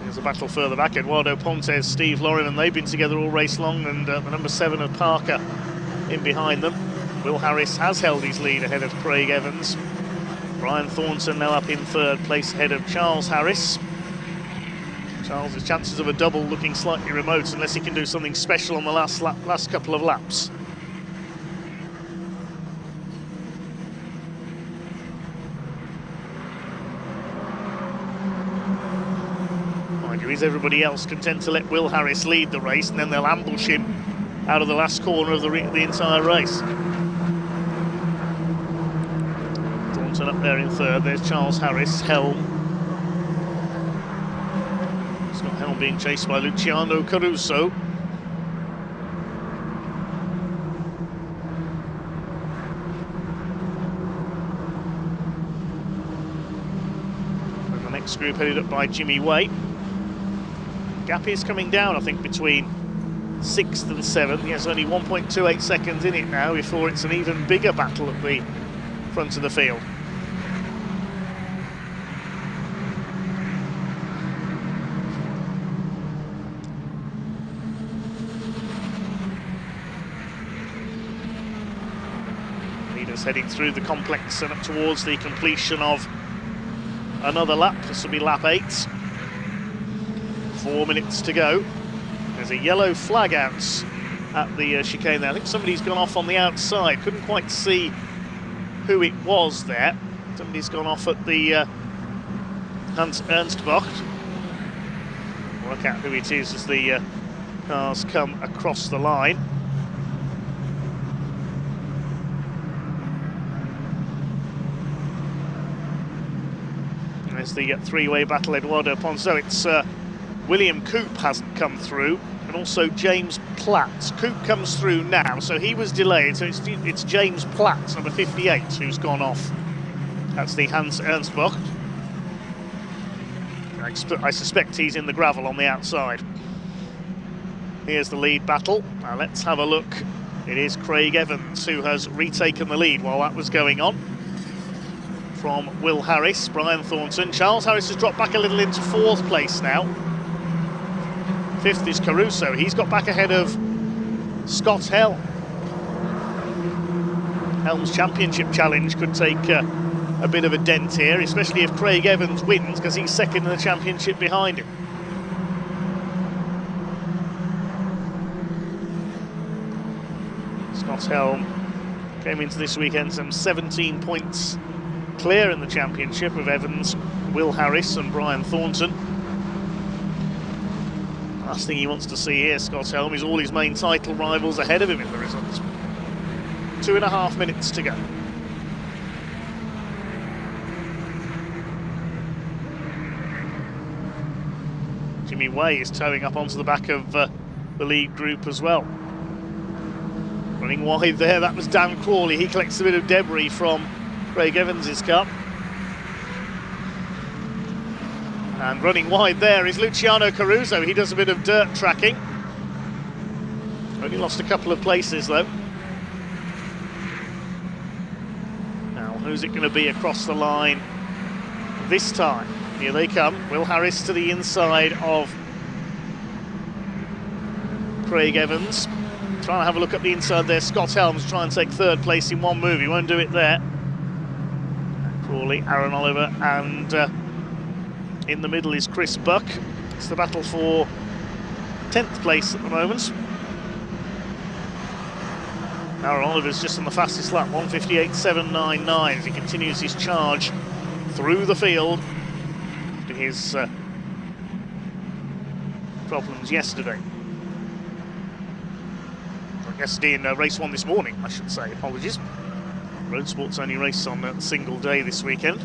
There's a battle further back. Eduardo Pontes, Steve Lorriman, they've been together all race long, and the number 7 of Parker in behind them. Will Harris has held his lead ahead of Craig Evans. Brian Thornton now up in 3rd place ahead of Charles Harris. Charles' chances of a double looking slightly remote unless he can do something special on the last couple of laps. Mind you, is everybody else content to let Will Harris lead the race, and then they'll ambush him out of the last corner of the entire race? Thornton up there in 3rd. There's Charles Harris, Helm. Helm being chased by Luciano Caruso. And the next group headed up by Jimmy Way. Gap is coming down, I think, between 6th and 7th. He has only 1.28 seconds in it now before it's an even bigger battle at the front of the field. Heading through the complex and up towards the completion of another lap. This will be lap 8. 4 minutes to go. There's a yellow flag out at the chicane there. I think somebody's gone off on the outside. Couldn't quite see who it was there. Somebody's gone off at the Hans Ernstbach. Work out who it is as the cars come across the line. There's the 3-way battle, Eduardo Ponce. It's William Coop hasn't come through, and also James Platt. Coop comes through now, so he was delayed. So it's James Platt, number 58, who's gone off. That's the Hans Ernstbach. I suspect he's in the gravel on the outside. Here's the lead battle. Now let's have a look. It is Craig Evans who has retaken the lead while that was going on. From Will Harris, Brian Thornton. Charles Harris has dropped back a little into 4th place now. 5th is Caruso. He's got back ahead of Scott Helm. Helm's championship challenge could take a bit of a dent here, especially if Craig Evans wins, because he's 2nd in the championship behind him. Scott Helm came into this weekend some 17 points clear in the championship of Evans, Will Harris and Brian Thornton. Last thing he wants to see here, Scott Helm, is all his main title rivals ahead of him in the results. 2.5 minutes to go. Jimmy Way is towing up onto the back of the lead group as well. Running wide there, that was Dan Crawley. He collects a bit of debris from Craig Evans' car. And running wide there is Luciano Caruso. He does a bit of dirt tracking. Only lost a couple of places though. Now who's it going to be across the line this time? Here they come. Will Harris to the inside of Craig Evans. Trying to have a look at the inside there. Scott Helms trying to take 3rd place in one move. He won't do it there. Crawley, Aaron Oliver, and in the middle is Chris Buck. It's the battle for 10th place at the moment. Aaron Oliver's just on the fastest lap, 1:58.799, as he continues his charge through the field after his problems yesterday. yesterday in race 1 this morning, I should say. Apologies. Roadsport's only race on a single day this weekend.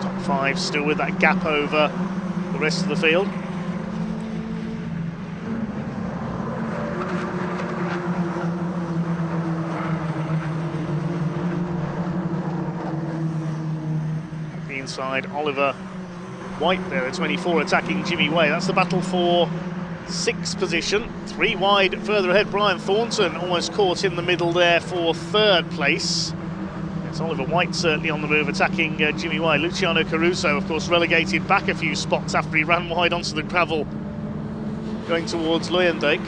Top 5 still with that gap over the rest of the field. Inside, Oliver White there at 24 attacking Jimmy Way. That's the battle for 6th position. 3 wide further ahead. Brian Thornton almost caught in the middle there for 3rd place. It's Oliver White certainly on the move attacking Jimmy Way. Luciano Caruso, of course, relegated back a few spots after he ran wide onto the gravel going towards Luyendyk.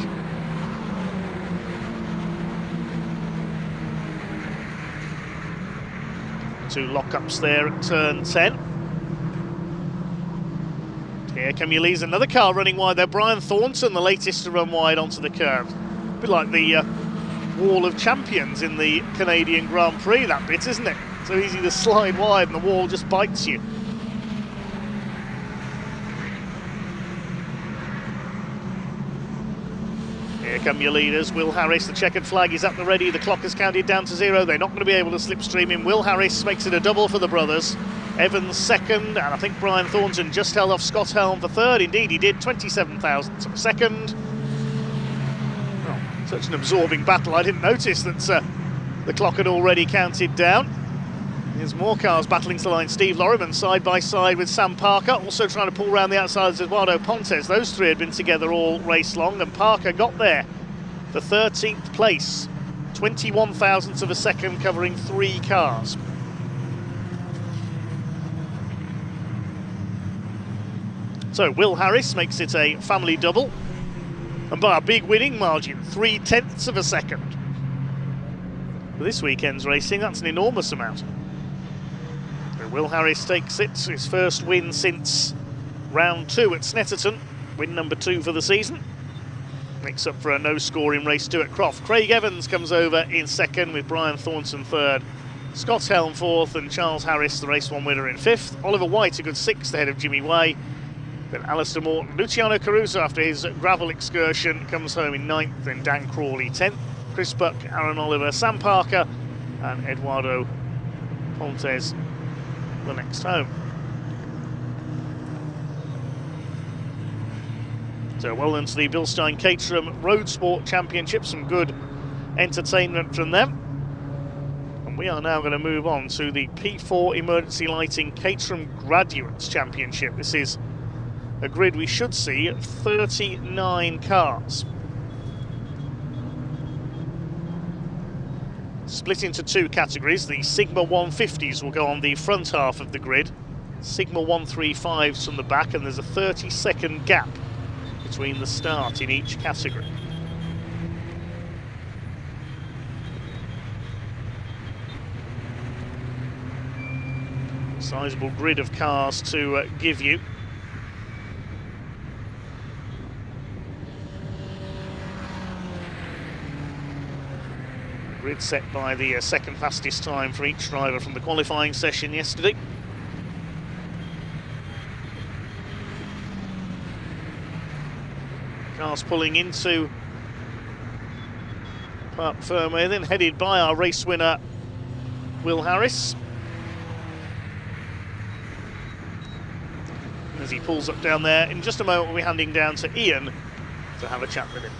Two lockups there at turn 10. Here Camille's another car running wide there. Brian Thornton, the latest to run wide onto the curb. A bit like the wall of champions in the Canadian Grand Prix, that bit, isn't it? So easy to slide wide and the wall just bites you. Here come your leaders. Will Harris, the checkered flag is at the ready. The clock has counted down to 0. They're not going to be able to slipstream him. Will Harris makes it a double for the brothers. Evans 2nd, and I think Brian Thornton just held off Scott Helm for 3rd. Indeed, he did. 27 thousandths of a second. Oh, such an absorbing battle. I didn't notice that the clock had already counted down. There's more cars battling to the line. Steve Loriman side by side with Sam Parker, also trying to pull around the outside of Eduardo Pontes. Those 3 had been together all race long, and Parker got there for 13th place. 21 thousandths of a second, covering 3 cars. So Will Harris makes it a family double, and by a big winning margin, 0.3 of a second. For this weekend's racing, that's an enormous amount. Will Harris takes it, his first win since round 2 at Snetterton, win number 2 for the season. Makes up for a no-score in race 2 at Croft. Craig Evans comes over in 2nd with Brian Thornton 3rd. Scott Helm 4th and Charles Harris, the race 1 winner, in 5th. Oliver White a good 6th ahead of Jimmy Way. Then Alistair Morton. Luciano Caruso, after his gravel excursion, comes home in 9th, and Dan Crawley 10th. Chris Buck, Aaron Oliver, Sam Parker and Eduardo Pontes the next home. So well into the Bilstein Caterham Roadsport Championship, some good entertainment from them. And we are now going to move on to the P4 Emergency Lighting Caterham Graduates Championship. This is a grid we should see 39 cars. Split into 2 categories. The Sigma 150s will go on the front half of the grid, Sigma 135s from the back, and there's a 30-second gap between the start in each category. Sizable grid of cars to give you. Grid set by the second fastest time for each driver from the qualifying session yesterday. Cars pulling into Park Fermé, then headed by our race winner, Will Harris. As he pulls up down there, in just a moment we'll be handing down to Ian to have a chat with him.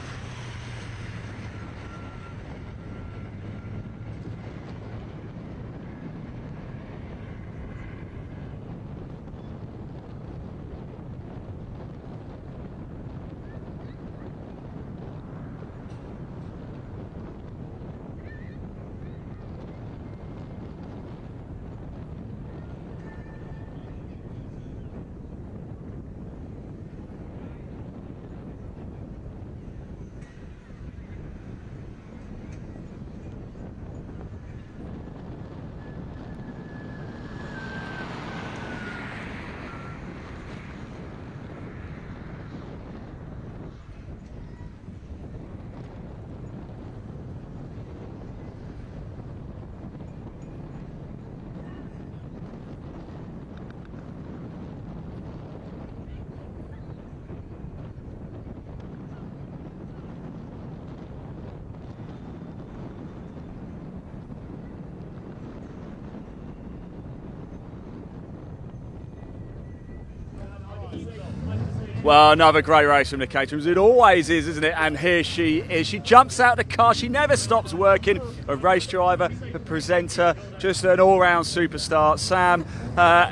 Well, another great race from the Caterhams. It always is, isn't it? And here she is. She jumps out of the car. She never stops working. A race driver, a presenter, just an all-round superstar. Sam,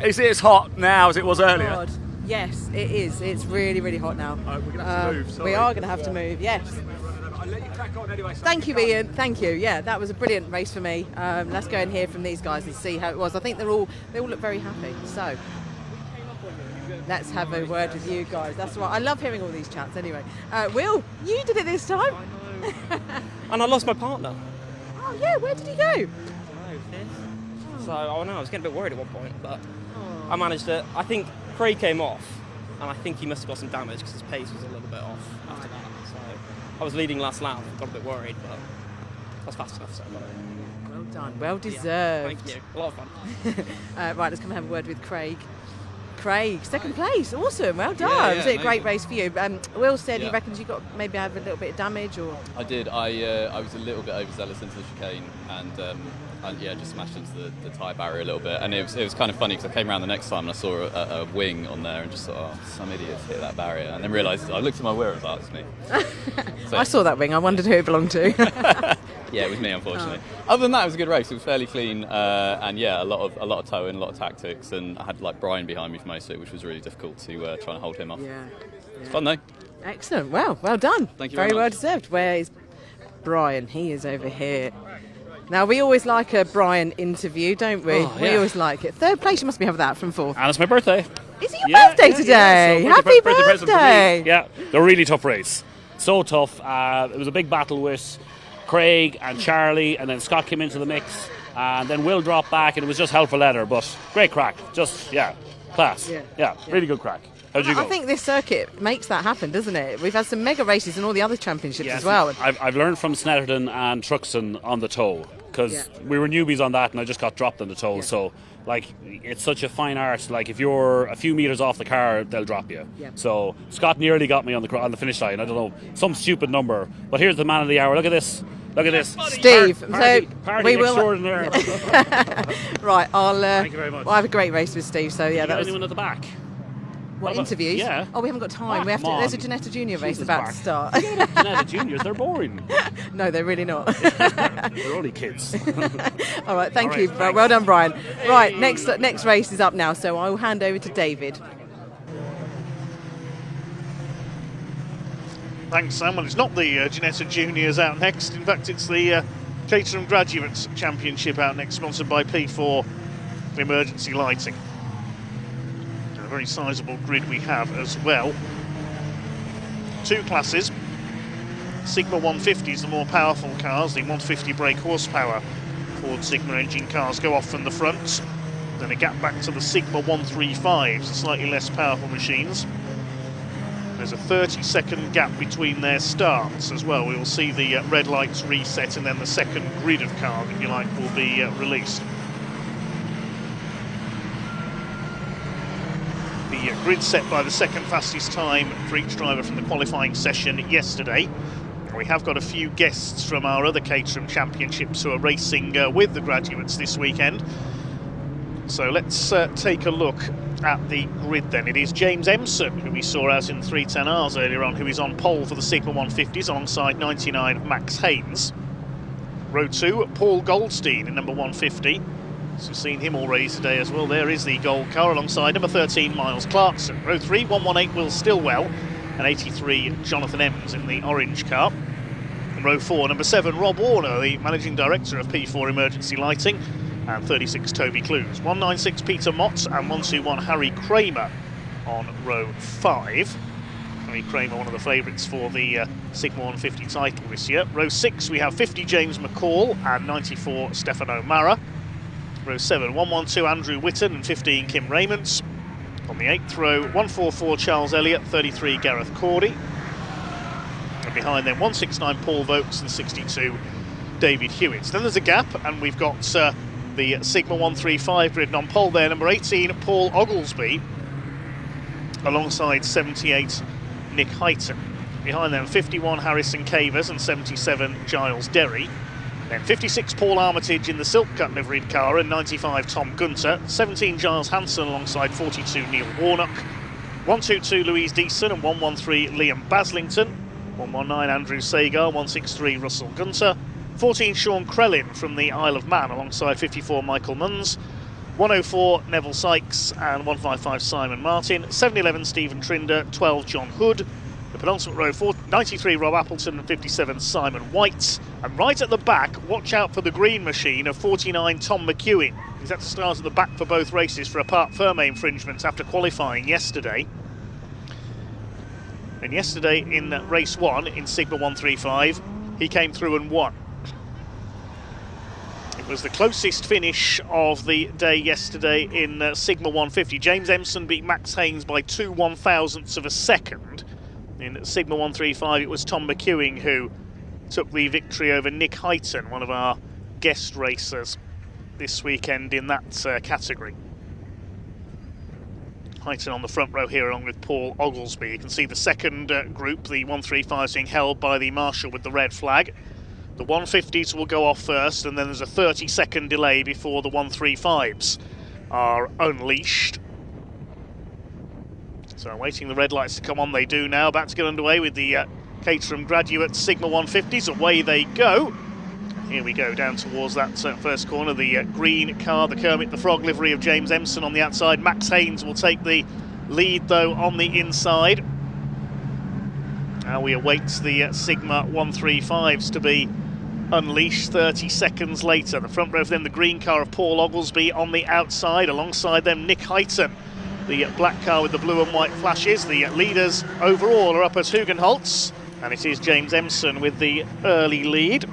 is it as hot now as it was earlier? God. Yes, it is. It's really, really hot now. We're going to have to move. Sorry. We are going to have to move, yes. I'll let you crack on anyway. Thank you, Ian. Thank you. Yeah, that was a brilliant race for me. Let's go and hear from these guys and see how it was. I think they all look very happy. So let's have a word with you guys. That's right. I love hearing all these chats anyway. Will, you did it this time. And I lost my partner. Oh, yeah. Where did he go? So, I was getting a bit worried at one point, but I managed it. I think Craig came off, and I think he must have got some damage because his pace was a little bit off after that. So, I was leading last lap, got a bit worried, but I was fast enough, so I got it. Well done. Well deserved. Yeah, thank you. A lot of fun. Right, let's come and have a word with Craig. Craig, second place, awesome, well done. Yeah, Was it a great race for you? Will said he Yeah. reckons you got maybe have a little bit of damage, or I did. I was a little bit overzealous into the chicane and just smashed into the tyre barrier a little bit. And it was kind of funny because I came around the next time and I saw a wing on there and just thought, oh, some idiots hit that barrier. And then realised, I looked at my wheel and thought, it's me. So, I saw that wing. I wondered who it belonged to. yeah, it was me, unfortunately. Other than that, it was a good race. It was fairly clean, and yeah, a lot of towing, a lot of tactics, and I had like Brian behind me for most of it, which was really difficult to try and hold him off. Yeah. It's fun though. Excellent. Well done. Thank you very very well much. deserved. Where is Brian? He is over here. Now, we always like a Brian interview, don't we? Oh, We yeah. always like it. Third place, you must be having that from fourth. And it's my birthday. Is it your birthday today? So Happy present for me. birthday! Yeah, a really tough race. So tough. It was a big battle with Craig and Charlie, and then Scott came into the mix, and then Will dropped back, and it was just hell for leather, but great crack. Just, class. Yeah. Really good crack. How'd you go? I think this circuit makes that happen, doesn't it? We've had some mega races in all the other championships Yes, as well. I've learned from Snetterton and Truxton on the tow, because we were newbies on that and I just got dropped on the tow. So like, it's such a fine art. Like, if you're a few metres off the car, they'll drop you. Yeah. So Scott nearly got me on the finish line. I don't know, some stupid number, but here's the man of the hour. Look at this. Steve, party we will. extraordinaire. Right, Thank you very much. I'll have a great race with Steve. So yeah, You that got was. anyone at the back? What, about- interviews? yeah. Oh, we haven't got time. We have to. come There's a on. Ginetta Junior race Jesus, about Mark. to start. Ginetta Juniors, they're boring. No, they're really not. They're only kids. All right, thank All you. right, thanks. Well done, Brian. Right, next race is up now, so I will hand over to David. Thanks, Sam. Well, it's not the Ginetta Juniors out next. In fact, it's the Caterham Graduates Championship out next, sponsored by P4 Emergency Lighting. And a very sizable grid we have as well. Two classes. Sigma 150s, the more powerful cars. The 150 brake horsepower Ford Sigma engine cars go off from the front. Then a gap back to the Sigma 135s, the slightly less powerful machines. There's a 30-second gap between their starts as well. We will see the red lights reset, and then the second grid of cars, if you like, will be released. The grid set by the second fastest time for each driver from the qualifying session yesterday. We have got a few guests from our other Caterham Championships who are racing with the graduates this weekend. So let's take a look at the grid then. It is James Emson, who we saw out in 310Rs earlier on, who is on pole for the Sigma 150s alongside 99 Max Haynes. Row 2, Paul Goldstein in number 150. So we've seen him already today as well. There is the gold car alongside number 13 Miles Clarkson. Row 3, 118 Will Stillwell and 83 Jonathan Ems in the orange car. In row 4, number 7 Rob Warner, the managing director of P4 Emergency Lighting, and 36 Toby Clues. 196 Peter Mott and 121 Harry Kramer on row 5. Harry Kramer, one of the favourites for the Sigma 150 title this year. Row 6 we have 50 James McCall and 94 Stefano Mara. Row 7 112 Andrew Witten and 15 Kim Raymonds. On the 8th row 144 Charles Elliott, 33 Gareth Cordy. And behind them 169 Paul Vokes and 62 David Hewitt. Then there's a gap, and we've got the Sigma 135 grid on pole there, number 18 Paul Oglesby alongside 78 Nick Heighton. Behind them 51 Harrison Cavers and 77 Giles Derry. Then 56 Paul Armitage in the silk cut liveried car and 95 Tom Gunter. 17 Giles Hansen alongside 42 Neil Warnock. 122 Louise Deason and 113 Liam Baslington. 119 Andrew Sagar, 163 Russell Gunter. 14 Sean Crellin from the Isle of Man alongside 54 Michael Munns. 104 Neville Sykes and 155 Simon Martin. 711 Stephen Trinder, 12 John Hood. The penultimate row, 93 Rob Appleton and 57 Simon White. And right at the back, watch out for the green machine of 49 Tom McEwen. He's had to start at the back for both races for a part Ferme infringement after qualifying yesterday. And yesterday in race 1 in Sigma 135, he came through and won. It was the closest finish of the day yesterday in Sigma 150. James Empson beat Max Haynes by 2 1/1000ths of a second. In Sigma 135, it was Tom McEwen who took the victory over Nick Heighton, one of our guest racers this weekend in that category. Heighton on the front row here along with Paul Oglesby. You can see the second group, the 135s, being held by the marshal with the red flag. The 150s will go off first, and then there's a 30-second delay before the 135s are unleashed. So waiting the red lights to come on, they do now. About to get underway with the Caterham Graduate Sigma 150s. Away they go. Here we go, down towards that first corner. The green car, the Kermit the Frog livery of James Empson on the outside. Max Haynes will take the lead, though, on the inside. Now we await the Sigma 135s to be unleashed 30 seconds later. The front row for them, the green car of Paul Oglesby on the outside. Alongside them, Nick Heighton, the black car with the blue and white flashes. The leaders overall are up at Hugenholtz, and it is James Empson with the early lead.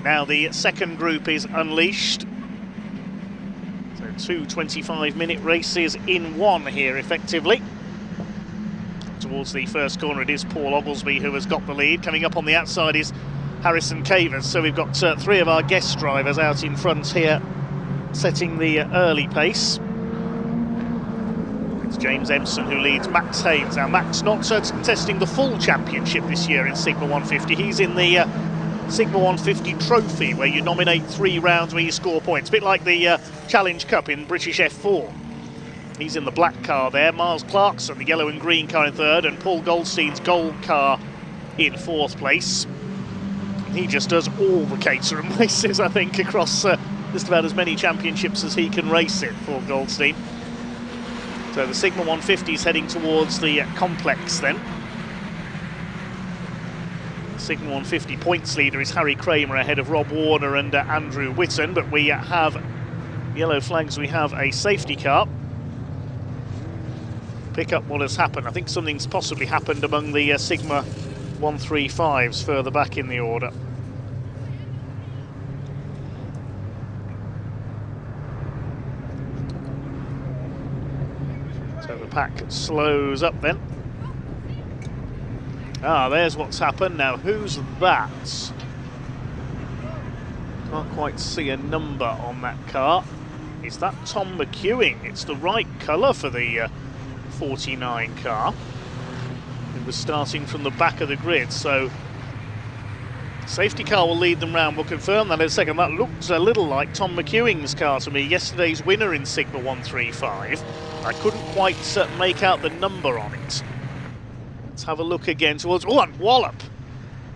Now the second group is unleashed. So 2 25-minute races in one here, effectively. Towards the first corner, it is Paul Oglesby who has got the lead. Coming up on the outside is Harrison Cavers. So we've got 3 of our guest drivers out in front here, setting the early pace. It's James Empson who leads Max Haynes. Now Max not contesting the full championship this year in Sigma 150. He's in the Sigma 150 trophy, where you nominate 3 rounds where you score points. A bit like the Challenge Cup in British F4. He's in the black car there. Miles Clarkson, the yellow and green car, in third, and Paul Goldstein's gold car in fourth place. He just does all the Caterham races, I think, across just about as many championships as he can race in, Paul Goldstein. So the Sigma 150 is heading towards the complex then. Sigma 150 points leader is Harry Kramer ahead of Rob Warner and Andrew Whitten, but we have yellow flags, we have a safety car. Pick up what has happened. I think something's possibly happened among the Sigma 135s further back in the order. So the pack slows up then. Ah, there's what's happened. Now, who's that? Can't quite see a number on that car. Is that Tom McEwen? It's the right colour for the 49 car. It was starting from the back of the grid, so safety car will lead them round. We'll confirm that in a second. That looks a little like Tom McEwen's car to me, yesterday's winner in Sigma 135. I couldn't quite make out the number on it. Let's have a look again towards... Oh, and wallop!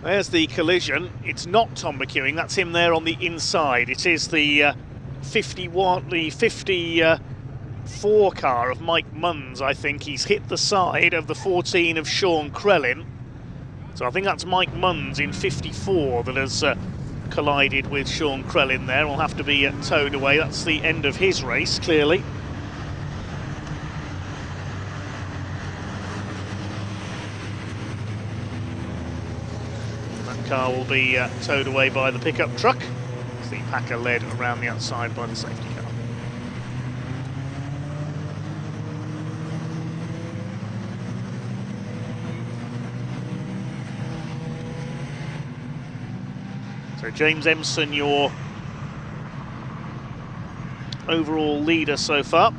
There's the collision. It's not Tom McEwen, that's him there on the inside. It is the 54 car of Mike Munns, I think. He's hit the side of the 14 of Sean Crellin. So I think that's Mike Munns in 54 that has collided with Sean Crellin there. Will have to be towed away. That's the end of his race, clearly. Car will be towed away by the pickup truck as the packer led around the outside by the safety car. So James Empson, your overall leader so far.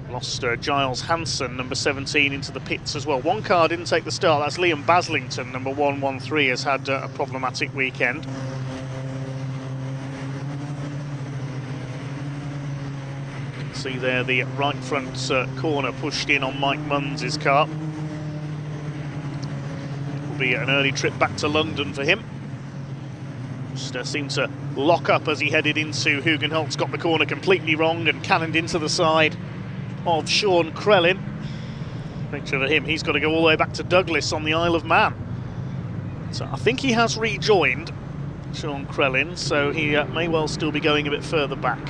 Lost Giles Hansen, number 17, into the pits as well. One car didn't take the start. That's Liam Baslington, number 113, has had a problematic weekend. See there the right front corner pushed in on Mike Munns' car. It will be an early trip back to London for him. Just seemed to lock up as he headed into Hugenholtz, got the corner completely wrong and cannoned into the side of Sean Crellin. Picture of him, he's got to go all the way back to Douglas on the Isle of Man. So I think he has rejoined, Sean Crellin, so he may well still be going a bit further back.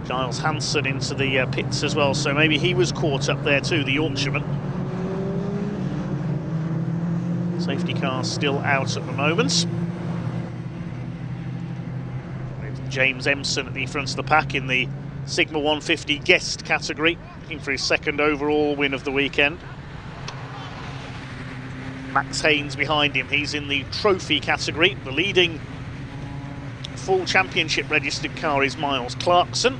Giles Hansen into the pits as well, so maybe he was caught up there too, the Yorkshireman. Safety car still out at the moment. With James Empson at the front of the pack in the Sigma 150 guest category, looking for his second overall win of the weekend. Max Haynes behind him, he's in the trophy category. The leading full championship registered car is Miles Clarkson.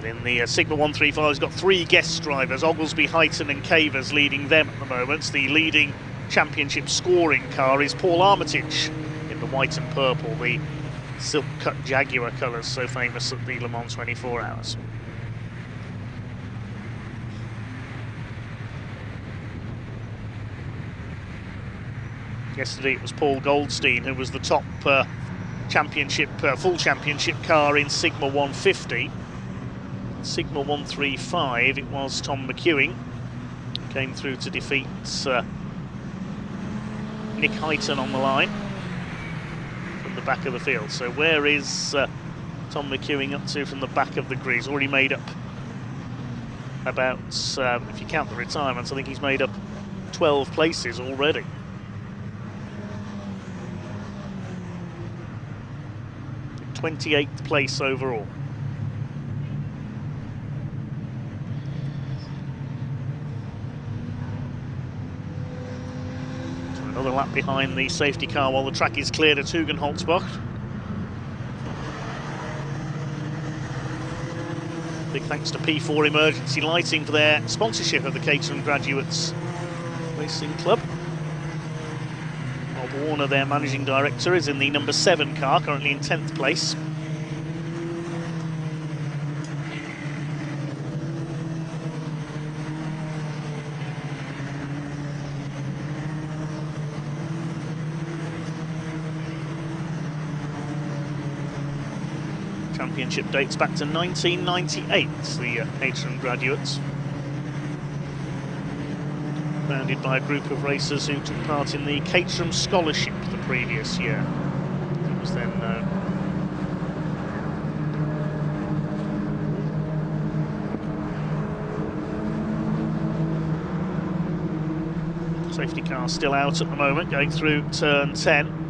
In the Sigma 135, he's got 3 guest drivers, Oglesby, Heighton and Cavers leading them at the moment. The leading championship scoring car is Paul Armitage in the white and purple, the silk-cut Jaguar colours so famous at the Le Mans 24 Hours. Yesterday it was Paul Goldstein who was the top full championship car in Sigma 150. Sigma 135, it was Tom McEwing came through to defeat Nick Heighton on the line from the back of the field. So where is Tom McEwing up to from the back of the grid? He's already made up about, if you count the retirements, I think he's made up 12 places already. The 28th place overall. Another lap behind the safety car while the track is cleared at Hugenholtzbach. Big thanks to P4 Emergency Lighting for their sponsorship of the Caterham Graduates Racing Club. Bob Warner, their managing director, is in the number 7 car, currently in 10th place. Championship dates back to 1998, the Caterham Graduates. Founded by a group of racers who took part in the Caterham Scholarship the previous year. It was then safety car still out at the moment, going through turn 10.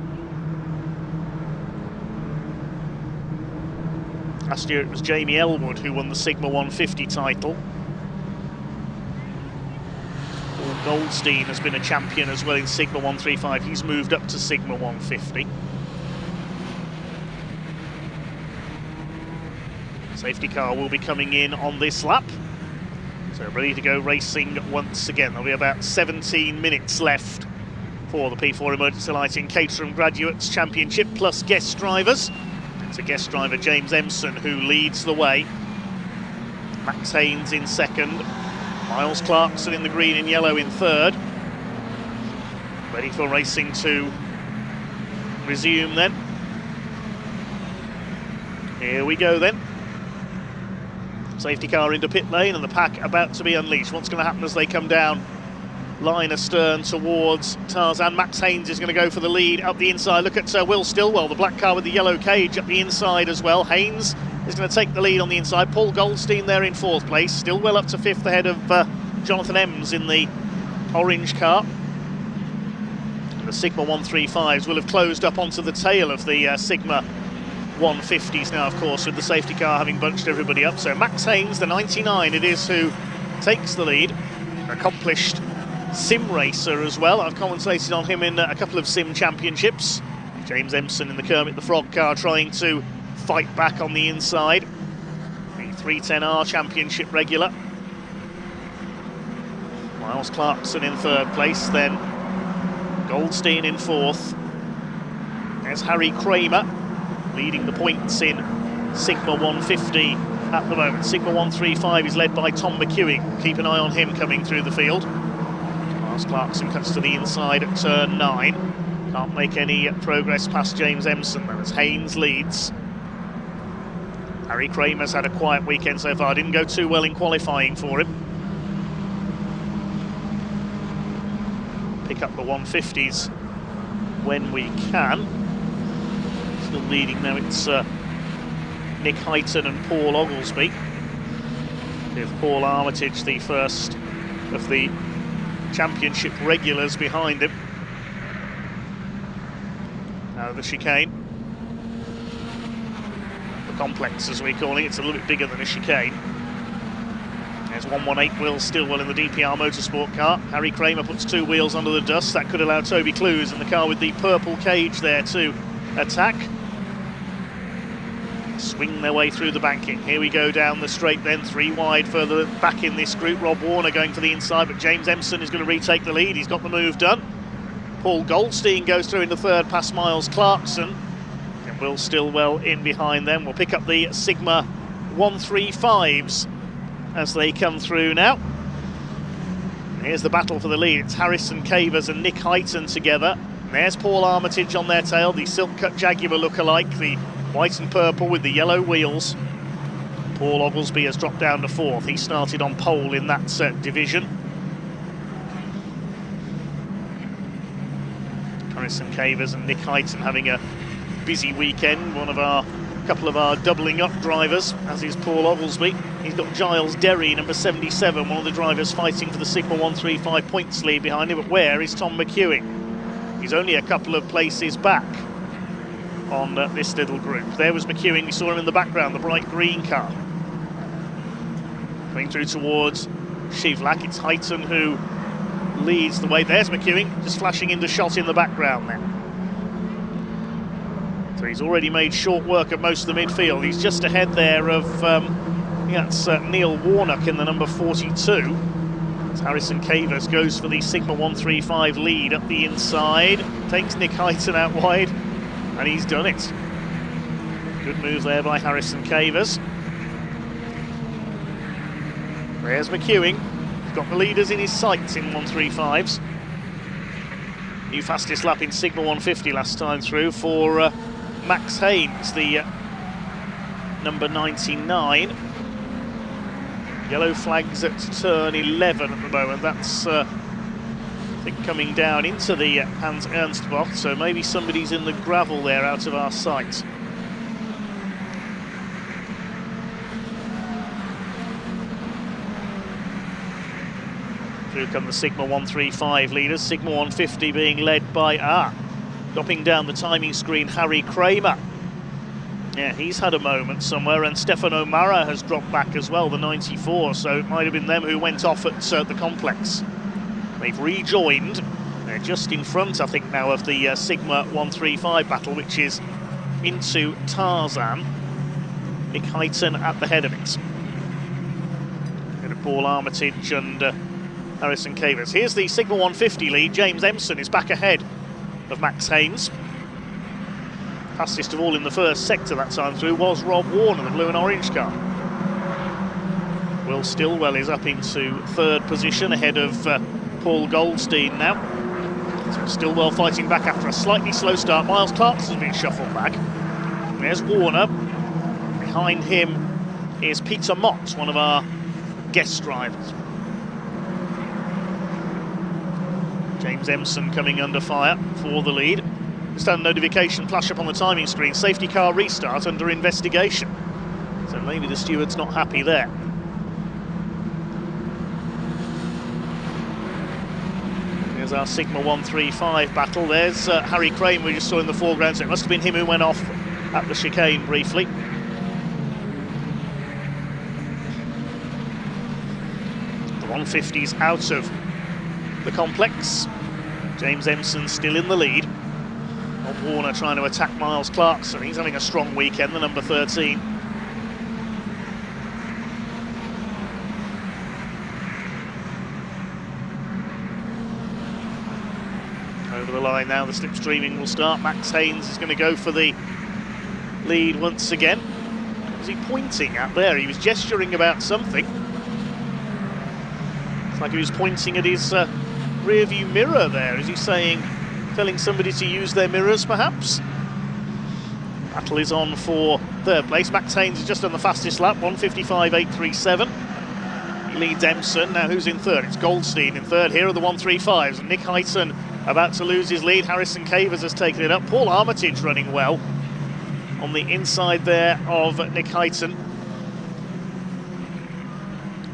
Last year it was Jamie Elwood who won the Sigma 150 title. Paul Goldstein has been a champion as well in Sigma 135. He's moved up to Sigma 150. Safety car will be coming in on this lap. So ready to go racing once again. There'll be about 17 minutes left for the P4 Emergency Lighting Caterham Graduates Championship plus guest drivers. It's a guest driver, James Empson, who leads the way. Max Haynes in second. Miles Clarkson in the green and yellow in third. Ready for racing to resume then. Here we go then. Safety car into pit lane and the pack about to be unleashed. What's going to happen as they come down line astern towards Tarzan? Max Haynes is going to go for the lead up the inside. Look at Will Stillwell, the black car with the yellow cage up the inside as well. Haynes is going to take the lead on the inside. Paul Goldstein there in 4th place. Stillwell up to 5th ahead of Jonathan Ems in the orange car. And the Sigma 135s will have closed up onto the tail of the Sigma 150s now, of course, with the safety car having bunched everybody up. So Max Haynes, the 99 it is, who takes the lead. Accomplished sim racer as well. I've commentated on him in a couple of sim championships. James Empson in the Kermit the Frog car trying to fight back on the inside. The 310R championship regular. Miles Clarkson in 3rd place, then Goldstein in 4th. There's Harry Kramer leading the points in Sigma 150 at the moment. Sigma 135 is led by Tom McEwing. Keep an eye on him coming through the field. Miles Clarkson cuts to the inside at turn 9. Can't make any progress past James Emson though, as Haynes leads. Harry Kramer's had a quiet weekend so far. Didn't go too well in qualifying for him. Pick up the 150s when we can. Still leading now, it's Nick Heighton and Paul Oglesby, with Paul Armitage the first of the championship regulars behind him. Now the chicane, the complex as we call it, it's a little bit bigger than a chicane. There's 118 Will Stillwell in the DPR Motorsport car. Harry Kramer puts 2 wheels under the dust. That could allow Toby Clues in the car with the purple cage there to attack. Swing their way through the banking. Here we go down the straight then, 3 wide further back in this group. Rob Warner going for the inside, but James Emson is going to retake the lead. He's got the move done. Paul Goldstein goes through into third past Miles Clarkson. And Will Stillwell in behind them. We'll pick up the Sigma 135s as they come through now. And here's the battle for the lead. It's Harrison Cavers and Nick Heighton together. And there's Paul Armitage on their tail, the silk-cut Jaguar look-alike, the white and purple with the yellow wheels. Paul Oglesby has dropped down to 4th. He started on pole in that division. Harrison Cavers and Nick Heighton having a busy weekend. Couple of our doubling up drivers, as is Paul Oglesby. He's got Giles Derry, number 77, one of the drivers fighting for the Sigma 135 points lead behind him. But where is Tom McEwing? He's only a couple of places back on this little group. There was McEwing, we saw him in the background, the bright green car. Going through towards Shivlak, it's Heighton who leads the way. There's McEwing, just flashing into shot in the background there. So he's already made short work of most of the midfield. He's just ahead there of, that's Neil Warnock in the number 42. As Harrison Cavers goes for the Sigma 135 lead up the inside. Takes Nick Heighton out wide, and he's done it. Good move there by Harrison Cavers. There's McEwing. He's got the leaders in his sights in 135s. New fastest lap in Sigma 150 last time through for Max Haynes, the number 99. Yellow flags at turn 11 at the moment. That's I think coming down into the Hans Ernst box, so maybe somebody's in the gravel there out of our sight. Through come the Sigma 135 leaders, Sigma 150 being led by, dropping down the timing screen, Harry Kramer. Yeah, he's had a moment somewhere, and Stefan O'Mara has dropped back as well, the 94, so it might have been them who went off at the complex. They've rejoined. They're just in front, I think, now of the Sigma 135 battle, which is into Tarzan. Nick Heighton at the head of it. Bit of Paul Armitage and Harrison Cavers. Here's the Sigma 150 lead. James Emson is back ahead of Max Haynes. Fastest of all in the first sector that time through was Rob Warner, the blue and orange car. Will Stillwell is up into third position ahead of Paul Goldstein now. So Stillwell fighting back after a slightly slow start. Miles Clarkson's been shuffled back. There's Warner. Behind him is Peter Mott, one of our guest drivers. James Emson coming under fire for the lead. Just had a notification flash up on the timing screen. Safety car restart under investigation. So maybe the steward's not happy there. There's our Sigma 135 battle. There's Harry Kramer we just saw in the foreground. So it must have been him who went off at the chicane briefly. The 150's out of the complex. James Emson still in the lead. Bob Warner trying to attack Miles Clarkson. He's having a strong weekend, the number 13. Over the line now, the slipstreaming will start. Max Haynes is going to go for the lead once again. What was he pointing at there? He was gesturing about something. It's like he was pointing at his rear view mirror there. Is he telling somebody to use their mirrors perhaps? Battle is on for third place. Max Haynes is just on the fastest lap, 1:55.837. He leads Emson. Now who's in third? It's Goldstein in third. Here are the 1:35s. Nick Heighton about to lose his lead. Harrison Cavers has taken it up. Paul Armitage running well on the inside there of Nick Heighton.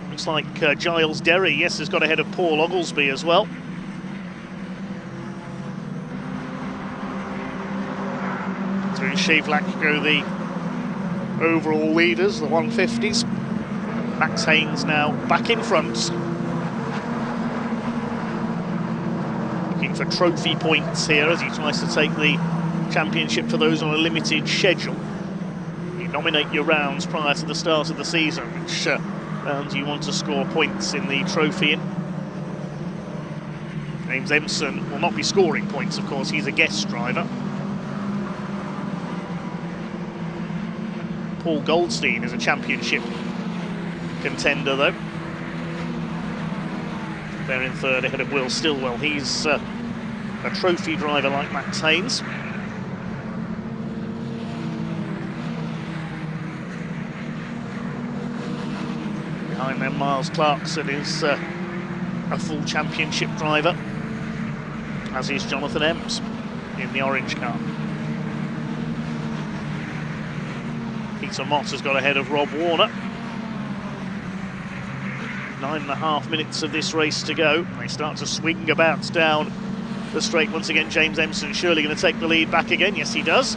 Looks like Giles Derry, yes, has got ahead of Paul Oglesby as well. Through Shavlak go the overall leaders, the 150s. Max Haynes now back in front. Looking for trophy points here as he tries to take the championship for those on a limited schedule. You nominate your rounds prior to the start of the season, which rounds you want to score points in the trophy in. James Emson will not be scoring points, of course, he's a guest driver. Paul Goldstein is a championship contender, though. They're in third ahead of Will Stillwell. He's a trophy driver like Max Haynes. Behind them, Miles Clarkson is a full championship driver, as is Jonathan Ems in the orange car. Peter Mott has got ahead of Rob Warner. 9.5 minutes of this race to go. They start to swing about down the straight once again. James Emson surely going to take the lead back again. Yes, he does.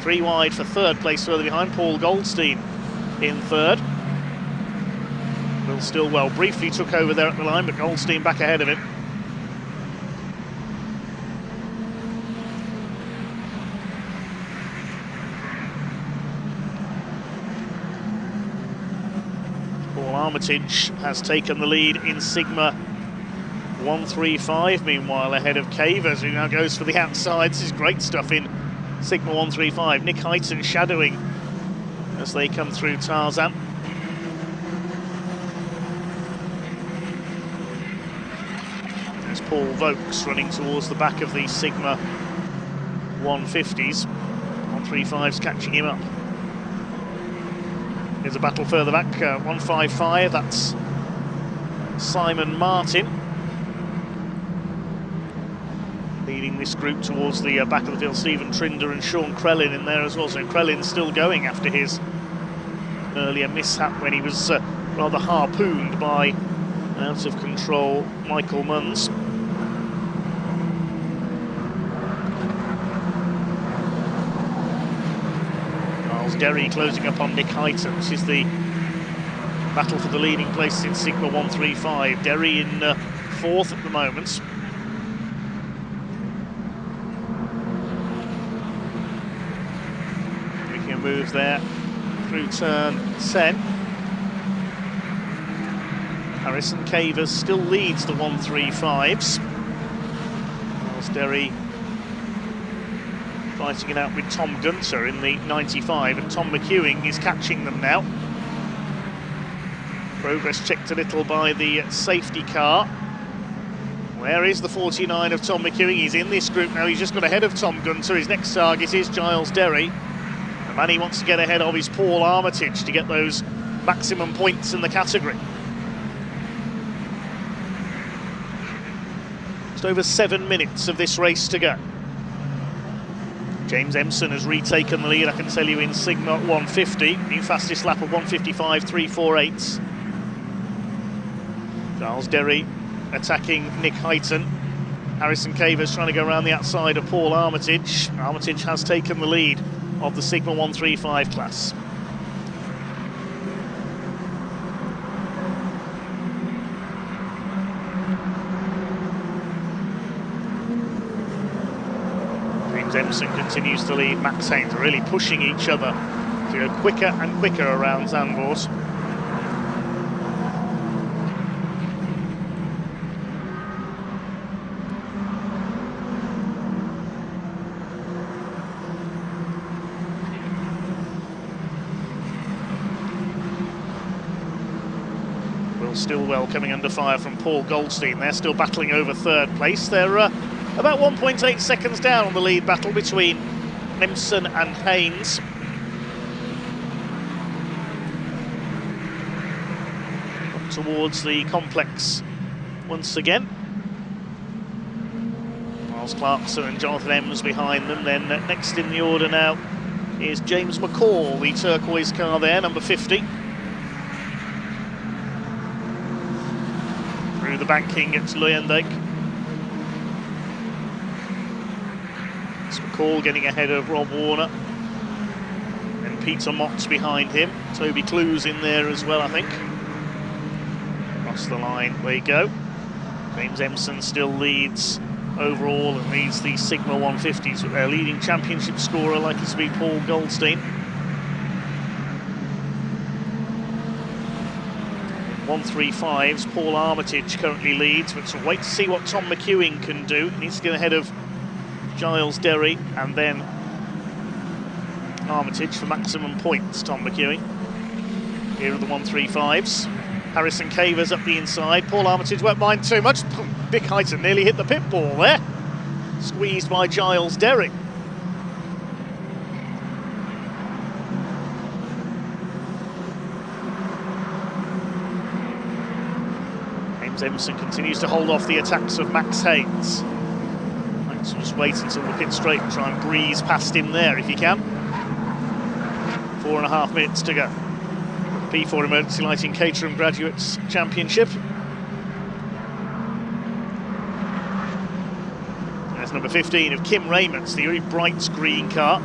3 wide for third place further behind. Paul Goldstein in third. Will Stillwell briefly took over there at the line, but Goldstein back ahead of him. Armitage has taken the lead in Sigma 135, meanwhile ahead of Cavers, who now goes for the outside. This is great stuff in Sigma 135. Nick Heighton shadowing as they come through Tarzan. There's Paul Vokes running towards the back of the Sigma 150s. 135's catching him up. There's a battle further back, 155, that's Simon Martin. Leading this group towards the back of the field, Stephen Trinder and Sean Crellin in there as well. So Crellin's still going after his earlier mishap when he was rather harpooned by out of control Michael Munns. Derry closing up on Nick Heighton. This is the battle for the leading place in Sigma 135. Derry in fourth at the moment. Making a move there through turn 10. Harrison Cavers still leads the 135s. Whilst Derry fighting it out with Tom Gunter in the 95, and Tom McEwing is catching them now. Progress checked a little by the safety car. Where is the 49 of Tom McEwing? He's in this group now. He's just got ahead of Tom Gunter. His next target is Giles Derry. The man he wants to get ahead of is Paul Armitage to get those maximum points in the category. Just over 7 minutes of this race to go. James Emson has retaken the lead, I can tell you, in Sigma 150. New fastest lap of 1:55.348. Giles Derry attacking Nick Heighton. Harrison Cavers trying to go around the outside of Paul Armitage. Armitage has taken the lead of the Sigma 135 class. Emson continues to lead. Max Haynes are really pushing each other to go quicker and quicker around Zandvoort. Stillwell coming under fire from Paul Goldstein. They're still battling over third place. They're about 1.8 seconds down on the lead battle between Empson and Haynes. Up towards the complex once again. Miles Clarkson and Jonathan Ems behind them. Then next in the order now is James McCall, the turquoise car there, number 50. Through the banking at Luyendyk. It's McCall getting ahead of Rob Warner. And Peter Mott's behind him. Toby Clues in there as well, I think. Across the line they go. James Empson still leads overall and leads the Sigma 150s with their leading championship scorer likely to be Paul Goldstein. 135s, Paul Armitage currently leads, but we'll wait to see what Tom McEwing can do. He needs to get ahead of Giles Derry and then Armitage for maximum points, Tom McEwing. Here are the 135s. Harrison Cavers up the inside. Paul Armitage won't mind too much. Big Heighton nearly hit the pit ball there. Squeezed by Giles Derry. James Empson continues to hold off the attacks of Max Haynes. Max will just wait until the pit straight and try and breeze past him there if he can. 4.5 minutes to go. P4 Emergency Lighting Caterham Graduates Championship. There's number 15 of Kim Raymond's, the very bright green car,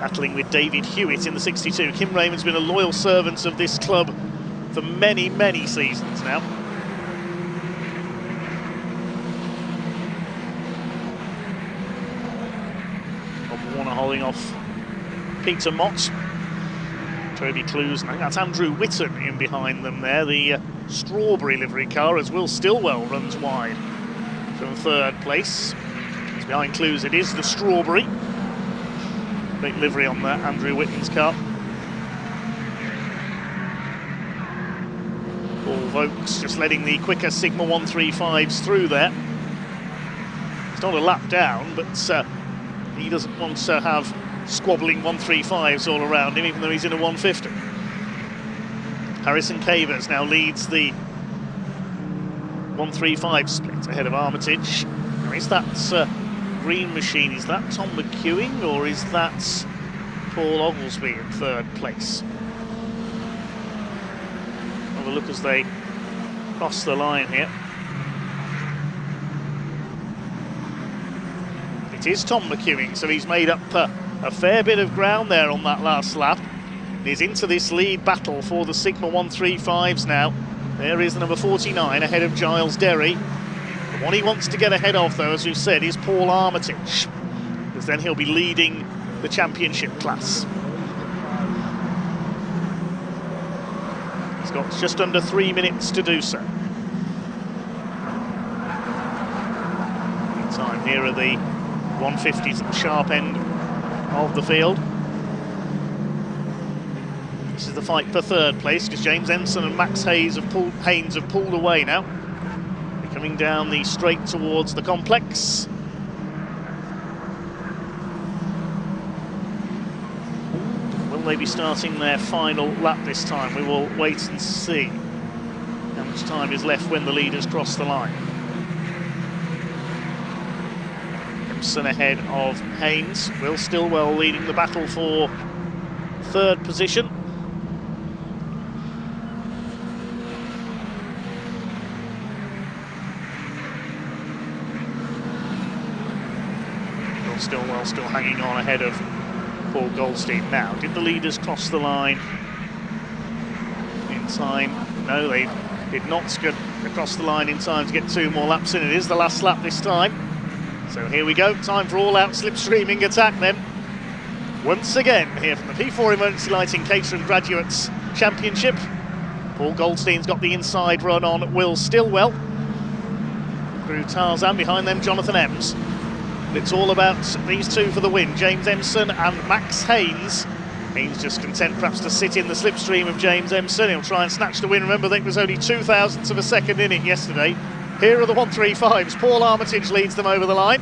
battling with David Hewitt in the 62. Kim Raymond's been a loyal servant of this club for many, many seasons now. Rob Warner holding off Peter Mott. Toby Clues, and I think that's Andrew Whitton in behind them there, the strawberry livery car, as Will Stillwell runs wide from third place. It's behind Clues, it is the strawberry. Big livery on that, Andrew Whitton's car. Paul Vokes just letting the quicker Sigma 135s through there. It's not a lap down, but he doesn't want to have squabbling 135s all around him, even though he's in a 150. Harrison Cavers now leads the 135 split ahead of Armitage. Now, is that green machine, is that Tom McEwing or is that Paul Oglesby in third place? Have a look as they cross the line here. It is Tom McEwing, so he's made up a fair bit of ground there on that last lap. He's into this lead battle for the Sigma 135s now. There is the number 49 ahead of Giles Derry. The one he wants to get ahead of, though, as we've said, is Paul Armitage, because then he'll be leading the championship class. He's got just under 3 minutes to do so. Meantime, here are the 150s at the sharp end of the field. This is the fight for third place, because James Empson and Max Haynes have pulled away now. They're coming down the straight towards the complex. Will they be starting their final lap this time? We will wait and see how much time is left when the leaders cross the line. Empson ahead of Haynes. Will Stillwell leading the battle for third position. Will Stillwell still hanging on ahead of Paul Goldstein now. Did the leaders cross the line in time? No, they did not get across the line in time to get 2 more laps in. It is the last lap this time. So here we go, time for all-out slipstreaming attack then. Once again, here from the P4 Emergency Lighting Caterham Graduates Championship. Paul Goldstein's got the inside run on Will Stillwell. Through Tarzan, behind them Jonathan Ems. But it's all about these two for the win, James Empson and Max Haynes. He's just content perhaps to sit in the slipstream of James Empson. He'll try and snatch the win. Remember, there was only 0.02 of a second in it yesterday. Here are the 135s. Paul Armitage leads them over the line.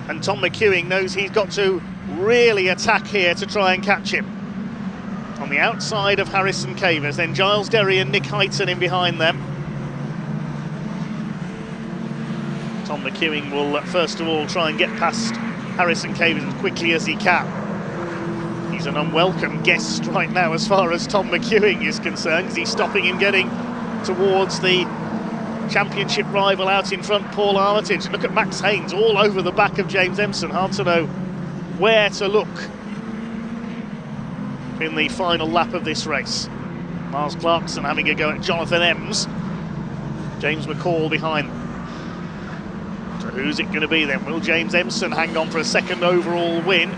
And Tom McEwing knows he's got to really attack here to try and catch him. On the outside of Harrison Cavers, then Giles Derry and Nick Heighton in behind them. Tom McEwing will first of all try and get past Harrison Cavers as quickly as he can. He's an unwelcome guest right now as far as Tom McEwing is concerned, because he's stopping him getting towards the championship rival out in front, Paul Armitage. Look at Max Haynes all over the back of James Empson. Hard to know where to look in the final lap of this race. Miles Clarkson having a go at Jonathan Ems. James McCall behind them. So who's it going to be then? Will James Empson hang on for a second overall win?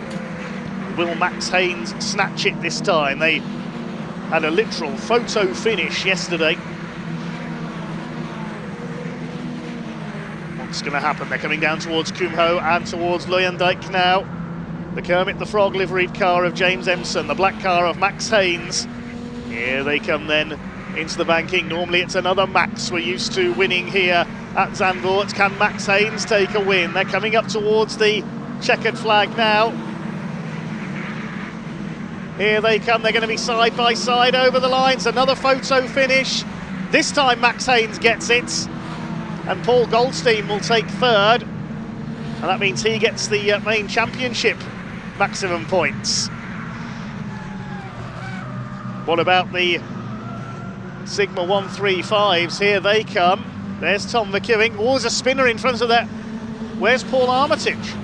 Will Max Haynes snatch it this time? They had a literal photo finish yesterday. What's going to happen? They're coming down towards Kumho and towards Luijendijk now. The Kermit the Frog liveried car of James Empson, the black car of Max Haynes. Here they come then into the banking. Normally it's another Max we're used to winning here at Zandvoort. Can Max Haynes take a win? They're coming up towards the checkered flag now. Here they come, they're going to be side by side over the lines. Another photo finish. This time Max Haynes gets it. And Paul Goldstein will take third. And that means he gets the main championship maximum points. What about the Sigma 135s? Here they come. There's Tom McEwing. Oh, there's a spinner in front of that. Where's Paul Armitage?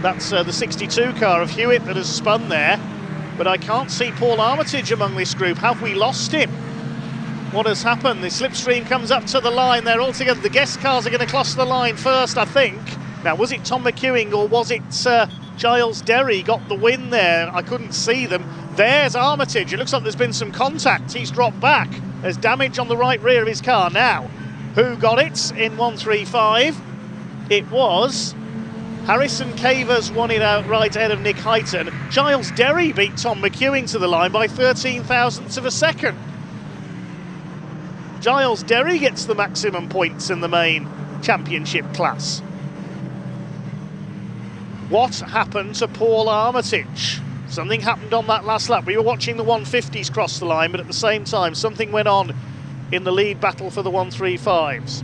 That's the 62 car of Hewitt that has spun there. But I can't see Paul Armitage among this group. Have we lost him? What has happened? The slipstream comes up to the line. They're all together. The guest cars are going to cross the line first, I think. Now, was it Tom McEwing or was it Giles Derry got the win there? I couldn't see them. There's Armitage. It looks like there's been some contact. He's dropped back. There's damage on the right rear of his car. Now, who got it in 135? It was Harrison Cavers won it out right ahead of Nick Heighton. Giles Derry beat Tom McEwing to the line by 0.13 of a second. Giles Derry gets the maximum points in the main championship class. What happened to Paul Armitage? Something happened on that last lap. We were watching the 150s cross the line, but at the same time, something went on in the lead battle for the 135s.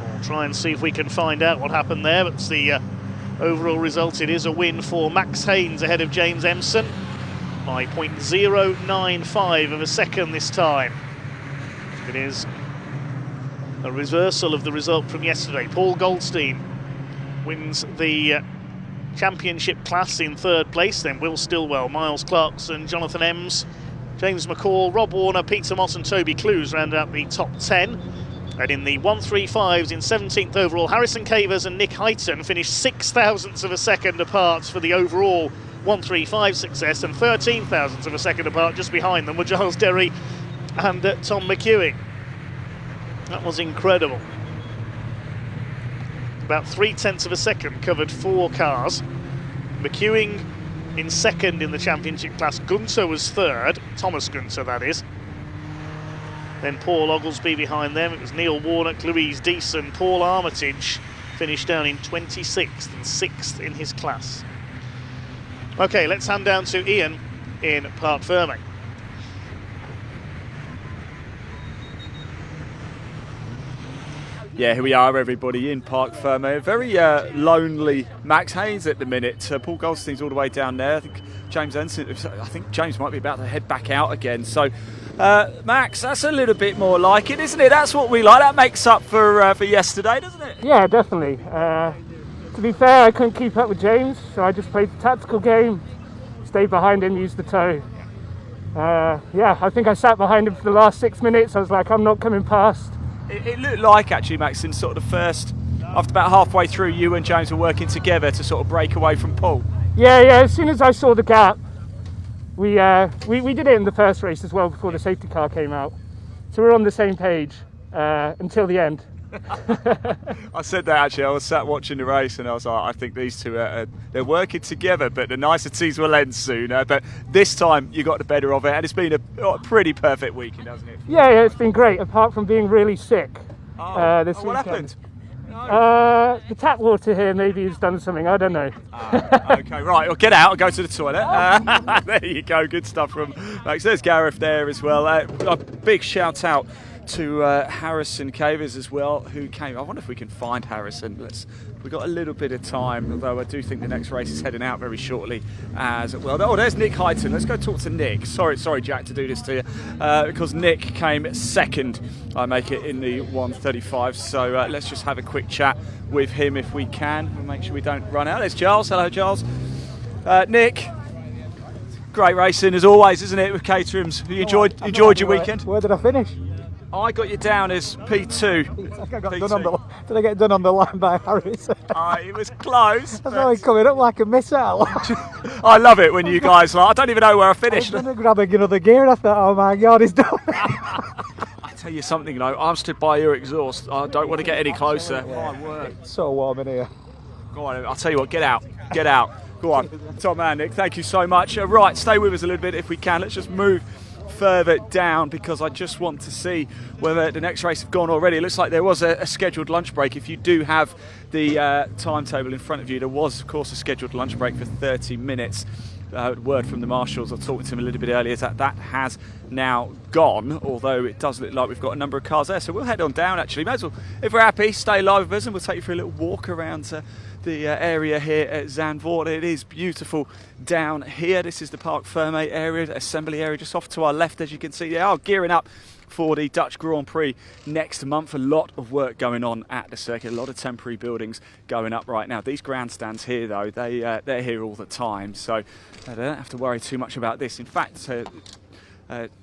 We'll try and see if we can find out what happened there, but it's the overall result. It is a win for Max Haynes ahead of James Empson by 0.095 of a second this time. It is a reversal of the result from yesterday. Paul Goldstein wins the championship class in third place, then Will Stillwell, Miles Clarkson, Jonathan Ems, James McCall, Rob Warner, Peter Moss and Toby Clues round out the top 10. And in the 135s in 17th overall, Harrison Cavers and Nick Heighton finished 0.06 of a second apart for the overall 135 success, and 0.13 of a second apart just behind them were Giles Derry and Tom McEwing. That was incredible. About 0.3 of a second covered 4 cars. McEwing in second in the championship class. Gunter was third, Thomas Gunter that is. Then Paul Oglesby behind them. It was Neil Warnock, Louise Deason, Paul Armitage finished down in 26th and 6th in his class. Okay, let's hand down to Ian in Parc Ferme. Yeah, here we are, everybody, in Parc Ferme. A very lonely Max Haynes at the minute. Paul Goldstein's all the way down there. I think James might be about to head back out again. So, Max, that's a little bit more like it, isn't it? That's what we like. That makes up for yesterday, doesn't it? Yeah, definitely. To be fair, I couldn't keep up with James, so I just played the tactical game, stayed behind him, used the tow. Yeah, I think I sat behind him for the last 6 minutes. I was like, I'm not coming past. It looked like, actually, Max, in sort of the first, after about halfway through, you and James were working together to sort of break away from Paul. Yeah, as soon as I saw the gap, we did it in the first race as well before the safety car came out. So we're on the same page until the end. I said that actually. I was sat watching the race and I was like, I think these two they're working together, but the niceties will end sooner. But this time you got the better of it, and it's been a pretty perfect weekend, hasn't it? Yeah, it's been great. Apart from being really sick this weekend. What happened? The tap water here maybe has done something. I don't know. Okay, right. Well, get out and go to the toilet. There you go. Good stuff from Max. There's Gareth there as well. A big shout out to Harrison Cavers as well, who came. I wonder if we can find Harrison. We've got a little bit of time, although I do think the next race is heading out very shortly as well. Oh, there's Nick Hyton. Let's go talk to Nick. Sorry, Jack, to do this to you, because Nick came second. I make it in the 1:35. So let's just have a quick chat with him if we can. We'll make sure we don't run out. There's Giles. Hello, Giles. Nick. Great racing as always, isn't it, with Caterham's? You enjoyed your weekend? Where did I finish? I got you down as P2. Did I get done on the line by Harris? It was close. I was only coming up like a missile. I love it when you guys I don't even know where I finished. I was going to grab another gear and I thought, oh my God, he's done. I tell you something, though, I'm stood by your exhaust. I don't want to get any closer. My word. It's so warm in here. Go on, I'll tell you what, get out. Go on. Top man, Nick, thank you so much. Right, stay with us a little bit if we can. Let's just move further down because I just want to see whether the next race have gone already. It looks like there was a scheduled lunch break. If you do have the timetable in front of you, there was of course a scheduled lunch break for 30 minutes. Word from the marshals, I was talking to him a little bit earlier, is that has now gone, although it does look like we've got a number of cars there, so we'll head on down actually. May as well, if we're happy, stay live with us and we'll take you for a little walk around the area here at Zandvoort. It is beautiful down here. This is the Parc Ferme area, the assembly area just off to our left, as you can see. They are gearing up for the Dutch Grand Prix next month. A lot of work going on at the circuit, a lot of temporary buildings going up right now. These grandstands here though, they're here all the time, so I don't have to worry too much about this. In fact,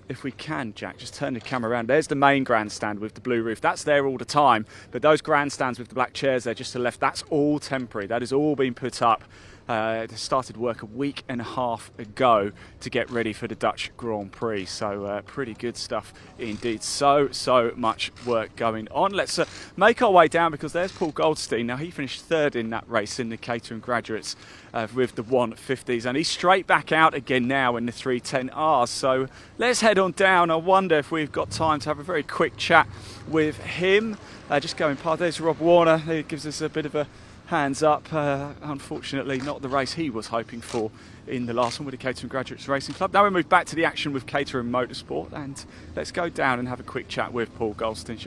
if we can, Jack, just turn the camera around. There's the main grandstand with the blue roof. That's there all the time. But those grandstands with the black chairs there just to the left, that's all temporary. That has all been put up. They started work a week and a half ago to get ready for the Dutch Grand Prix. So pretty good stuff indeed. So much work going on. Let's make our way down because there's Paul Goldstein. Now he finished third in that race in the Caterham Graduates with the 150s, and he's straight back out again now in the 310Rs. So let's head on down. I wonder if we've got time to have a very quick chat with him. Just going past, there's Rob Warner. He gives us a bit of a hands up. Unfortunately not the race he was hoping for in the last one with the Caterham Graduates Racing Club. Now we move back to the action with Caterham Motorsport, and let's go down and have a quick chat with Paul Goldstein.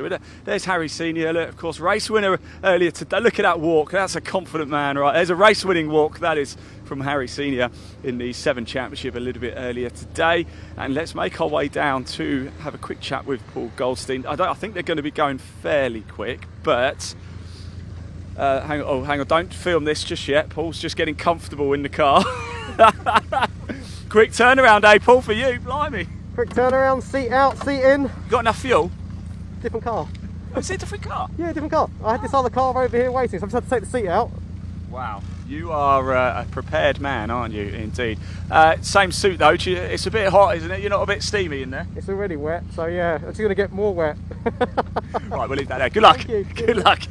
There's Harry Senior, of course, race winner earlier today. Look at that walk, that's a confident man, right? There's a race winning walk, that is from Harry Senior in the Seven Championship a little bit earlier today. And let's make our way down to have a quick chat with Paul Goldstein. I think they're going to be going fairly quick, but hang on, don't film this just yet. Paul's just getting comfortable in the car. Quick turnaround, Paul, for you, blimey. Quick turnaround, seat out, seat in. Got enough fuel? Different car. Oh, is it a different car? Yeah, different car. I had this other car over here waiting, so I just had to take the seat out. Wow, you are a prepared man, aren't you, indeed. Same suit though, it's a bit hot, isn't it? You're not a bit steamy in there? It's already wet, so yeah, it's going to get more wet. Right, we'll leave that there. Good luck. Thank you. Good luck.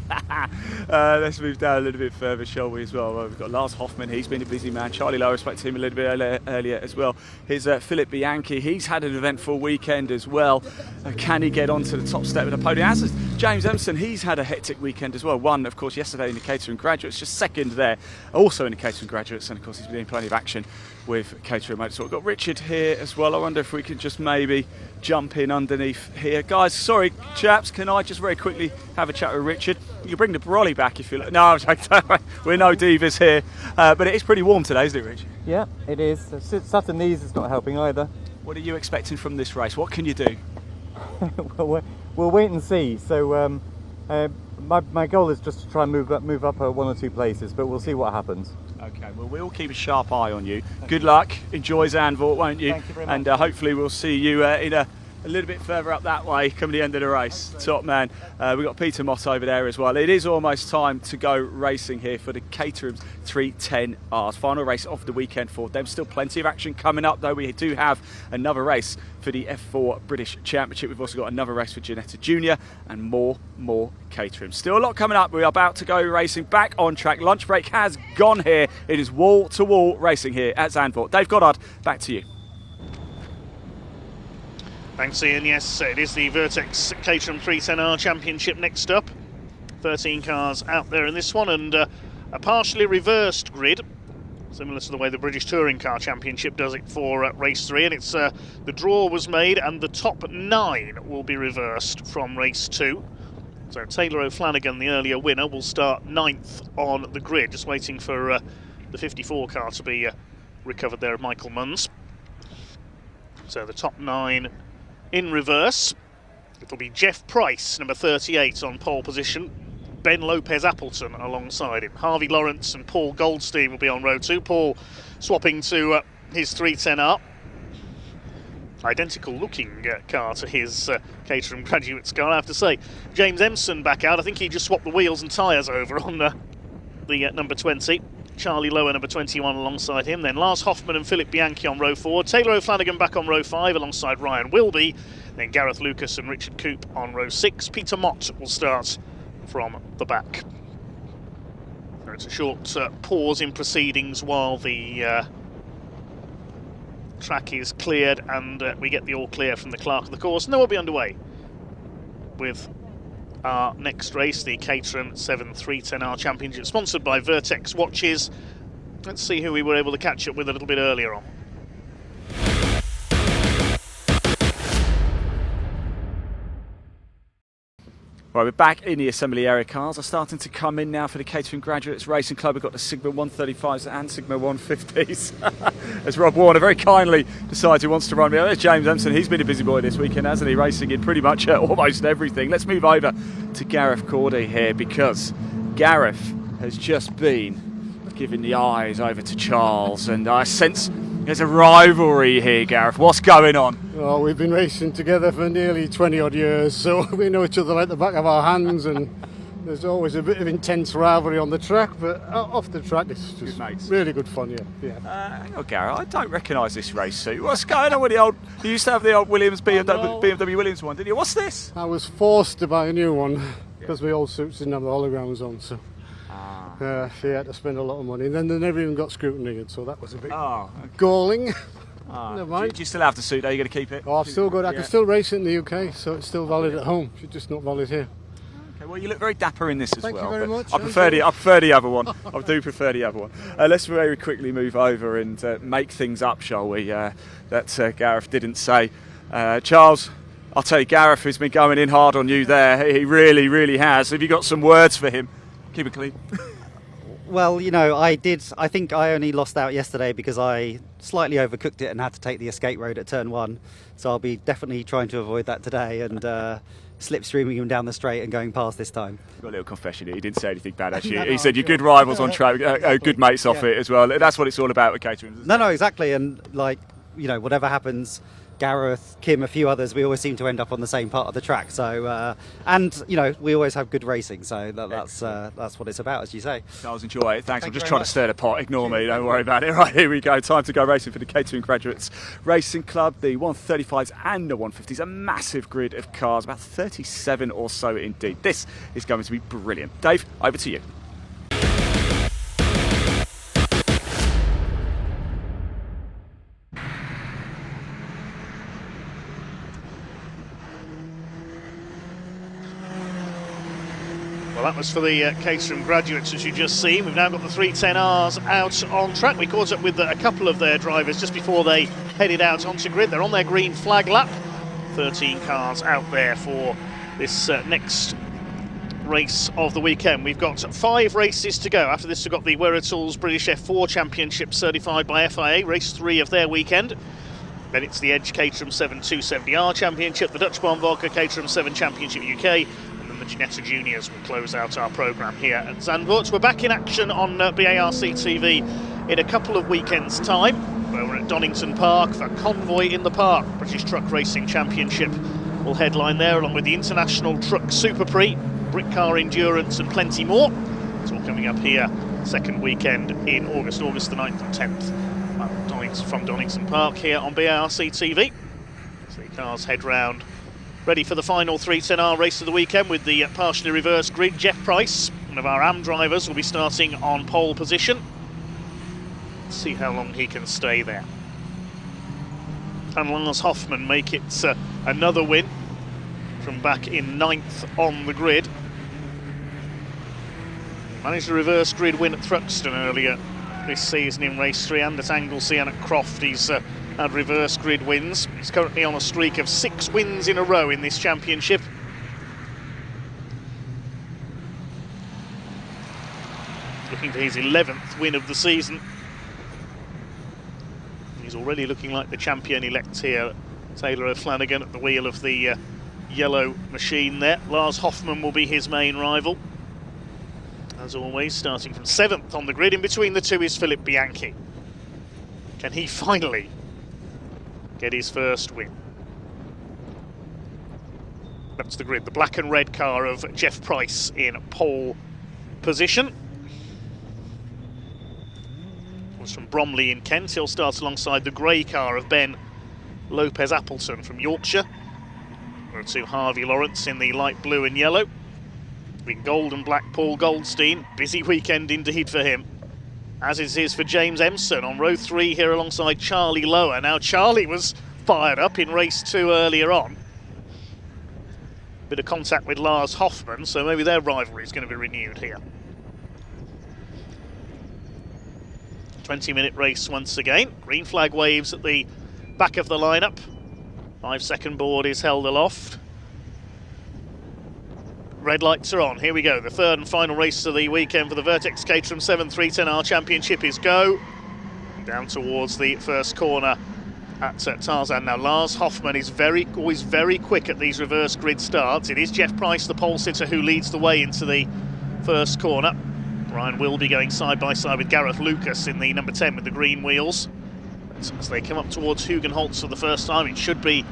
Let's move down a little bit further, shall we, as well. We've got Lars Hoffman, he's been a busy man. Charlie Lowe, I spoke to him a little bit earlier as well. Here's Philip Bianchi, he's had an eventful weekend as well. Can he get onto the top step of the podium? As is James Emerson, he's had a hectic weekend as well. Won, of course, yesterday in the Caterham Graduates, just second there. Also in the Caterham Graduates, and of course he's been in plenty of action with Caterham Motorsport. We've got Richard here as well. I wonder if we could just maybe jump in underneath here. Guys, sorry chaps, can I just very quickly have a chat with Richard? You can bring the brolly back if you like. No, I'm joking. We're no divas here. But it is pretty warm today, isn't it, Richard? Yeah, it is. Saturn knees is not helping either. What are you expecting from this race? What can you do? Well, we'll wait and see. So my goal is just to try and move up one or two places, but we'll see what happens. Okay, well, we'll keep a sharp eye on you. Good luck. Enjoy Zandvoort, won't you? Thank you very much. And hopefully we'll see you in a a little bit further up that way, coming to the end of the race. Top man. We've got Peter Mott over there as well. It is almost time to go racing here for the Caterham's 310Rs. Final race of the weekend for them. Still plenty of action coming up, though. We do have another race for the F4 British Championship. We've also got another race for Ginetta Junior and more Caterham. Still a lot coming up. We're about to go racing back on track. Lunch break has gone here. It is wall-to-wall racing here at Zandvoort. Dave Goddard, back to you. Thanks, Ian. Yes, it is the Vertex Caterham 310R Championship next up. 13 cars out there in this one, and a partially reversed grid, similar to the way the British Touring Car Championship does it for race 3. And it's the draw was made, and the top 9 will be reversed from race 2. So Taylor O'Flanagan, the earlier winner, will start 9th on the grid, just waiting for the 54 car to be recovered there of Michael Munns. So the top 9 in reverse. It'll be Jeff Price, number 38, on pole position. Ben Lopez Appleton alongside him. Harvey Lawrence and Paul Goldstein will be on row 2. Paul swapping to his 310R. Identical looking car to his Caterham Graduates car, I have to say. James Empson back out. I think he just swapped the wheels and tyres over on the number 20. Charlie Lower, number 21, alongside him. Then Lars Hoffman and Philip Bianchi on row 4. Taylor O'Flanagan back on row 5 alongside Ryan Wilby. Then Gareth Lucas and Richard Coop on row 6. Peter Mott will start from the back. It's a short pause in proceedings while the track is cleared and we get the all clear from the clerk of the course. And then we'll be underway with our next race, the Caterham 7 310R Championship, sponsored by Vertex Watches. Let's see who we were able to catch up with a little bit earlier on. Right, we're back in the assembly area. Cars are starting to come in now for the Caterham Graduates Racing Club. We've got the Sigma 135s and Sigma 150s. As Rob Warner very kindly decides he wants to run me. There's James Empson. He's been a busy boy this weekend, hasn't he? Racing in pretty much almost everything. Let's move over to Gareth Cordy here, because Gareth has just been giving the eyes over to Charles, and I sense there's a rivalry here, Gareth. What's going on? Well, we've been racing together for nearly 20 odd years, so we know each other like the back of our hands, and there's always a bit of intense rivalry on the track, but off the track it's just really good fun, yeah. Hang on, Gareth, I don't recognise this race suit. What's going on with the old... You used to have the old Williams, BMW Williams one, didn't you? What's this? I was forced to buy a new one because my old suits didn't have the holograms on, so she had to spend a lot of money, and then they never even got scrutinised, so that was a bit galling. Never mind. Do you still have the suit? Are you going to keep it? Oh, I've still got it. I can still race it in the UK, so it's still valid at home. It's just not valid here. Okay, well, you look very dapper in this as Thank well. you very much. I prefer the other one. I do prefer the other one. Let's very quickly move over and make things up, shall we? That Gareth didn't say. Charles, I'll tell you, Gareth has been going in hard on you there. He really, really has. Have you got some words for him? Keep it clean. Well, you know, I think I only lost out yesterday because I slightly overcooked it and had to take the escape road at turn 1. So I'll be definitely trying to avoid that today and slipstreaming him down the straight and going past this time. Got a little confession here. He didn't say anything bad, actually. He said you're good rivals on track, good mates off it as well. That's what it's all about with Caterham. No, exactly. And, like, you know, whatever happens, Gareth, Kim, a few others, we always seem to end up on the same part of the track. So, and you know, we always have good racing. So that's what it's about, as you say. Charles, enjoy it. Thanks. I'm just trying to stir the pot. Ignore me. Don't worry about it. Right, here we go. Time to go racing for the Caterham Graduates Racing Club. The 135s and the 150s. A massive grid of cars, about 37 or so indeed. This is going to be brilliant. Dave, over to you. Well, that was for the Caterham Graduates, as you just seen. We've now got the 310Rs out on track. We caught up with a couple of their drivers just before they headed out onto grid. They're on their green flag lap. 13 cars out there for this next race of the weekend. We've got 5 races to go. After this, we've got the Werra British F4 Championship certified by FIA, race 3 of their weekend. Then it's the Edge Caterham 7 270R Championship, the Dutch Vodka Caterham 7 Championship UK, the Ginetta Juniors will close out our programme here at Zandvoort. We're back in action on BARC TV in a couple of weekends' time, where we're at Donington Park for Convoy in the Park. British Truck Racing Championship will headline there, along with the International Truck Super Prix, Brick Car Endurance and plenty more. It's all coming up here second weekend in August the 9th and 10th from Donington Park here on BARC TV. So the cars head round, ready for the final 310R race of the weekend with the partially reversed grid. Jeff Price, one of our AM drivers, will be starting on pole position. Let's see how long he can stay there. And Lars Hoffmann make it another win from back in 9th on the grid. Managed a reverse grid win at Thruxton earlier this season in race 3, and at Anglesey and at Croft he's had reverse grid wins. He's currently on a streak of 6 wins in a row in this championship. Looking for his 11th win of the season. He's already looking like the champion-elect here. Taylor O'Flanagan at the wheel of the yellow machine there. Lars Hoffmann will be his main rival. As always, starting from 7th on the grid. In between the two is Philip Bianchi. Can he finally get his first win? That's the grid. The black and red car of Jeff Price in pole position. Was from Bromley in Kent. He'll start alongside the grey car of Ben Lopez Appleton from Yorkshire. We're to Harvey Lawrence in the light blue and yellow. In gold and black, Paul Goldstein. Busy weekend indeed for him, as it is for James Empson on row 3 here alongside Charlie Lower. Now Charlie was fired up in race 2 earlier on. Bit of contact with Lars Hoffmann, so maybe their rivalry is going to be renewed here. 20-minute race once again. Green flag waves at the back of the lineup. 5-second board is held aloft. Red lights are on. Here we go. The third and final race of the weekend for the Vertex Caterham 7 310R Championship is go. Down towards the first corner at Tarzan. Now Lars Hoffmann is always very quick at these reverse grid starts. It is Jeff Price, the pole sitter, who leads the way into the first corner. Ryan will be going side by side with Gareth Lucas in the number 10 with the green wheels. As they come up towards Hugenholtz for the first time, it should be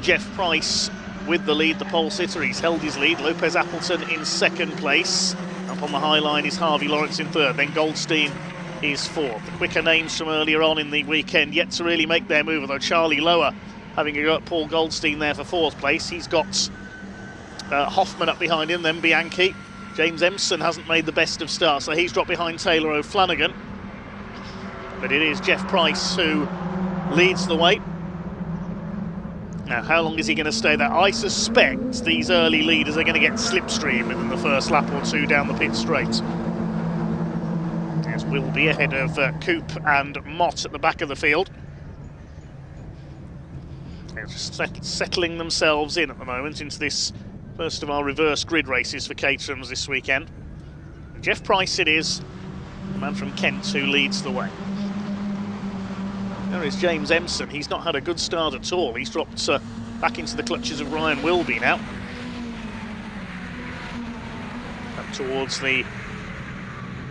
Jeff Price with the lead, the pole sitter. He's held his lead. Lopez Appleton in second place. Up on the high line is Harvey Lawrence in third. Then Goldstein is fourth. The quicker names from earlier on in the weekend yet to really make their move, although Charlie Lower having a go at Paul Goldstein there for fourth place. He's got Hoffmann up behind him, then Bianchi. James Empson hasn't made the best of starts, so he's dropped behind Taylor O'Flanagan. But it is Jeff Price who leads the way. Now, how long is he going to stay there? I suspect these early leaders are going to get slipstream within the first lap or two down the pit straight. As will be ahead of Coop and Mott at the back of the field. They're just settling themselves in at the moment into this first of our reverse grid races for Caterhams this weekend. Jeff Price it is, the man from Kent, who leads the way. There is James Empson. He's not had a good start at all. He's dropped back into the clutches of Ryan Wilby now. Up towards the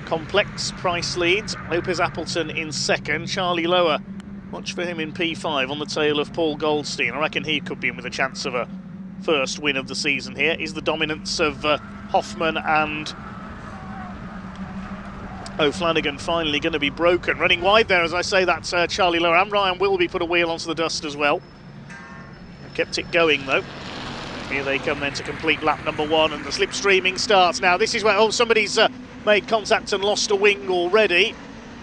complex. Price leads. Lopez Appleton in second. Charlie Lower, watch for him in P5 on the tail of Paul Goldstein. I reckon he could be in with a chance of a first win of the season here. Is the dominance of Hoffmann and O'Flanagan finally going to be broken? Running wide there, as I say, that's Charlie Lower, and Ryan Wilby put a wheel onto the dust as well. Kept it going though. Here they come then to complete lap number 1, and the slipstreaming starts. Now this is where, somebody's made contact and lost a wing already.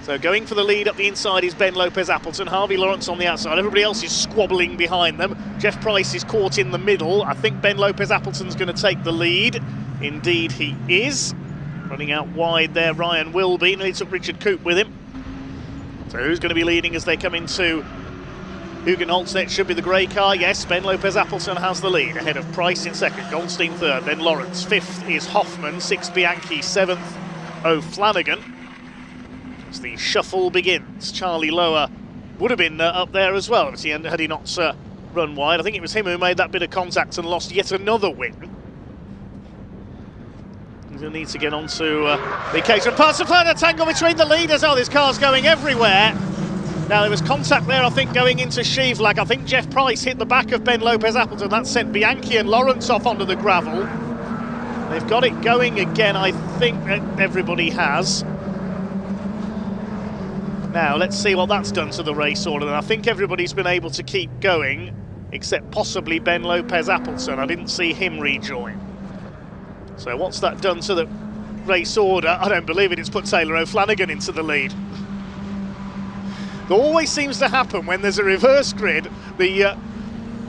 So going for the lead up the inside is Ben Lopez Appleton, Harvey Lawrence on the outside. Everybody else is squabbling behind them. Jeff Price is caught in the middle. I think Ben Lopez Appleton's going to take the lead. Indeed he is. Running out wide there, Ryan Wilby. And he took Richard Coop with him. So who's going to be leading as they come into Hugenholtz? Next should be the grey car. Yes, Ben Lopez Appleton has the lead, ahead of Price in second, Goldstein third, then Lawrence. Fifth is Hoffmann, sixth Bianchi, seventh O'Flanagan. As the shuffle begins, Charlie Lower would have been up there as well had he not run wide. I think it was him who made that bit of contact and lost yet another wing. He's going to need to get onto the Caterham. Pass the further tangle between the leaders. Oh, this car's going everywhere. Now, there was contact there, I think, going into Sheevlag. I think Jeff Price hit the back of Ben Lopez Appleton. That sent Bianchi and Lawrence off onto the gravel. They've got it going again, I think that everybody has. Now, let's see what that's done to the race order. And I think everybody's been able to keep going, except possibly Ben Lopez Appleton. I didn't see him rejoin. So what's that done to the race order? I don't believe it. It's put Taylor O'Flanagan into the lead. It always seems to happen when there's a reverse grid. The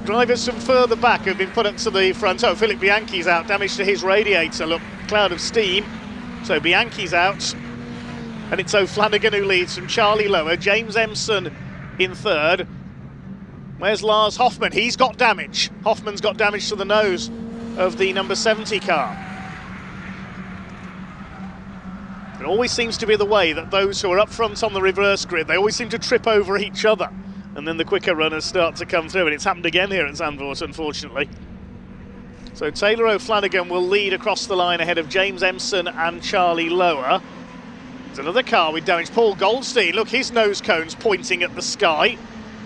drivers from further back have been put up to the front. Oh, Philip Bianchi's out, damage to his radiator. Look, cloud of steam. So Bianchi's out. And it's O'Flanagan who leads from Charlie Lower. James Empson in third. Where's Lars Hoffman? He's got damage. Hoffman's got damage to the nose of the number 70 car. It always seems to be the way that those who are up front on the reverse grid, they always seem to trip over each other. And then the quicker runners start to come through. And it's happened again here at Zandvoort, unfortunately. So Taylor O'Flanagan will lead across the line ahead of James Empson and Charlie Lower. There's another car with damage. Paul Goldstein, look, his nose cone's pointing at the sky.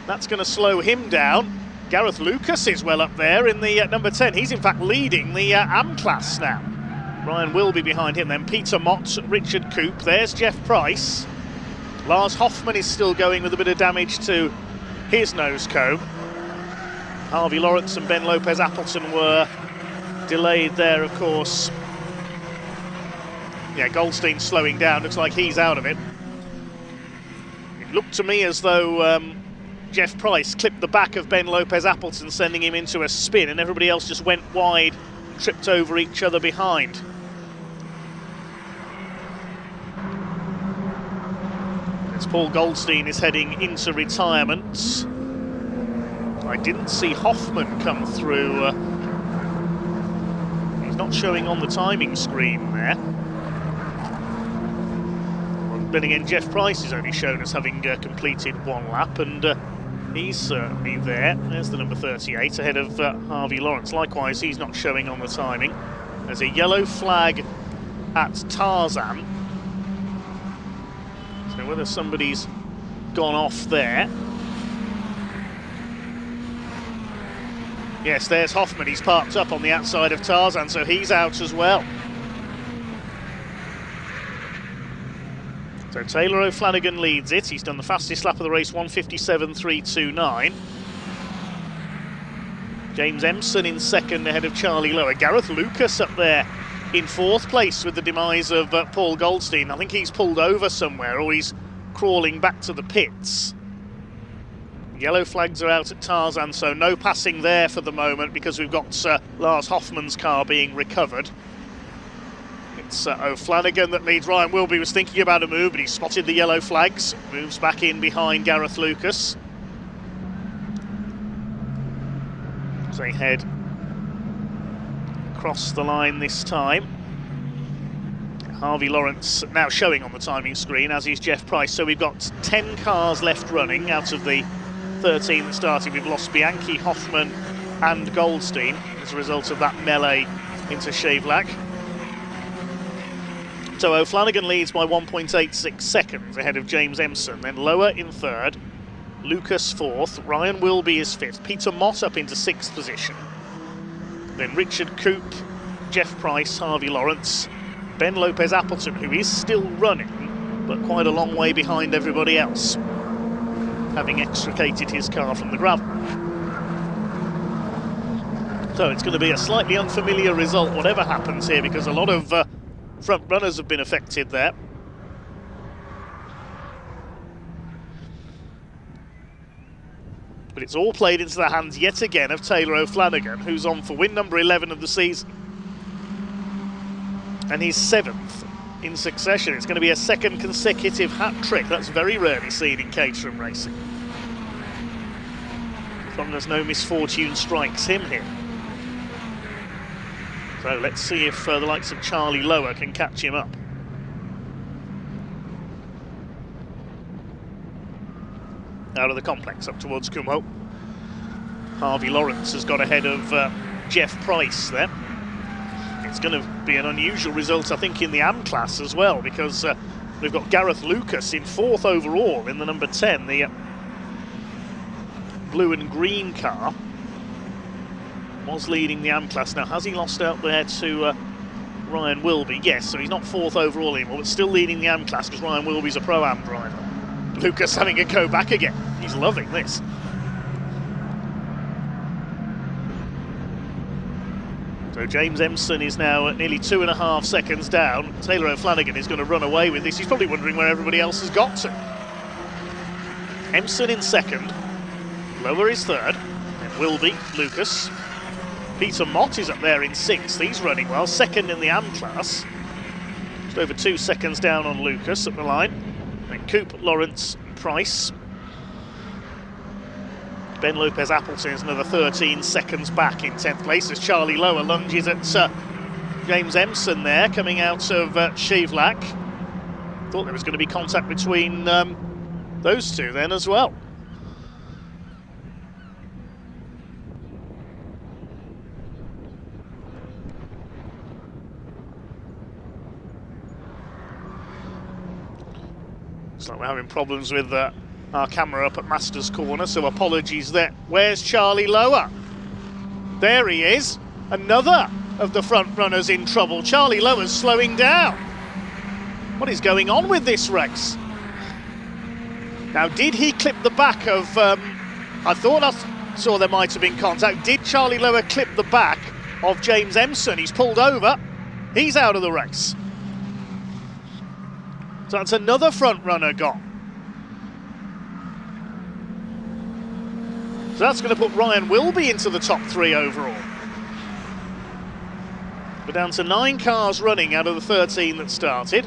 That's going to slow him down. Gareth Lucas is well up there in the number 10. He's in fact leading the AM class now. Ryan Wilby behind him, then Peter Mott, Richard Coop. There's Jeff Price. Lars Hoffman is still going with a bit of damage to his nose cone. Harvey Lawrence and Ben Lopez Appleton were delayed there, of course. Yeah, Goldstein slowing down. Looks like he's out of it. It looked to me as though Jeff Price clipped the back of Ben Lopez Appleton, sending him into a spin, and everybody else just went wide, tripped over each other behind. As Paul Goldstein is heading into retirement. I didn't see Hoffman come through. He's not showing on the timing screen there. Then again, Jeff Price is only shown as having completed one lap, and he's certainly there. There's the number 38 ahead of Harvey Lawrence. Likewise, he's not showing on the timing. There's a yellow flag at Tarzan. So whether somebody's gone off there. Yes, there's Hoffman. He's parked up on the outside of Tarzan, so he's out as well. So Taylor O'Flanagan leads it. He's done the fastest lap of the race, 1:57.329. James Empson in second ahead of Charlie Lower. Gareth Lucas up there in fourth place with the demise of Paul Goldstein. I think he's pulled over somewhere, or he's crawling back to the pits. Yellow flags are out at Tarzan, so no passing there for the moment because we've got Lars Hoffman's car being recovered. It's O'Flanagan that leads. Ryan Wilby was thinking about a move, but he spotted the yellow flags. Moves back in behind Gareth Lucas. As they head across the line this time. Harvey Lawrence now showing on the timing screen, as is Jeff Price. So we've got 10 cars left running out of the 13 that started. We've lost Bianchi, Hoffman and Goldstein as a result of that melee into Sheevlag. So O'Flanagan leads by 1.86 seconds ahead of James Empson. Then Lower in third, Lucas fourth, Ryan Wilby is fifth, Peter Mott up into sixth position. Then Richard Coop, Jeff Price, Harvey Lawrence, Ben Lopez Appleton, who is still running, but quite a long way behind everybody else, having extricated his car from the gravel. So it's going to be a slightly unfamiliar result, whatever happens here, because a lot of front runners have been affected there. But it's all played into the hands yet again of Taylor O'Flanagan, who's on for win number 11 of the season. And he's 7th in succession. It's going to be a second consecutive hat-trick. That's very rarely seen in Caterham racing. As long as no misfortune strikes him here. So let's see if the likes of Charlie Lower can catch him up. Out of the complex, up towards Kumho. Harvey Lawrence has got ahead of Jeff Price there. It's going to be an unusual result, I think, in the AM class as well, because We've got Gareth Lucas in 4th overall in the number 10, the blue and green car. Was leading the AM class. Now, has he lost out there to Ryan Wilby? Yes, so he's not 4th overall anymore, but still leading the AM class because Ryan Wilby's a Pro-Am driver. Lucas having a go back again. He's loving this. So James Empson is now at nearly 2.5 seconds down. Taylor O'Flanagan is going to run away with this. He's probably wondering where everybody else has got to. Empson in 2nd. Lower is 3rd. Then Wilby, Lucas. Peter Mott is up there in 6th. He's running well. 2nd in the AM class. Just over 2 seconds down on Lucas at the line. Then Coop, Lawrence, Price. Ben Lopez Appleton is another 13 seconds back in 10th place as Charlie Lower lunges at James Empson there, coming out of Shevlak. Thought there was going to be contact between those two then as well. Looks like we're having problems with our camera up at Masters Corner, so apologies there. Where's Charlie Lower? There he is. Another of the front runners in trouble. Charlie Lower's slowing down. What is going on with this race? Now, did he clip the back of... I thought I saw there might have been contact. Did Charlie Lower clip the back of James Empson? He's pulled over. He's out of the race. So that's another front runner gone. So that's going to put Ryan Wilby into the top 3 overall. We're down to 9 cars running out of the 13 that started.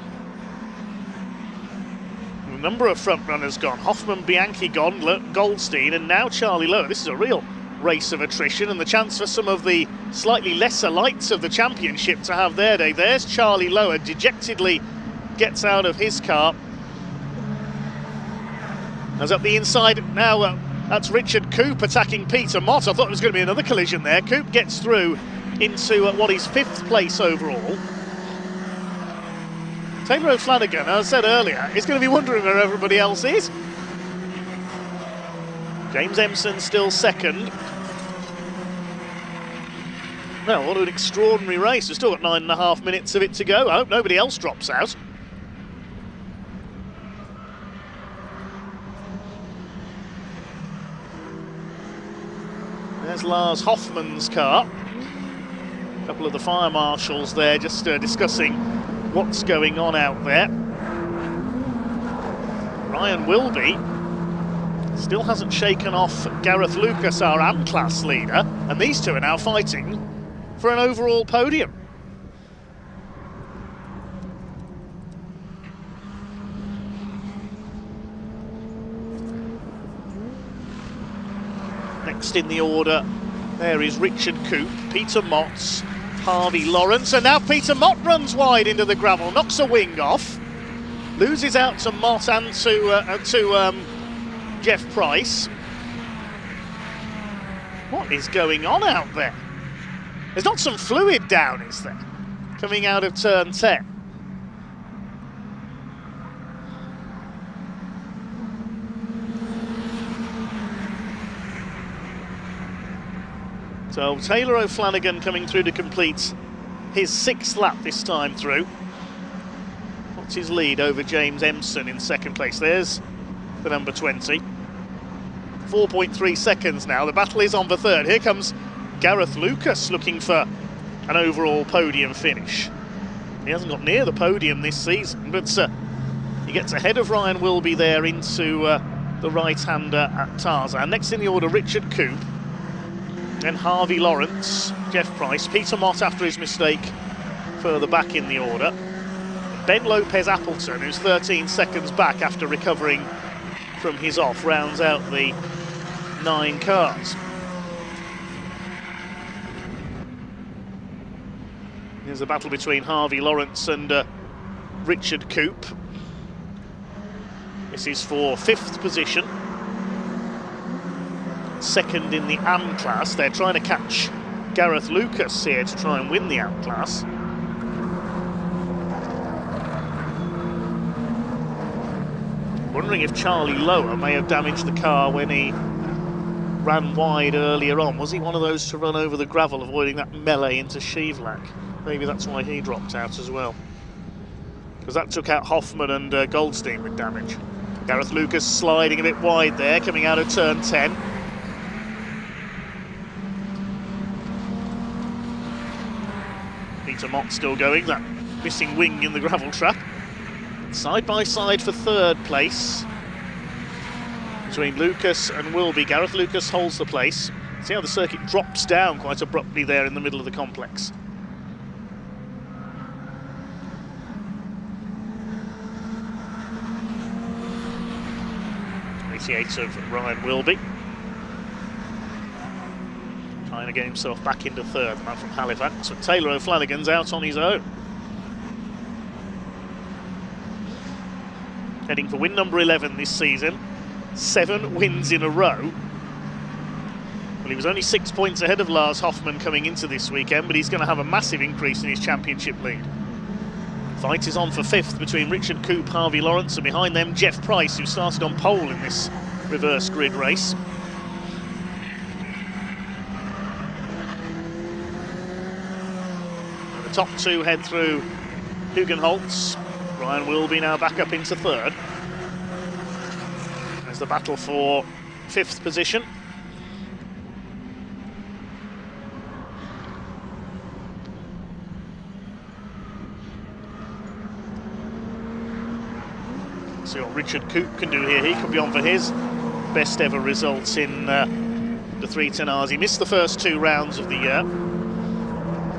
A number of front runners gone. Hoffman, Bianchi gone, Goldstein, and now Charlie Lower. This is a real race of attrition and the chance for some of the slightly lesser lights of the championship to have their day. There's Charlie Lower, dejectedly gets out of his car. As up the inside now, that's Richard Coop attacking Peter Mott. I thought there was going to be another collision there. Coop gets through into what is 5th place overall. Taylor O'Flanagan, as I said earlier, is going to be wondering where everybody else is. James Empson still 2nd. Well, what an extraordinary race. We've still got 9.5 minutes of it to go. I hope nobody else drops out. There's Lars Hoffman's car. A couple of the fire marshals there just discussing what's going on out there. Ryan Wilby still hasn't shaken off Gareth Lucas, our AM class leader, and these two are now fighting for an overall podium. Next in the order, there is Richard Coop, Peter Mott, Harvey Lawrence, and now Peter Mott runs wide into the gravel, knocks a wing off, loses out to Mott and to Jeff Price. What is going on out there? There's not some fluid down, is there? Coming out of turn 10. So Taylor O'Flanagan coming through to complete his 6th lap this time through. What's his lead over James Empson in 2nd place? There's the number 20. 4.3 seconds now. The battle is on for 3rd. Here comes Gareth Lucas looking for an overall podium finish. He hasn't got near the podium this season, but he gets ahead of Ryan Wilby there into the right-hander at Tarzan. Next in the order, Richard Coop. Then Harvey Lawrence, Jeff Price, Peter Mott after his mistake further back in the order. Ben Lopez Appleton, who's 13 seconds back after recovering from his off, rounds out the 9 cars. Here's the battle between Harvey Lawrence and Richard Coop. This is for 5th position. 2nd in the AM class. They're trying to catch Gareth Lucas here to try and win the AM class. Wondering if Charlie Lower may have damaged the car when he ran wide earlier on. Was he one of those to run over the gravel, avoiding that melee into Shevlak? Maybe that's why he dropped out as well, because that took out Hoffman and Goldstein with damage. Gareth Lucas sliding a bit wide there, coming out of turn 10. Peter Mott still going, that missing wing in the gravel trap. Side by side for third place between Lucas and Wilby. Gareth Lucas holds the place. See how the circuit drops down quite abruptly there in the middle of the complex. 88 of Ryan Wilby. Trying to get himself back into third, the man from Halifax. But Taylor O'Flanagan's out on his own. Heading for win number 11 this season. 7 wins in a row. Well, he was only 6 points ahead of Lars Hoffman coming into this weekend, but he's going to have a massive increase in his championship lead. Fight is on for 5th between Richard Coop, Harvey Lawrence, and behind them Jeff Price, who started on pole in this reverse grid race. And the top 2 head through Hugenholtz. Ryan Wilby now back up into third. There's the battle for 5th position. See what Richard Coop can do here. He could be on for his best ever results in the 310 Rs. He missed the first 2 rounds of the year.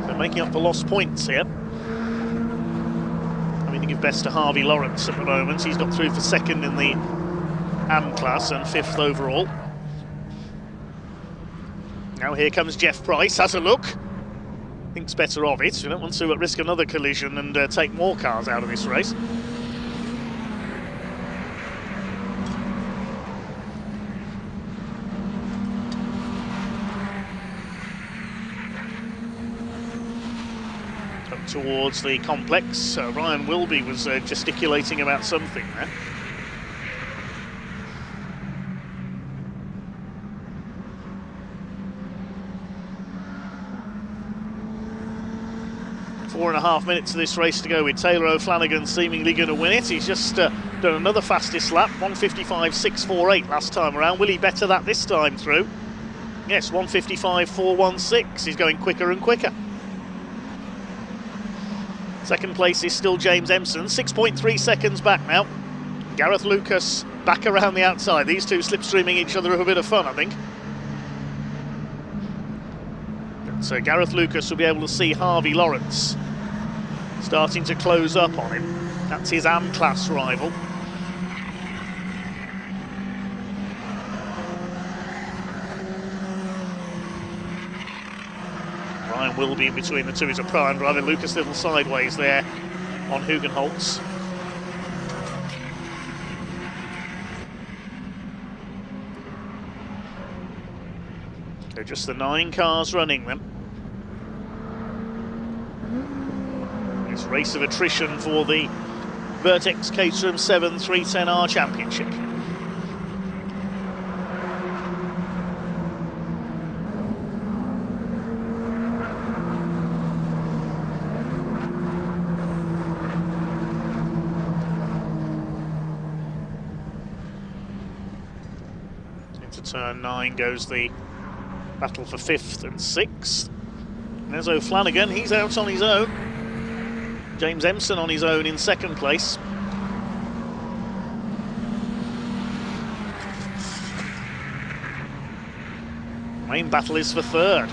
They're making up for lost points here. To give best to Harvey Lawrence at the moment. He's got through for 2nd in the AM class and 5th overall. Now here comes Jeff Price, has a look. Thinks better of it. You don't want to risk another collision and take more cars out of this race. Towards the complex. Ryan Wilby was gesticulating about something there. Four and a half minutes of this race to go, with Taylor O'Flanagan seemingly going to win it. He's just done another fastest lap, 1:55.648 last time around. Will he better that this time through? Yes, 1:55.416. He's going quicker and quicker. Second place is still James Empson, 6.3 seconds back now. Gareth Lucas back around the outside. These two slipstreaming each other have a bit of fun, I think. So Gareth Lucas will be able to see Harvey Lawrence starting to close up on him. That's his AM class rival. Ryan Wilby in between the two. He's a prime driver. Lucas little sideways there on Hugenholtz. So just the 9 cars running them. It's race of attrition for the Vertex Caterham 7 310R Championship. Turn 9 goes the battle for 5th and 6th. There's O'Flanagan, he's out on his own. James Empson on his own in 2nd place. Main battle is for 3rd.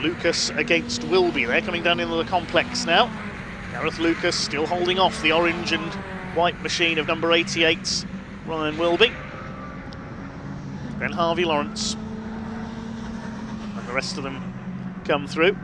Lucas against Wilby. They're coming down into the complex now. Gareth Lucas still holding off the orange and white machine of number 88, Ryan Wilby. Then Harvey Lawrence, and the rest of them come through.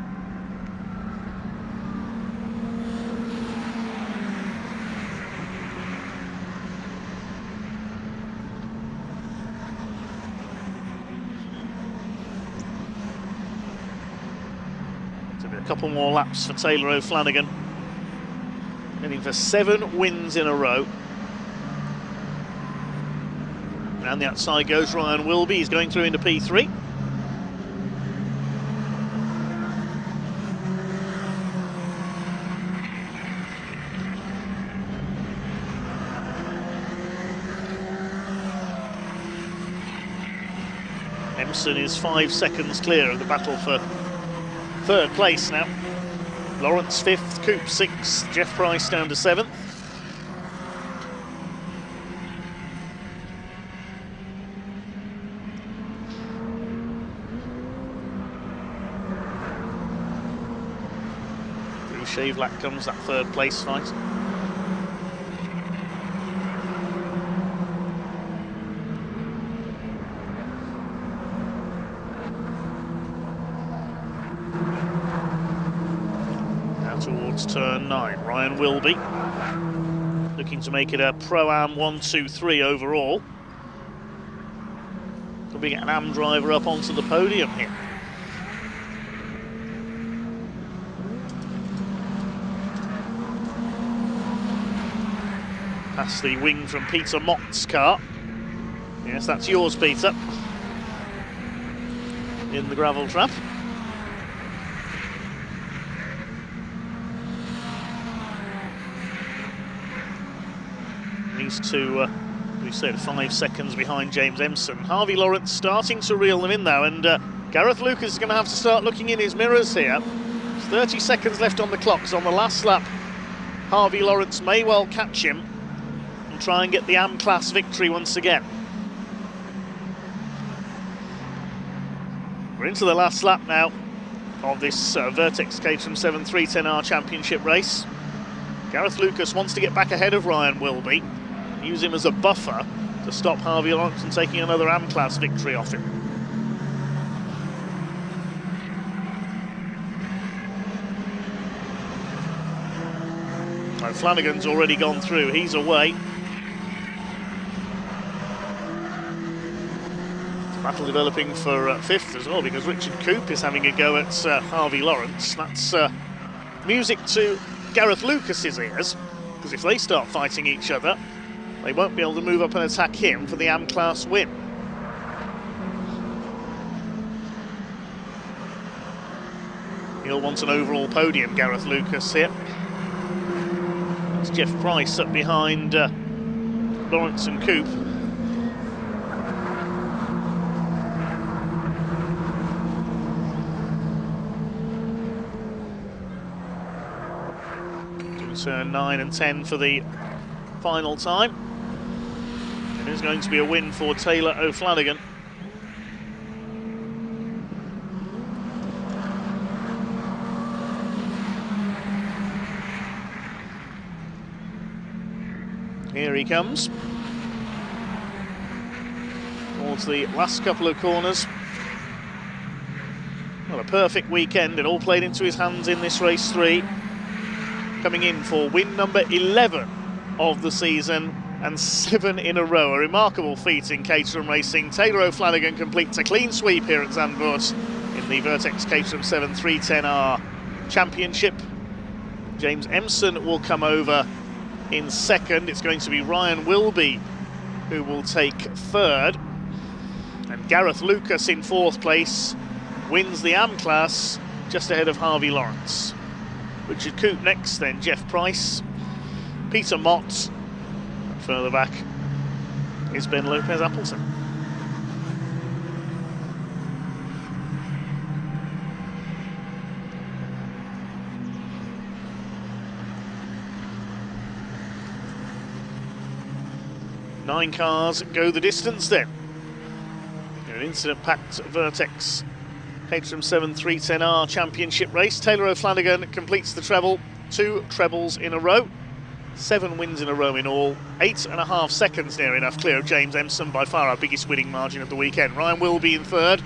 So a couple more laps for Taylor O'Flanagan, heading for 7 wins in a row. Round the outside goes Ryan Wilby. He's going through into P3. Empson is 5 seconds clear of the battle for third place now. Lawrence 5th, Coop 6th, Jeff Price down to 7th. Through Shavelak comes that third place fight. Towards turn 9, Ryan Wilby looking to make it a Pro-Am 1-2-3 overall. Could we get an Am driver up onto the podium here? Past the wing from Peter Mott's car. Yes, that's yours, Peter. In the gravel trap. These two, we said, 5 seconds behind James Empson. Harvey Lawrence starting to reel them in now, and Gareth Lucas is going to have to start looking in his mirrors here. There's 30 seconds left on the clock, so on the last lap, Harvey Lawrence may well catch him and try and get the Am class victory once again. We're into the last lap now of this Vertex Caterham 7 310R Championship race. Gareth Lucas wants to get back ahead of Ryan Wilby, use him as a buffer to stop Harvey Lawrence from taking another Am class victory off him. Well, Flanagan's already gone through, he's away. Battle developing for 5th as well, because Richard Coop is having a go at Harvey Lawrence. That's music to Gareth Lucas's ears, because if they start fighting each other, they won't be able to move up and attack him for the Am class win. He'll want an overall podium, Gareth Lucas here. That's Jeff Price up behind Lawrence and Coop. Turn 9 and 10 for the final time. It is going to be a win for Taylor O'Flanagan. Here he comes. Towards the last couple of corners. Well, a perfect weekend. It all played into his hands in this race 3. Coming in for win number 11 of the season and 7 in a row. A remarkable feat in Caterham racing. Taylor O'Flanagan completes a clean sweep here at Zandvoort in the Vertex Caterham 7 310R Championship. James Empson will come over in 2nd. It's going to be Ryan Wilby who will take 3rd. And Gareth Lucas in 4th place wins the Am class just ahead of Harvey Lawrence. Richard Coop next, then Jeff Price, Peter Mott, and further back is Ben Lopez Appleton. Nine cars go the distance then. An incident-packed Vertex Caterham 7 310R Championship race. Taylor O'Flanagan completes the treble, 2 trebles in a row, 7 wins in a row in all, 8.5 seconds near enough clear of James Empson, by far our biggest winning margin of the weekend. Ryan Wilby in 3rd.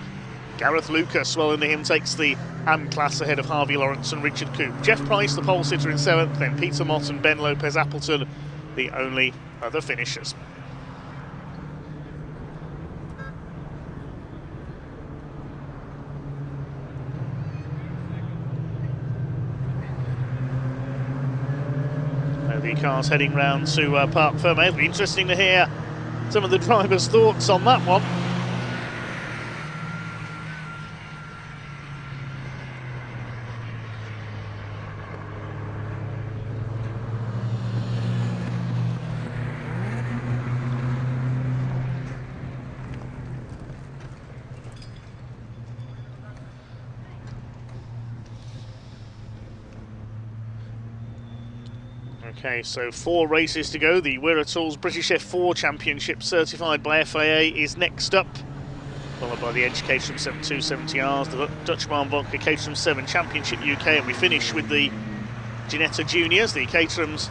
Gareth Lucas, well into him, takes the Am class ahead of Harvey Lawrence and Richard Coop. Jeff Price, the pole sitter, in 7th, then Peter Mott and Ben Lopez Appleton, the only other finishers. The cars heading round to Parc Fermé. It'll be interesting to hear some of the drivers' thoughts on that one. Okay, so 4 races to go. The Wirra Tools British F4 Championship, certified by FIA, is next up, followed by the Edge Caterham 7270Rs, the Dutch Vodka Caterham 7 Championship UK, and we finish with the Ginetta Juniors, the Caterhams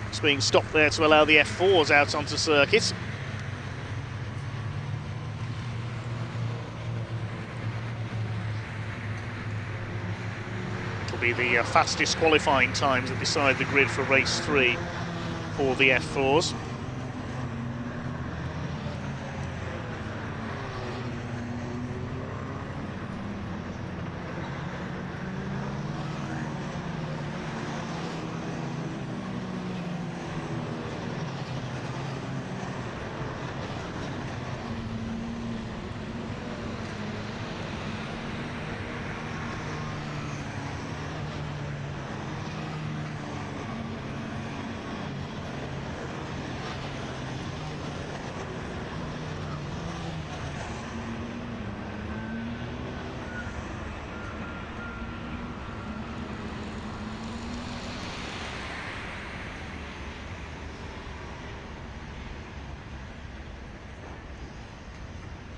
just being stopped there to allow the F4s out onto circuit. Be the fastest qualifying times that decide the grid for race 3 for the F4s.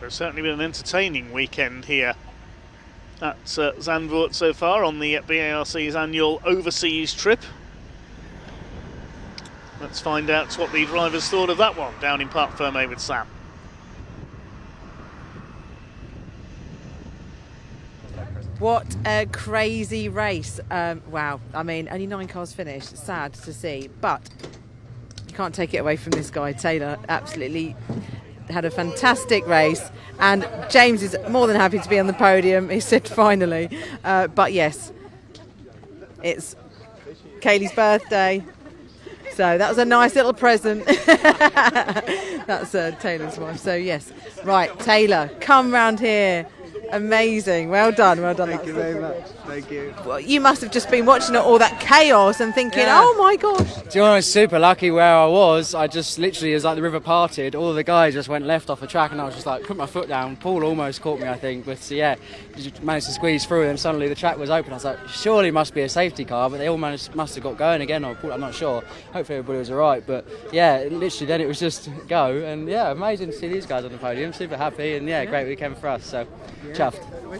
It's certainly been an entertaining weekend here at Zandvoort so far on the BARC's annual overseas trip. Let's find out what the drivers thought of that one down in Parc Fermé with Sam. What a crazy race. Wow, I mean, only 9 cars finished. Sad to see, but you can't take it away from this guy. Taylor absolutely had a fantastic race, and James is more than happy to be on the podium. He said finally, but yes, it's Kaylee's birthday, so that was a nice little present. That's Taylor's wife. So yes, right, Taylor, come round here. Amazing, well done. Thank you very much. Thank you. Well, you must have just been watching all that chaos and thinking, oh my gosh. Do you know, I was super lucky where I was. I just literally, as like the river parted, all the guys just went left off the track, and I was just like, put my foot down. Paul almost caught me, I think, but yeah, just managed to squeeze through, and suddenly the track was open. I was like, surely it must be a safety car, but they all must have got going again, or I'm not sure. Hopefully everybody was alright, but yeah, literally then it was just go, and yeah, amazing to see these guys on the podium. Super happy, and yeah, great weekend for us. So chuffed.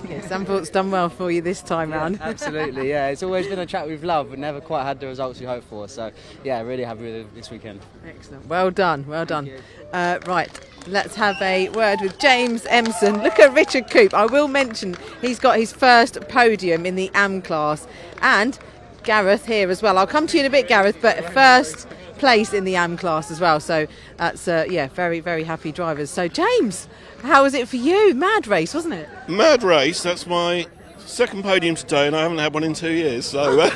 Yeah, Zandvoort's done well for you this time round. Absolutely, yeah. It's always been a track we've loved, but never quite had the results we hoped for. So, yeah, really happy with it this weekend. Excellent. Well done, well done. Right, let's have a word with James Emson. Look at Richard Coop. I will mention he's got his first podium in the AM class. And Gareth here as well. I'll come to you in a bit, Gareth, but first place in the AM class as well. So that's, yeah, very, very happy drivers. So, James, how was it for you? Mad race, wasn't it? Mad race. That's my second podium today, and I haven't had one in 2 years. So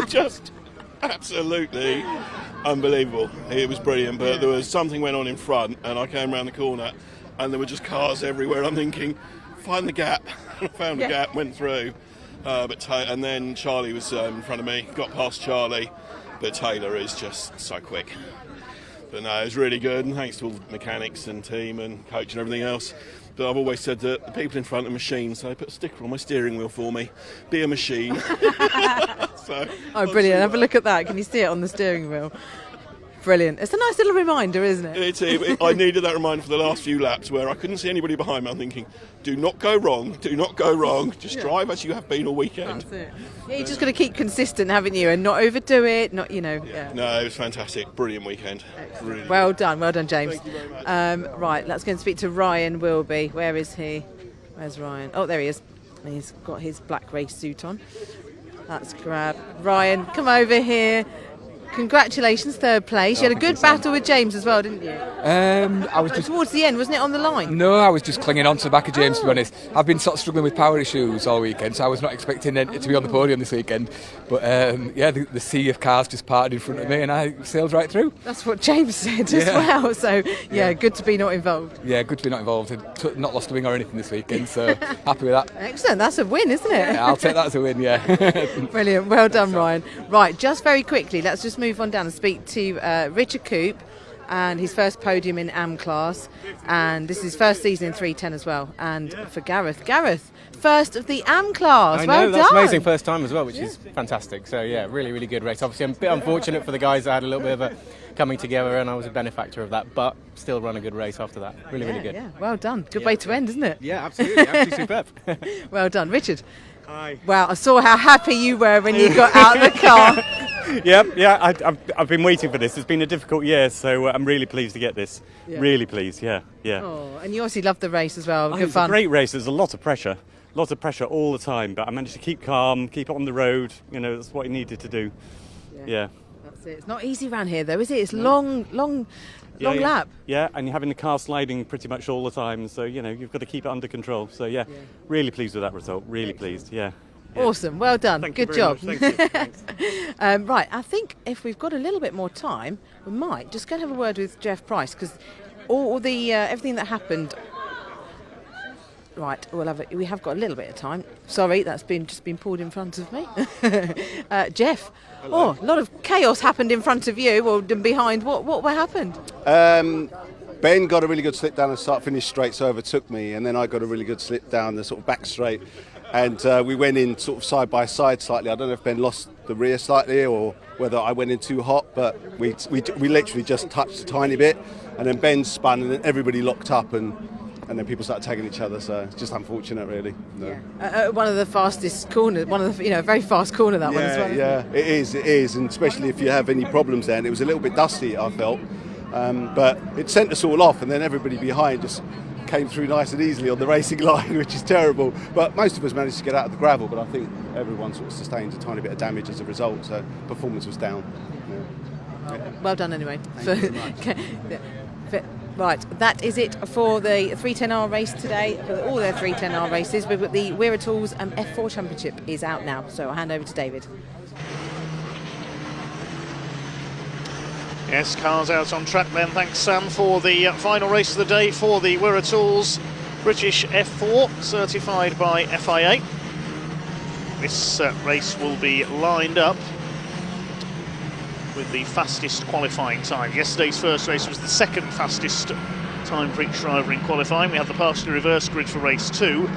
just absolutely unbelievable. It was brilliant, but there was something went on in front, and I came around the corner, and there were just cars everywhere. I'm thinking, find the gap. I found the gap, went through, and then Charlie was in front of me. Got past Charlie, but Taylor is just so quick. But no, it was really good, and thanks to all the mechanics and team and coach and everything else. But I've always said that the people in front are machines, so they put a sticker on my steering wheel for me. Be a machine. Oh, brilliant. Have a look at that. Can you see it on the steering wheel? Brilliant. It's a nice little reminder, isn't it? I needed that reminder for the last few laps where I couldn't see anybody behind me. I'm thinking, do not go wrong, just drive as you have been all weekend. That's it. Yeah, you just got to keep consistent, haven't you, and not overdo it, not, you know. Yeah. No, it was fantastic. Brilliant weekend. Really well done, James. Thank you very much. Right, let's go and speak to Ryan Wilby. Where is he? Where's Ryan? Oh, there he is. He's got his black race suit on. Let's grab Ryan. Come over here. congratulations, third place. You had a good battle with James as well, didn't you? I was just towards the end, wasn't it, on the line? No, I was just clinging on to the back of James, to be honest. I've been sort of struggling with power issues all weekend, so I was not expecting it to be on the podium this weekend. But yeah, the sea of cars just parted in front of me, and I sailed right through. That's what James said as well. So yeah, good to be not involved. Yeah, good to be not involved. Not lost a wing or anything this weekend, so happy with that. Excellent, that's a win, isn't it? Yeah, I'll take that as a win, yeah. Brilliant, well done, Ryan. Right, just very quickly, let's just move on down and speak to Richard Coop and his first podium in AM class, and this is his first season in 310 as well. And for Gareth, first of the AM class. I know, well that's done. amazing, first time as well, which is fantastic. So yeah, really, really good race. Obviously, I'm a bit unfortunate for the guys that had a little bit of a coming together, and I was a benefactor of that, but still run a good race after that. Really, really good. Yeah, well done. Good way to end, isn't it? Yeah, absolutely, absolutely superb. Well done, Richard. Hi. Wow, I saw how happy you were when you got out of the car. I've been waiting for this. It's been a difficult year, so I'm really pleased to get this. Yeah. Really pleased, yeah. Oh, and you obviously loved the race as well. Good It's fun. a great race. There's a lot of pressure all the time, but I managed to keep calm, keep it on the road. You know, that's what I needed to do. Yeah. That's it. It's not easy around here, though, is it? It's long lap. Yeah, and you're having the car sliding pretty much all the time, so you know you've got to keep it under control. So really pleased with that result. Really pleased. Yeah. Awesome, well done. Thank you Good very job. much. Thank you. Thanks. Right, I think if we've got a little bit more time, we might just go and have a word with Jeff Price, because all the everything that happened. Right, we have got a little bit of time. Sorry, that's just been pulled in front of me. Jeff, a lot of chaos happened in front of you or behind. What happened? Ben got a really good slip down the start-finish straight, so overtook me, and then I got a really good slip down the sort of back straight, and we went in sort of side by side slightly. I don't know if Ben lost the rear slightly or whether I went in too hot, but we literally just touched a tiny bit, and then Ben spun, and then everybody locked up, and then people started tagging each other. So it's just unfortunate, really. No. One of the fastest corners, very fast corner that one as well. Yeah, it is, and especially if you have any problems there. And it was a little bit dusty, I felt, but it sent us all off, and then everybody behind just came through nice and easily on the racing line, which is terrible. But most of us managed to get out of the gravel, but I think everyone sort of sustained a tiny bit of damage as a result, so performance was down. Yeah. Well done anyway. Thank you very much. Right, that is it for the 310R race today, for all their 310R races. We've got the Weir Tools F4 Championship is out now, so I'll hand over to David. Yes, cars out on track then. Thanks, Sam, for the final race of the day for the Weir Tools British F4, certified by FIA. This race will be lined up with the fastest qualifying time. Yesterday's first race was the second fastest time for each driver in qualifying. We had the partially reverse grid for race 2.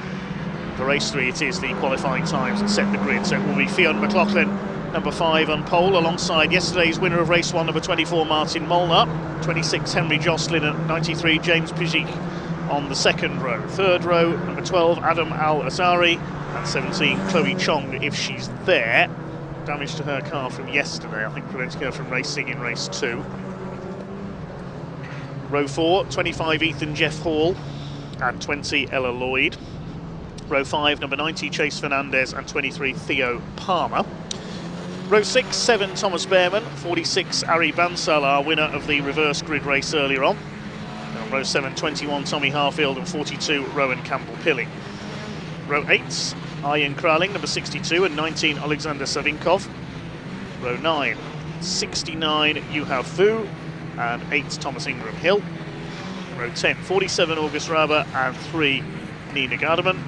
For race 3 it is the qualifying times that set the grid. So it will be Fionn McLaughlin, number 5 on pole, alongside yesterday's winner of race 1, number 24 Martin Molnar, 26 Henry Jocelyn, and 93 James Pigic on the second row. Third row, number 12 Adam Al-Azari, and 17 Chloe Chong if she's there. Damage to her car from yesterday, I think, preventing her from racing in race 2. Row 4, 25 Ethan Jeff Hall and 20 Ella Lloyd. Row 5, number 90 Chase Fernandez and 23 Theo Palmer. Row 6, 7 Thomas Behrman, 46 Ari Bansal, our winner of the reverse grid race earlier on. And row 7, 21 Tommy Harfield and 42 Rowan Campbell-Pilling. Row 8, Ian Kraling, number 62, and 19 Alexander Savinkov. Row 9, 69 Yuhav Fu, and 8 Thomas Ingram Hill. Row 10, 47 August Raber, and 3 Nina Garderman.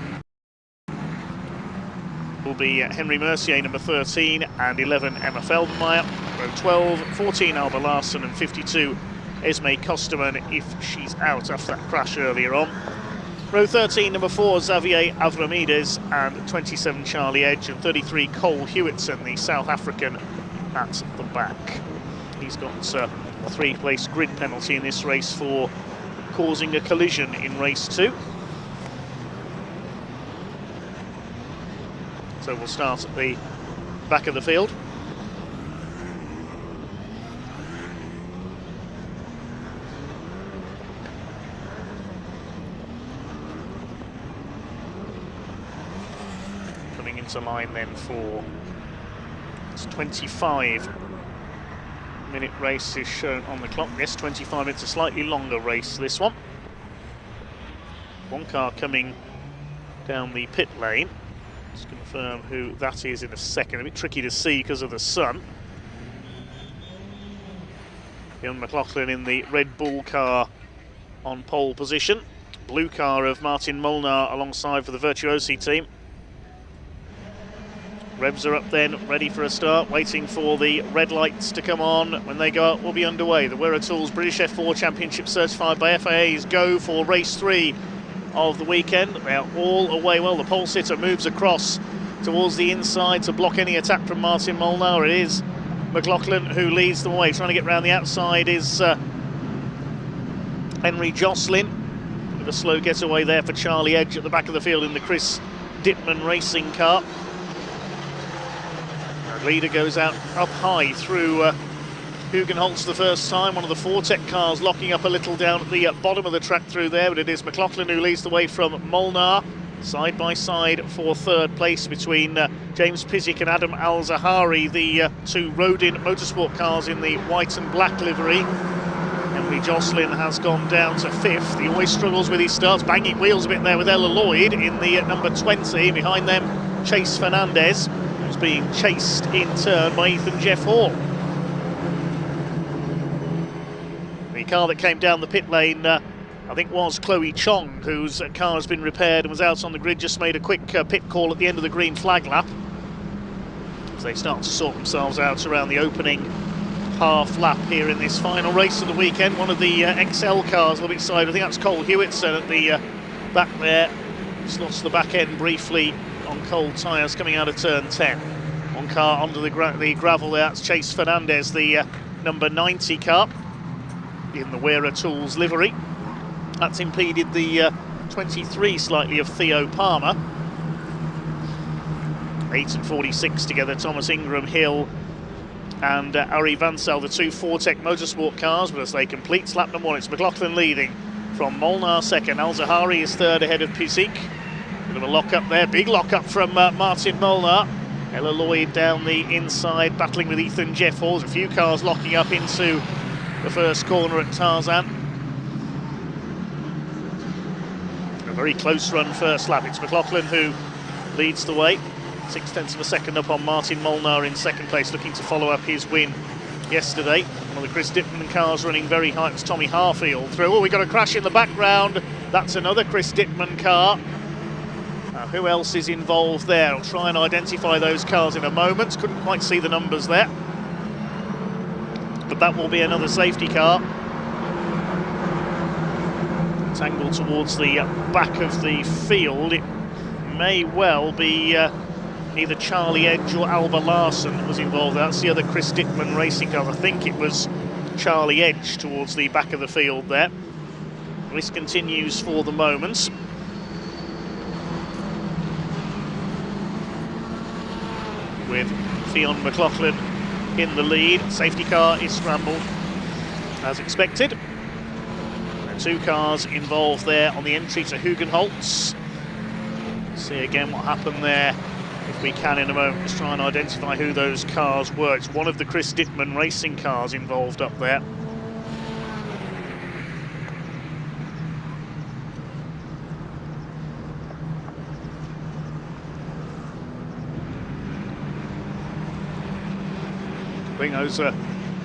Will be Henry Mercier, number 13, and 11 Emma Feldenmeyer. Row 12, 14 Alba Larson, and 52 Esme Kosterman if she's out after that crash earlier on. Row 13, number 4, Xavier Avramides, and 27 Charlie Edge, and 33 Cole Hewitson, the South African, at the back. He's got a 3-place grid penalty in this race for causing a collision in race 2. So we'll start at the back of the field. Coming into line then for 25 25-minute race is shown on the clock. Yes, 25 minutes, a slightly longer race, this one. One car coming down the pit lane. Let's confirm who that is in a second. A bit tricky to see because of the sun. Ian McLaughlin in the Red Bull car on pole position. Blue car of Martin Molnar alongside for the Virtuosi team. Revs are up then, ready for a start, waiting for the red lights to come on. When they go up, we'll be underway. The Wera Tools British F4 Championship certified by FIA's go for race 3 of the weekend. They are all away. Well, the pole sitter moves across towards the inside to block any attack from Martin Molnar. It is McLaughlin who leads the way. Trying to get round the outside is Henry Jocelyn. With a slow getaway there for Charlie Edge at the back of the field in the Chris Dittman racing car. The leader goes out up high through Hugenholtz the first time. One of the Vortec cars locking up a little down at the bottom of the track through there, but it is McLaughlin who leads the way from Molnar. Side by side for third place between James Pizik and Adam Al-Zahari, the two Rodin Motorsport cars in the white and black livery. Henry Jocelyn has gone down to 5th. He always struggles with his starts, banging wheels a bit there with Ella Lloyd in the number 20. Behind them, Chase Fernandez, who's being chased in turn by Ethan Jeff Hall. The car that came down the pit lane, I think was Chloe Chong, whose car has been repaired and was out on the grid, just made a quick pit call at the end of the green flag lap. As they start to sort themselves out around the opening half lap here in this final race of the weekend. One of the XL cars a little bit side, I think that's Cole Hewitson at the back there. Just lost the back end briefly on cold tyres coming out of turn 10. One car onto the gravel there, that's Chase Fernandez, the number 90 car in the Wera Tools livery. That's impeded the 23 slightly of Theo Palmer. 8 and 46 together, Thomas Ingram Hill and Ari Vansel, the two Vortec Motorsport cars. But as they complete lap number 1, it's McLaughlin leading from Molnar second. Al-Zahari is third ahead of Pizik. Bit of a lock up there, big lock up from Martin Molnar. Ella Lloyd down the inside, battling with Ethan Jeff Hall. There's a few cars locking up into the first corner at Tarzan. A very close run first lap. It's McLaughlin who leads the way. 0.6 of a second up on Martin Molnar in second place, looking to follow up his win yesterday. One of the Chris Dittman cars running very high. It's Tommy Harfield through. Oh, we got a crash in the background. That's another Chris Dittman car. Who else is involved there? I'll try and identify those cars in a moment. Couldn't quite see the numbers there. But that will be another safety car. Tangled towards the back of the field. It may well be either Charlie Edge or Alba Larson that was involved. That's the other Chris Dittman racing car. I think it was Charlie Edge towards the back of the field there. This continues for the moment. With Fionn McLaughlin in the lead. Safety car is scrambled as expected. There are two cars involved there on the entry to Hugenholtz. See again what happened there, if we can in a moment. Just try and identify who those cars were. It's one of the Chris Dittman racing cars involved up there. I think those are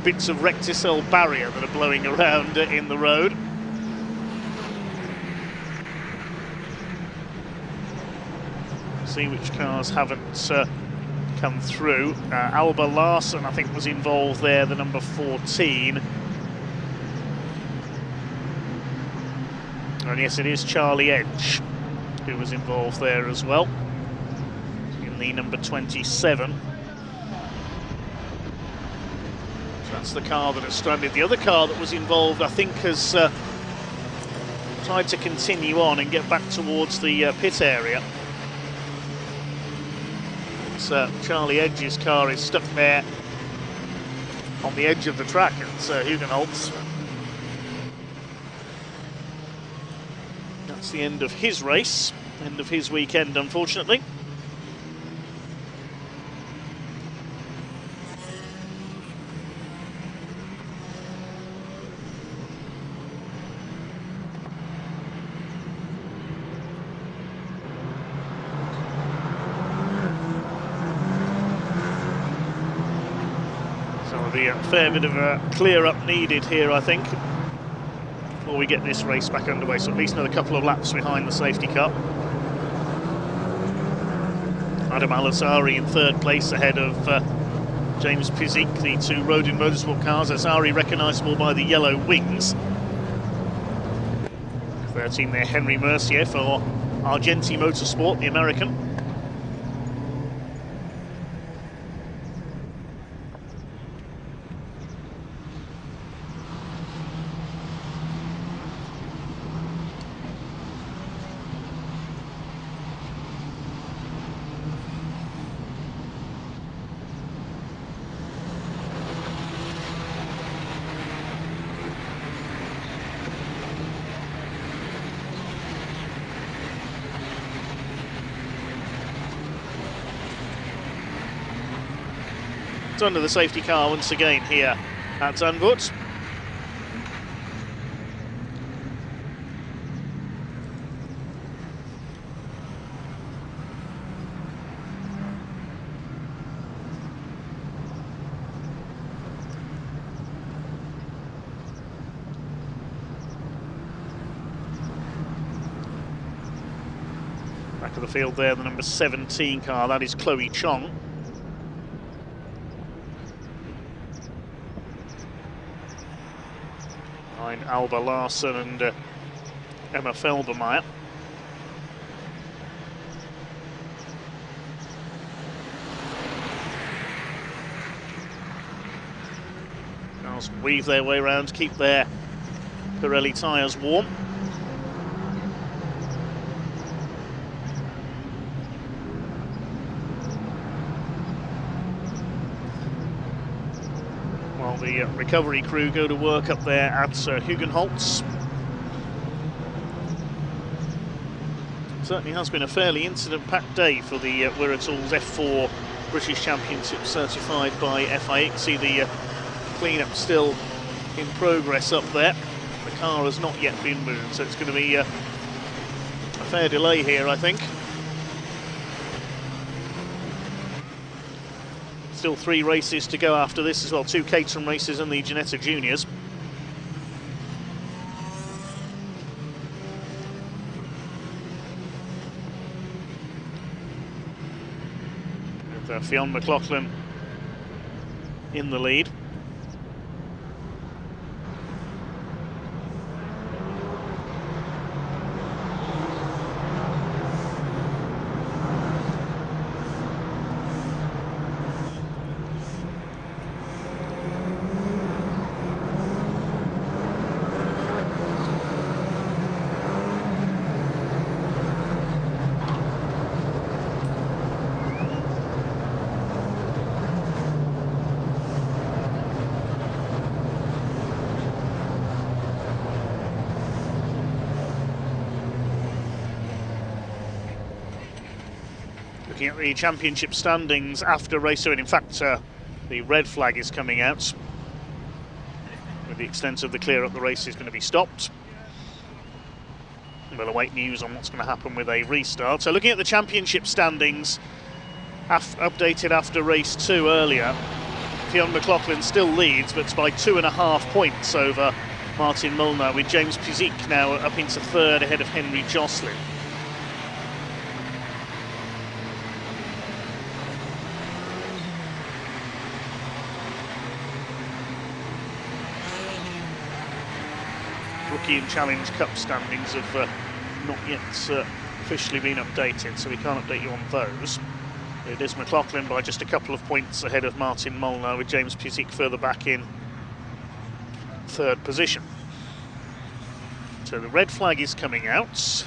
bits of recticel barrier that are blowing around in the road. See which cars haven't come through. Alba Larson, I think, was involved there, the number 14. And yes, it is Charlie Edge who was involved there as well, in the number 27. That's the car that has stranded. The other car that was involved, I think, has tried to continue on and get back towards the pit area. It's, Charlie Edge's car is stuck there on the edge of the track at Hugenholtz. That's the end of his race, end of his weekend, unfortunately. There'll be a fair bit of a clear-up needed here, I think, before we get this race back underway. So at least another couple of laps behind the safety car. Adam Al-Azari in third place ahead of James Pizik, the two Rodin Motorsport cars. Azari recognisable by the yellow wings. 13 there, Henry Mercier for Argenti Motorsport, the American. Under the safety car once again here at Zandvoort. Back of the field there, the number 17 car, that is Chloe Chong. Alba Larsen and Emma Felbermeyer. Cars weave their way around to keep their Pirelli tyres warm. The recovery crew go to work up there at Hugenholtz. Certainly has been a fairly incident-packed day for the Wirratals F4 British Championship certified by FIA. See the clean-up still in progress up there. The car has not yet been moved, so it's going to be a fair delay here, I think. Still 3 races to go after this as well, 2 Caterham races and the Ginetta Juniors. With Fionn McLaughlin in the lead. Looking at the championship standings after race 2, and in fact the red flag is coming out with the extent of the clear up. The race is going to be stopped. We'll await news on what's going to happen with a restart. So looking at the championship standings updated after race 2 earlier, Fionn McLaughlin still leads, but it's by 2.5 points over Martin Molnar, with James Pizik now up into third ahead of Henry Joslin. Rookie and Challenge Cup standings have not yet officially been updated, so we can't update you on those. It is McLaughlin by just a couple of points ahead of Martin Molnar, with James Pizik further back in third position. So the red flag is coming out,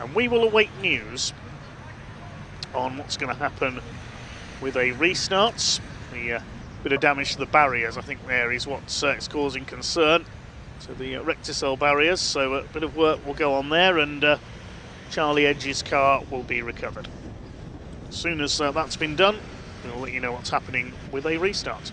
and we will await news on what's going to happen with a restart. The bit of damage to the barriers, I think, there is what is causing concern. So the recticel barriers, so a bit of work will go on there, and Charlie Edge's car will be recovered. As soon as that's been done, we'll let you know what's happening with a restart.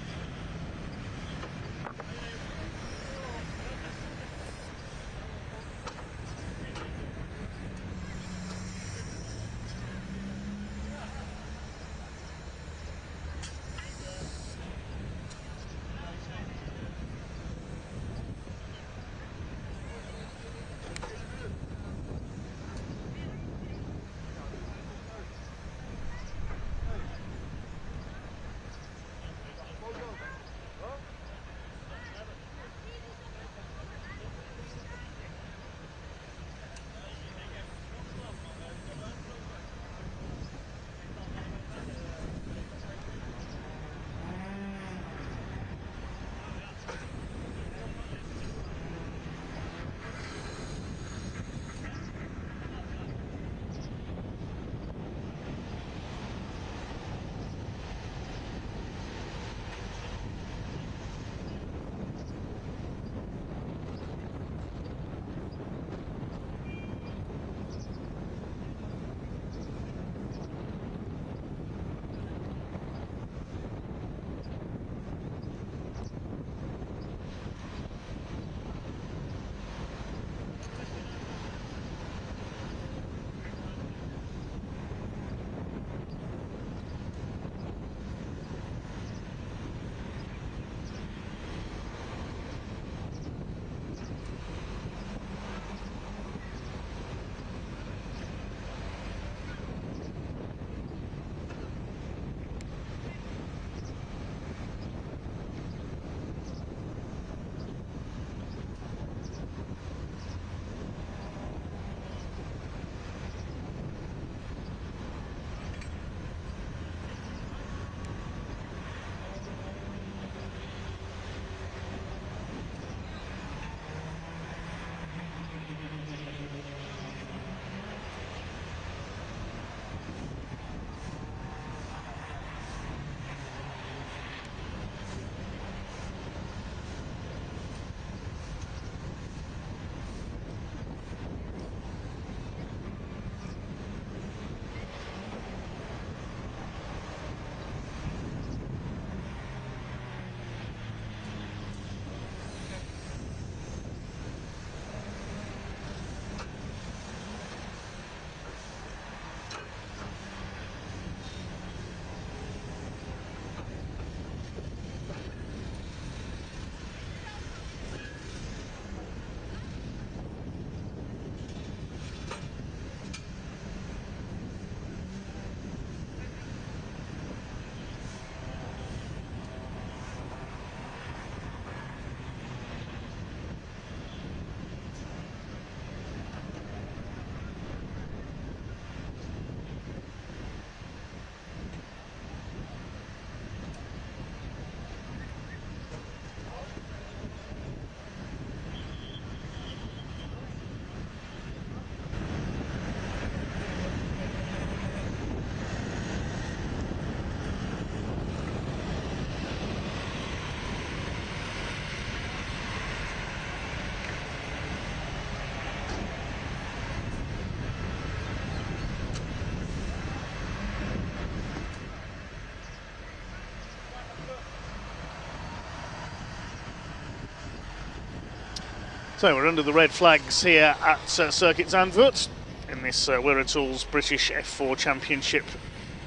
So we're under the red flags here at Circuit Zandvoort in this Wirra British F4 Championship,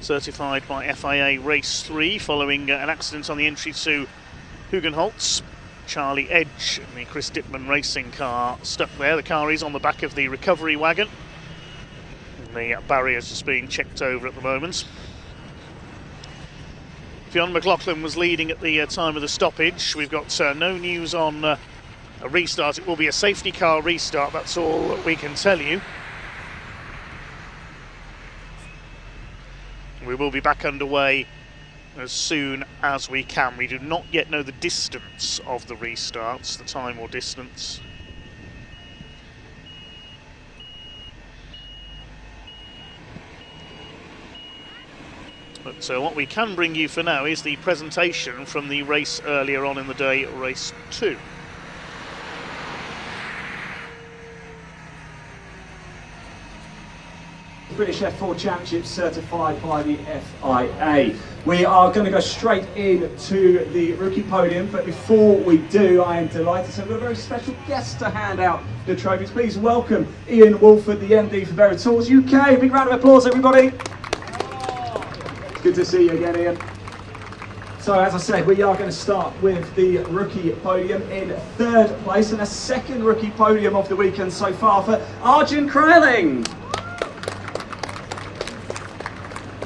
certified by FIA Race 3, following an accident on the entry to Hugenholtz. Charlie Edge in the Chris Dittman racing car stuck there. The car is on the back of the recovery wagon. And the barrier's just being checked over at the moment. Fionn McLaughlin was leading at the time of the stoppage. We've got no news on a restart. It will be a safety car restart, that's all we can tell you. We will be back underway as soon as we can. We do not yet know the distance of the restarts, the time or distance. But what we can bring you for now is the presentation from the race earlier on in the day, race 2. British F4 Championship certified by the FIA. We are going to go straight into the rookie podium, but before we do, I am delighted to have a very special guest to hand out the trophies. Please welcome Ian Wolford, the MD for Vertex UK. Big round of applause, everybody. It's good to see you again, Ian. So as I said, we are going to start with the rookie podium in 3rd place, and a second rookie podium of the weekend so far for Arjun Kraling.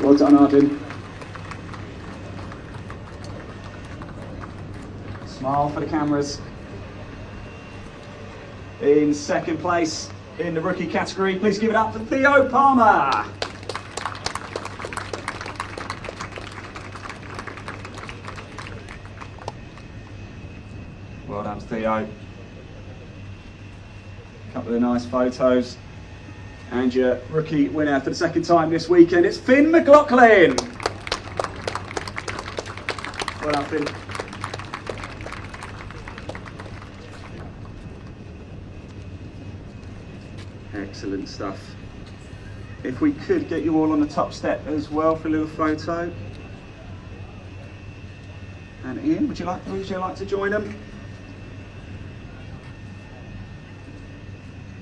Well done, Arjun. Smile for the cameras. In 2nd place in the rookie category, please give it up for Theo Palmer. Well done, Theo. A couple of nice photos. And your rookie winner for the 2nd time this weekend, it's Finn McLaughlin. Well done, Finn. Excellent stuff. If we could get you all on the top step as well for a little photo. And Ian, would you like to join them?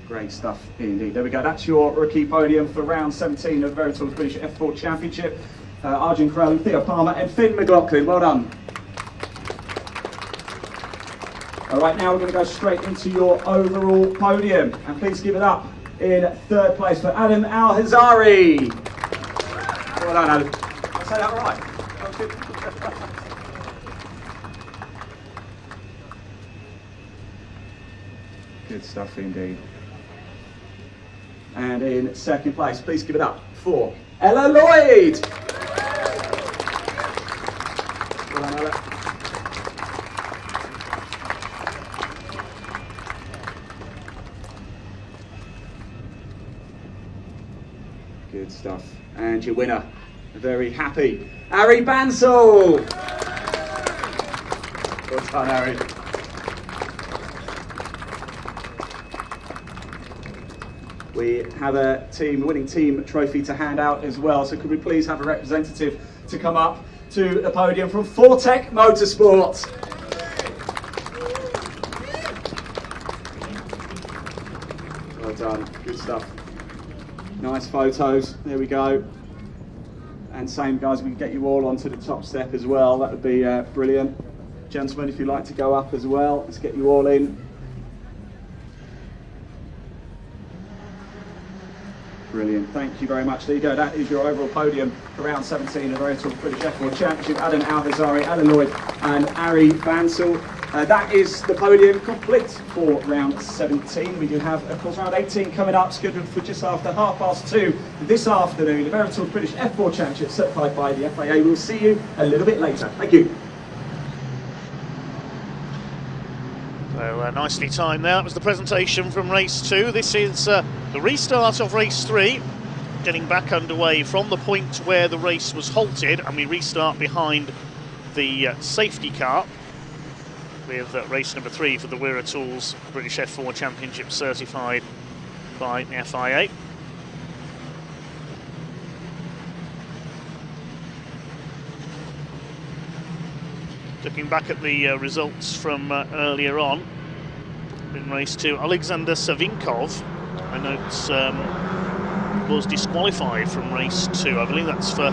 Great stuff indeed. There we go. That's your rookie podium for round 17 of Vertex British F4 Championship. Arjun Kraling, Theo Palmer and Finn McLaughlin. Well done. All right, now we're going to go straight into your overall podium. And please give it up in 3rd place for Adam Al-Hazari. Well done, Adam. Did I say that right? Good stuff indeed. And in 2nd place, please give it up for Ella Lloyd. Well done, Ella. Good stuff. And your winner, very happy, Ari Bansal. Well done, Ari. We have a winning team trophy to hand out as well, so could we please have a representative to come up to the podium from Vertex Motorsport. Well done, good stuff. Nice photos, there we go. And same guys, we can get you all onto the top step as well, that would be brilliant. Gentlemen, if you'd like to go up as well, let's get you all in. Brilliant, thank you very much. There you go, that is your overall podium for round 17 of the Vertex British F4 Championship. Adam Al-Hazari, Alan Lloyd and Ari Bansal. That is the podium complete for round 17. We do have, of course, round 18 coming up, scheduled for just after 2:30 this afternoon. The Vertex British F4 Championship certified by the FIA. We'll see you a little bit later. Thank you. So nicely timed there. That was the presentation from race 2. This is the restart of race 3, getting back underway from the point where the race was halted, and we restart behind the safety car with race number 3 for the Wirra Tools British F4 Championship certified by the FIA. Looking back at the results from earlier on, in race 2. Alexander Savinkov, I note, was disqualified from race 2. I believe that's for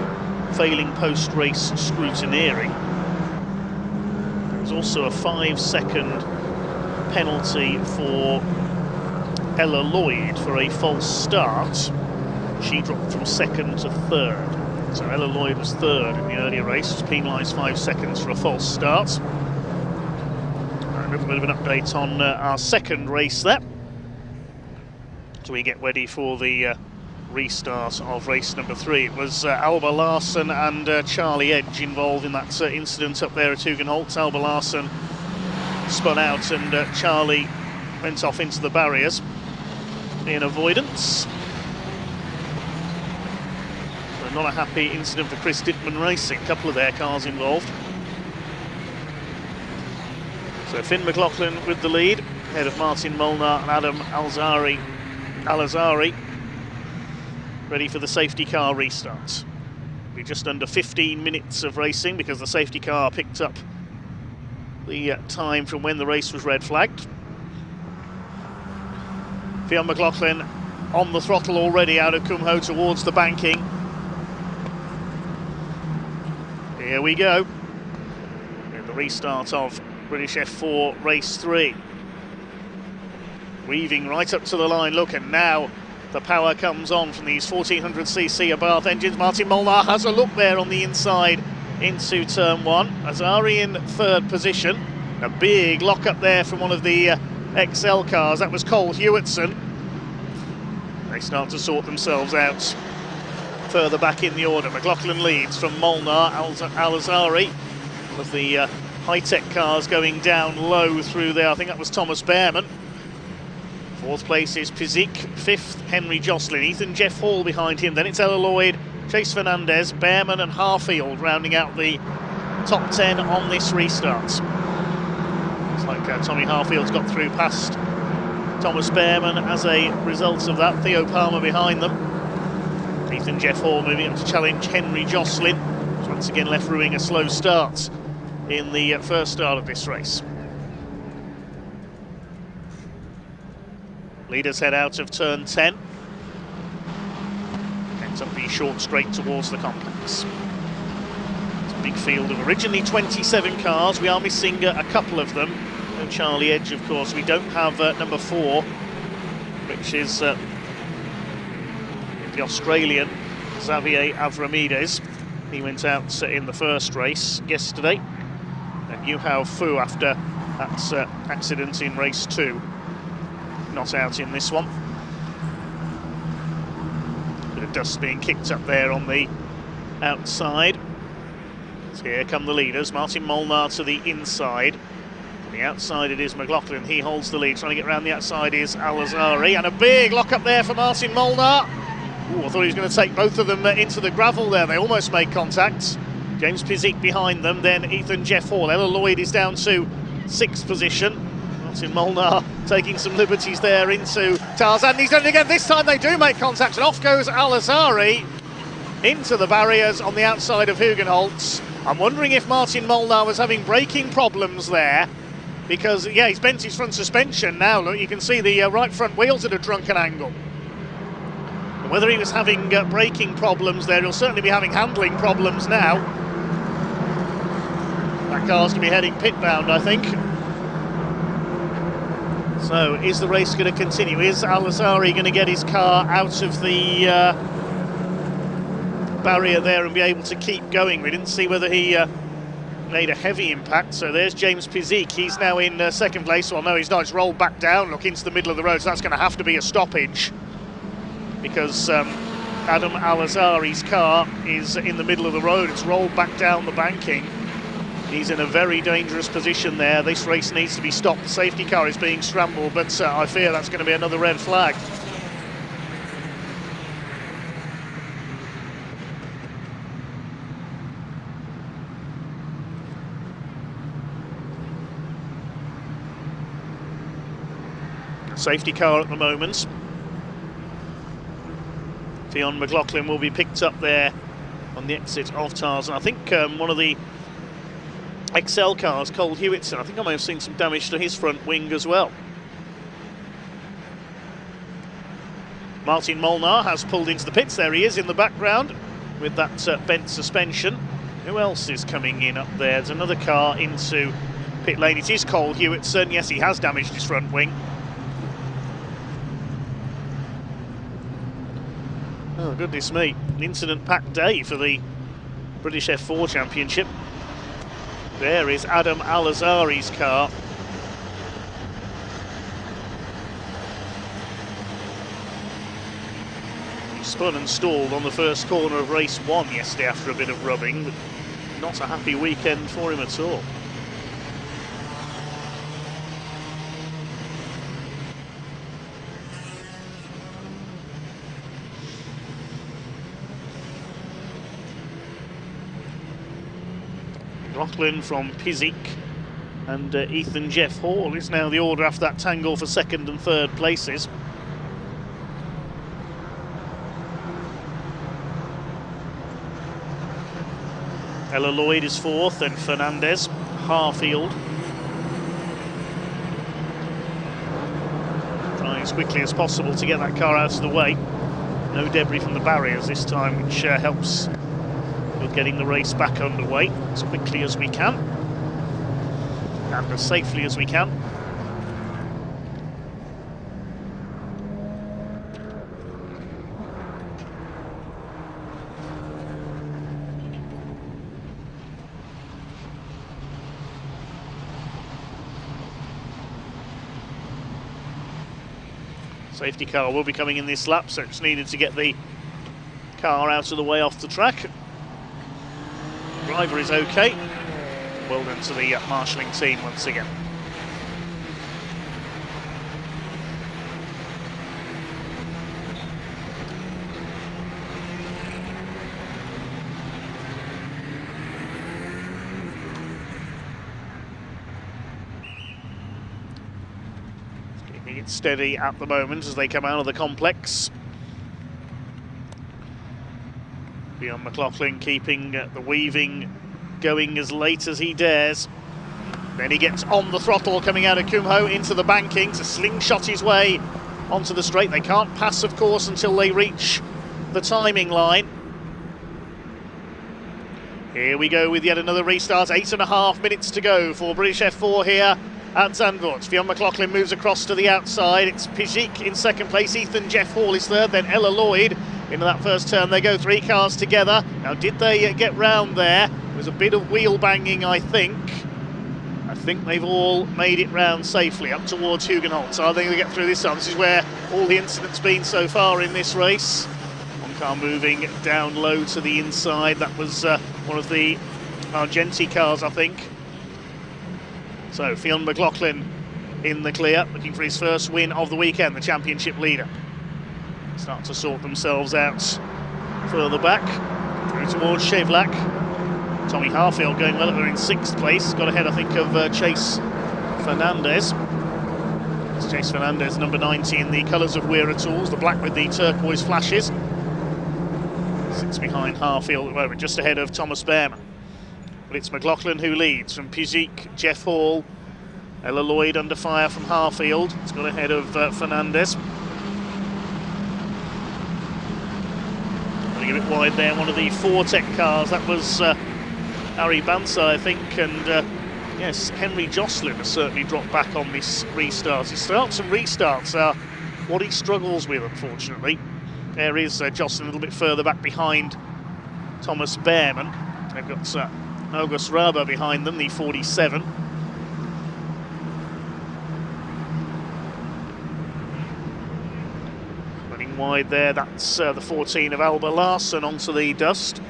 failing post-race scrutineering. There was also a 5-second penalty for Ella Lloyd for a false start. She dropped from 2nd to 3rd. So Ella Lloyd was 3rd in the earlier race, was penalised 5 seconds for a false start. A little bit of an update on our 2nd race there. So we get ready for the restart of race number 3. It was Alba Larsen and Charlie Edge involved in that incident up there at Hugenholt. Alba Larsen spun out and Charlie went off into the barriers in avoidance. So not a happy incident for Chris Dittman Racing, a couple of their cars involved. So Finn McLaughlin with the lead, ahead of Martin Molnar and Adam Alazari, ready for the safety car restart. Be just under 15 minutes of racing because the safety car picked up the time from when the race was red flagged. Fionn McLaughlin on the throttle already out of Cumho towards the banking. Here we go. In the restart of British F4 race 3. Weaving right up to the line, look, and now the power comes on from these 1400cc Abarth engines. Martin Molnar has a look there on the inside into turn 1. Azari in 3rd position. A big lock up there from one of the XL cars. That was Cole Hewitson. They start to sort themselves out further back in the order. McLaughlin leads from Molnar, Alazari. One of the high-tech cars going down low through there. I think that was Thomas Behrman. 4th place is Pizik. 5th, Henry Jocelyn. Ethan Jeff Hall behind him. Then it's Ella Lloyd, Chase Fernandez, Behrman and Harfield rounding out the top 10 on this restart. It's like Tommy Harfield's got through past Thomas Behrman as a result of that. Theo Palmer behind them. Ethan Jeff Hall moving up to challenge Henry Jocelyn, who's once again left ruining a slow start in the first start of this race. Leaders head out of turn 10. Ends up the short straight towards the complex. It's a big field of originally 27 cars. We are missing a couple of them. No Charlie Edge, of course. We don't have number 4, which is the Australian Xavier Avramides. He went out in the first race yesterday. And Yuhao Fu after that accident in race 2. Not out in this one. Bit of dust being kicked up there on the outside. So here come the leaders. Martin Molnar to the inside. On the outside it is McLaughlin. He holds the lead. Trying to get around the outside is Alazari. And a big lock up there for Martin Molnar. Ooh, I thought he was going to take both of them into the gravel there. They almost made contact. James Pizik behind them. Then Ethan Jeff Hall. Ella Lloyd is down to 6th position. Martin Molnar taking some liberties there into Tarzan. He's done it again. This time they do make contact, and off goes Alazari into the barriers on the outside of Hugenholtz. I'm wondering if Martin Molnar was having braking problems there, because, yeah, he's bent his front suspension now. Look, you can see the right front wheels at a drunken angle. And whether he was having braking problems there, he'll certainly be having handling problems now. That car's going to be heading pit-bound, I think. So, is the race going to continue? Is Alazari going to get his car out of the barrier there and be able to keep going? We didn't see whether he made a heavy impact. So there's James Pizik. He's now in 2nd place. Well, no, he's not. It's rolled back down, look, into the middle of the road. So that's going to have to be a stoppage, because Adam Alazari's car is in the middle of the road. It's rolled back down the banking. He's in a very dangerous position there. This race needs to be stopped. The safety car is being scrambled, but I fear that's going to be another red flag. Safety car at the moment. Fionn McLaughlin will be picked up there on the exit of Tarzan. I think one of the XL cars, Cole Hewitson, I think I may have seen some damage to his front wing as well. Martin Molnar has pulled into the pits. There he is in the background with that bent suspension. Who else is coming in up there? There's another car into pit lane. It is Cole Hewitson. Yes, he has damaged his front wing. Oh, goodness me. An incident-packed day for the British F4 Championship. There is Adam Al-Azhari's car. He spun and stalled on the first corner of race 1 yesterday after a bit of rubbing, but not a happy weekend for him at all. McLaughlin from Pizik and Ethan Jeff Hall is now the order after that tangle for second and third places. Ella Lloyd is fourth, then Fernandez, Harfield. Trying as quickly as possible to get that car out of the way. No debris from the barriers this time, which helps with getting the race back underway as quickly as we can and as safely as we can. Safety car will be coming in this lap, so it's needed to get the car out of the way off the track. Driver is okay. Well done to the marshalling team once again. Keeping it steady at the moment as they come out of the complex. Bjorn McLaughlin keeping the weaving going as late as he dares. Then he gets on the throttle coming out of Kumho into the banking to slingshot his way onto the straight. They can't pass, of course, until they reach the timing line. Here we go with yet another restart. 8.5 minutes to go for British F4 here at Zandvoort. Fionn McLaughlin moves across to the outside. It's Pizik in second place. Ethan Jeff Hall is third. Then Ella Lloyd into that first turn. They go 3 cars together. Now, did they get round there? There was a bit of wheel banging, I think. I think they've all made it round safely up towards Hugenholt. So I think they get through this time. This is where all the incidents been so far in this race. One car moving down low to the inside. That was one of the Argenti cars, I think. So Fionn McLaughlin in the clear, looking for his first win of the weekend, the championship leader. Start to sort themselves out further back, through towards Chevlac. Tommy Harfield going well, they're in 6th place. Got ahead, I think, of Chase Fernandez. It's Chase Fernandez, number 90 in the colours of Weira Tools, the black with the turquoise flashes. Sits behind Harfield at the moment, just ahead of Thomas Behrman. But it's McLaughlin who leads from Pizik, Jeff Hall, Ella Lloyd under fire from Harfield. It's got ahead of Fernandez. A bit wide there, one of the Fortec cars. That was Ari Bansa, I think, and yes, Henry Jocelyn has certainly dropped back on this restart. His starts and restarts are what he struggles with, unfortunately. There is Jocelyn a little bit further back behind Thomas Behrman. They've got August Raber behind them, the 47. Wide there, that's the 14 of Alba Larsen onto the dust.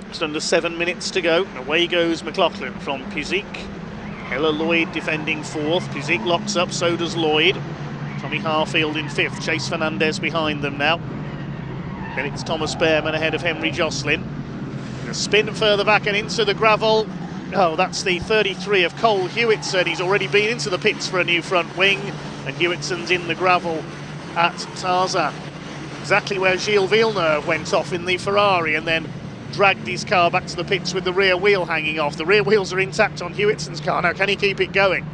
Just under 7 minutes to go. Away goes McLaughlin from Pizik. Ella Lloyd defending 4th. Pizik locks up, so does Lloyd. Tommy Harfield in 5th. Chase Fernandez behind them now. Then it's Thomas Behrman ahead of Henry Jocelyn. A spin further back and into the gravel. Oh, that's the 33 of Cole Hewitson. He's already been into the pits for a new front wing, and Hewitson's in the gravel at Tarzan. Exactly where Gilles Villeneuve went off in the Ferrari and then dragged his car back to the pits with the rear wheel hanging off. The rear wheels are intact on Hewitson's car. Now, can he keep it going?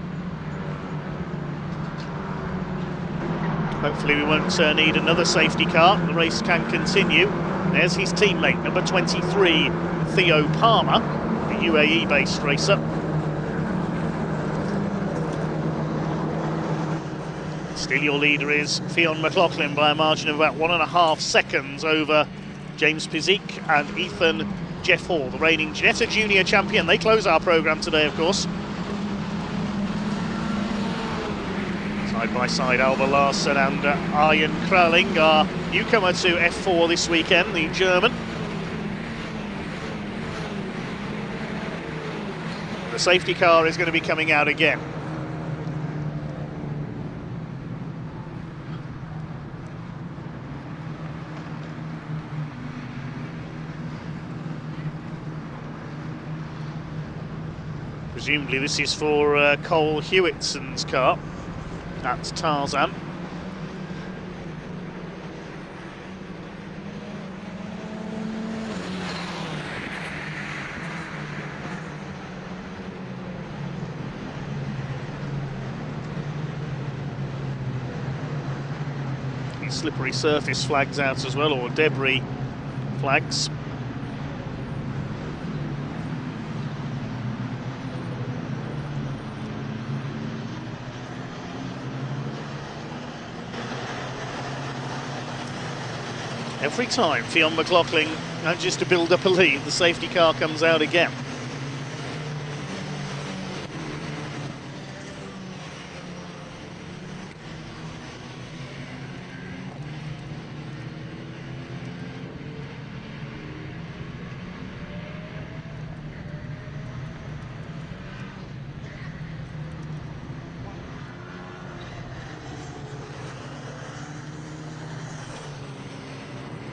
Hopefully we won't need another safety car. The race can continue. There's his teammate, number 23, Theo Palmer, the UAE-based racer. Still your leader is Fionn McLaughlin by a margin of about 1.5 seconds over James Pizik and Ethan Jeff Hall, the reigning Ginetta Junior champion. They close our programme today, of course. Side by side, Alba Larsen and Arjen Kraling, our newcomer to F4 this weekend, the German. The safety car is going to be coming out again. Presumably this is for Cole Hewitson's car. That's Tarzan. These slippery surface flags out as well, or debris flags. Every time Fionn McLaughlin manages to build up a lead, the safety car comes out again.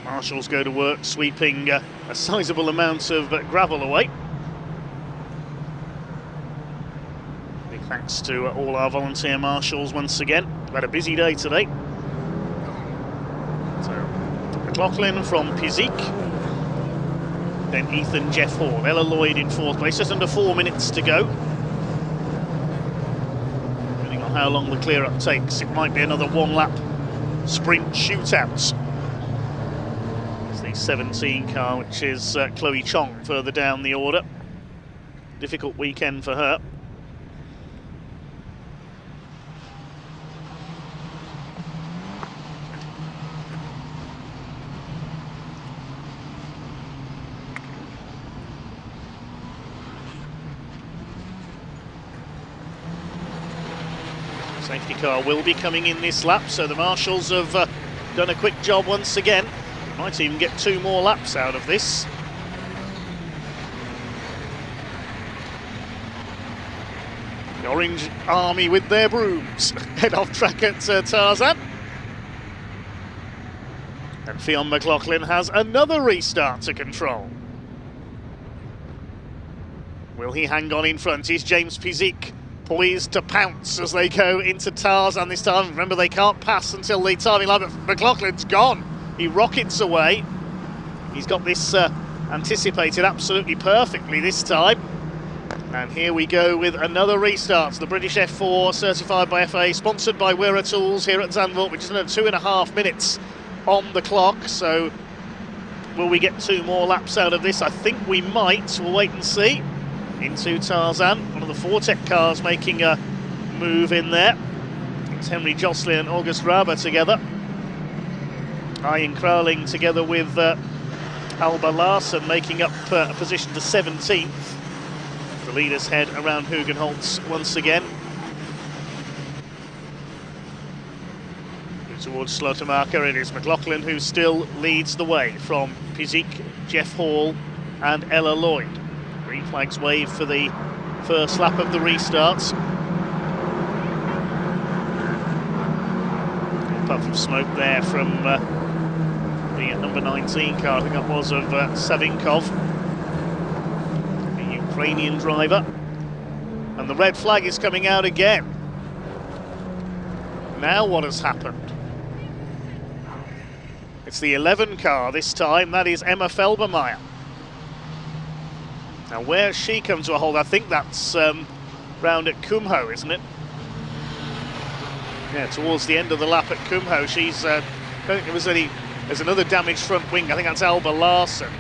Marshals go to work sweeping a sizable amount of gravel away. Big thanks to all our volunteer marshals once again. We've had a busy day today. So McLaughlin from Pizik, then Ethan Jeff Hall, Ella Lloyd in 4th place, just under 4 minutes to go. Depending on how long the clear-up takes, it might be another one-lap sprint shootout. 17 car, which is Chloe Chong further down the order. Difficult weekend for her. Safety car will be coming in this lap, so the marshals have done a quick job once again. Might even get 2 more laps out of this. The Orange Army with their brooms head off track at Tarzan. And Fionn McLaughlin has another restart to control. Will he hang on in front? Is James Pizik poised to pounce as they go into Tarzan this time? Remember, they can't pass until the timing line, but McLaughlin's gone. He rockets away. He's got this anticipated absolutely perfectly this time. And here we go with another restart. The British F4 certified by FA, sponsored by Wera Tools here at Zandvoort, which is another 2.5 minutes on the clock. So will we get 2 more laps out of this? I think we might. We'll wait and see. Into Tarzan, one of the Vortex cars making a move in there. It's Henry Joslin and August Raber together. Arjen Kraling together with Alba Larsen making up a position to 17th. The leaders head around Hugenholtz once again. Towards Slotermacher, it is McLaughlin who still leads the way from Pizik, Jeff Hall and Ella Lloyd. Green flags wave for the first lap of the restarts. A puff of smoke there from the number 19 car, I think that was of Savinkov, the Ukrainian driver. And the red flag is coming out again. Now what has happened? It's the 11 car this time, that is Emma Felbermeyer. Now where she comes to a hold, I think that's round at Kumho, isn't it? Yeah, towards the end of the lap at Kumho, she's, I don't think there's another damaged front wing, I think that's Alba Larsen.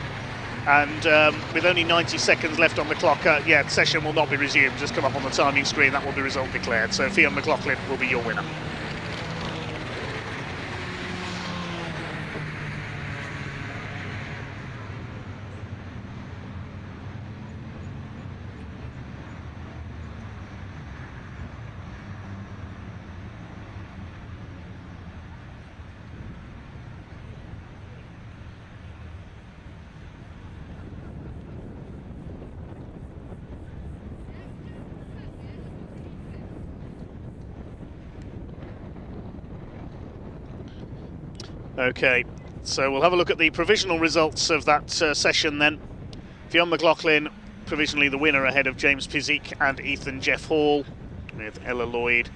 And with only 90 seconds left on the clock, session will not be resumed, just come up on the timing screen, that will be result declared. So Fionn McLaughlin will be your winner. Okay, so we'll have a look at the provisional results of that session then. Fionn McLaughlin, provisionally the winner ahead of James Pizik and Ethan Jeff Hall, with Ella Lloyd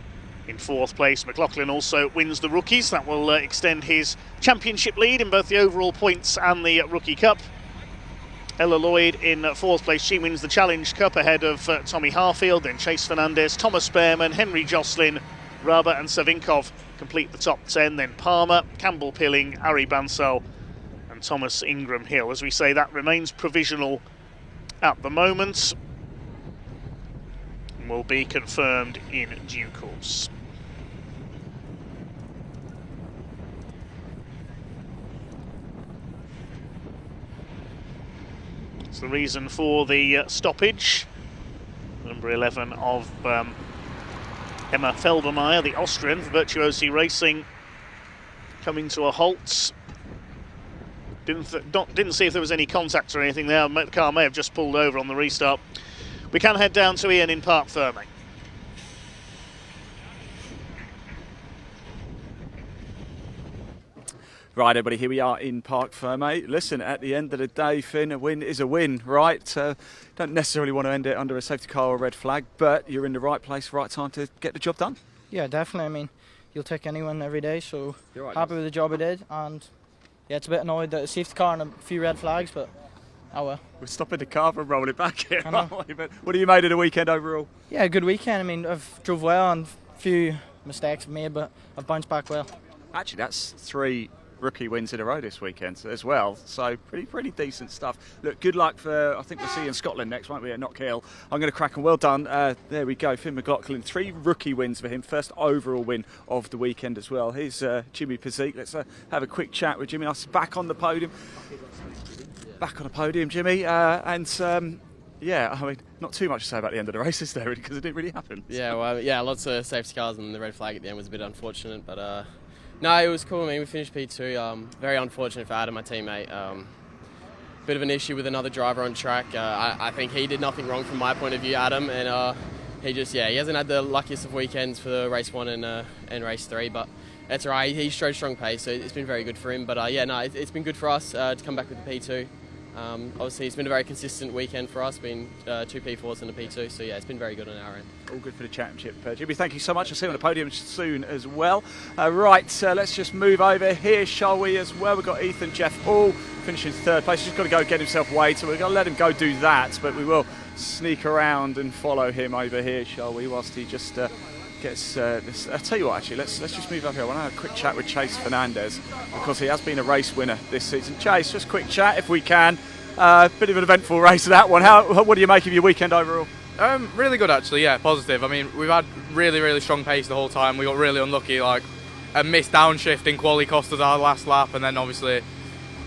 in 4th place. McLaughlin also wins the rookies. That will extend his championship lead in both the overall points and the Rookie Cup. Ella Lloyd in 4th place, she wins the Challenge Cup ahead of Tommy Harfield, then Chase Fernandez, Thomas Behrman, Henry Jocelyn, Raba and Savinkov complete the top 10, then Palmer, Campbell Pilling, Ari Bansal and Thomas Ingram Hill. As we say, that remains provisional at the moment and will be confirmed in due course. It's the reason for the stoppage. Number 11 of Emma Felbermeyer, the Austrian, for Virtuosi Racing, coming to a halt. Didn't see if there was any contact or anything there. The car may have just pulled over on the restart. We can head down to Ian in Parc Fermé. Right, everybody, here we are in Parc Fermé. Listen, at the end of the day, Finn, a win is a win, right? Don't necessarily want to end it under a safety car or a red flag, but you're in the right place, right time to get the job done. Yeah, definitely. I mean, you'll take anyone every day, so right, happy with the job I did. And yeah, it's a bit annoyed that a safety car and a few red flags, but oh well. We're stopping the car from rolling back here, aren't we? But what do you made of the weekend overall? Yeah, good weekend. I mean, I've drove well and a few mistakes I've made, but I've bounced back well. Actually, that's 3 rookie wins in a row this weekend as well, so pretty decent stuff. Look, good luck for, I think we'll see you in Scotland next, won't we, at Knock Hill. I'm going to crack on. Well done. There we go, Finn McLaughlin, 3 rookie wins for him, first overall win of the weekend as well. Here's Jimmy Pizik. Let's have a quick chat with Jimmy. Nice back on the podium. Back on the podium, Jimmy, yeah, I mean, not too much to say about the end of the race, is there, because it didn't really happen. Yeah, well, yeah, lots of safety cars and the red flag at the end was a bit unfortunate, but no, it was cool. I mean, we finished P2. Very unfortunate for Adam, my teammate. Bit of an issue with another driver on track. I think he did nothing wrong from my point of view, Adam, and he hasn't had the luckiest of weekends for race 1 and race 3, but that's all right. He showed strong pace, so it's been very good for him. But it's been good for us to come back with the P2. Obviously, it's been a very consistent weekend for us, being 2 P4s and a P2, so yeah, it's been very good on our end. All good for the championship. Jimmy, thank you so much. I'll see you on the podium soon as well. Right, let's just move over here, shall we, as well. We've got Ethan Jeff Hall finishing 3rd place. He's just got to go get himself weighed, so we're going to let him go do that, but we will sneak around and follow him over here, shall we, whilst he just gets this. I'll tell you what, actually, let's just move up here. I want to have a quick chat with Chase Fernandez, because he has been a race winner this season. Chase, just a quick chat if we can. Bit of an eventful race, that one. What do you make of your weekend overall? Really good, actually, yeah, positive. I mean, we've had really strong pace the whole time. We got really unlucky, like a missed downshift in quali cost us our last lap, and then obviously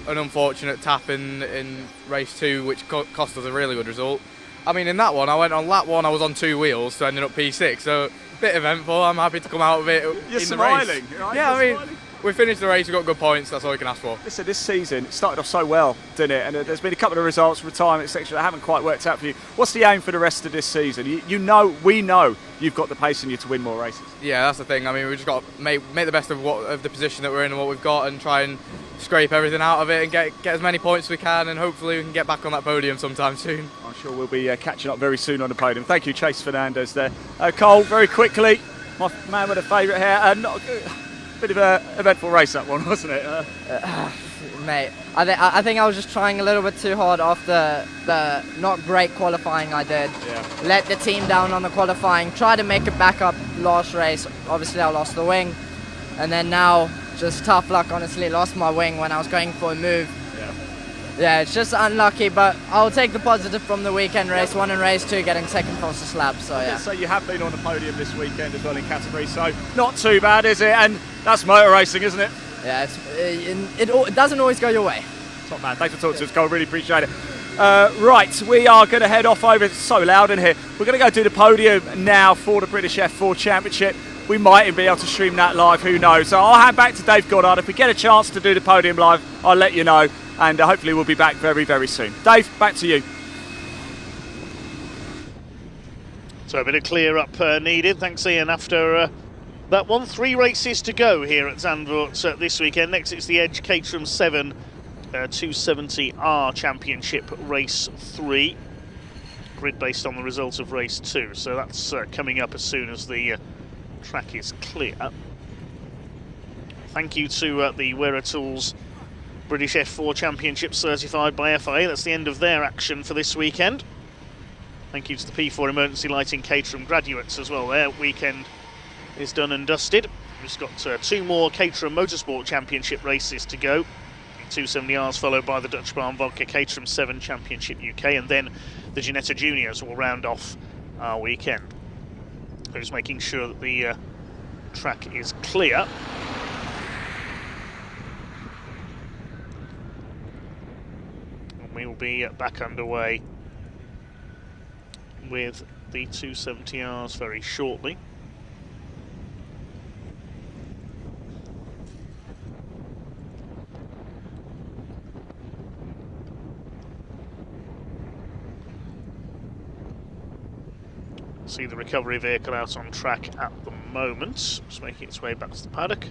an unfortunate tap in race 2, which cost us a really good result. I mean, in that one, I went on lap 1, I was on 2 wheels, so I ended up P6, so a bit eventful. I'm happy to come out of it You're in smiling, the race. right? Yeah, You're I mean, we finished the race, we got good points, that's all you can ask for. Listen, this season, it started off so well, didn't it? And there's been a couple of results, retirement, etc. that haven't quite worked out for you. What's the aim for the rest of this season? We know you've got the pace in you to win more races. Yeah, that's the thing. I mean, we've just got to make the best of the position that we're in and what we've got, and try and scrape everything out of it and get as many points as we can, and hopefully we can get back on that podium sometime soon. I'm sure we'll be catching up very soon on the podium. Thank you, Chase Fernandez there. Cole, very quickly, my man with a favourite hair. Bit of an eventful race, that one, wasn't it? Mate, I think I was just trying a little bit too hard after the not great qualifying I did. Yeah. Let the team down on the qualifying, try to make it back up last race. Obviously I lost the wing. And then now, just tough luck, honestly, lost my wing when I was going for a move. Yeah, it's just unlucky, but I'll take the positive from the weekend race 1 and race 2, getting second across the slab, so yeah. So you have been on the podium this weekend as well in category, so not too bad, is it? And that's motor racing, isn't it? Yeah, it doesn't always go your way. Top man, thanks for talking to us, Cole, really appreciate it. Right, we are going to head off over, it's so loud in here. We're going to go do the podium now for the British F4 Championship. We might even be able to stream that live, who knows. So I'll hand back to Dave Goddard. If we get a chance to do the podium live, I'll let you know. And hopefully we'll be back very, very soon. Dave, back to you. So a bit of clear up needed. Thanks, Ian. After that one, 3 races to go here at Zandvoort this weekend. Next, it's the Edge Caterham 7 270R Championship Race 3. Grid based on the results of Race 2. So that's coming up as soon as the track is clear. Thank you to the Wearer Tools British F4 Championship certified by FIA. That's the end of their action for this weekend. Thank you to the P4 Emergency Lighting Caterham graduates as well. Their weekend is done and dusted. We've just got 2 more Caterham Motorsport Championship races to go. 270Rs followed by the Dutch Vodka Caterham 7 Championship UK, and then the Ginetta Juniors will round off our weekend. So just making sure that the track is clear. We will be back underway with the 270Rs very shortly. See the recovery vehicle out on track at the moment, just making its way back to the paddock.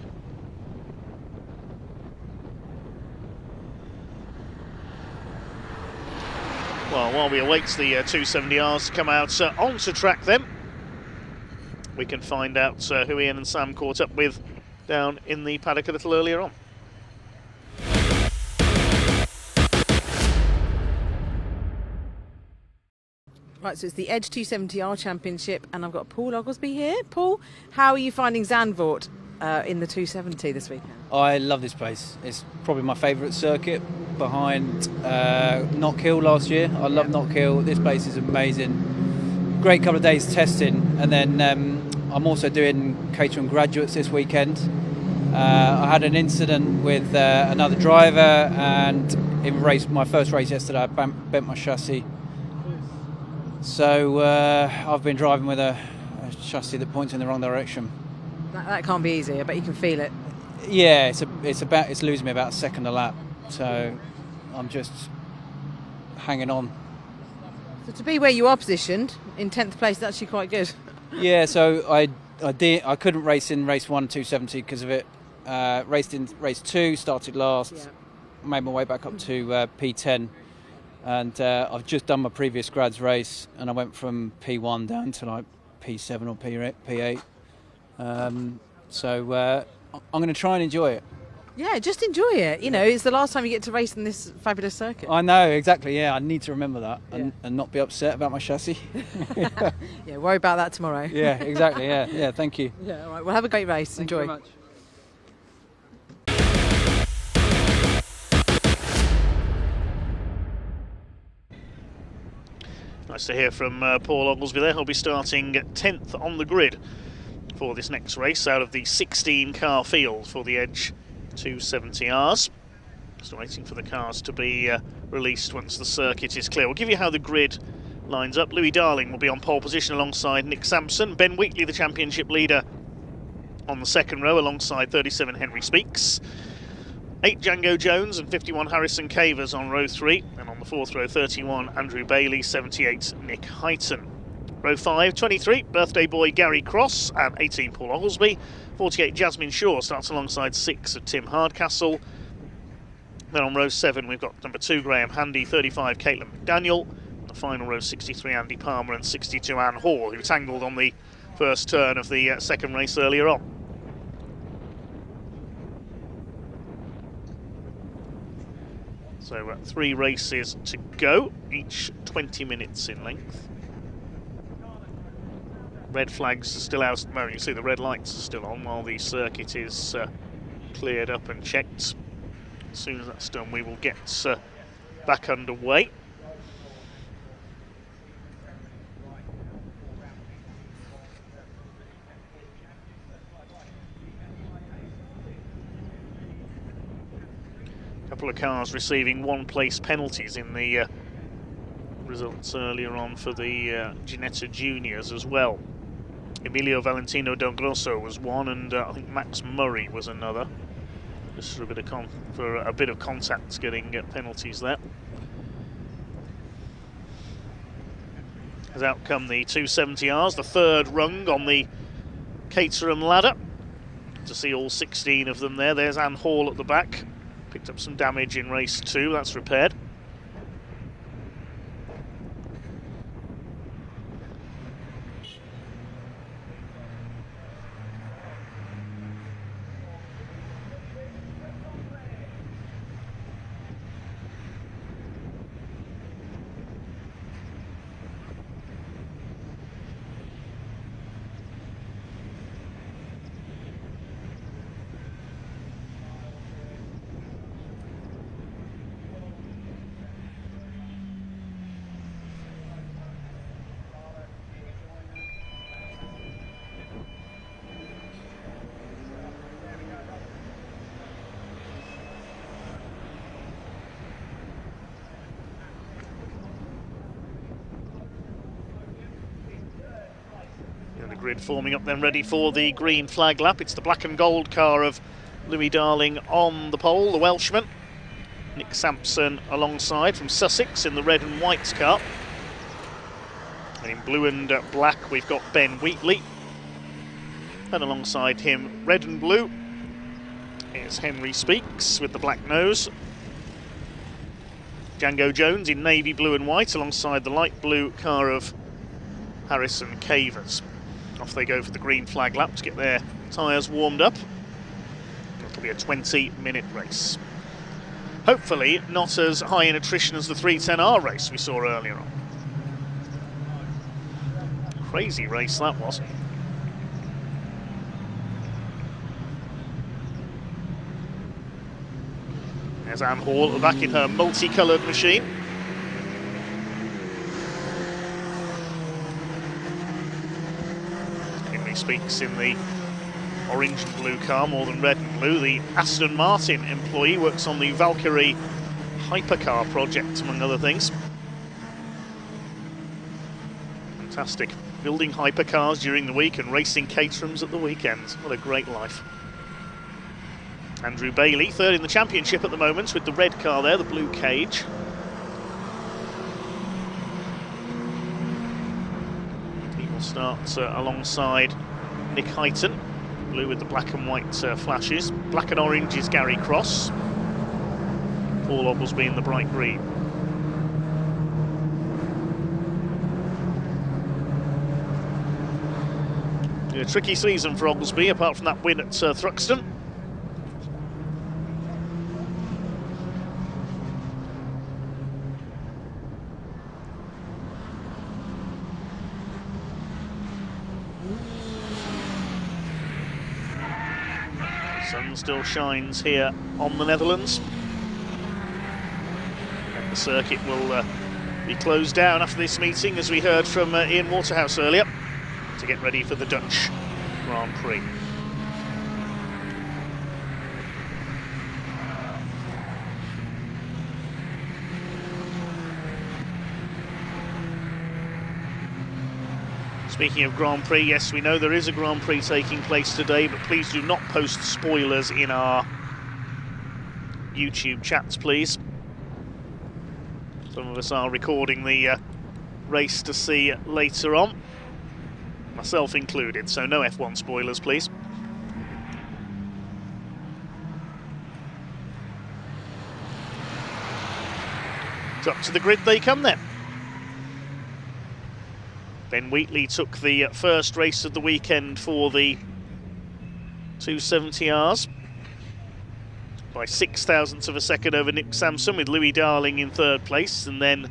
Well, while we await the 270Rs to come out onto track then, we can find out who Ian and Sam caught up with down in the paddock a little earlier on. Right, so it's the Edge 270R Championship, and I've got Paul Oglesby here. Paul, how are you finding Zandvoort in the 270 this weekend? I love this place. It's probably my favourite circuit behind Knock Hill last year. I love Knock Hill. This place is amazing. Great couple of days testing, and then I'm also doing Caterham graduates this weekend. I had an incident with another driver, and in my first race yesterday, I bent my chassis. So I've been driving with a chassis that points in the wrong direction. That can't be easy. I bet you can feel it. Yeah, it's losing me about a second a lap. So I'm just hanging on. So to be where you are positioned in 10th place, is actually quite good. Yeah, so I couldn't race in race 1 270 because of it. Raced in race 2, started last, made my way back up to P10. And I've just done my previous grads race, and I went from P1 down to like P7 or P8. So I'm going to try and enjoy it. Yeah, just enjoy it. You know, it's the last time you get to race in this fabulous circuit. I know, exactly, yeah. I need to remember that and not be upset about my chassis. Yeah, worry about that tomorrow. Yeah, exactly, yeah. Yeah, thank you. Yeah, all right. Well, have a great race. Thank Enjoy. you very much. Nice to hear from Paul Oglesby there. He'll be starting 10th on the grid for this next race out of the 16-car field for the Edge 270Rs. Just waiting for the cars to be released once the circuit is clear. We'll give you how the grid lines up. Louis Darling will be on pole position alongside Nick Sampson. Ben Wheatley, the championship leader, on the second row alongside 37 Henry Speaks. 8 Django Jones and 51 Harrison Cavers on row 3, and on the fourth row 31 Andrew Bailey, 78 Nick Heighton. Row 5, 23 birthday boy Gary Cross and 18 Paul Oglesby. 48 Jasmine Shaw starts alongside 6 of Tim Hardcastle. Then on row 7 we've got number 2 Graham Handy, 35 Caitlin McDaniel. The final row 63 Andy Palmer and 62 Anne Hall, who tangled on the first turn of the second race earlier on. So 3 races to go, each 20 minutes in length. Red flags are still out at the moment. You see the red lights are still on while the circuit is cleared up and checked. As soon as that's done, we will get back underway. A couple of cars receiving one-place penalties in the results earlier on for the Ginetta Juniors as well. Emilio Valentino Del Grosso was one, and I think Max Murray was another. Just for a bit of contact, getting penalties there. As out come the 270Rs, the third rung on the Caterham ladder. To see all 16 of them there. There's Anne Hall at the back. Picked up some damage in race 2, that's repaired. Grid forming up then, ready for the green flag lap. It's the black and gold car of Louis Darling on the pole, the Welshman. Nick Sampson alongside from Sussex in the red and white car. And in blue and black we've got Ben Wheatley. And alongside him, red and blue, is Henry Speaks with the black nose. Django Jones in navy blue and white alongside the light blue car of Harrison Cavers. Off they go for the green flag lap to get their tyres warmed up. It'll be a 20-minute race. Hopefully not as high in attrition as the 310R race we saw earlier on. Crazy race that was. There's Anne Hall at the back in her multicoloured machine. Speaks in the orange and blue car more than red and blue. The Aston Martin employee works on the Valkyrie hypercar project, among other things. Fantastic. Building hypercars during the week and racing Caterhams at the weekends. What a great life. Andrew Bailey, third in the championship at the moment with the red car there, the blue cage. He will start alongside Nick Heighton, blue with the black and white flashes. Black and orange is Gary Cross. Paul Oglesby in the bright green. A tricky season for Oglesby, apart from that win at Thruxton. Sun still shines here on the Netherlands. And the circuit will be closed down after this meeting, as we heard from Ian Waterhouse earlier, to get ready for the Dutch Grand Prix. Speaking of Grand Prix, yes, we know there is a Grand Prix taking place today, but please do not post spoilers in our YouTube chats, please. Some of us are recording the race to see later on, myself included, so no F1 spoilers, please. So up to the grid they come then. Ben Wheatley took the first race of the weekend for the 270Rs. by 0.06 of a second over Nick Sampson, with Louis Darling in third place. And then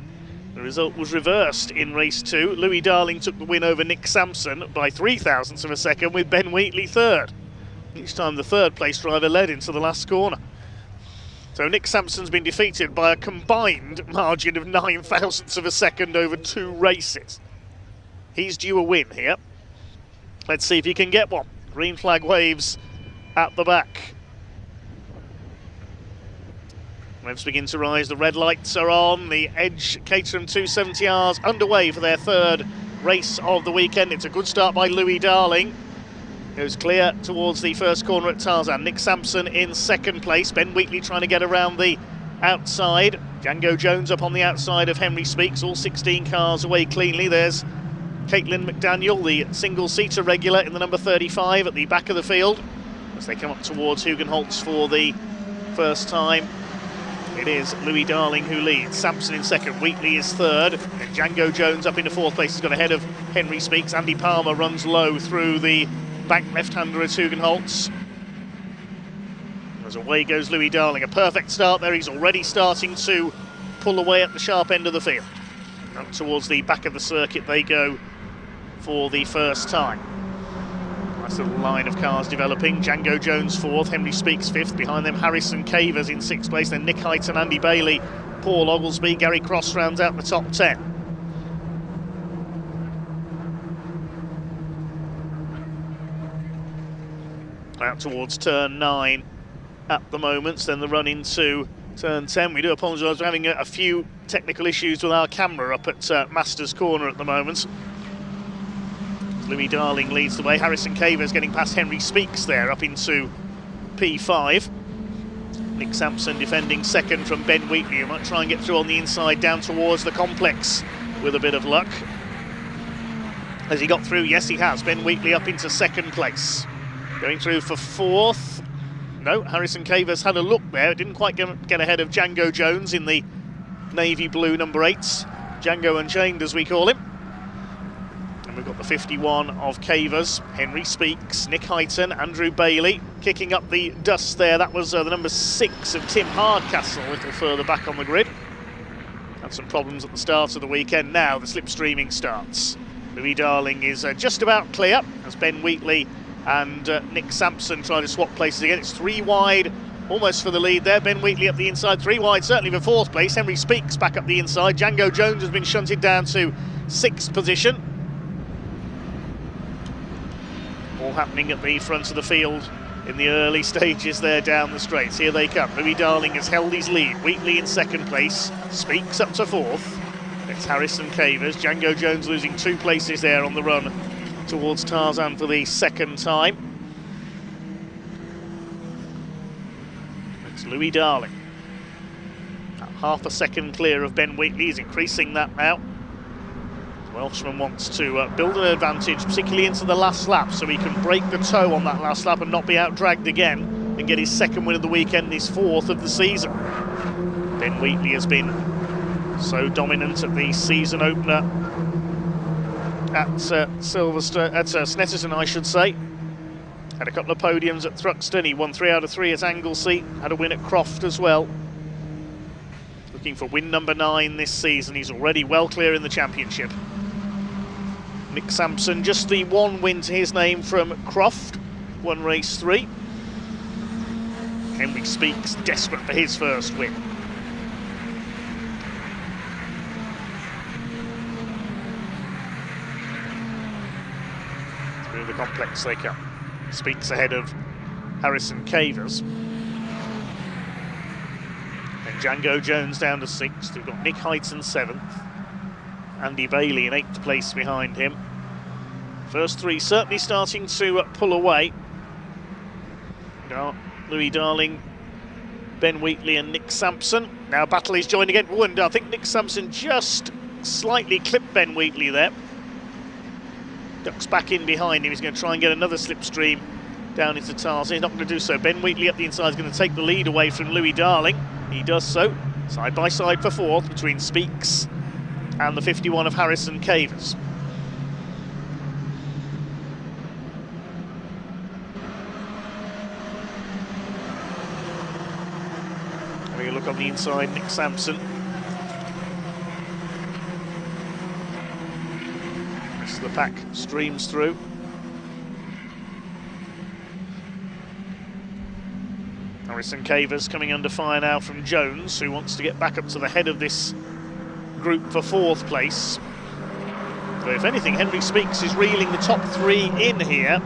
the result was reversed in race 2. Louis Darling took the win over Nick Sampson by 0.03 of a second, with Ben Wheatley third. Each time the third place driver led into the last corner. So Nick Sampson's been defeated by a combined margin of 0.09 of a second over 2 races. He's due a win here. Let's see if he can get one. Green flag waves at the back. Revs begin to rise, the red lights are on. The Edge Caterham 270Rs underway for their third race of the weekend. It's a good start by Louis Darling. Goes clear towards the first corner at Tarzan. Nick Sampson in second place. Ben Wheatley trying to get around the outside. Django Jones up on the outside of Henry Speaks. All 16 cars away cleanly. There's Caitlin McDaniel, the single-seater regular in the number 35 at the back of the field, as they come up towards Hugenholtz for the first time. It is Louis Darling who leads. Sampson in second, Wheatley is third, and Django Jones up into fourth place. He's got ahead of Henry Speaks. Andy Palmer runs low through the back left-hander at Hugenholtz. As away goes Louis Darling. A perfect start there. He's already starting to pull away at the sharp end of the field. Up towards the back of the circuit they go for the first time. Nice little line of cars developing. Django Jones fourth, Henry Speaks fifth. Behind them Harrison Cavers in sixth place. Then Nick Heighton, Andy Bailey, Paul Oglesby, Gary Cross rounds out the top 10. Out towards turn 9 at the moment, then the run into turn 10. We do apologise for having a few technical issues with our camera up at Masters Corner at the moment. Louis Darling leads the way. Harrison Cavers getting past Henry Speaks there up into P5. Nick Sampson defending second from Ben Wheatley, who might try and get through on the inside down towards the complex with a bit of luck. Has he got through? Yes, he has. Ben Wheatley up into second place. Going through for fourth. No, Harrison Cavers had a look there. Didn't quite get ahead of Django Jones in the navy blue number 8s. Django Unchained, as we call him. And we've got the 51 of Cavers. Henry Speaks, Nick Heighton, Andrew Bailey kicking up the dust there. That was the number 6 of Tim Hardcastle, a little further back on the grid. Had some problems at the start of the weekend. Now the slipstreaming starts. Louis Darling is just about clear as Ben Wheatley and Nick Sampson trying to swap places again. It's 3 wide, almost for the lead there. Ben Wheatley up the inside, 3 wide, certainly for fourth place. Henry Speaks back up the inside. Django Jones has been shunted down to 6th position. All happening at the front of the field in the early stages there down the straights. Here they come. Louis Darling has held his lead. Wheatley in second place. Speaks up to 4th. It's Harrison Cavers. Django Jones losing 2 places there on the run towards Tarzan for the second time. It's Louis Darling. Half a second clear of Ben Wheatley. He's increasing that now. Welshman wants to build an advantage, particularly into the last lap, so he can break the toe on that last lap and not be out-dragged again and get his second win of the weekend, his 4th of the season. Ben Wheatley has been so dominant at the season opener at Snetterton, I should say. Had a couple of podiums at Thruxton. He won 3 out of 3 at Anglesey. Had a win at Croft as well. Looking for win number 9 this season. He's already well clear in the championship. Nick Sampson, just the 1 win to his name from Croft. Won race 3. Henry Speaks desperate for his first win. Through the complex they come. Speaks ahead of Harrison Cavers. And Django Jones down to 6th. We've got Nick Heighton 7th. Andy Bailey in 8th place behind him. First 3 certainly starting to pull away. Louis Darling, Ben Wheatley and Nick Sampson. Now battle is joined again. And I think Nick Sampson just slightly clipped Ben Wheatley there. Ducks back in behind him. He's going to try and get another slipstream down into Tarzan. He's not going to do so. Ben Wheatley up the inside is going to take the lead away from Louis Darling. He does so. Side by side for 4th between Speaks and the 51 of Harrison Cavers. look on the inside, Nick Sampson. As the pack streams through. Harrison Cavers coming under fire now from Jones, who wants to get back up to the head of this group for 4th place. So if anything, Henry Speaks is reeling the top 3 in here.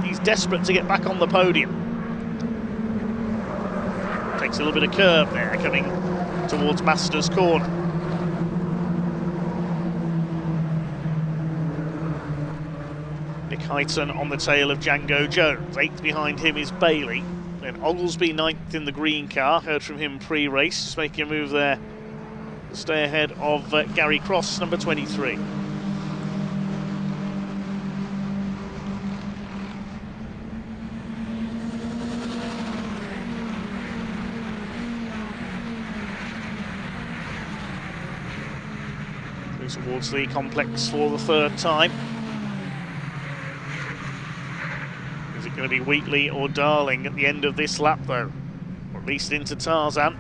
He's desperate to get back on the podium. Takes a little bit of curve there, coming towards Masters Corner. Nick Hyton on the tail of Django Jones. 8th behind him is Bailey. Then Oglesby 9th in the green car. Heard from him pre-race. Just making a move there to stay ahead of Gary Cross, number 23. Towards the complex for the 3rd time. Is it going to be Wheatley or Darling at the end of this lap, though? Or at least into Tarzan.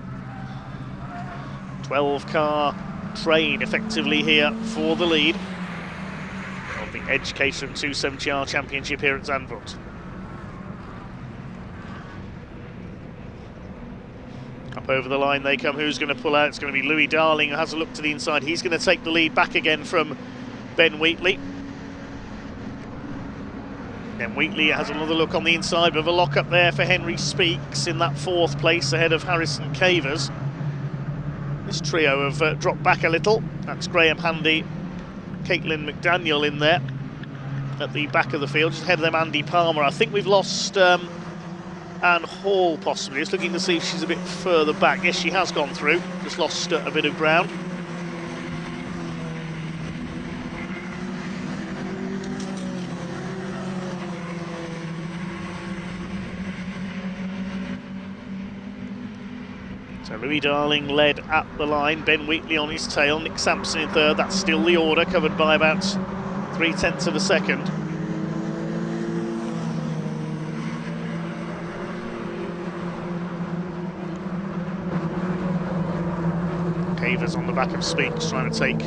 12-car train effectively here for the lead of the Edge Caterham 270R Championship here at Zandvoort. Up over the line they come. Who's going to pull out? It's going to be Louis Darling, who has a look to the inside. He's going to take the lead back again from Ben Wheatley. Then Wheatley has another look on the inside with a lock up there for Henry Speaks in that 4th place ahead of Harrison Cavers. This trio have dropped back a little. That's Graham Handy, Caitlin McDaniel in there at the back of the field. Just ahead of them, Andy Palmer. I think we've lost Anne Hall possibly. Just looking to see if she's a bit further back. Yes, she has gone through. Just lost a bit of ground. So Louis Darling led at the line. Ben Wheatley on his tail. Nick Sampson in 3rd. That's still the order, covered by about 0.3 of a second. Cavers on the back of Speaks, trying to take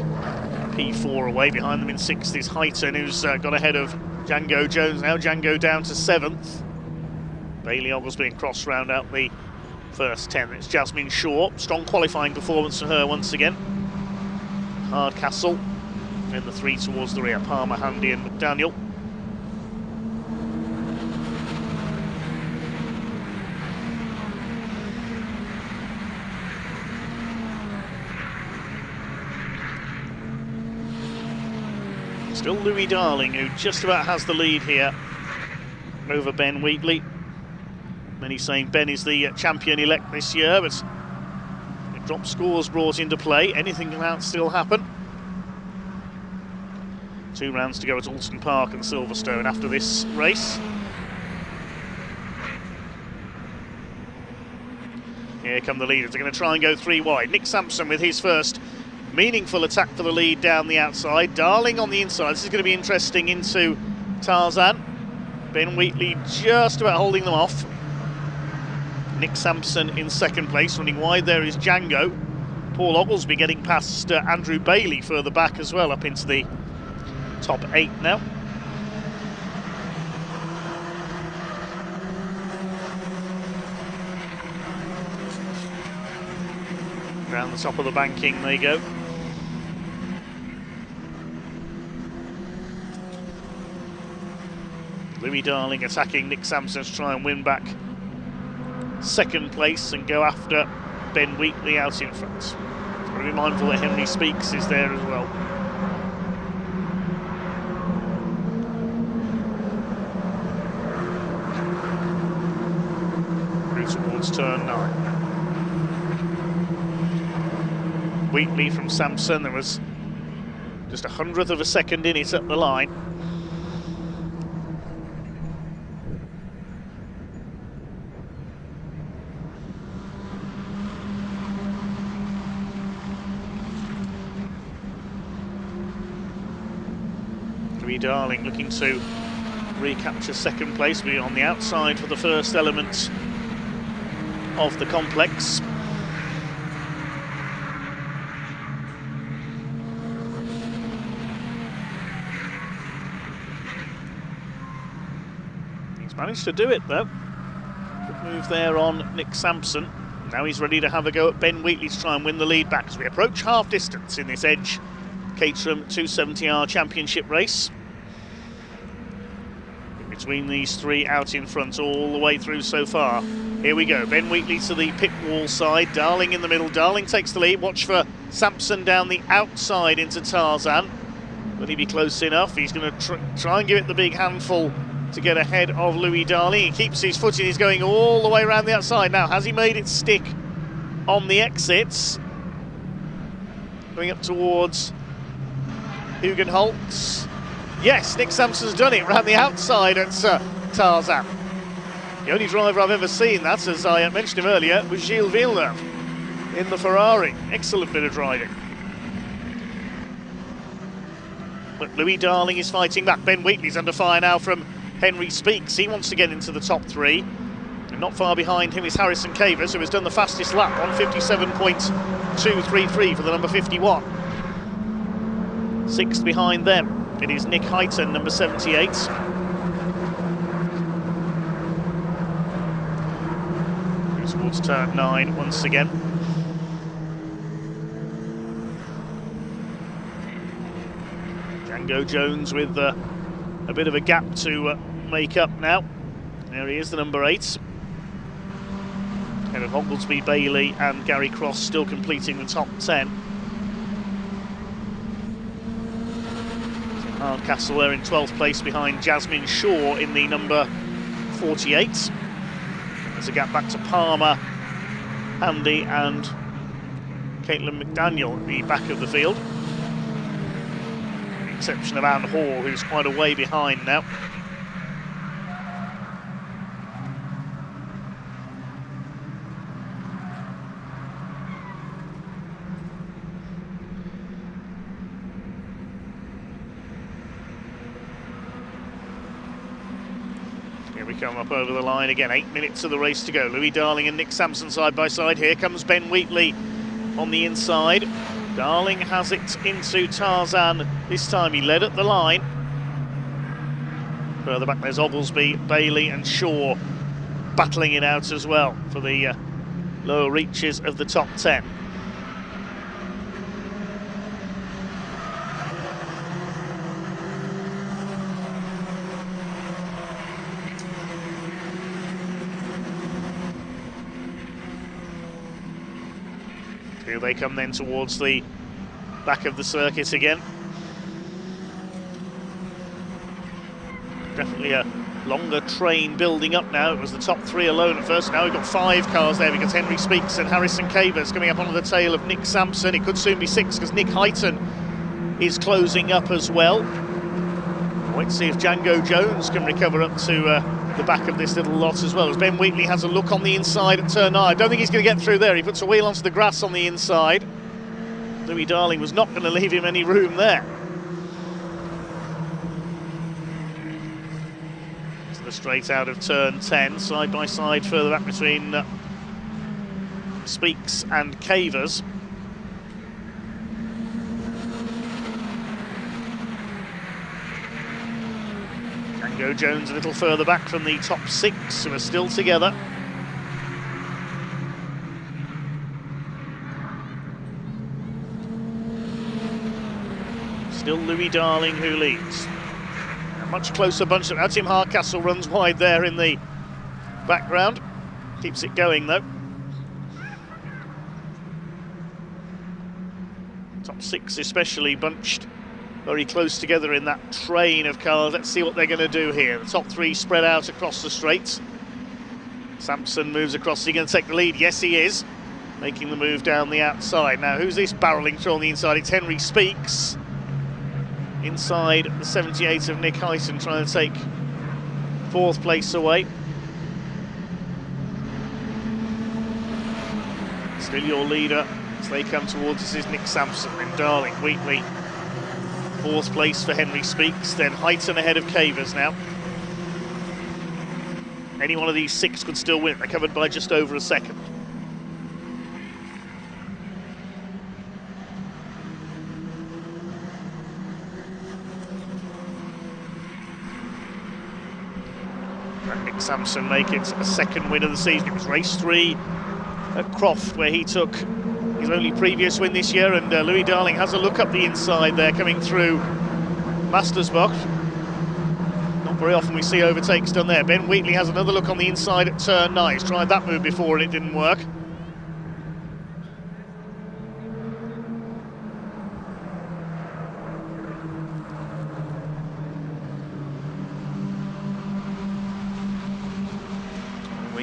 P4 away. Behind them in 6th is Hyton, who's got ahead of Django Jones now. Django down to 7th. Bailey Oglesby and Cross round out the first 10. It's Jasmine Shaw. Strong qualifying performance for her once again. Hardcastle in the 3 towards the rear. Palmer, Handy and McDaniel. Still Louis Darling, who just about has the lead here over Ben Wheatley. Many saying Ben is the champion-elect this year, but if drop scores brought into play, anything can still happen. 2 rounds to go at Alton Park and Silverstone after this race. Here come the leaders. They're going to try and go 3 wide. Nick Sampson with his first meaningful attack for the lead down the outside. Darling on the inside. This is going to be interesting into Tarzan. Ben Wheatley just about holding them off. Nick Sampson in 2nd place. Running wide there is Django. Paul Oglesby getting past Andrew Bailey further back as well, up into the top 8 now. Around the top of the banking they go. Louis Darling attacking Nick Sampson to try and win back 2nd place and go after Ben Wheatley out in front. Got to be mindful that Henry Speaks is there as well. Through towards turn 9. Wheatley from Sampson, there was just 100th of a second in it at the line. Darling looking to recapture 2nd place. We're on the outside for the first element of the complex. Managed to do it though. Good move there on Nick Sampson. Now he's ready to have a go at Ben Wheatley to try and win the lead back as we approach half distance in this Edge Caterham 270R Championship race. Between these three out in front all the way through so far. Here we go, Ben Wheatley to the pit wall side, Darling in the middle, Darling takes the lead, watch for Sampson down the outside into Tarzan. Will he be close enough? He's going to try and give it the big handful to get ahead of Louis Darling. He keeps his footing, he's going all the way around the outside. Now, has he made it stick on the exits? Going up towards Hugenholtz. Yes, Nick Sampson's done it around the outside at Tarzan. The only driver I've ever seen that, as I mentioned him earlier, was Gilles Villeneuve in the Ferrari. Excellent bit of driving. But Louis Darling is fighting back. Ben Wheatley's under fire now from Henry Speaks. He wants to get into the top three. And not far behind him is Harrison Cavers, who has done the fastest lap on 57.233 for the number 51. Sixth behind them, it is Nick Hyton, number 78. Goes towards turn 9 once again. Django Jones with a bit of a gap to make up now. There he is, the number 8. Kevin Oglesby, Bailey and Gary Cross still completing the top 10. Hardcastle there in 12th place behind Jasmine Shaw in the number 48. There's a gap back to Palmer, Andy and Caitlin McDaniel at the back of the field. With the exception of Anne Hall, who's quite a way behind now. Come up over the line again. 8 minutes of the race to go. Louis Darling and Nick Sampson side by side. Here comes Ben Wheatley on the inside. Darling has it into Tarzan. This time he led at the line. Further back there's Oglesby, Bailey and Shaw battling it out as well for the lower reaches of the top 10. Here they come then towards the back of the circuit again. Definitely a longer train building up now. It was the top 3 alone at first. Now we've got 5 cars there because Henry Speaks and Harrison Cavers coming up onto the tail of Nick Sampson. It could soon be 6 because Nick Hyton is closing up as well. Wait to see if Django Jones can recover up to the back of this little lot as well, as Ben Wheatley has a look on the inside at turn 9. I don't think he's going to get through there. He puts a wheel onto the grass on the inside. Louis Darling was not going to leave him any room there. To the straight out of turn 10, side by side further back between Speaks and Cavers. Django Jones a little further back from the top 6, who are still together. Still Louis Darling who leads. A much closer bunch. Now Tim Hardcastle runs wide there in the background. Keeps it going though. Top 6 especially bunched very close together in that train of cars. Let's see what they're going to do here. The top 3 spread out across the straights. Sampson moves across. Is he going to take the lead? Yes, he is. Making the move down the outside. Now, who's this barreling through on the inside? It's Henry Speaks. Inside the 78 of Nick Hyton, trying to take 4th place away. Still your leader as they come towards us is Nick Sampson, then Darling, Wheatley. 4th place for Henry Speaks, then Hyton ahead of Cavers now. Any one of these 6 could still win. They're covered by just over a second. Sampson make it a second win of the season. It was race 3 at Croft where he took his only previous win this year, and Louis Darling has a look up the inside there coming through Mastersbach. Not very often we see overtakes done there. Ben Wheatley has another look on the inside at turn 9. He's tried that move before and it didn't work.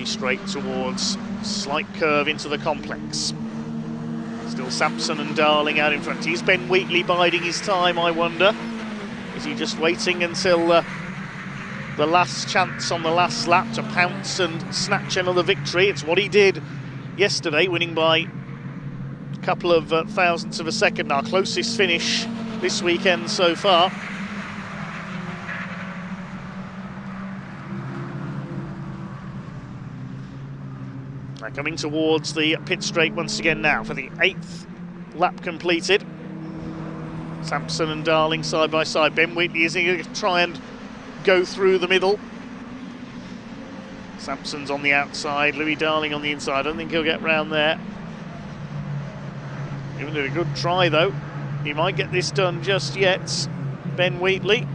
Straight towards slight curve into the complex. Still Sampson and Darling out in front. Is Ben Wheatley biding his time, I wonder? Is he just waiting until the last chance on the last lap to pounce and snatch another victory? It's what he did yesterday, winning by a couple of thousandths of a second. Our closest finish this weekend so far. Coming towards the pit straight once again now for the 8th lap completed. Sampson and Darling side by side. Ben Wheatley is going to try and go through the middle. Sampson's on the outside, Louis Darling on the inside. I don't think he'll get round there. Given it a good try though. He might get this done just yet. Ben Wheatley.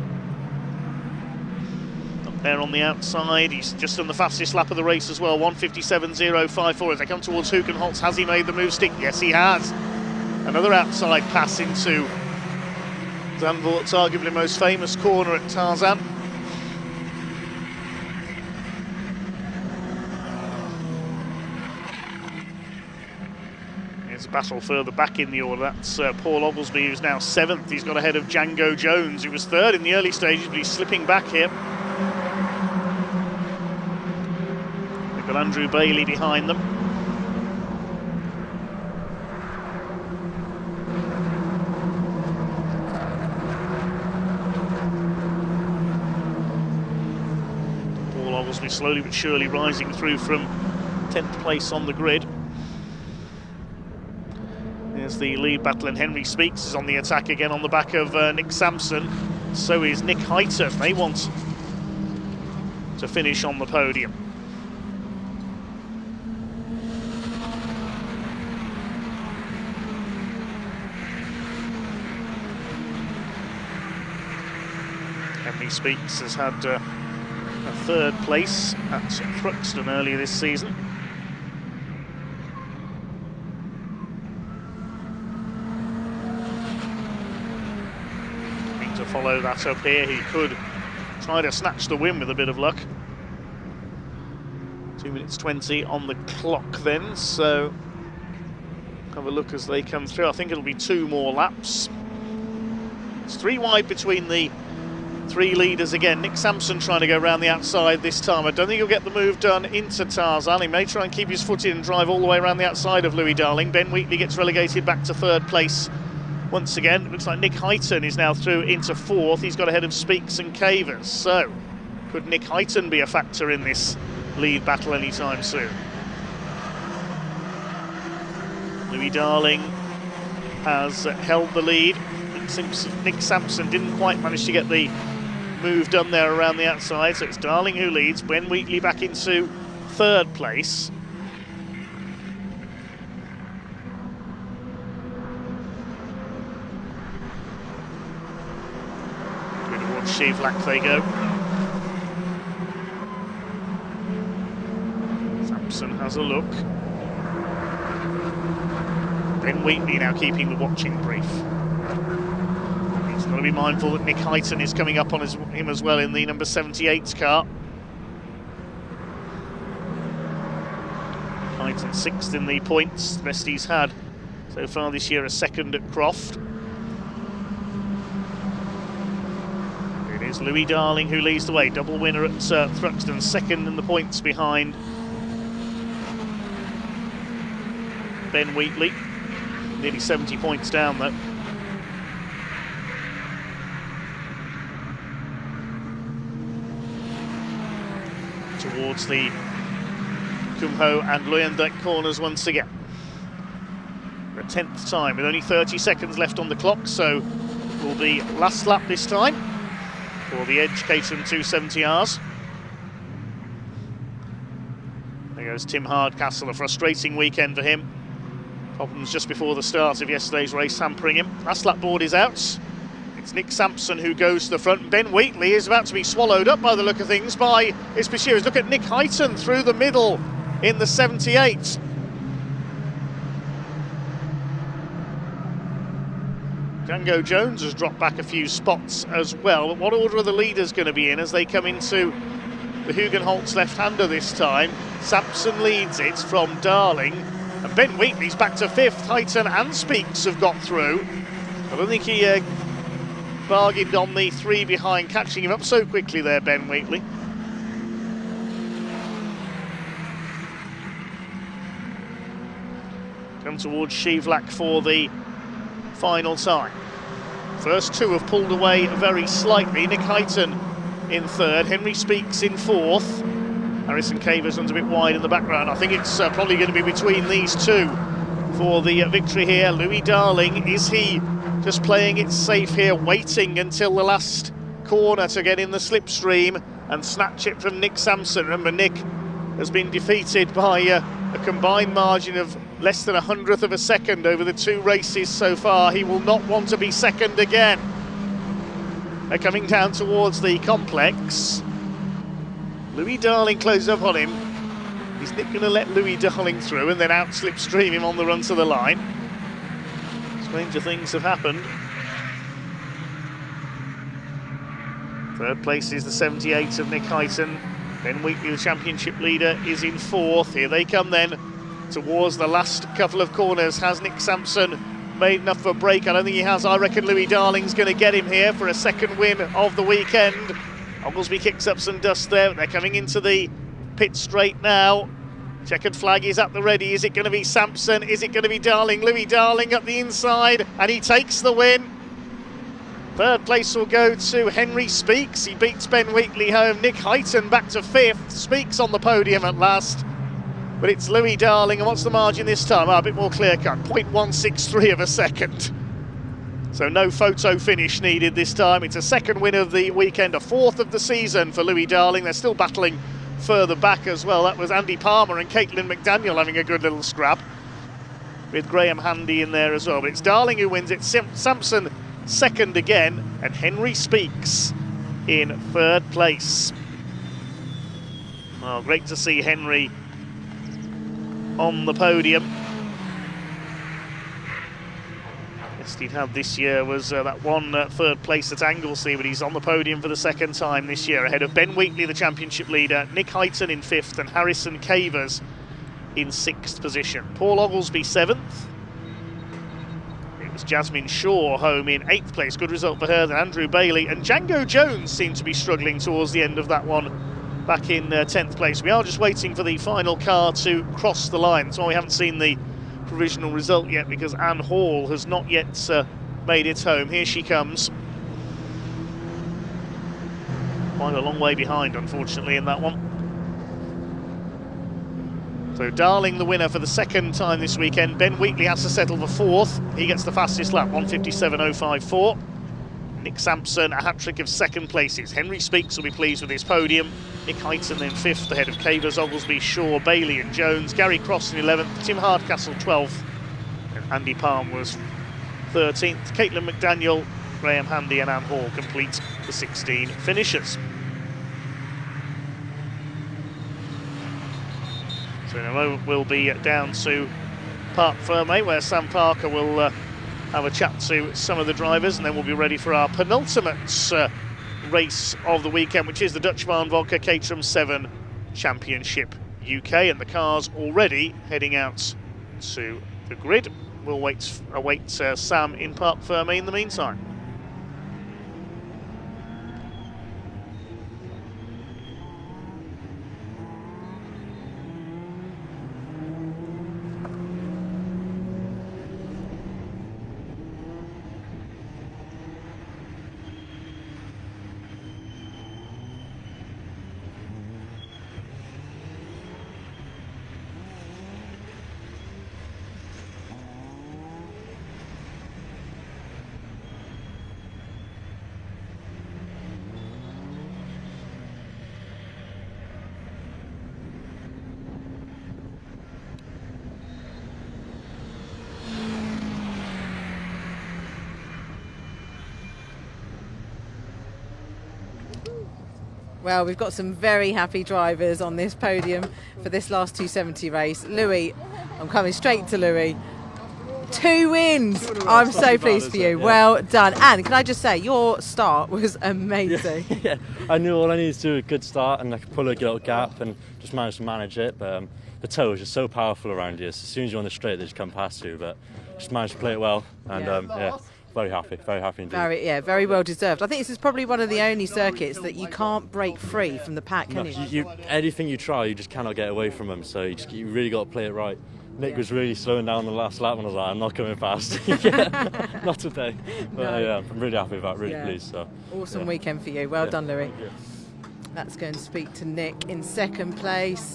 There on the outside, he's just done the fastest lap of the race as well, 1:57.054. As they come towards Hugenholtz, has he made the move stick? Yes, he has. Another outside pass into Zandvoort's arguably most famous corner at Tarzan. There's a battle further back in the order. That's Paul Oglesby, who's now 7th. He's got ahead of Django Jones, who was 3rd in the early stages, but he's slipping back here. Got Andrew Bailey behind them. Paul Oglesby slowly but surely rising through from 10th place on the grid. There's the lead battle, and Henry Speaks is on the attack again on the back of Nick Sampson. So is Nick Hayter. They want to finish on the podium. Henry Speaks has had a 3rd place at Thruxton earlier this season. Need to follow that up here. He could try to snatch the win with a bit of luck. 2:20 on the clock then, so have a look as they come through. I think it'll be 2 more laps. It's 3 wide between the 3 leaders again. Nick Sampson trying to go around the outside this time. I don't think he'll get the move done into Tarzan. He may try and keep his foot in and drive all the way around the outside of Louis Darling. Ben Wheatley gets relegated back to 3rd place once again. It looks like Nick Heighton is now through into 4th. He's got ahead of Speaks and Cavers. So, could Nick Heighton be a factor in this lead battle anytime soon? Louis Darling has held the lead. Nick Sampson didn't quite manage to get the move done there around the outside, so it's Darling who leads. Ben Wheatley back into 3rd place. Towards Shevlak they go. Sampson has a look. Ben Wheatley now keeping the watching brief. He's got to be mindful that Nick Heighton is coming up on him as well in the number 78 car. Heighton 6th in the points, the best he's had so far this year, a 2nd at Croft. It is Louis Darling who leads the way, double winner at Thruxton, 2nd in the points behind Ben Wheatley. Nearly 70 points down though. Towards the Kumho and Luyendyk corners once again. For a 10th time with only 30 seconds left on the clock, so will be last lap this time for the Edge Caterham 270Rs. There goes Tim Hardcastle, a frustrating weekend for him. Problems just before the start of yesterday's race hampering him. Last lap board is out. It's Nick Sampson who goes to the front. Ben Wheatley is about to be swallowed up by the look of things by his pursuers. Look at Nick Heighton through the middle in the 78. Django Jones has dropped back a few spots as well. But what order are the leaders going to be in as they come into the Hugenholtz left-hander this time? Sampson leads it from Darling. And Ben Wheatley's back to 5th. Heighton and Speaks have got through. I don't think he bargained on the 3 behind, catching him up so quickly there, Ben Wheatley. Come towards Shevlak for the final time. First 2 have pulled away very slightly. Nick Heighton in 3rd, Henry Speaks in 4th. Harrison Cavers runs a bit wide in the background. I think it's probably going to be between these 2 for the victory here. Louis Darling, is he just playing it safe here, waiting until the last corner to get in the slipstream and snatch it from Nick Sampson? Remember, Nick has been defeated by a combined margin of less than 100th of a second over the 2 races so far. He will not want to be second again. They're coming down towards the complex. Louis Darling closes up on him. Is Nick going to let Louis Darling through and then out slipstream him on the run to the line? Stranger things have happened. 3rd place is the 78 of Nick Heighton. Ben Wheatley, the championship leader, is in 4th. Here they come then towards the last couple of corners. Has Nick Sampson made enough of a break? I don't think he has. I reckon Louis Darling's going to get him here for a second win of the weekend. Oglesby kicks up some dust there. They're coming into the pit straight now. Checkered flag is at the ready. Is it going to be Sampson? Is it going to be Darling? Louis Darling up the inside, and he takes the win. 3rd place will go to Henry Speaks. He beats Ben Wheatley home. Nick Heighton back to 5th. Speaks on the podium at last. But it's Louis Darling, and what's the margin this time? A bit more clear-cut, 0.163 of a second. So no photo finish needed this time. It's a second win of the weekend, a 4th of the season for Louis Darling. They're still battling further back as well. That was Andy Palmer and Caitlin McDaniel having a good little scrap, with Graham Handy in there as well. But it's Darling who wins it. Sampson second again, and Henry Speaks in 3rd place. Well, great to see Henry on the podium. Best he'd had this year was that one 3rd place at Anglesey, but he's on the podium for the 2nd time this year, ahead of Ben Wheatley, the championship leader, Nick Heighton in 5th, and Harrison Cavers in 6th position. Paul Oglesby 7th. It was Jasmine Shaw home in 8th place. Good result for her. Then Andrew Bailey and Django Jones seemed to be struggling towards the end of that one, back in 10th place. We are just waiting for the final car to cross the line. That's why we haven't seen the provisional result yet, because Anne Hall has not yet made it home. Here she comes. Quite a long way behind, unfortunately, in that one. So Darling the winner for the 2nd time this weekend. Ben Wheatley has to settle for 4th. He gets the fastest lap, 1:57.054. Nick Sampson, a hat-trick of 2nd places. Henry Speaks will be pleased with his podium. Nick Heighton then 5th, ahead of Cavers, Oglesby, Shaw, Bailey and Jones. Gary Cross in 11th, Tim Hardcastle 12th, and Andy Palm was 13th. Caitlin McDaniel, Graham Handy and Anne Hall complete the 16 finishers. So in a moment we'll be down to Parc Fermé, where Sam Parker will have a chat to some of the drivers, and then we'll be ready for our penultimate race of the weekend, which is the Dutch Vodka Caterham 7 Championship UK, and the cars already heading out to the grid. We'll await Sam in Parc Fermé in the meantime. Well, we've got some very happy drivers on this podium for this last 270 race. Louis, I'm coming straight to Louis. 2 wins. I'm so pleased for you. Well done. And can I just say, your start was amazing. Yeah, I knew all I needed to do was a good start and I could pull a little gap and just managed to manage it. But the toe is just so powerful around you. So as soon as you're on the straight, they just come past you. But just managed to play it well. And very happy indeed. Very well deserved. I think this is probably one of the only circuits that you can't break free from the pack, can you? Anything you try, you just cannot get away from them. So you really got to play it right. Nick was really slowing down the last lap and I was like, I'm not coming fast. Not today. But yeah, I'm really happy about it, really pleased. So, awesome weekend for you. Well done, Louis. Let's go and speak to Nick in second place.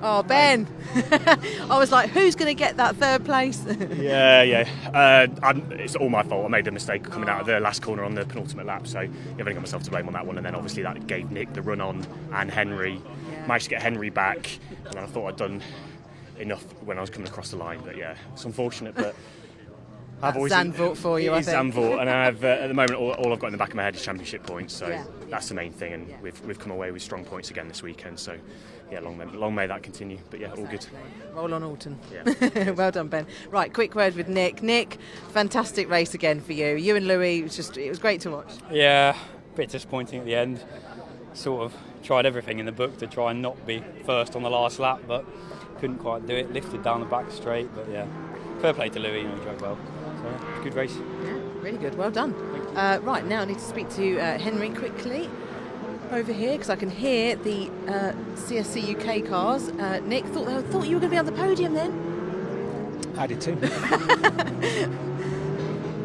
Oh, Ben. I was like, who's going to get that third place? It's all my fault. I made a mistake coming out of the last corner on the penultimate lap, so I've only got myself to blame on that one. And then obviously that gave Nick the run on and Henry. Managed to get Henry back, and then I thought I'd done enough when I was coming across the line. But yeah, it's unfortunate, but I've always Zandvoort for you, I think. Zandvoort, and I've at the moment all I've got in the back of my head is championship points, so that's the main thing, and we've come away with strong points again this weekend, so yeah, long may that continue, but yeah, all good. Roll on, Alton. Yeah. Well done, Ben. Right, quick word with Nick. Nick, fantastic race again for you. You and Louis, it was great to watch. Yeah, a bit disappointing at the end. Sort of tried everything in the book to try and not be first on the last lap, but couldn't quite do it. Lifted down the back straight, but yeah, fair play to Louis, he drove well. So yeah, good race. Yeah, really good. Well done. Right, now I need to speak to Henry quickly over here because I can hear the CSC UK cars. Nick, thought you were going to be on the podium then. I did too.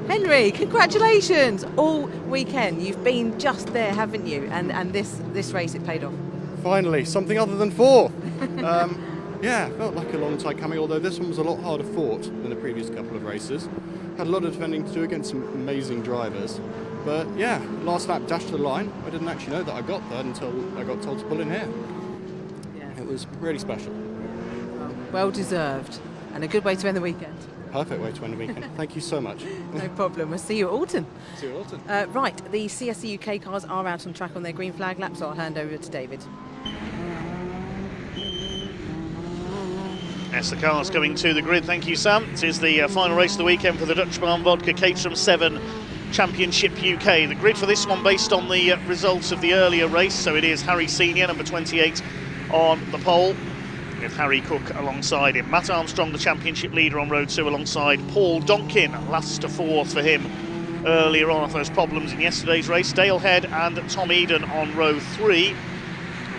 Henry, congratulations! All weekend you've been just there, haven't you? And this race, it paid off. Finally, something other than fourth. Yeah, felt like a long time coming, although this one was a lot harder fought than the previous couple of races. Had a lot of defending to do against some amazing drivers. But yeah, last lap dashed to the line. I didn't actually know that I got there until I got told to pull in here. Yeah. It was really special. Well deserved. And a good way to end the weekend. Perfect way to end the weekend. Thank you so much. No problem. We'll see you at Alton. See you at Alton. Right, the CSC UK cars are out on track on their green flag lap, so I'll hand over to David. Yes, the cars coming to the grid. Thank you, Sam. It is the final race of the weekend for the Dutch Vodka Caterham 7 Championship UK. The grid for this one based on the results of the earlier race. So it is Harry Senior, number 28, on the pole, with Harry Cook alongside him. Matt Armstrong, the championship leader on row 2, alongside Paul Donkin, last to fourth for him earlier on after those problems in yesterday's race. Dale Head and Tom Eden on row 3.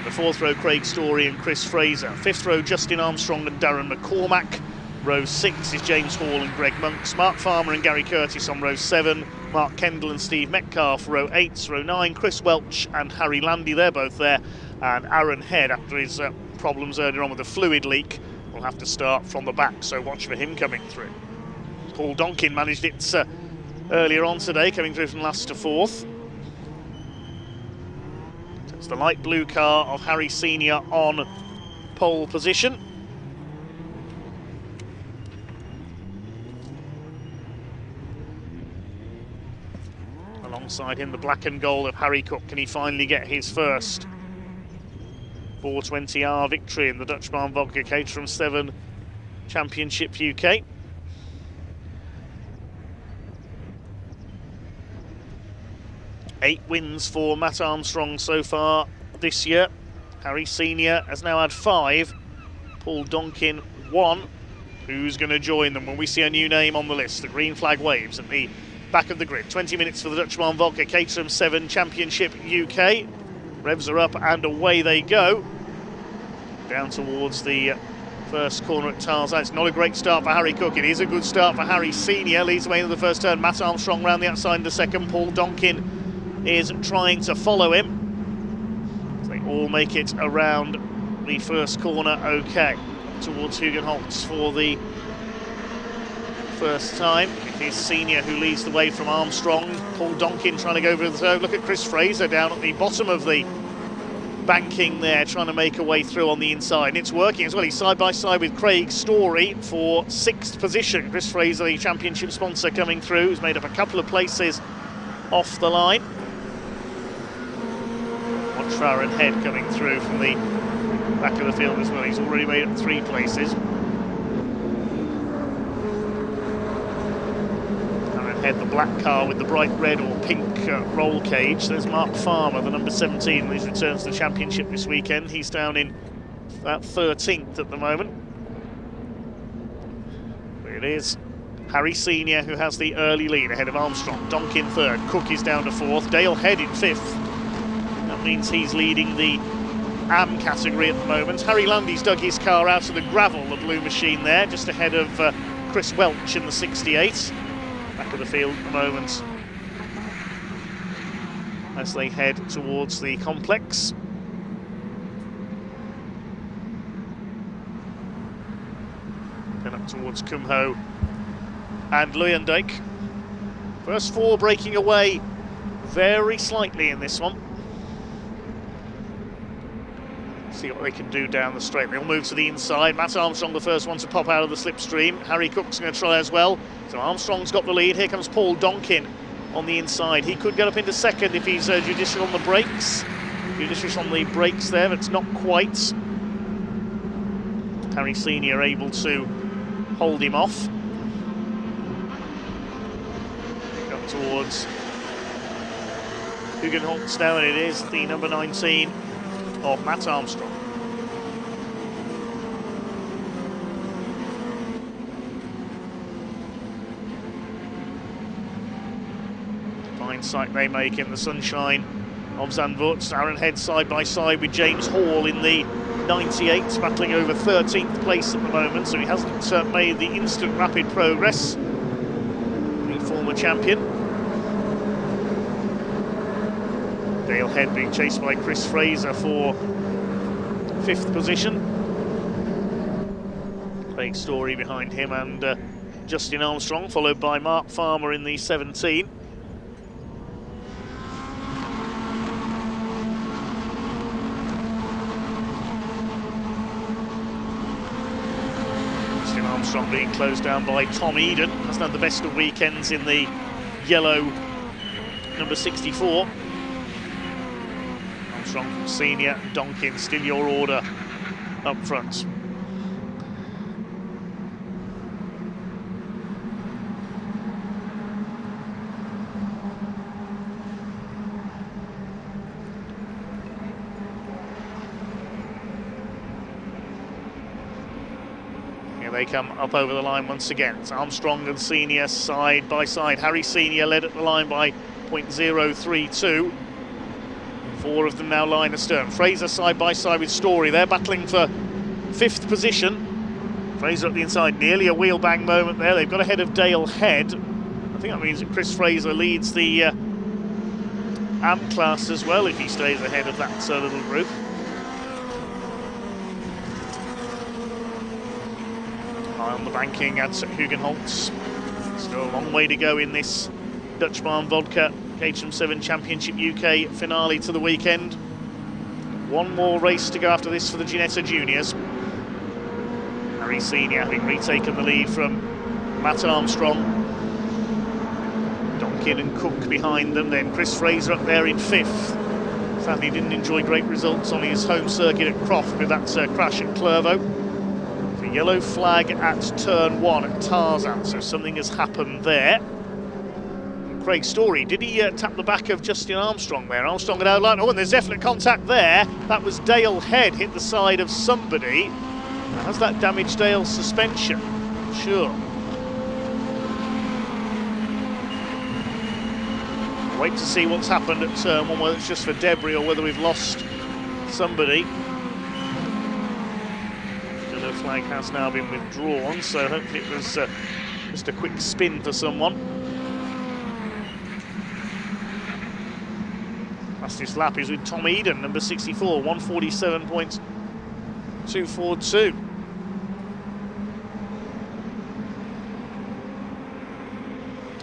The fourth row, Craig Story and Chris Fraser. Fifth row, Justin Armstrong and Darren McCormack. Row 6 is James Hall and Greg Monks. Mark Farmer and Gary Curtis on row 7. Mark Kendall and Steve Metcalf, row 8. Row 9, Chris Welch and Harry Landy, they're both there. And Aaron Head, after his problems earlier on with the fluid leak, will have to start from the back, so watch for him coming through. Paul Donkin managed it earlier on today, coming through from last to fourth. It's the light blue car of Harry Senior on pole position. Alongside him, the black and gold of Harry Cook. Can he finally get his first 420R victory in the Dutch Vodka Caterham 7 Championship UK? Eight wins for Matt Armstrong so far this year. Harry Senior has now had 5. Paul Donkin 1. Who's going to join them when we see a new name on the list? The green flag waves at the back of the grid. 20 minutes for the Dutch Vodka Caterham 7 Championship UK. Revs are up and away they go. Down towards the first corner at Tarzan. It's not a great start for Harry Cook. It is a good start for Harry Senior. Leads the way into the first turn. Matt Armstrong round the outside in the second. Paul Donkin is trying to follow him. So they all make it around the first corner okay. Towards Hugenholtz for the first time. It is Senior who leads the way from Armstrong. Paul Donkin trying to go over the third. Look at Chris Fraser down at the bottom of the banking there, trying to make a way through on the inside. And it's working as well. He's side by side with Craig Story for 6th position. Chris Fraser, the championship sponsor, coming through, has made up a couple of places off the line. Watch for Aaron Head coming through from the back of the field as well. He's already made up 3 places. Aaron Head, the black car with the bright red or pink roll cage. There's Mark Farmer, the number 17, who's returns to the championship this weekend. He's down in about 13th at the moment. There it is. Harry Senior, who has the early lead ahead of Armstrong. Donkin third. Cook is down to 4th. Dale Head in 5th. That means he's leading the AM category at the moment. Harry Landy's dug his car out of the gravel, the blue machine there, just ahead of Chris Welch in the 68. Back of the field at the moment as they head towards the complex. Then up towards Kumho and Luyendijk. First 4 breaking away very slightly in this one. See what they can do down the straight. They'll move to the inside. Matt Armstrong the first one to pop out of the slipstream. Harry Cook's going to try as well. So Armstrong's got the lead. Here comes Paul Donkin on the inside. He could get up into second if he's judicious on the brakes. Judicious on the brakes there, but it's not quite. Harry Senior able to hold him off. Come towards Hugenholtz now, and it is the number 19 of Matt Armstrong. Fine sight they make in the sunshine of Zandvoort. Aaron Head side by side with James Hall in the 98, battling over 13th place at the moment, so he hasn't made the instant rapid progress. The former champion. Dale Head being chased by Chris Fraser for 5th position. Craig Story behind him and Justin Armstrong, followed by Mark Farmer in the 17. Justin Armstrong being closed down by Tom Eden. Hasn't had the best of weekends in the yellow number 64. Armstrong from Senior, Donkin, still your order up front. Here they come up over the line once again. It's Armstrong and Senior side by side. Harry Senior led at the line by 0.032. 4 of them now line astern. Fraser side by side with Story. They're battling for 5th position. Fraser up the inside, nearly a wheel bang moment there. They've got ahead of Dale Head. I think that means that Chris Fraser leads the AM class as well if he stays ahead of that little group. High on the banking at Hugenholtz. Still a long way to go in this Dutch Vodka Caterham 7 Championship UK finale to the weekend. One more race to go after this for the Ginetta Juniors. Harry Senior having retaken the lead from Matt Armstrong. Donkin and Cook behind them, then Chris Fraser up there in 5th. Sadly didn't enjoy great results on his home circuit at Croft with that crash at Clervaux. The yellow flag at turn 1 at Tarzan, so something has happened there. Craig Story, did he tap the back of Justin Armstrong there? Armstrong had outlined, oh, and there's definite contact there. That was Dale Head, hit the side of somebody. Has that damaged Dale's suspension? Sure. Wait to see what's happened at turn 1, whether it's just for debris or whether we've lost somebody. The yellow flag has now been withdrawn, so hopefully it was just a quick spin for someone. Fastest lap is with Tom Eden, number 64, 147.242.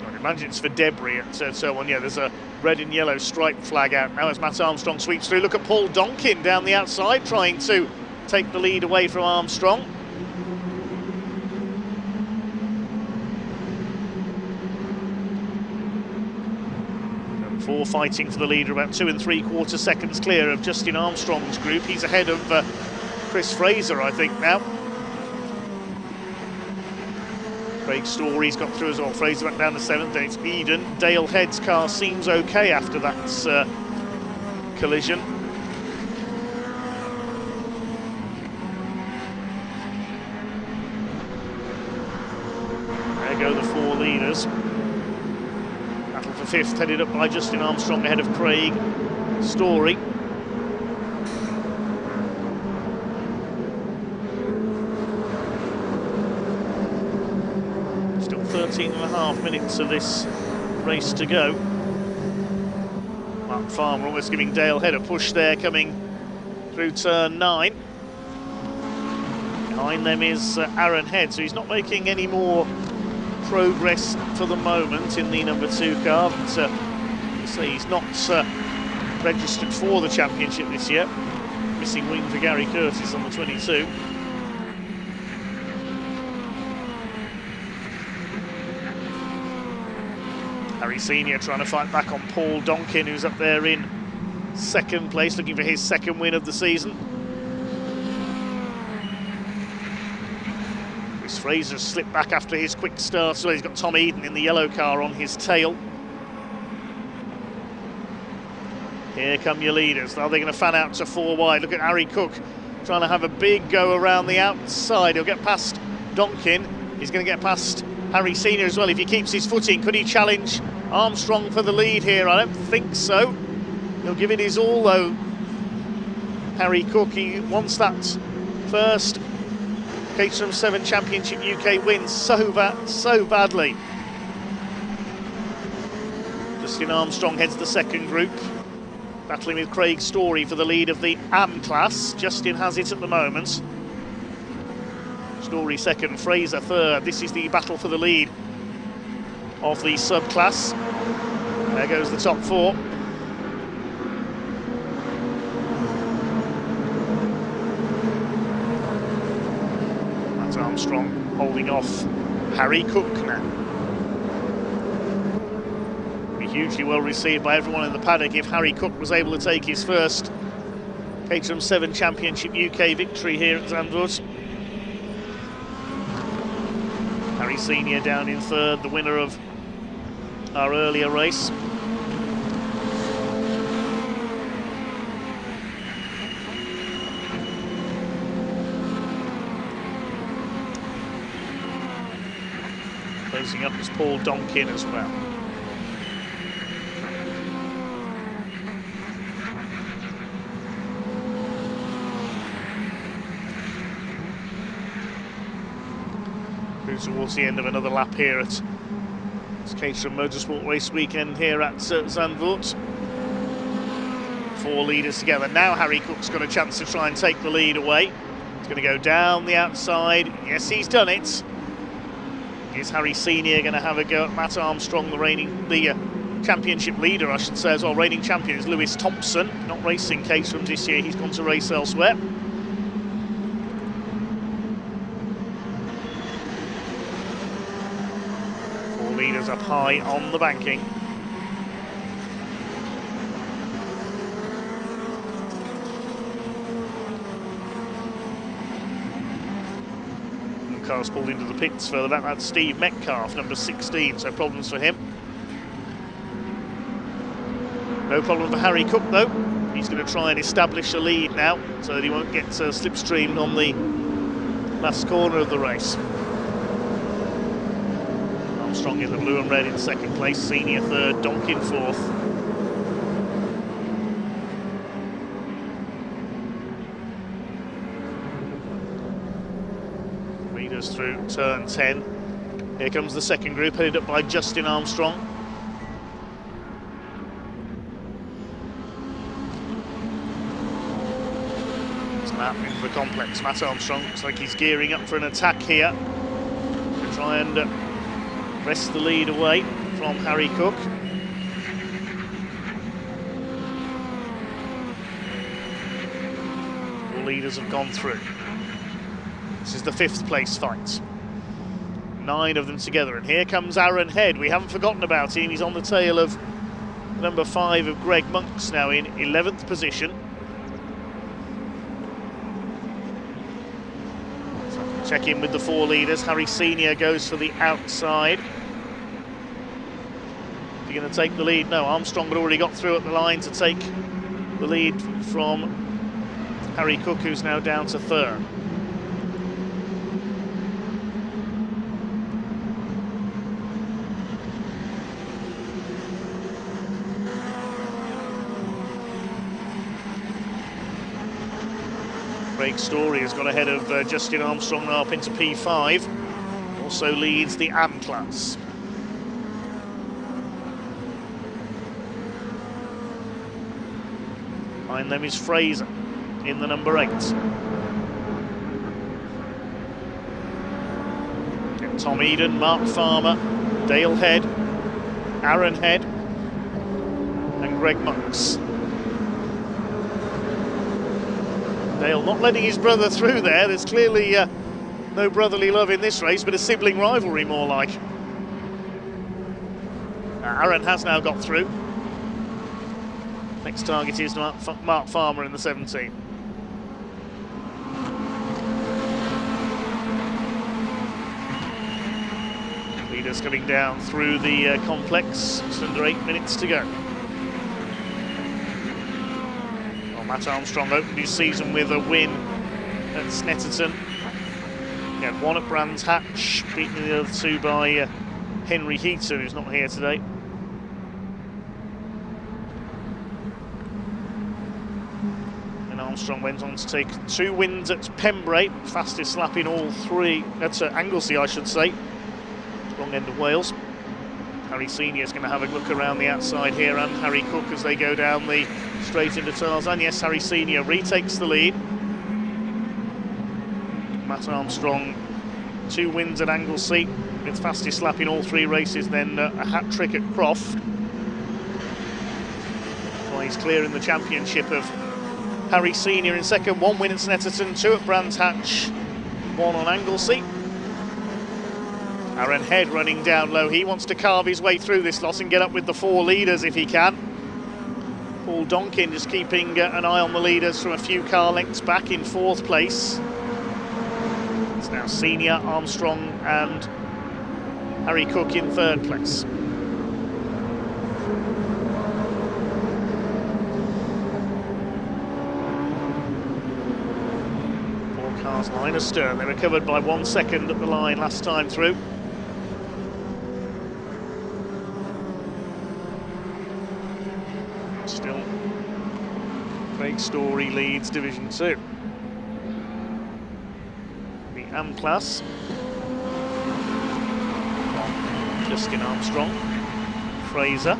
I imagine it's for debris at turn 1. Yeah, there's a red and yellow striped flag out now as Matt Armstrong sweeps through. Look at Paul Donkin down the outside trying to take the lead away from Armstrong. 4 fighting for the leader, about 2 3/4 seconds clear of Justin Armstrong's group. He's ahead of Chris Fraser, I think, now. Craig Story's got through as well. Fraser back down to 7th, and it's Eden. Dale Head's car seems okay after that collision. There go the 4 leaders. Battle for 5th, headed up by Justin Armstrong ahead of Craig Story. Still 13.5 minutes of this race to go. Mark Farmer almost giving Dale Head a push there, coming through turn 9. Behind them is Aaron Head, so he's not making any more progress for the moment in the number 2 car, but say he's not registered for the championship this year. Missing wing for Gary Curtis on the 22. Harry Senior trying to fight back on Paul Donkin, who's up there in 2nd place, looking for his 2nd win of the season. Fraser slipped back after his quick start, so he's got Tom Eden in the yellow car on his tail. Here come your leaders. Are they going to fan out to 4 wide? Look at Harry Cook trying to have a big go around the outside. He'll get past Donkin. He's going to get past Harry Senior as well if he keeps his footing. Could he challenge Armstrong for the lead here? I don't think so. He'll give it his all though. Harry Cook, he wants that first Caterham 7 Championship UK win so badly. Justin Armstrong heads the 2nd group, battling with Craig Story for the lead of the AM class. Justin has it at the moment. Story 2nd, Fraser 3rd. This is the battle for the lead of the subclass. There goes the top 4. Armstrong holding off Harry Cook now. Be hugely well received by everyone in the paddock if Harry Cook was able to take his first Caterham 7 Championship UK victory here at Zandvoort. Harry Senior down in 3rd, the winner of our earlier race. Closing up is Paul Donkin as well. Through towards the end of another lap here at Caterham Motorsport race weekend here at Zandvoort. 4 leaders together. Now Harry Cook's got a chance to try and take the lead away. He's going to go down the outside. Yes, he's done it. Is Harry Senior going to have a go at Matt Armstrong, the championship leader, I should say, as well. Reigning champion is Lewis Thompson, not racing Caterham this year. He's gone to race elsewhere. Four leaders up high on the banking. Car's pulled into the pits further back. That's Steve Metcalf, number 16, so problems for him. No problem for Harry Cook though. He's going to try and establish a lead now so that he won't get slipstreamed on the last corner of the race. Armstrong in the blue and red in 2nd place, Senior 3rd, Donkin 4th. Through turn 10. Here comes the 2nd group, headed up by Justin Armstrong. It's Matt in for complex. Matt Armstrong looks like he's gearing up for an attack here to try and wrest the lead away from Harry Cook. All leaders have gone through. This is the 5th place fight. 9 of them together, and here comes Aaron Head. We haven't forgotten about him. He's on the tail of number 5 of Greg Monks now in 11th position. So check in with the 4 leaders. Harry Senior goes for the outside. Is he going to take the lead? No, Armstrong had already got through at the line to take the lead from Harry Cook, who's now down to 3rd. Craig Story has got ahead of Justin Armstrong now up into P5. Also leads the AM class. Behind them is Fraser in the number 8. And Tom Eden, Mark Farmer, Dale Head, Aaron Head and Greg Monks. Dale not letting his brother through there. There's clearly no brotherly love in this race, but a sibling rivalry more like. Aaron has now got through. Next target is Mark Farmer in the 17. Leaders coming down through the complex. Just under 8 minutes to go. Matt Armstrong opened his season with a win at Snetterton. He had one at Brands Hatch, beaten the other 2 by Henry Heaton, who's not here today. And Armstrong went on to take 2 wins at Pembrey, fastest lap in all 3, at Anglesey I should say, wrong end of Wales. Harry Senior is going to have a look around the outside here, and Harry Cook as they go down the straight into Tarzan. Yes, Harry Senior retakes the lead. Matt Armstrong, 2 wins at Anglesey, with fastest lap in all 3 races, then a hat-trick at Croft. Well, he's clear in the championship of Harry Senior in second. 1 win at Snetterton, 2 at Brands Hatch, 1 on Anglesey. Aaron Head running down low. He wants to carve his way through this lot and get up with the 4 leaders if he can. Paul Donkin just keeping an eye on the leaders from a few car lengths back in 4th place. It's now Senior, Armstrong and Harry Cook in 3rd place. Four cars line astern. They were covered by 1 second at the line last time through. Still, Craig Story leads Division 2. The AM class. Justin Armstrong, Fraser,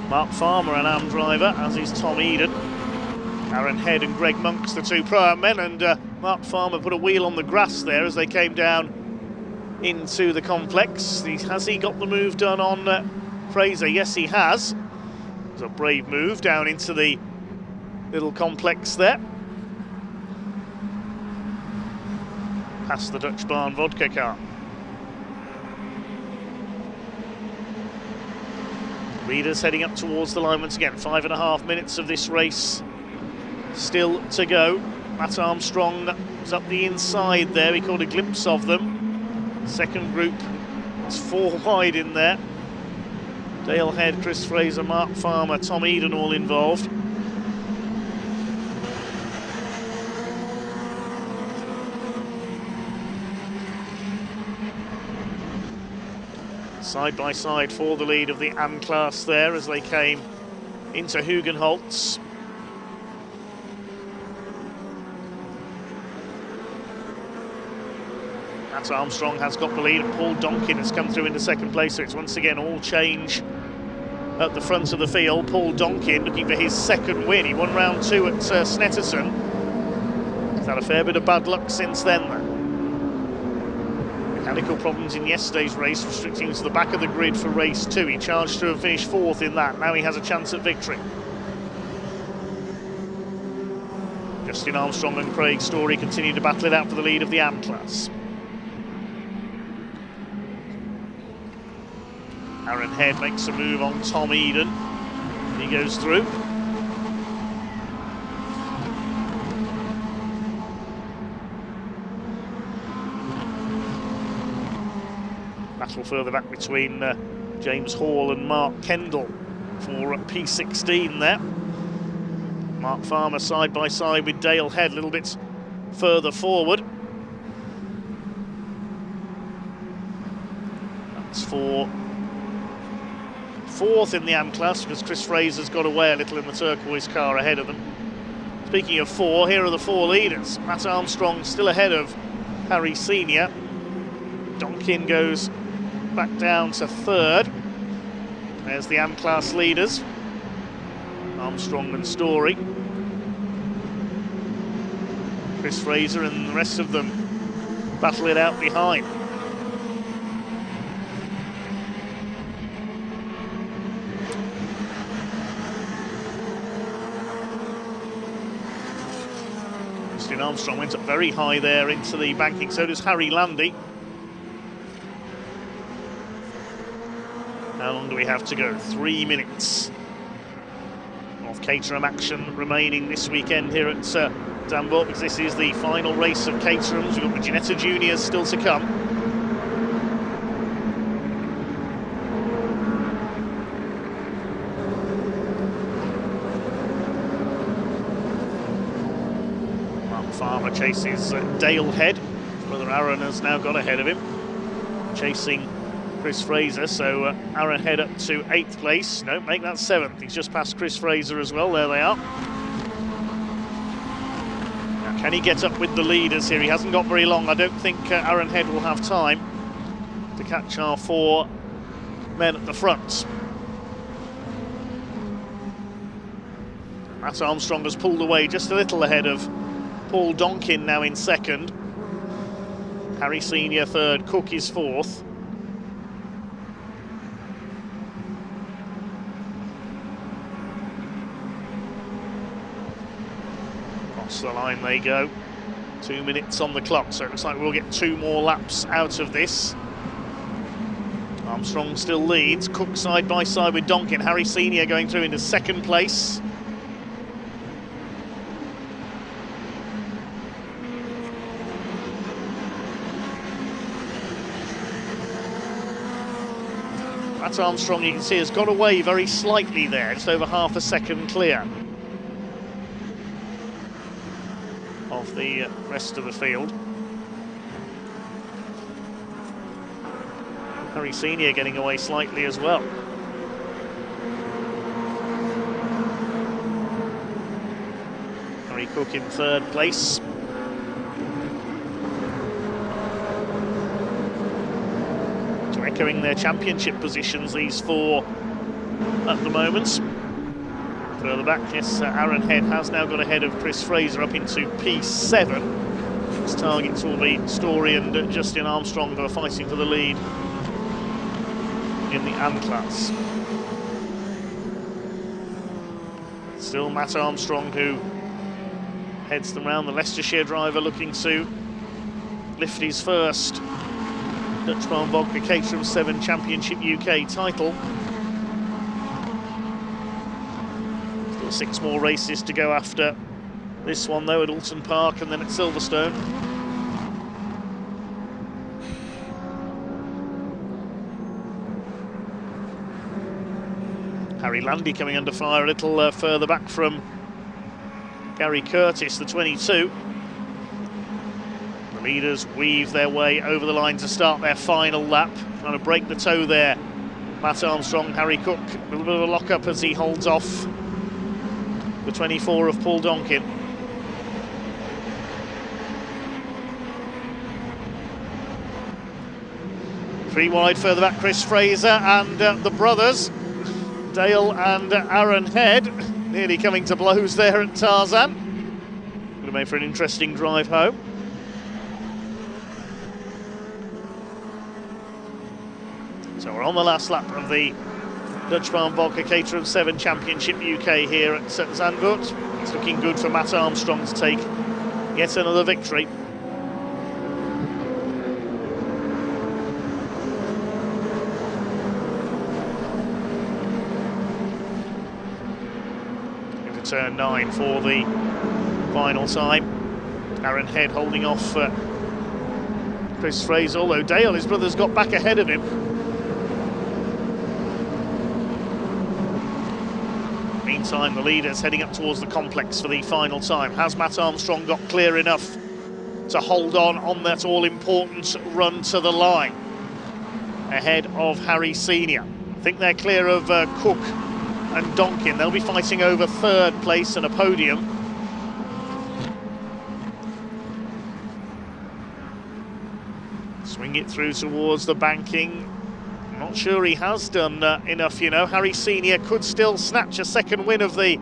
Mark Farmer an AM driver, as is Tom Eden. Aaron Head and Greg Monks, the 2 pro-am men, and Mark Farmer put a wheel on the grass there as they came down into the complex. Has he got the move done on Fraser? Yes, he has. It's a brave move down into the little complex there. Past the Dutch Barn Vodka car. Leaders heading up towards the line once again. 5.5 minutes of this race still to go. Matt Armstrong was up the inside there. He caught a glimpse of them. Second group is 4 wide in there. Dale Head, Chris Fraser, Mark Farmer, Tom Eden all involved. Side by side for the lead of the AM class there as they came into Hugenholtz. Matt Armstrong has got the lead and Paul Donkin has come through into second place, so it's once again all change at the front of the field. Paul Donkin looking for his 2nd win. He won round 2 at Snetterton. He's had a fair bit of bad luck since then though. Mechanical problems in yesterday's race restricting him to the back of the grid for race 2. He charged to have finished 4th in that. Now he has a chance at victory. Justin Armstrong and Craig Story continue to battle it out for the lead of the AM class. Aaron Head makes a move on Tom Eden. He goes through. Battle further back between James Hall and Mark Kendall for P16 there. Mark Farmer side by side with Dale Head a little bit further forward. That's for fourth in the AM class because Chris Fraser's got away a little in the turquoise car ahead of them. Speaking of four, here are the four leaders. Matt Armstrong still ahead of Harry Senior. Donkin goes back down to third. There's the AM class leaders, Armstrong and Story. Chris Fraser and the rest of them battle it out behind. Justin Armstrong went up very high there into the banking, so does Harry Landy. How long do we have to go? 3 minutes of Caterham action remaining this weekend here at Zandvoort, because this is the final race of Caterham's. We've got the Ginetta Juniors still to come. Mark Farmer chases Dale Head. Brother Aaron has now got ahead of him, chasing Chris Fraser, so Aaron Head up to 8th place. No, make that 7th. He's just passed Chris Fraser as well. There they are. Now, can he get up with the leaders here? He hasn't got very long. I don't think Aaron Head will have time to catch our 4 men at the front. Matt Armstrong has pulled away just a little ahead of Paul Donkin now in 2nd. Harry Senior 3rd, Cook is 4th. Across the line they go. 2 minutes on the clock, so it looks like we'll get 2 more laps out of this. Armstrong still leads. Cook side by side with Donkin. Harry Senior going through into 2nd place. Matt Armstrong, you can see, has got away very slightly there, just over half a second clear of the rest of the field. Harry Senior getting away slightly as well. Harry Cook in 3rd place. Echoing their championship positions, these 4 at the moment. Further back, yes, Aaron Head has now got ahead of Chris Fraser up into P7. His targets will be Story and Justin Armstrong, who are fighting for the lead in the AM class. Still Matt Armstrong who heads them round, the Leicestershire driver looking to lift his first Dutch Vodka Caterham 7 Championship UK title. Still 6 more races to go after this one though, at Alton Park and then at Silverstone. Harry Landy coming under fire a little further back from Gary Curtis, the 22. The leaders weave their way over the line to start their final lap. Trying to break the toe there. Matt Armstrong, Harry Cook, a little bit of a lock-up as he holds off the 24 of Paul Donkin. Three wide further back, Chris Fraser and the brothers, Dale and Aaron Head, nearly coming to blows there at Tarzan. Would have made for an interesting drive home. So we're on the last lap of the Dutch Vodka Caterham 7 Championship UK here at Zandvoort. It's looking good for Matt Armstrong to take yet another victory. turn 9 for the final time. Aaron Head holding off Chris Fraser, although Dale, his brother's got back ahead of him. Meantime, the leader's heading up towards the complex for the final time. Has Matt Armstrong got clear enough to hold on that all-important run to the line ahead of Harry Senior? I think they're clear of Cook and Donkin. They'll be fighting over third place and a podium. Swing it through towards the banking. I'm not sure he has done enough, you know. Harry Senior could still snatch a second win of the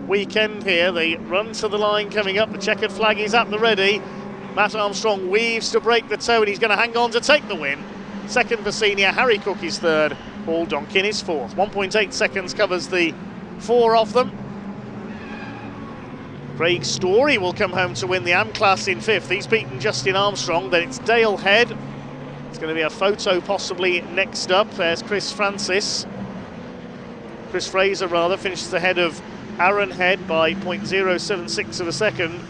weekend here. The run to the line coming up. The checkered flag is at the ready. Matt Armstrong weaves to break the toe, and he's going to hang on to take the win. Second for Senior. Harry Cook is third. Paul Donkin is fourth. 1.8 seconds covers the four of them. Craig Story will come home to win the AM class in fifth. He's beaten Justin Armstrong. Then it's Dale Head. It's going to be a photo possibly next up. There's Chris Fraser rather, finishes ahead of Aaron Head by 0.076 of a second.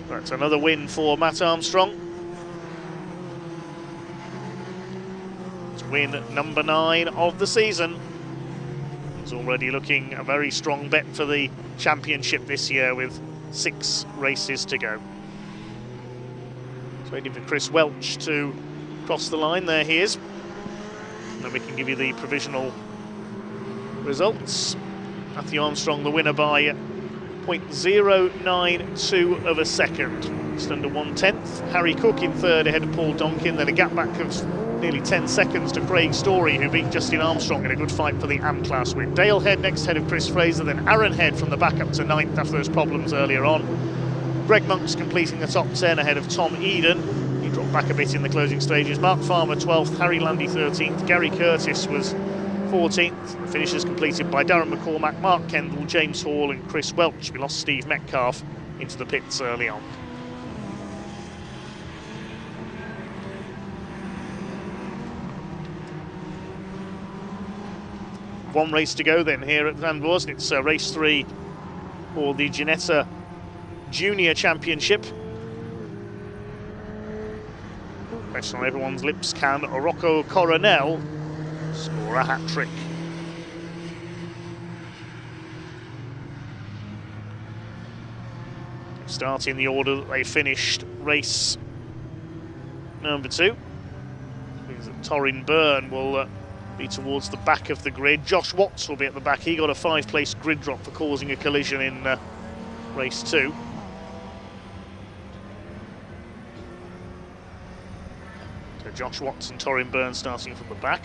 That's another win for Matt Armstrong. It's win number 9 of the season. It's already looking a very strong bet for the championship this year with 6 races to go. Just waiting for Chris Welch to cross the line. There he is. And then we can give you the provisional results. Matthew Armstrong the winner by 0.092 of a second, just under 1/10. Harry Cook in third ahead of Paul Donkin, then a gap back of nearly 10 seconds to Craig Story, who beat Justin Armstrong in a good fight for the AM class win. Dale Head next ahead of Chris Fraser, then Aaron Head from the back up to 9th after those problems earlier on. Greg Monk's completing the top 10 ahead of Tom Eden. He dropped back a bit in the closing stages. Mark Farmer 12th, Harry Landy 13th, Gary Curtis was 14th. Finishes completed by Darren McCormack, Mark Kendall, James Hall and Chris Welch. We lost Steve Metcalf into the pits early on. One race to go then here at Zandvoort. It's race 3 for the Ginetta Junior Championship. Question on everyone's lips, can Rocco Coronel score a hat-trick? Starting the order that they finished race number 2. Means that Torrin Byrne will be towards the back of the grid. Josh Watts will be at the back. He got a 5-place grid drop for causing a collision in race 2. So Josh Watts and Torrin Byrne starting from the back.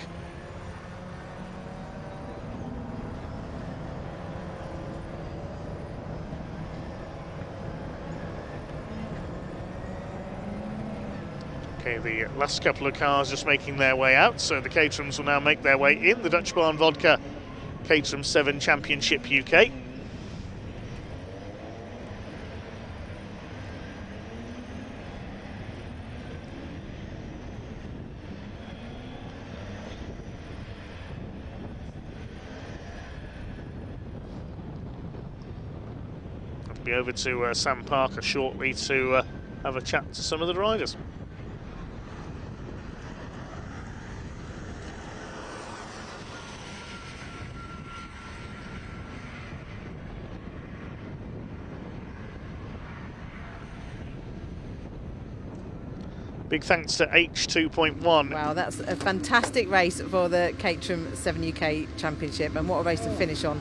Okay, the last couple of cars just making their way out, so the Caterhams will now make their way in. The Dutch Barn Vodka Caterham 7 Championship UK. I'll be over to Sam Parker shortly to have a chat to some of the drivers. Big thanks to H2.1. Wow, that's a fantastic race for the Caterham 7 UK Championship, and what a race to finish on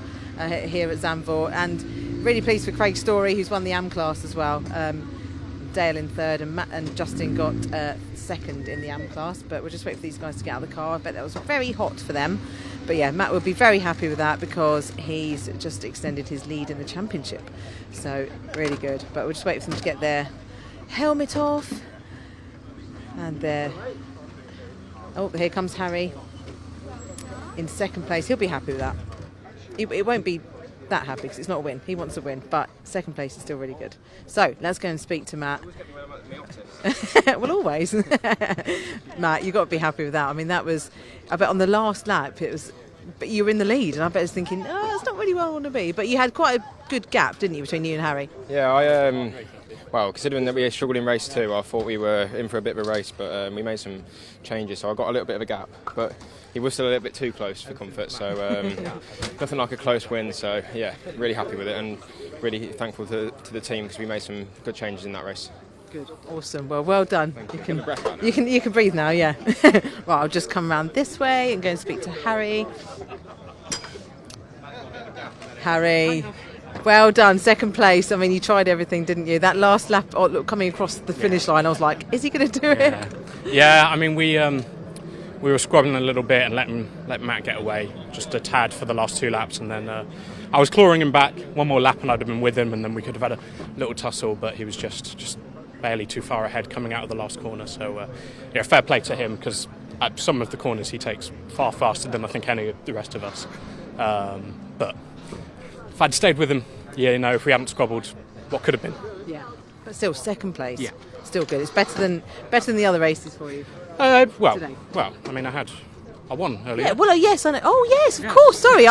here at Zandvoort. And really pleased for Craig Story, who's won the AM class as well. Dale in third, and Matt and Justin got second in the AM class, but we'll just wait for these guys to get out of the car. I bet that was very hot for them. But yeah, Matt will be very happy with that because he's just extended his lead in the championship. So really good. But we'll just wait for them to get their helmet off. And there, oh, here comes Harry in second place. He'll be happy with that. It won't be that happy because it's not a win. He wants a win, but second place is still really good. So let's go and speak to Matt. Well, always. Matt, you've got to be happy with that. I mean, that was, I bet on the last lap, it was, but you were in the lead, and I bet it's thinking, oh, that's not really where I want to be. But you had quite a good gap, didn't you, between you and Harry? Yeah, well, considering that we struggled in race 2, I thought we were in for a bit of a race, but we made some changes, so I got a little bit of a gap. But he was still a little bit too close for comfort, so nothing like a close win. So yeah, really happy with it, and really thankful to the team because we made some good changes in that race. Good, awesome. Well done. You can breathe now. Yeah. Right, I'll just come around this way and go and speak to Harry. Harry, well done, second place. I mean, you tried everything, didn't you? That last lap, coming across the finish line, I was like, is he going to do it? Yeah. I mean, we were scrubbing a little bit and let Matt get away just a tad for the last 2 laps, and then I was clawing him back one more lap, and I'd have been with him, and then we could have had a little tussle, but he was just barely too far ahead coming out of the last corner. So yeah, fair play to him, because at some of the corners he takes far faster than I think any of the rest of us. But if I'd stayed with him, if we hadn't squabbled, what could have been. Yeah, but still second place. Yeah, still good. It's better than the other races for you. Today. Well, I mean, I won earlier. Yeah, well, yes, I know. Oh, yes, of course. Sorry,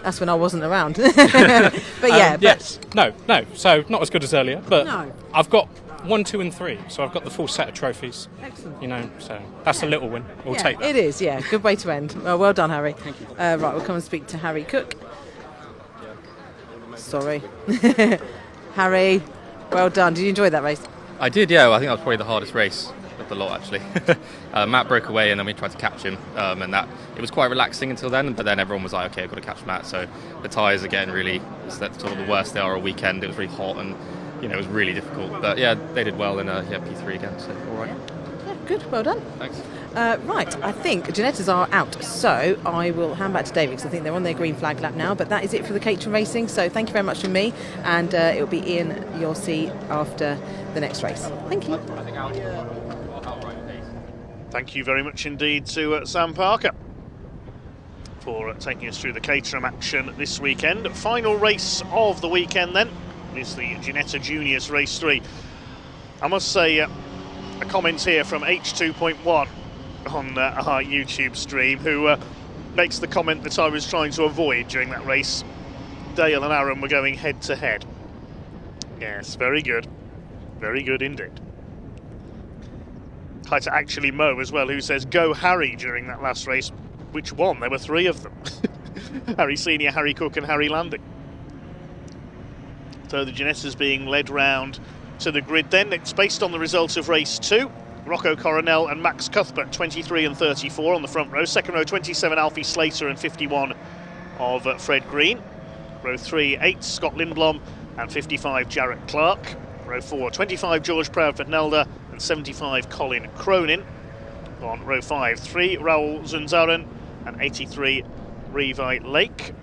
that's when I wasn't around. But yeah. Yes. No. So not as good as earlier, but no. I've got 1, 2 and 3, so I've got the full set of trophies. Excellent. So that's a little win. We'll take that. It is, yeah. Good way to end. Well done, Harry. Thank you. Right, we'll come and speak to Harry Cook. Sorry. Harry, well done. Did you enjoy that race? I did, yeah. I think that was probably the hardest race of the lot, actually. Matt broke away, and then we tried to catch him, and that it was quite relaxing until then. But then everyone was like, "Okay, I've got to catch Matt." So the tyres are getting really, that's sort of the worst they are all weekend. It was really hot, and it was really difficult. But yeah, they did well in P3 again. So all right. Yeah, good. Well done. Thanks. Right, I think Ginettas are out, so I will hand back to David because I think they're on their green flag lap now. But that is it for the Caterham Racing. So thank you very much from me, and it'll be Ian you'll see after the next race. Thank you. Thank you very much indeed to Sam Parker for taking us through the Caterham action this weekend. Final race of the weekend then is the Ginetta Juniors Race 3. I must say a comment here from H2.1 on our YouTube stream, who makes the comment that I was trying to avoid during that race. Dale and Aaron were going head to head. Yes, very good. Very good indeed. Hi to Actually Mo as well, who says, go Harry during that last race. Which one? There were 3 of them. Harry Senior, Harry Cook and Harry Landing. So the Ginettas being led round to the grid then. It's based on the results of race 2. Rocco Coronel and Max Cuthbert, 23 and 34 on the front row. Second row, 27 Alfie Slater and 51 of Fred Green. Row 3, 8 Scott Lindblom and 55 Jarrett Clark. Row 4, 25 George Proudfoot Nelder and 75 Colin Cronin. On row 5, 3 Raoul Zunzaren and 83 Revi Lake.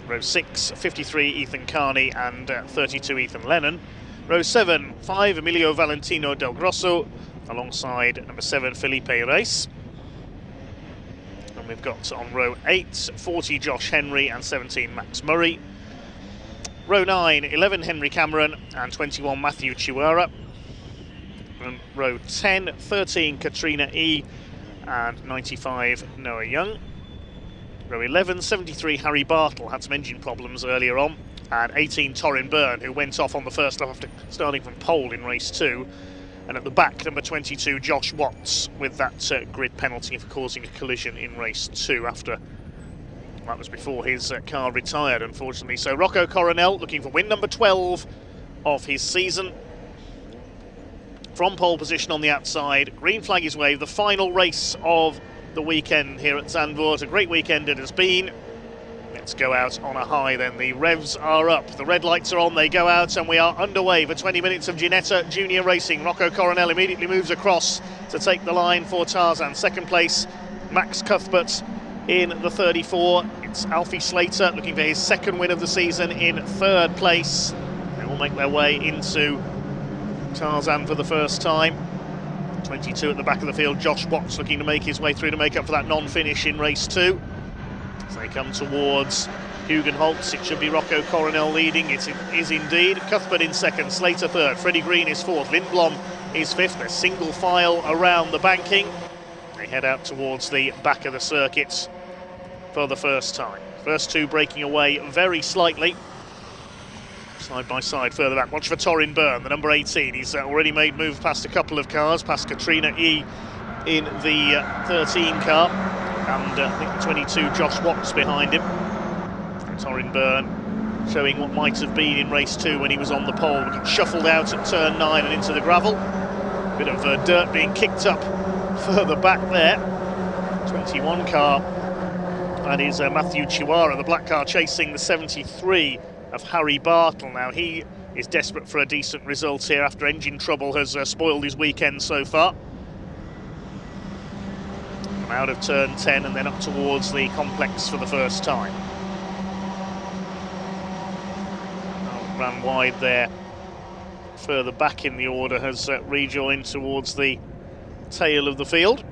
Row 6, 53 Ethan Carney and 32 Ethan Lennon. Row 7, 5 Emilio Valentino Del Grosso alongside number 7 Felipe Reis. And we've got on row 8, 40 Josh Henry and 17 Max Murray. Row 9, 11 Henry Cameron and 21 Matthew Chiwara. And row 10, 13 Katrina E and 95 Noah Young. Row 11, 73 Harry Bartle, had some engine problems earlier on. And 18 Torrin Byrne, who went off on the first lap after starting from pole in race 2. And at the back, number 22 Josh Watts, with that grid penalty for causing a collision in race 2 after that was before his car retired, unfortunately. So Rocco Coronel looking for win number 12 of his season. From pole position on the outside, green flag is waved, the final race of the weekend here at Zandvoort. A great weekend it has been. Let's go out on a high then. The revs are up, the red lights are on, they go out, and we are underway for 20 minutes of Ginetta Junior Racing. Rocco Coronel immediately moves across to take the line for Tarzan. Second place, Max Cuthbert in the 34. It's Alfie Slater looking for his second win of the season in third place. They will make their way into Tarzan for the first time. 22 at the back of the field, Josh Watts looking to make his way through to make up for that non-finish in race 2. As they come towards Hugenholtz, it should be Rocco Coronel leading. It is indeed. Cuthbert in second, Slater third, Freddie Green is fourth, Lindblom is fifth. They're single file around the banking. They head out towards the back of the circuits for the first time. First two breaking away very slightly. Side by side further back. Watch for Torrin Byrne, the number 18. He's already made moves past a couple of cars, past Katrina E in the 13 car. And I think the 22, Josh Watts behind him. Torrin Byrne showing what might have been in race 2 when he was on the pole. Got shuffled out at turn 9 and into the gravel. Bit of dirt being kicked up further back there. 21 car. That is Matthew Chiwara, the black car, chasing the 73 of Harry Bartle. Now he is desperate for a decent result here after engine trouble has spoiled his weekend so far. Come out of turn 10 and then up towards the complex for the first time. Ran wide there. Further back in the order has rejoined towards the tail of the field.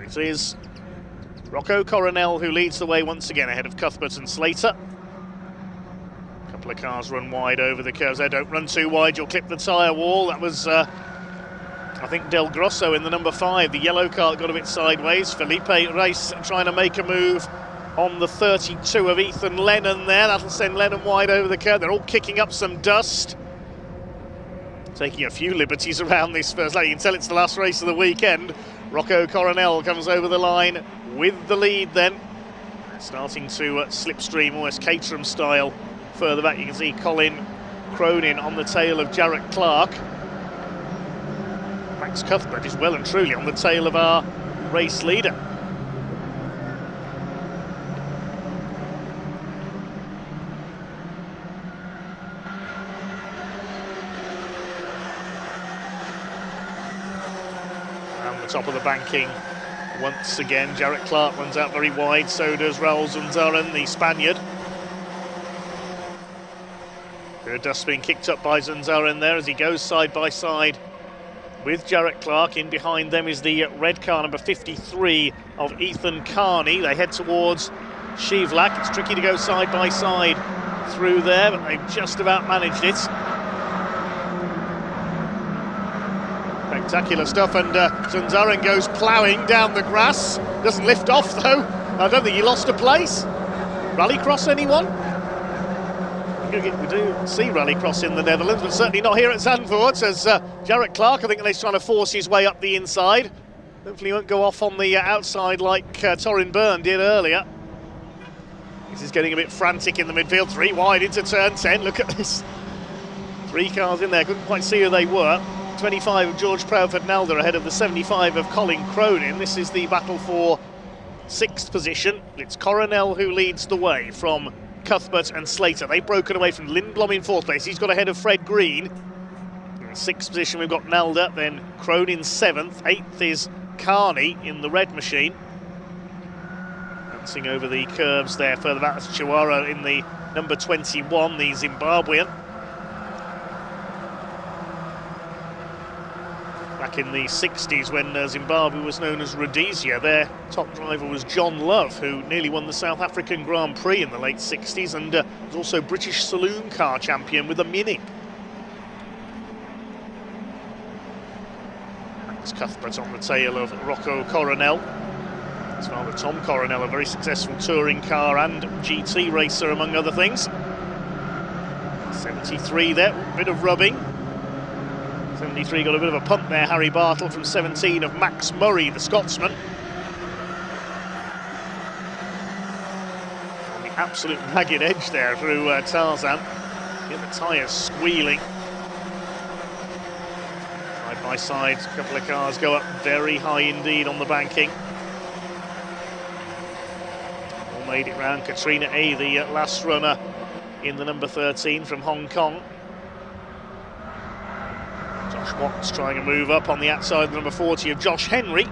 It is Rocco Coronel who leads the way once again ahead of Cuthbert and Slater. A couple of cars run wide over the curves there. Don't run too wide, you'll clip the tyre wall. That was, I think, Del Grosso in the number 5. The yellow car got a bit sideways. Felipe Reis trying to make a move on the 32 of Ethan Lennon there. That'll send Lennon wide over the curve. They're all kicking up some dust. Taking a few liberties around this first lap. You can tell it's the last race of the weekend. Rocco Coronel comes over the line with the lead then. Starting to slipstream almost Caterham style. Further back you can see Colin Cronin on the tail of Jarrett Clark. Max Cuthbert is well and truly on the tail of our race leader. Top of the banking once again. Jarrett Clark runs out very wide, so does Raul Zunzaran, the Spaniard. Bit of dust being kicked up by Zunzaran there as he goes side by side with Jarrett Clark. In behind them is the red car number 53 of Ethan Carney. They head towards Shivlak. It's tricky to go side by side through there, but they've just about managed it. Spectacular stuff, and Zunzaran goes ploughing down the grass. Doesn't lift off though. I don't think he lost a place. Rallycross, anyone? We do see Rallycross in the Netherlands, but certainly not here at Zandvoort, as Jarrett Clark, I think he's trying to force his way up the inside. Hopefully he won't go off on the outside like Torrin Byrne did earlier. This is getting a bit frantic in the midfield. 3 wide into turn 10. Look at this. 3 cars in there. Couldn't quite see who they were. 25 of George Proudfoot-Nalder ahead of the 75 of Colin Cronin. This is the battle for 6th position. It's Coronel who leads the way from Cuthbert and Slater. They've broken away from Lindblom in 4th place. He's got ahead of Fred Green. In 6th position we've got Nalder, then Cronin 7th. 8th is Carney in the red machine. Dancing over the curves there. Further back, that's Chiwara in the number 21, the Zimbabwean. Back in the 60s when Zimbabwe was known as Rhodesia, their top driver was John Love, who nearly won the South African Grand Prix in the late 60s and was also British saloon car champion with a Mini. Max Cuthbert on the tail of Rocco Coronel. His father Tom Coronel, a very successful touring car and GT racer among other things. 73 there, bit of rubbing. 73 got a bit of a pump there, Harry Bartle from 17 of Max Murray, the Scotsman. On the absolute ragged edge there through Tarzan. Get the tyres squealing. Side by side, a couple of cars go up very high indeed on the banking. All made it round. Katrina A, the last runner in the number 13 from Hong Kong. Josh Watts trying to move up on the outside of the number 40 of Josh Henry. Through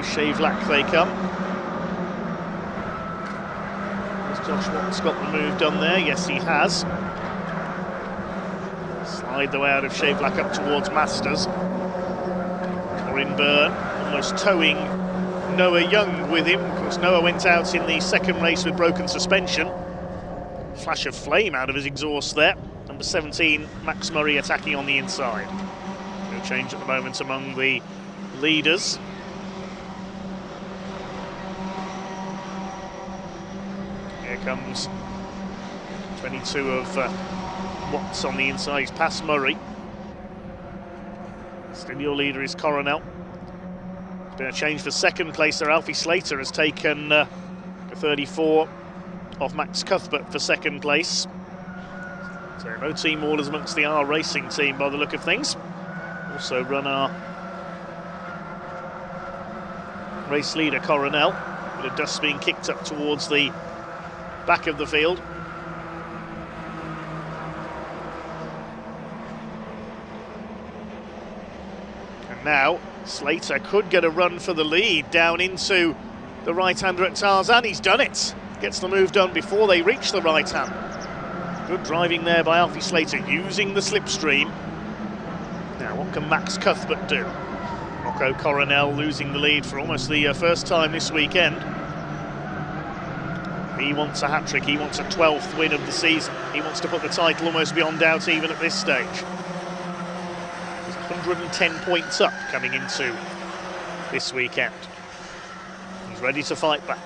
Shivlak they come. Has Josh Watts got the move done there? Yes, he has. Slide the way out of Shivlak up towards Masters. Torrin Byrne almost towing Noah Young with him. Of course, Noah went out in the second race with broken suspension. Flash of flame out of his exhaust there. Number 17, Max Murray, attacking on the inside. No change at the moment among the leaders. Here comes 22 of Watts on the inside. He's past Murray. Still your leader is Coronel. There's been a change for second place there. Alfie Slater has taken 34 off Max Cuthbert for second place. So no team orders amongst the R Racing team by the look of things. Also run our race leader Coronel. Bit of dust being kicked up towards the back of the field. And now Slater could get a run for the lead down into the right-hander at Tarzan. He's done it. Gets the move done before they reach the right-hand. Good driving there by Alfie Slater, using the slipstream. Now, what can Max Cuthbert do? Rocco Coronel losing the lead for almost the first time this weekend. He wants a hat-trick, he wants a 12th win of the season. He wants to put the title almost beyond doubt even at this stage. He's 110 points up coming into this weekend. He's ready to fight back.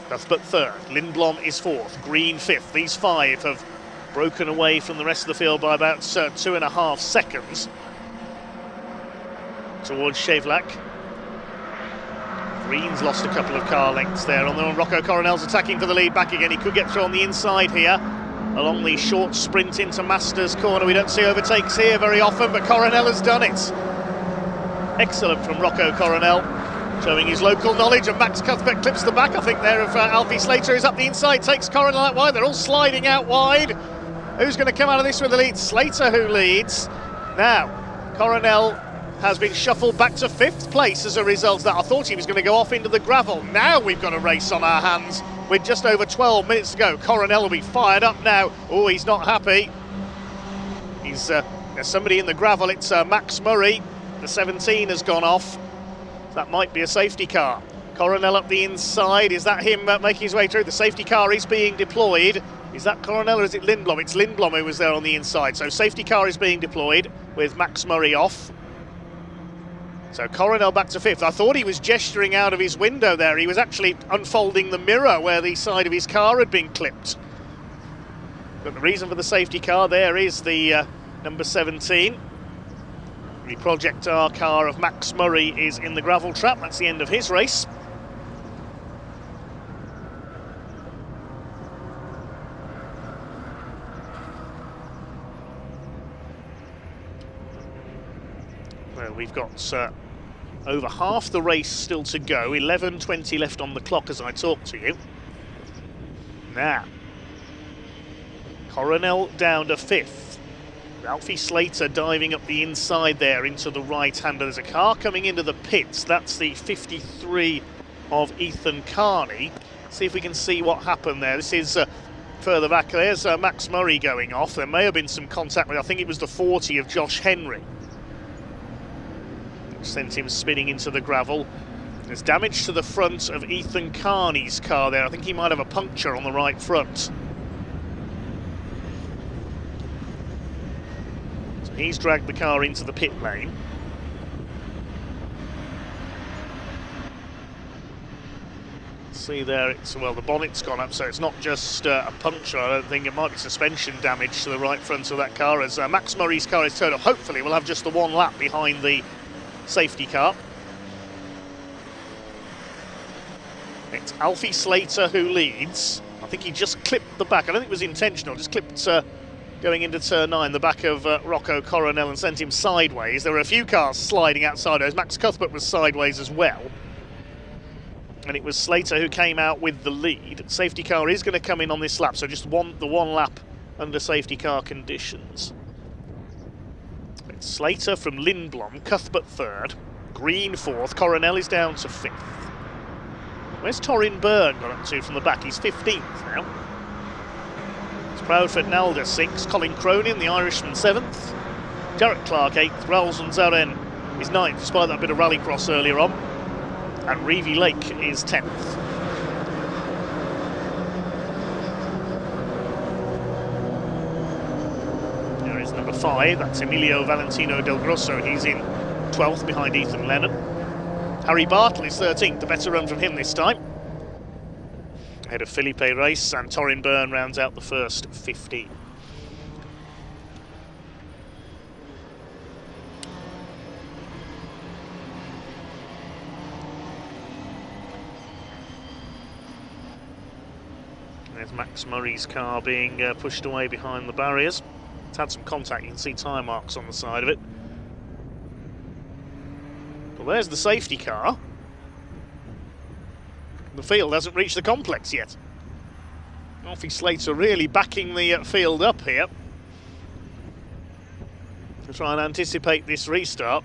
Cuthbert third, Lindblom is fourth, Green fifth. These five have broken away from the rest of the field by about 2.5 seconds. Towards Chevlac. Green's lost a couple of car lengths there on the one. Rocco Coronel's attacking for the lead back again. He could get through on the inside here. Along the short sprint into Masters corner. We don't see overtakes here very often, but Coronel has done it. Excellent from Rocco Coronel, showing his local knowledge, and Max Cuthbert clips the back, I think, there of Alfie Slater, who's up the inside, takes Coronel out wide. They're all sliding out wide. Who's going to come out of this with the lead? Slater, who leads. Now, Coronel has been shuffled back to 5th place as a result of that. I thought he was going to go off into the gravel. Now we've got a race on our hands with just over 12 minutes to go. Coronel will be fired up now. Oh, he's not happy. There's somebody in the gravel. It's Max Murray. The 17 has gone off. That might be a safety car. Coronel up the inside. Is that him making his way through? The safety car is being deployed. Is that Coronel or is it Lindblom? It's Lindblom who was there on the inside. So safety car is being deployed with Max Murray off. So Coronel back to 5th. I thought he was gesturing out of his window there. He was actually unfolding the mirror where the side of his car had been clipped. But the reason for the safety car there is the number 17. The Projectar car of Max Murray is in the gravel trap. That's the end of his race. Well, we've got over half the race still to go. 11:20 left on the clock as I talk to you. Now, Coronel down to 5th. Alfie Slater diving up the inside there into the right-hander. There's a car coming into the pits. That's the 53 of Ethan Carney. See if we can see what happened there. This is further back. There's Max Murray going off. There may have been some contact with, I think it was the 40 of Josh Henry. Sent him spinning into the gravel. There's damage to the front of Ethan Carney's car there. I think he might have a puncture on the right front. So he's dragged the car into the pit lane. See there, well, the bonnet's gone up, so it's not just a puncture. I don't think it might be suspension damage to the right front of that car. As Max Murray's car is turned up, hopefully we'll have just the one lap behind the safety car. It's Alfie Slater who leads. I think he just clipped the back. I don't think it was intentional, just clipped going into turn 9, the back of Rocco Coronel and sent him sideways. There were a few cars sliding outside as Max Cuthbert was sideways as well. And it was Slater who came out with the lead. Safety car is going to come in on this lap, so just the one lap under safety car conditions. It's Slater from Lindblom, Cuthbert 3rd, Green 4th, Coronel is down to 5th. Where's Torin Byrne got up to from the back? He's 15th now. It's Proudfoot Nalder 6th, Colin Cronin, the Irishman 7th, Jarrett Clark 8th, Raoul Zaren is 9th, despite that bit of rallycross earlier on. and Reevy Lake is 10th. There is number 5, that's Emilio Valentino Del Grosso, he's in 12th behind Ethan Lennon. Harry Bartle is 13th, a better run from him this time. Ahead of Felipe Reis, and Torin Byrne rounds out the first 15. There's Max Murray's car being pushed away behind the barriers. It's had some contact, you can see tyre marks on the side of it. Well, there's the safety car. The field hasn't reached the complex yet. Alfie Slater really backing the field up here to try and anticipate this restart.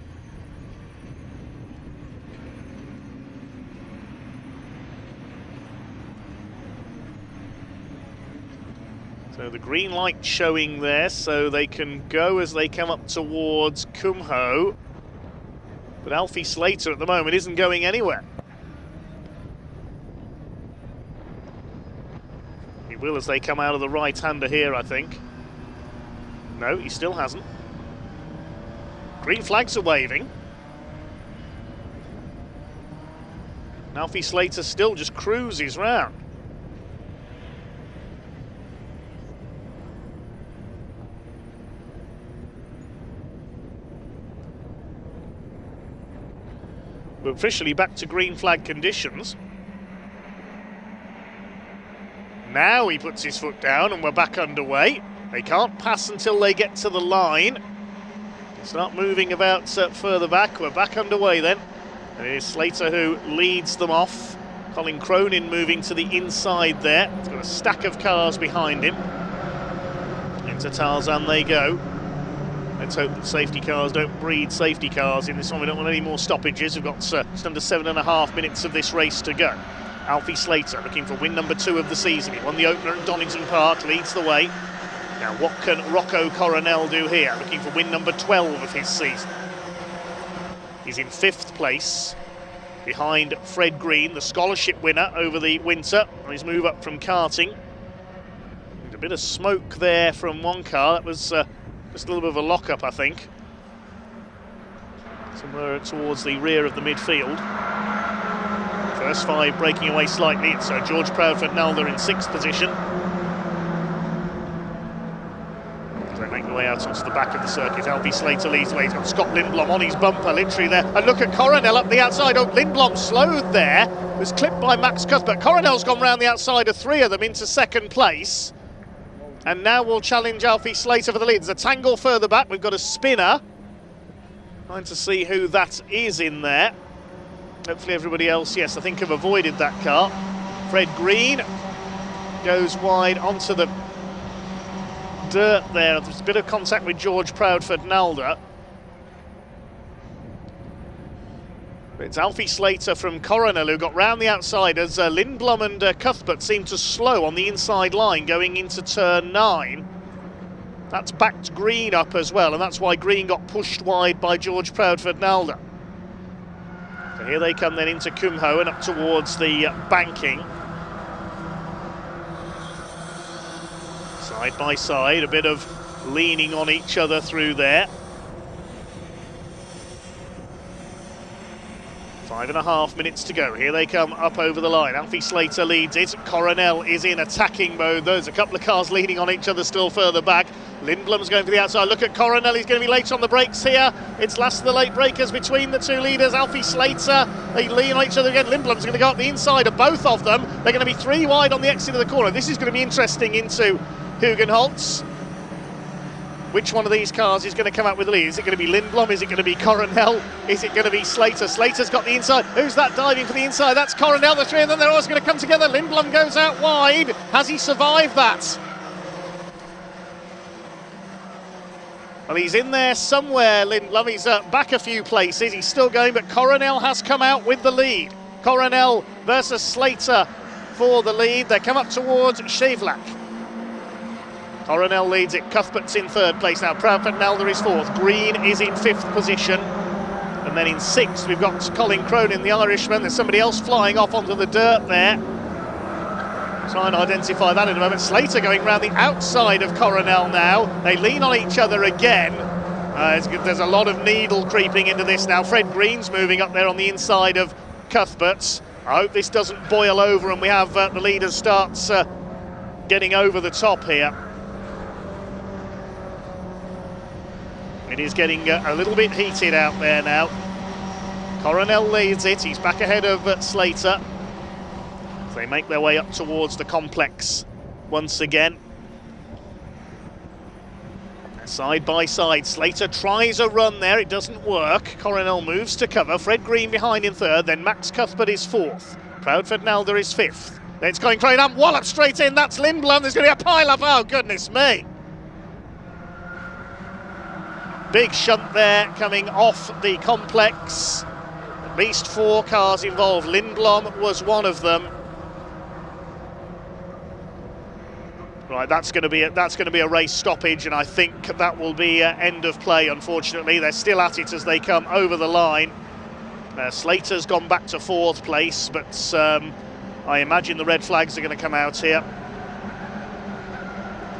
So the green light showing there, so they can go as they come up towards Kumho. But Alfie Slater at the moment isn't going anywhere. He will as they come out of the right-hander here, I think. No, he still hasn't. Green flags are waving. And Alfie Slater still just cruises round. We're officially back to green flag conditions. Now he puts his foot down and we're back underway. They can't pass until they get to the line. Start moving about further back. We're back underway then. And it is Slater who leads them off. Colin Cronin moving to the inside there. He's got a stack of cars behind him. Into Tarzan they go. Let's hope that safety cars don't breed safety cars in this one. We don't want any more stoppages. We've got just under 7.5 minutes of this race to go. Alfie Slater looking for win number 2 of the season. He won the opener at Donington Park, leads the way. Now what can Rocco Coronel do here? Looking for win number 12 of his season. He's in 5th place behind Fred Green, the scholarship winner over the winter on his move up from karting. And a bit of smoke there from one car. That was just a little bit of a lock-up, I think. Somewhere towards the rear of the midfield. First 5 breaking away slightly. It's George Proudfoot-Nalder in 6th position. As they make their way out onto the back of the circuit, Alfie Slater leads the way. He's got Scott Lindblom on his bumper, literally there. And look at Coronel up the outside. Oh, Lindblom slowed there. Was clipped by Max Cuthbert. Coronel's gone round the outside of 3 of them into 2nd place. And now we'll challenge Alfie Slater for the lead. There's a tangle further back. We've got a spinner. Trying to see who that is in there. Hopefully everybody else, yes, I think have avoided that car. Fred Green goes wide onto the dirt there. There's a bit of contact with George Proudfoot-Nalder. It's Alfie Slater from Coronel who got round the outside as Lindblom and Cuthbert seemed to slow on the inside line going into turn 9. That's backed Green up as well, and that's why Green got pushed wide by George Proudfoot-Nalder. So here they come then into Kumho and up towards the banking. Side by side, a bit of leaning on each other through there. 5.5 minutes to go. Here they come up over the line. Alfie Slater leads it. Coronel is in attacking mode. There's a couple of cars leaning on each other still further back. Lindblom's going for the outside. Look at Coronel. He's going to be late on the brakes here. It's last of the late breakers between the 2 leaders. Alfie Slater, they lean on each other again. Lindblom's going to go up the inside of both of them. They're going to be 3 wide on the exit of the corner. This is going to be interesting into Hugenholtz. Which one of these cars is going to come out with the lead? Is it going to be Lindblom? Is it going to be Coronel? Is it going to be Slater? Slater's got the inside. Who's that diving for the inside? That's Coronel. The 3 of them, they're always going to come together. Lindblom goes out wide. Has he survived that? Well, he's in there somewhere, Lindblom. He's back a few places. He's still going, but Coronel has come out with the lead. Coronel versus Slater for the lead. They come up towards Shevlak. Coronel leads it. Cuthbert's in 3rd place now. Proudfoot-Nalder is 4th. Green is in 5th position. And then in 6th, we've got Colin Cronin, the Irishman. There's somebody else flying off onto the dirt there. Try and identify that in a moment. Slater going round the outside of Coronel now. They lean on each other again. There's a lot of needle creeping into this now. Fred Green's moving up there on the inside of Cuthbert's. I hope this doesn't boil over and we have the leaders starts getting over the top here. It is getting a little bit heated out there now. Coronel leads it. He's back ahead of Slater. So they make their way up towards the complex once again. Side by side, Slater tries a run there, it doesn't work. Coronel moves to cover, Fred Green behind in 3rd, then Max Cuthbert is 4th. Proudfoot Nalder is 5th. Then it's going Crane up, wallop straight in, that's Lindblom, there's going to be a pile-up, oh goodness me. Big shunt there coming off the complex. At least 4 cars involved, Lindblom was one of them. Right, that's going to be a race stoppage, and I think that will be end of play. Unfortunately, they're still at it as they come over the line. Slater's gone back to 4th place, but I imagine the red flags are going to come out here.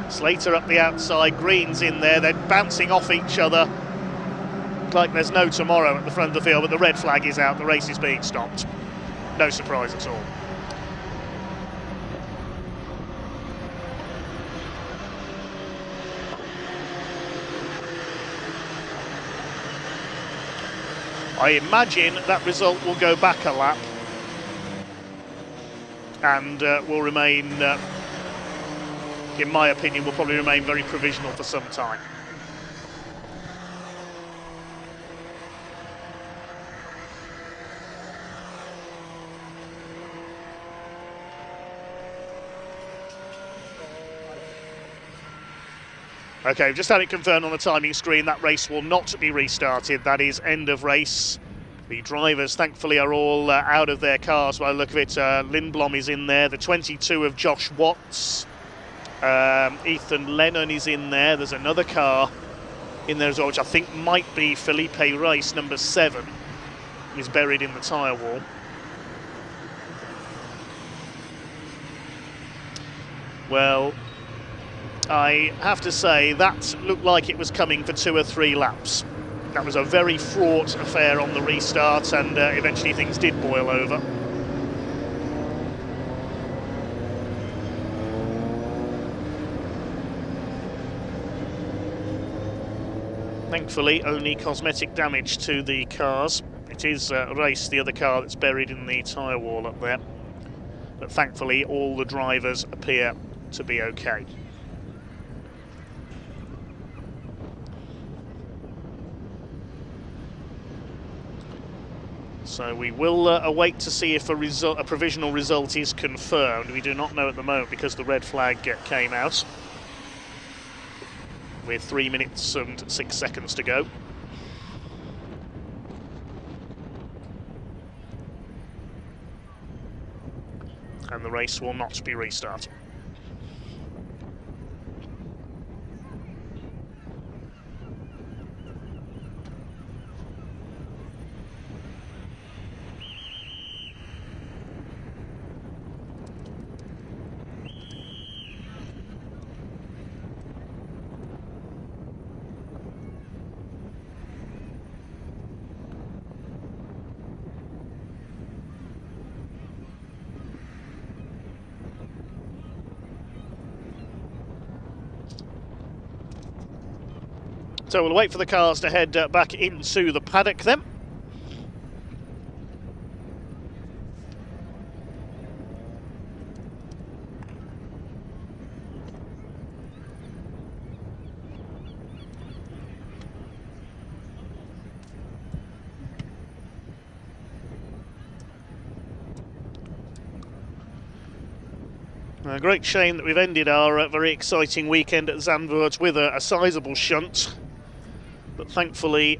Slater up the outside, Green's in there. They're bouncing off each other like there's no tomorrow at the front of the field. But the red flag is out. The race is being stopped. No surprise at all. I imagine that result will go back a lap and will remain, in my opinion, will probably remain very provisional for some time. Okay, we've just had it confirmed on the timing screen. That race will not be restarted. That is end of race. The drivers, thankfully, are all out of their cars by the look of it. Lindblom is in there. The 22 of Josh Watts. Ethan Lennon is in there. There's another car in there as well, which I think might be Felipe Reis, number 7. Is buried in the tyre wall. Well, I have to say that looked like it was coming for 2 or 3 laps. That was a very fraught affair on the restart, and eventually things did boil over. Thankfully, only cosmetic damage to the cars. It is Race, the other car that's buried in the tyre wall up there. But thankfully, all the drivers appear to be okay. So we will await to see if a provisional result is confirmed. We do not know at the moment because the red flag came out. With 3 minutes and 6 seconds to go. And the race will not be restarted. So we'll wait for the cars to head back into the paddock then. A great shame that we've ended our very exciting weekend at Zandvoort with a sizable shunt. But thankfully,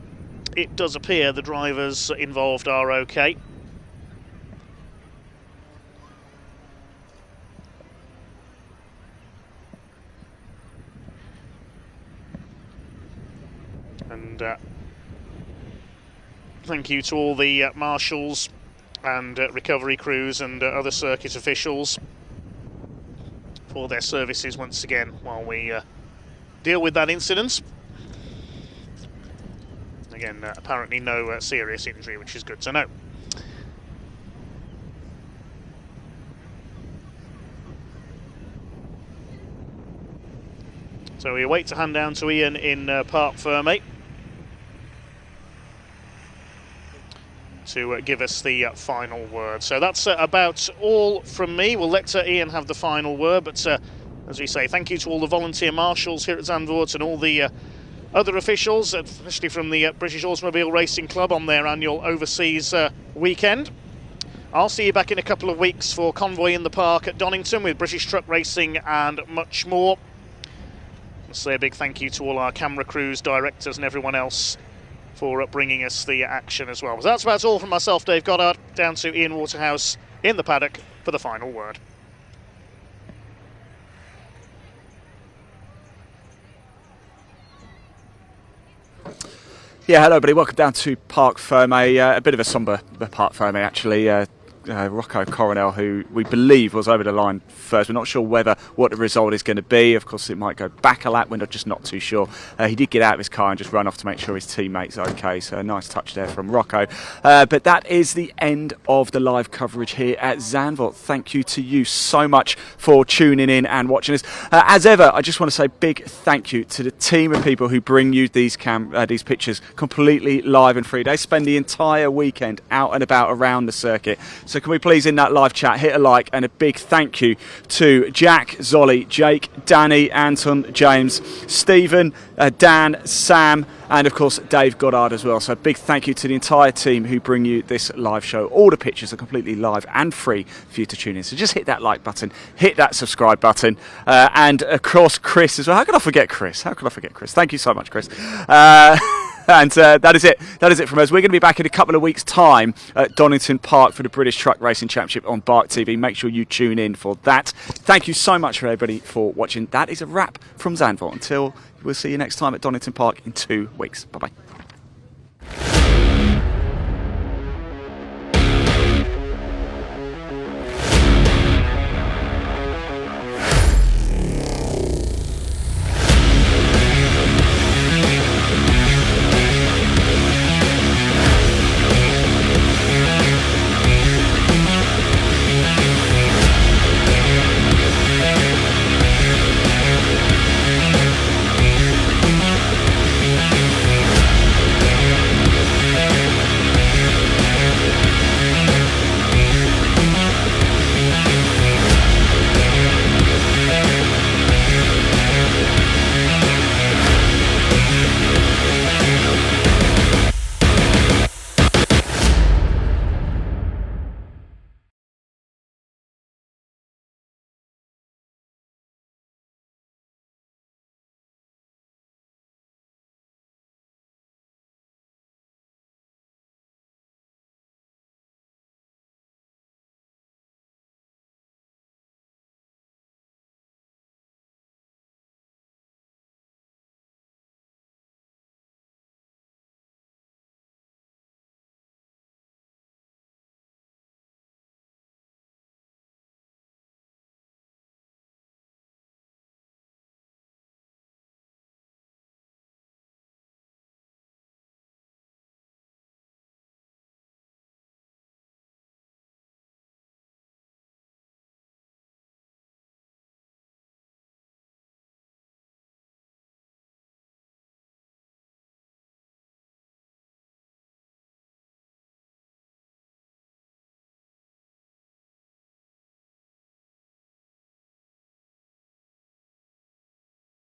it does appear the drivers involved are okay. And thank you to all the marshals and recovery crews and other circuit officials for their services once again while we deal with that incident. Again, apparently no serious injury, which is good to know. So we wait to hand down to Ian in Parc Fermé to give us the final word. So that's about all from me. We'll let Ian have the final word, but as we say, thank you to all the volunteer marshals here at Zandvoort and all the other officials, especially from the British Automobile Racing Club on their annual overseas weekend. I'll see you back in a couple of weeks for Convoy in the Park at Donington with British Truck Racing and much more. I'll say a big thank you to all our camera crews, directors and everyone else for bringing us the action as well. So that's about all from myself, Dave Goddard, down to Ian Waterhouse in the paddock for the final word. Yeah, hello everybody, welcome down to Parc Fermé, a bit of a sombre Parc Fermé actually. Rocco Coronel, who we believe was over the line first. We're not sure what the result is going to be. Of course, it might go back a lap. We're just not too sure. He did get out of his car and just run off to make sure his teammate's okay. So a nice touch there from Rocco. But that is the end of the live coverage here at Zandvoort. Thank you to you so much for tuning in and watching us. As ever, I just want to say big thank you to the team of people who bring you these pictures completely live and free. They spend the entire weekend out and about around the circuit. So can we please, in that live chat, hit a like and a big thank you to Jack, Zolly, Jake, Danny, Anton, James, Stephen, Dan, Sam, and of course Dave Goddard as well. So a big thank you to the entire team who bring you this live show. All the pictures are completely live and free for you to tune in. So just hit that like button, hit that subscribe button, and of course Chris as well. How could I forget Chris? Thank you so much, Chris. And that is it. That is it from us. We're going to be back in a couple of weeks' time at Donington Park for the British Truck Racing Championship on Bark TV. Make sure you tune in for that. Thank you so much for everybody for watching. That is a wrap from Zandvoort. Until we'll see you next time at Donington Park in 2 weeks. Bye-bye.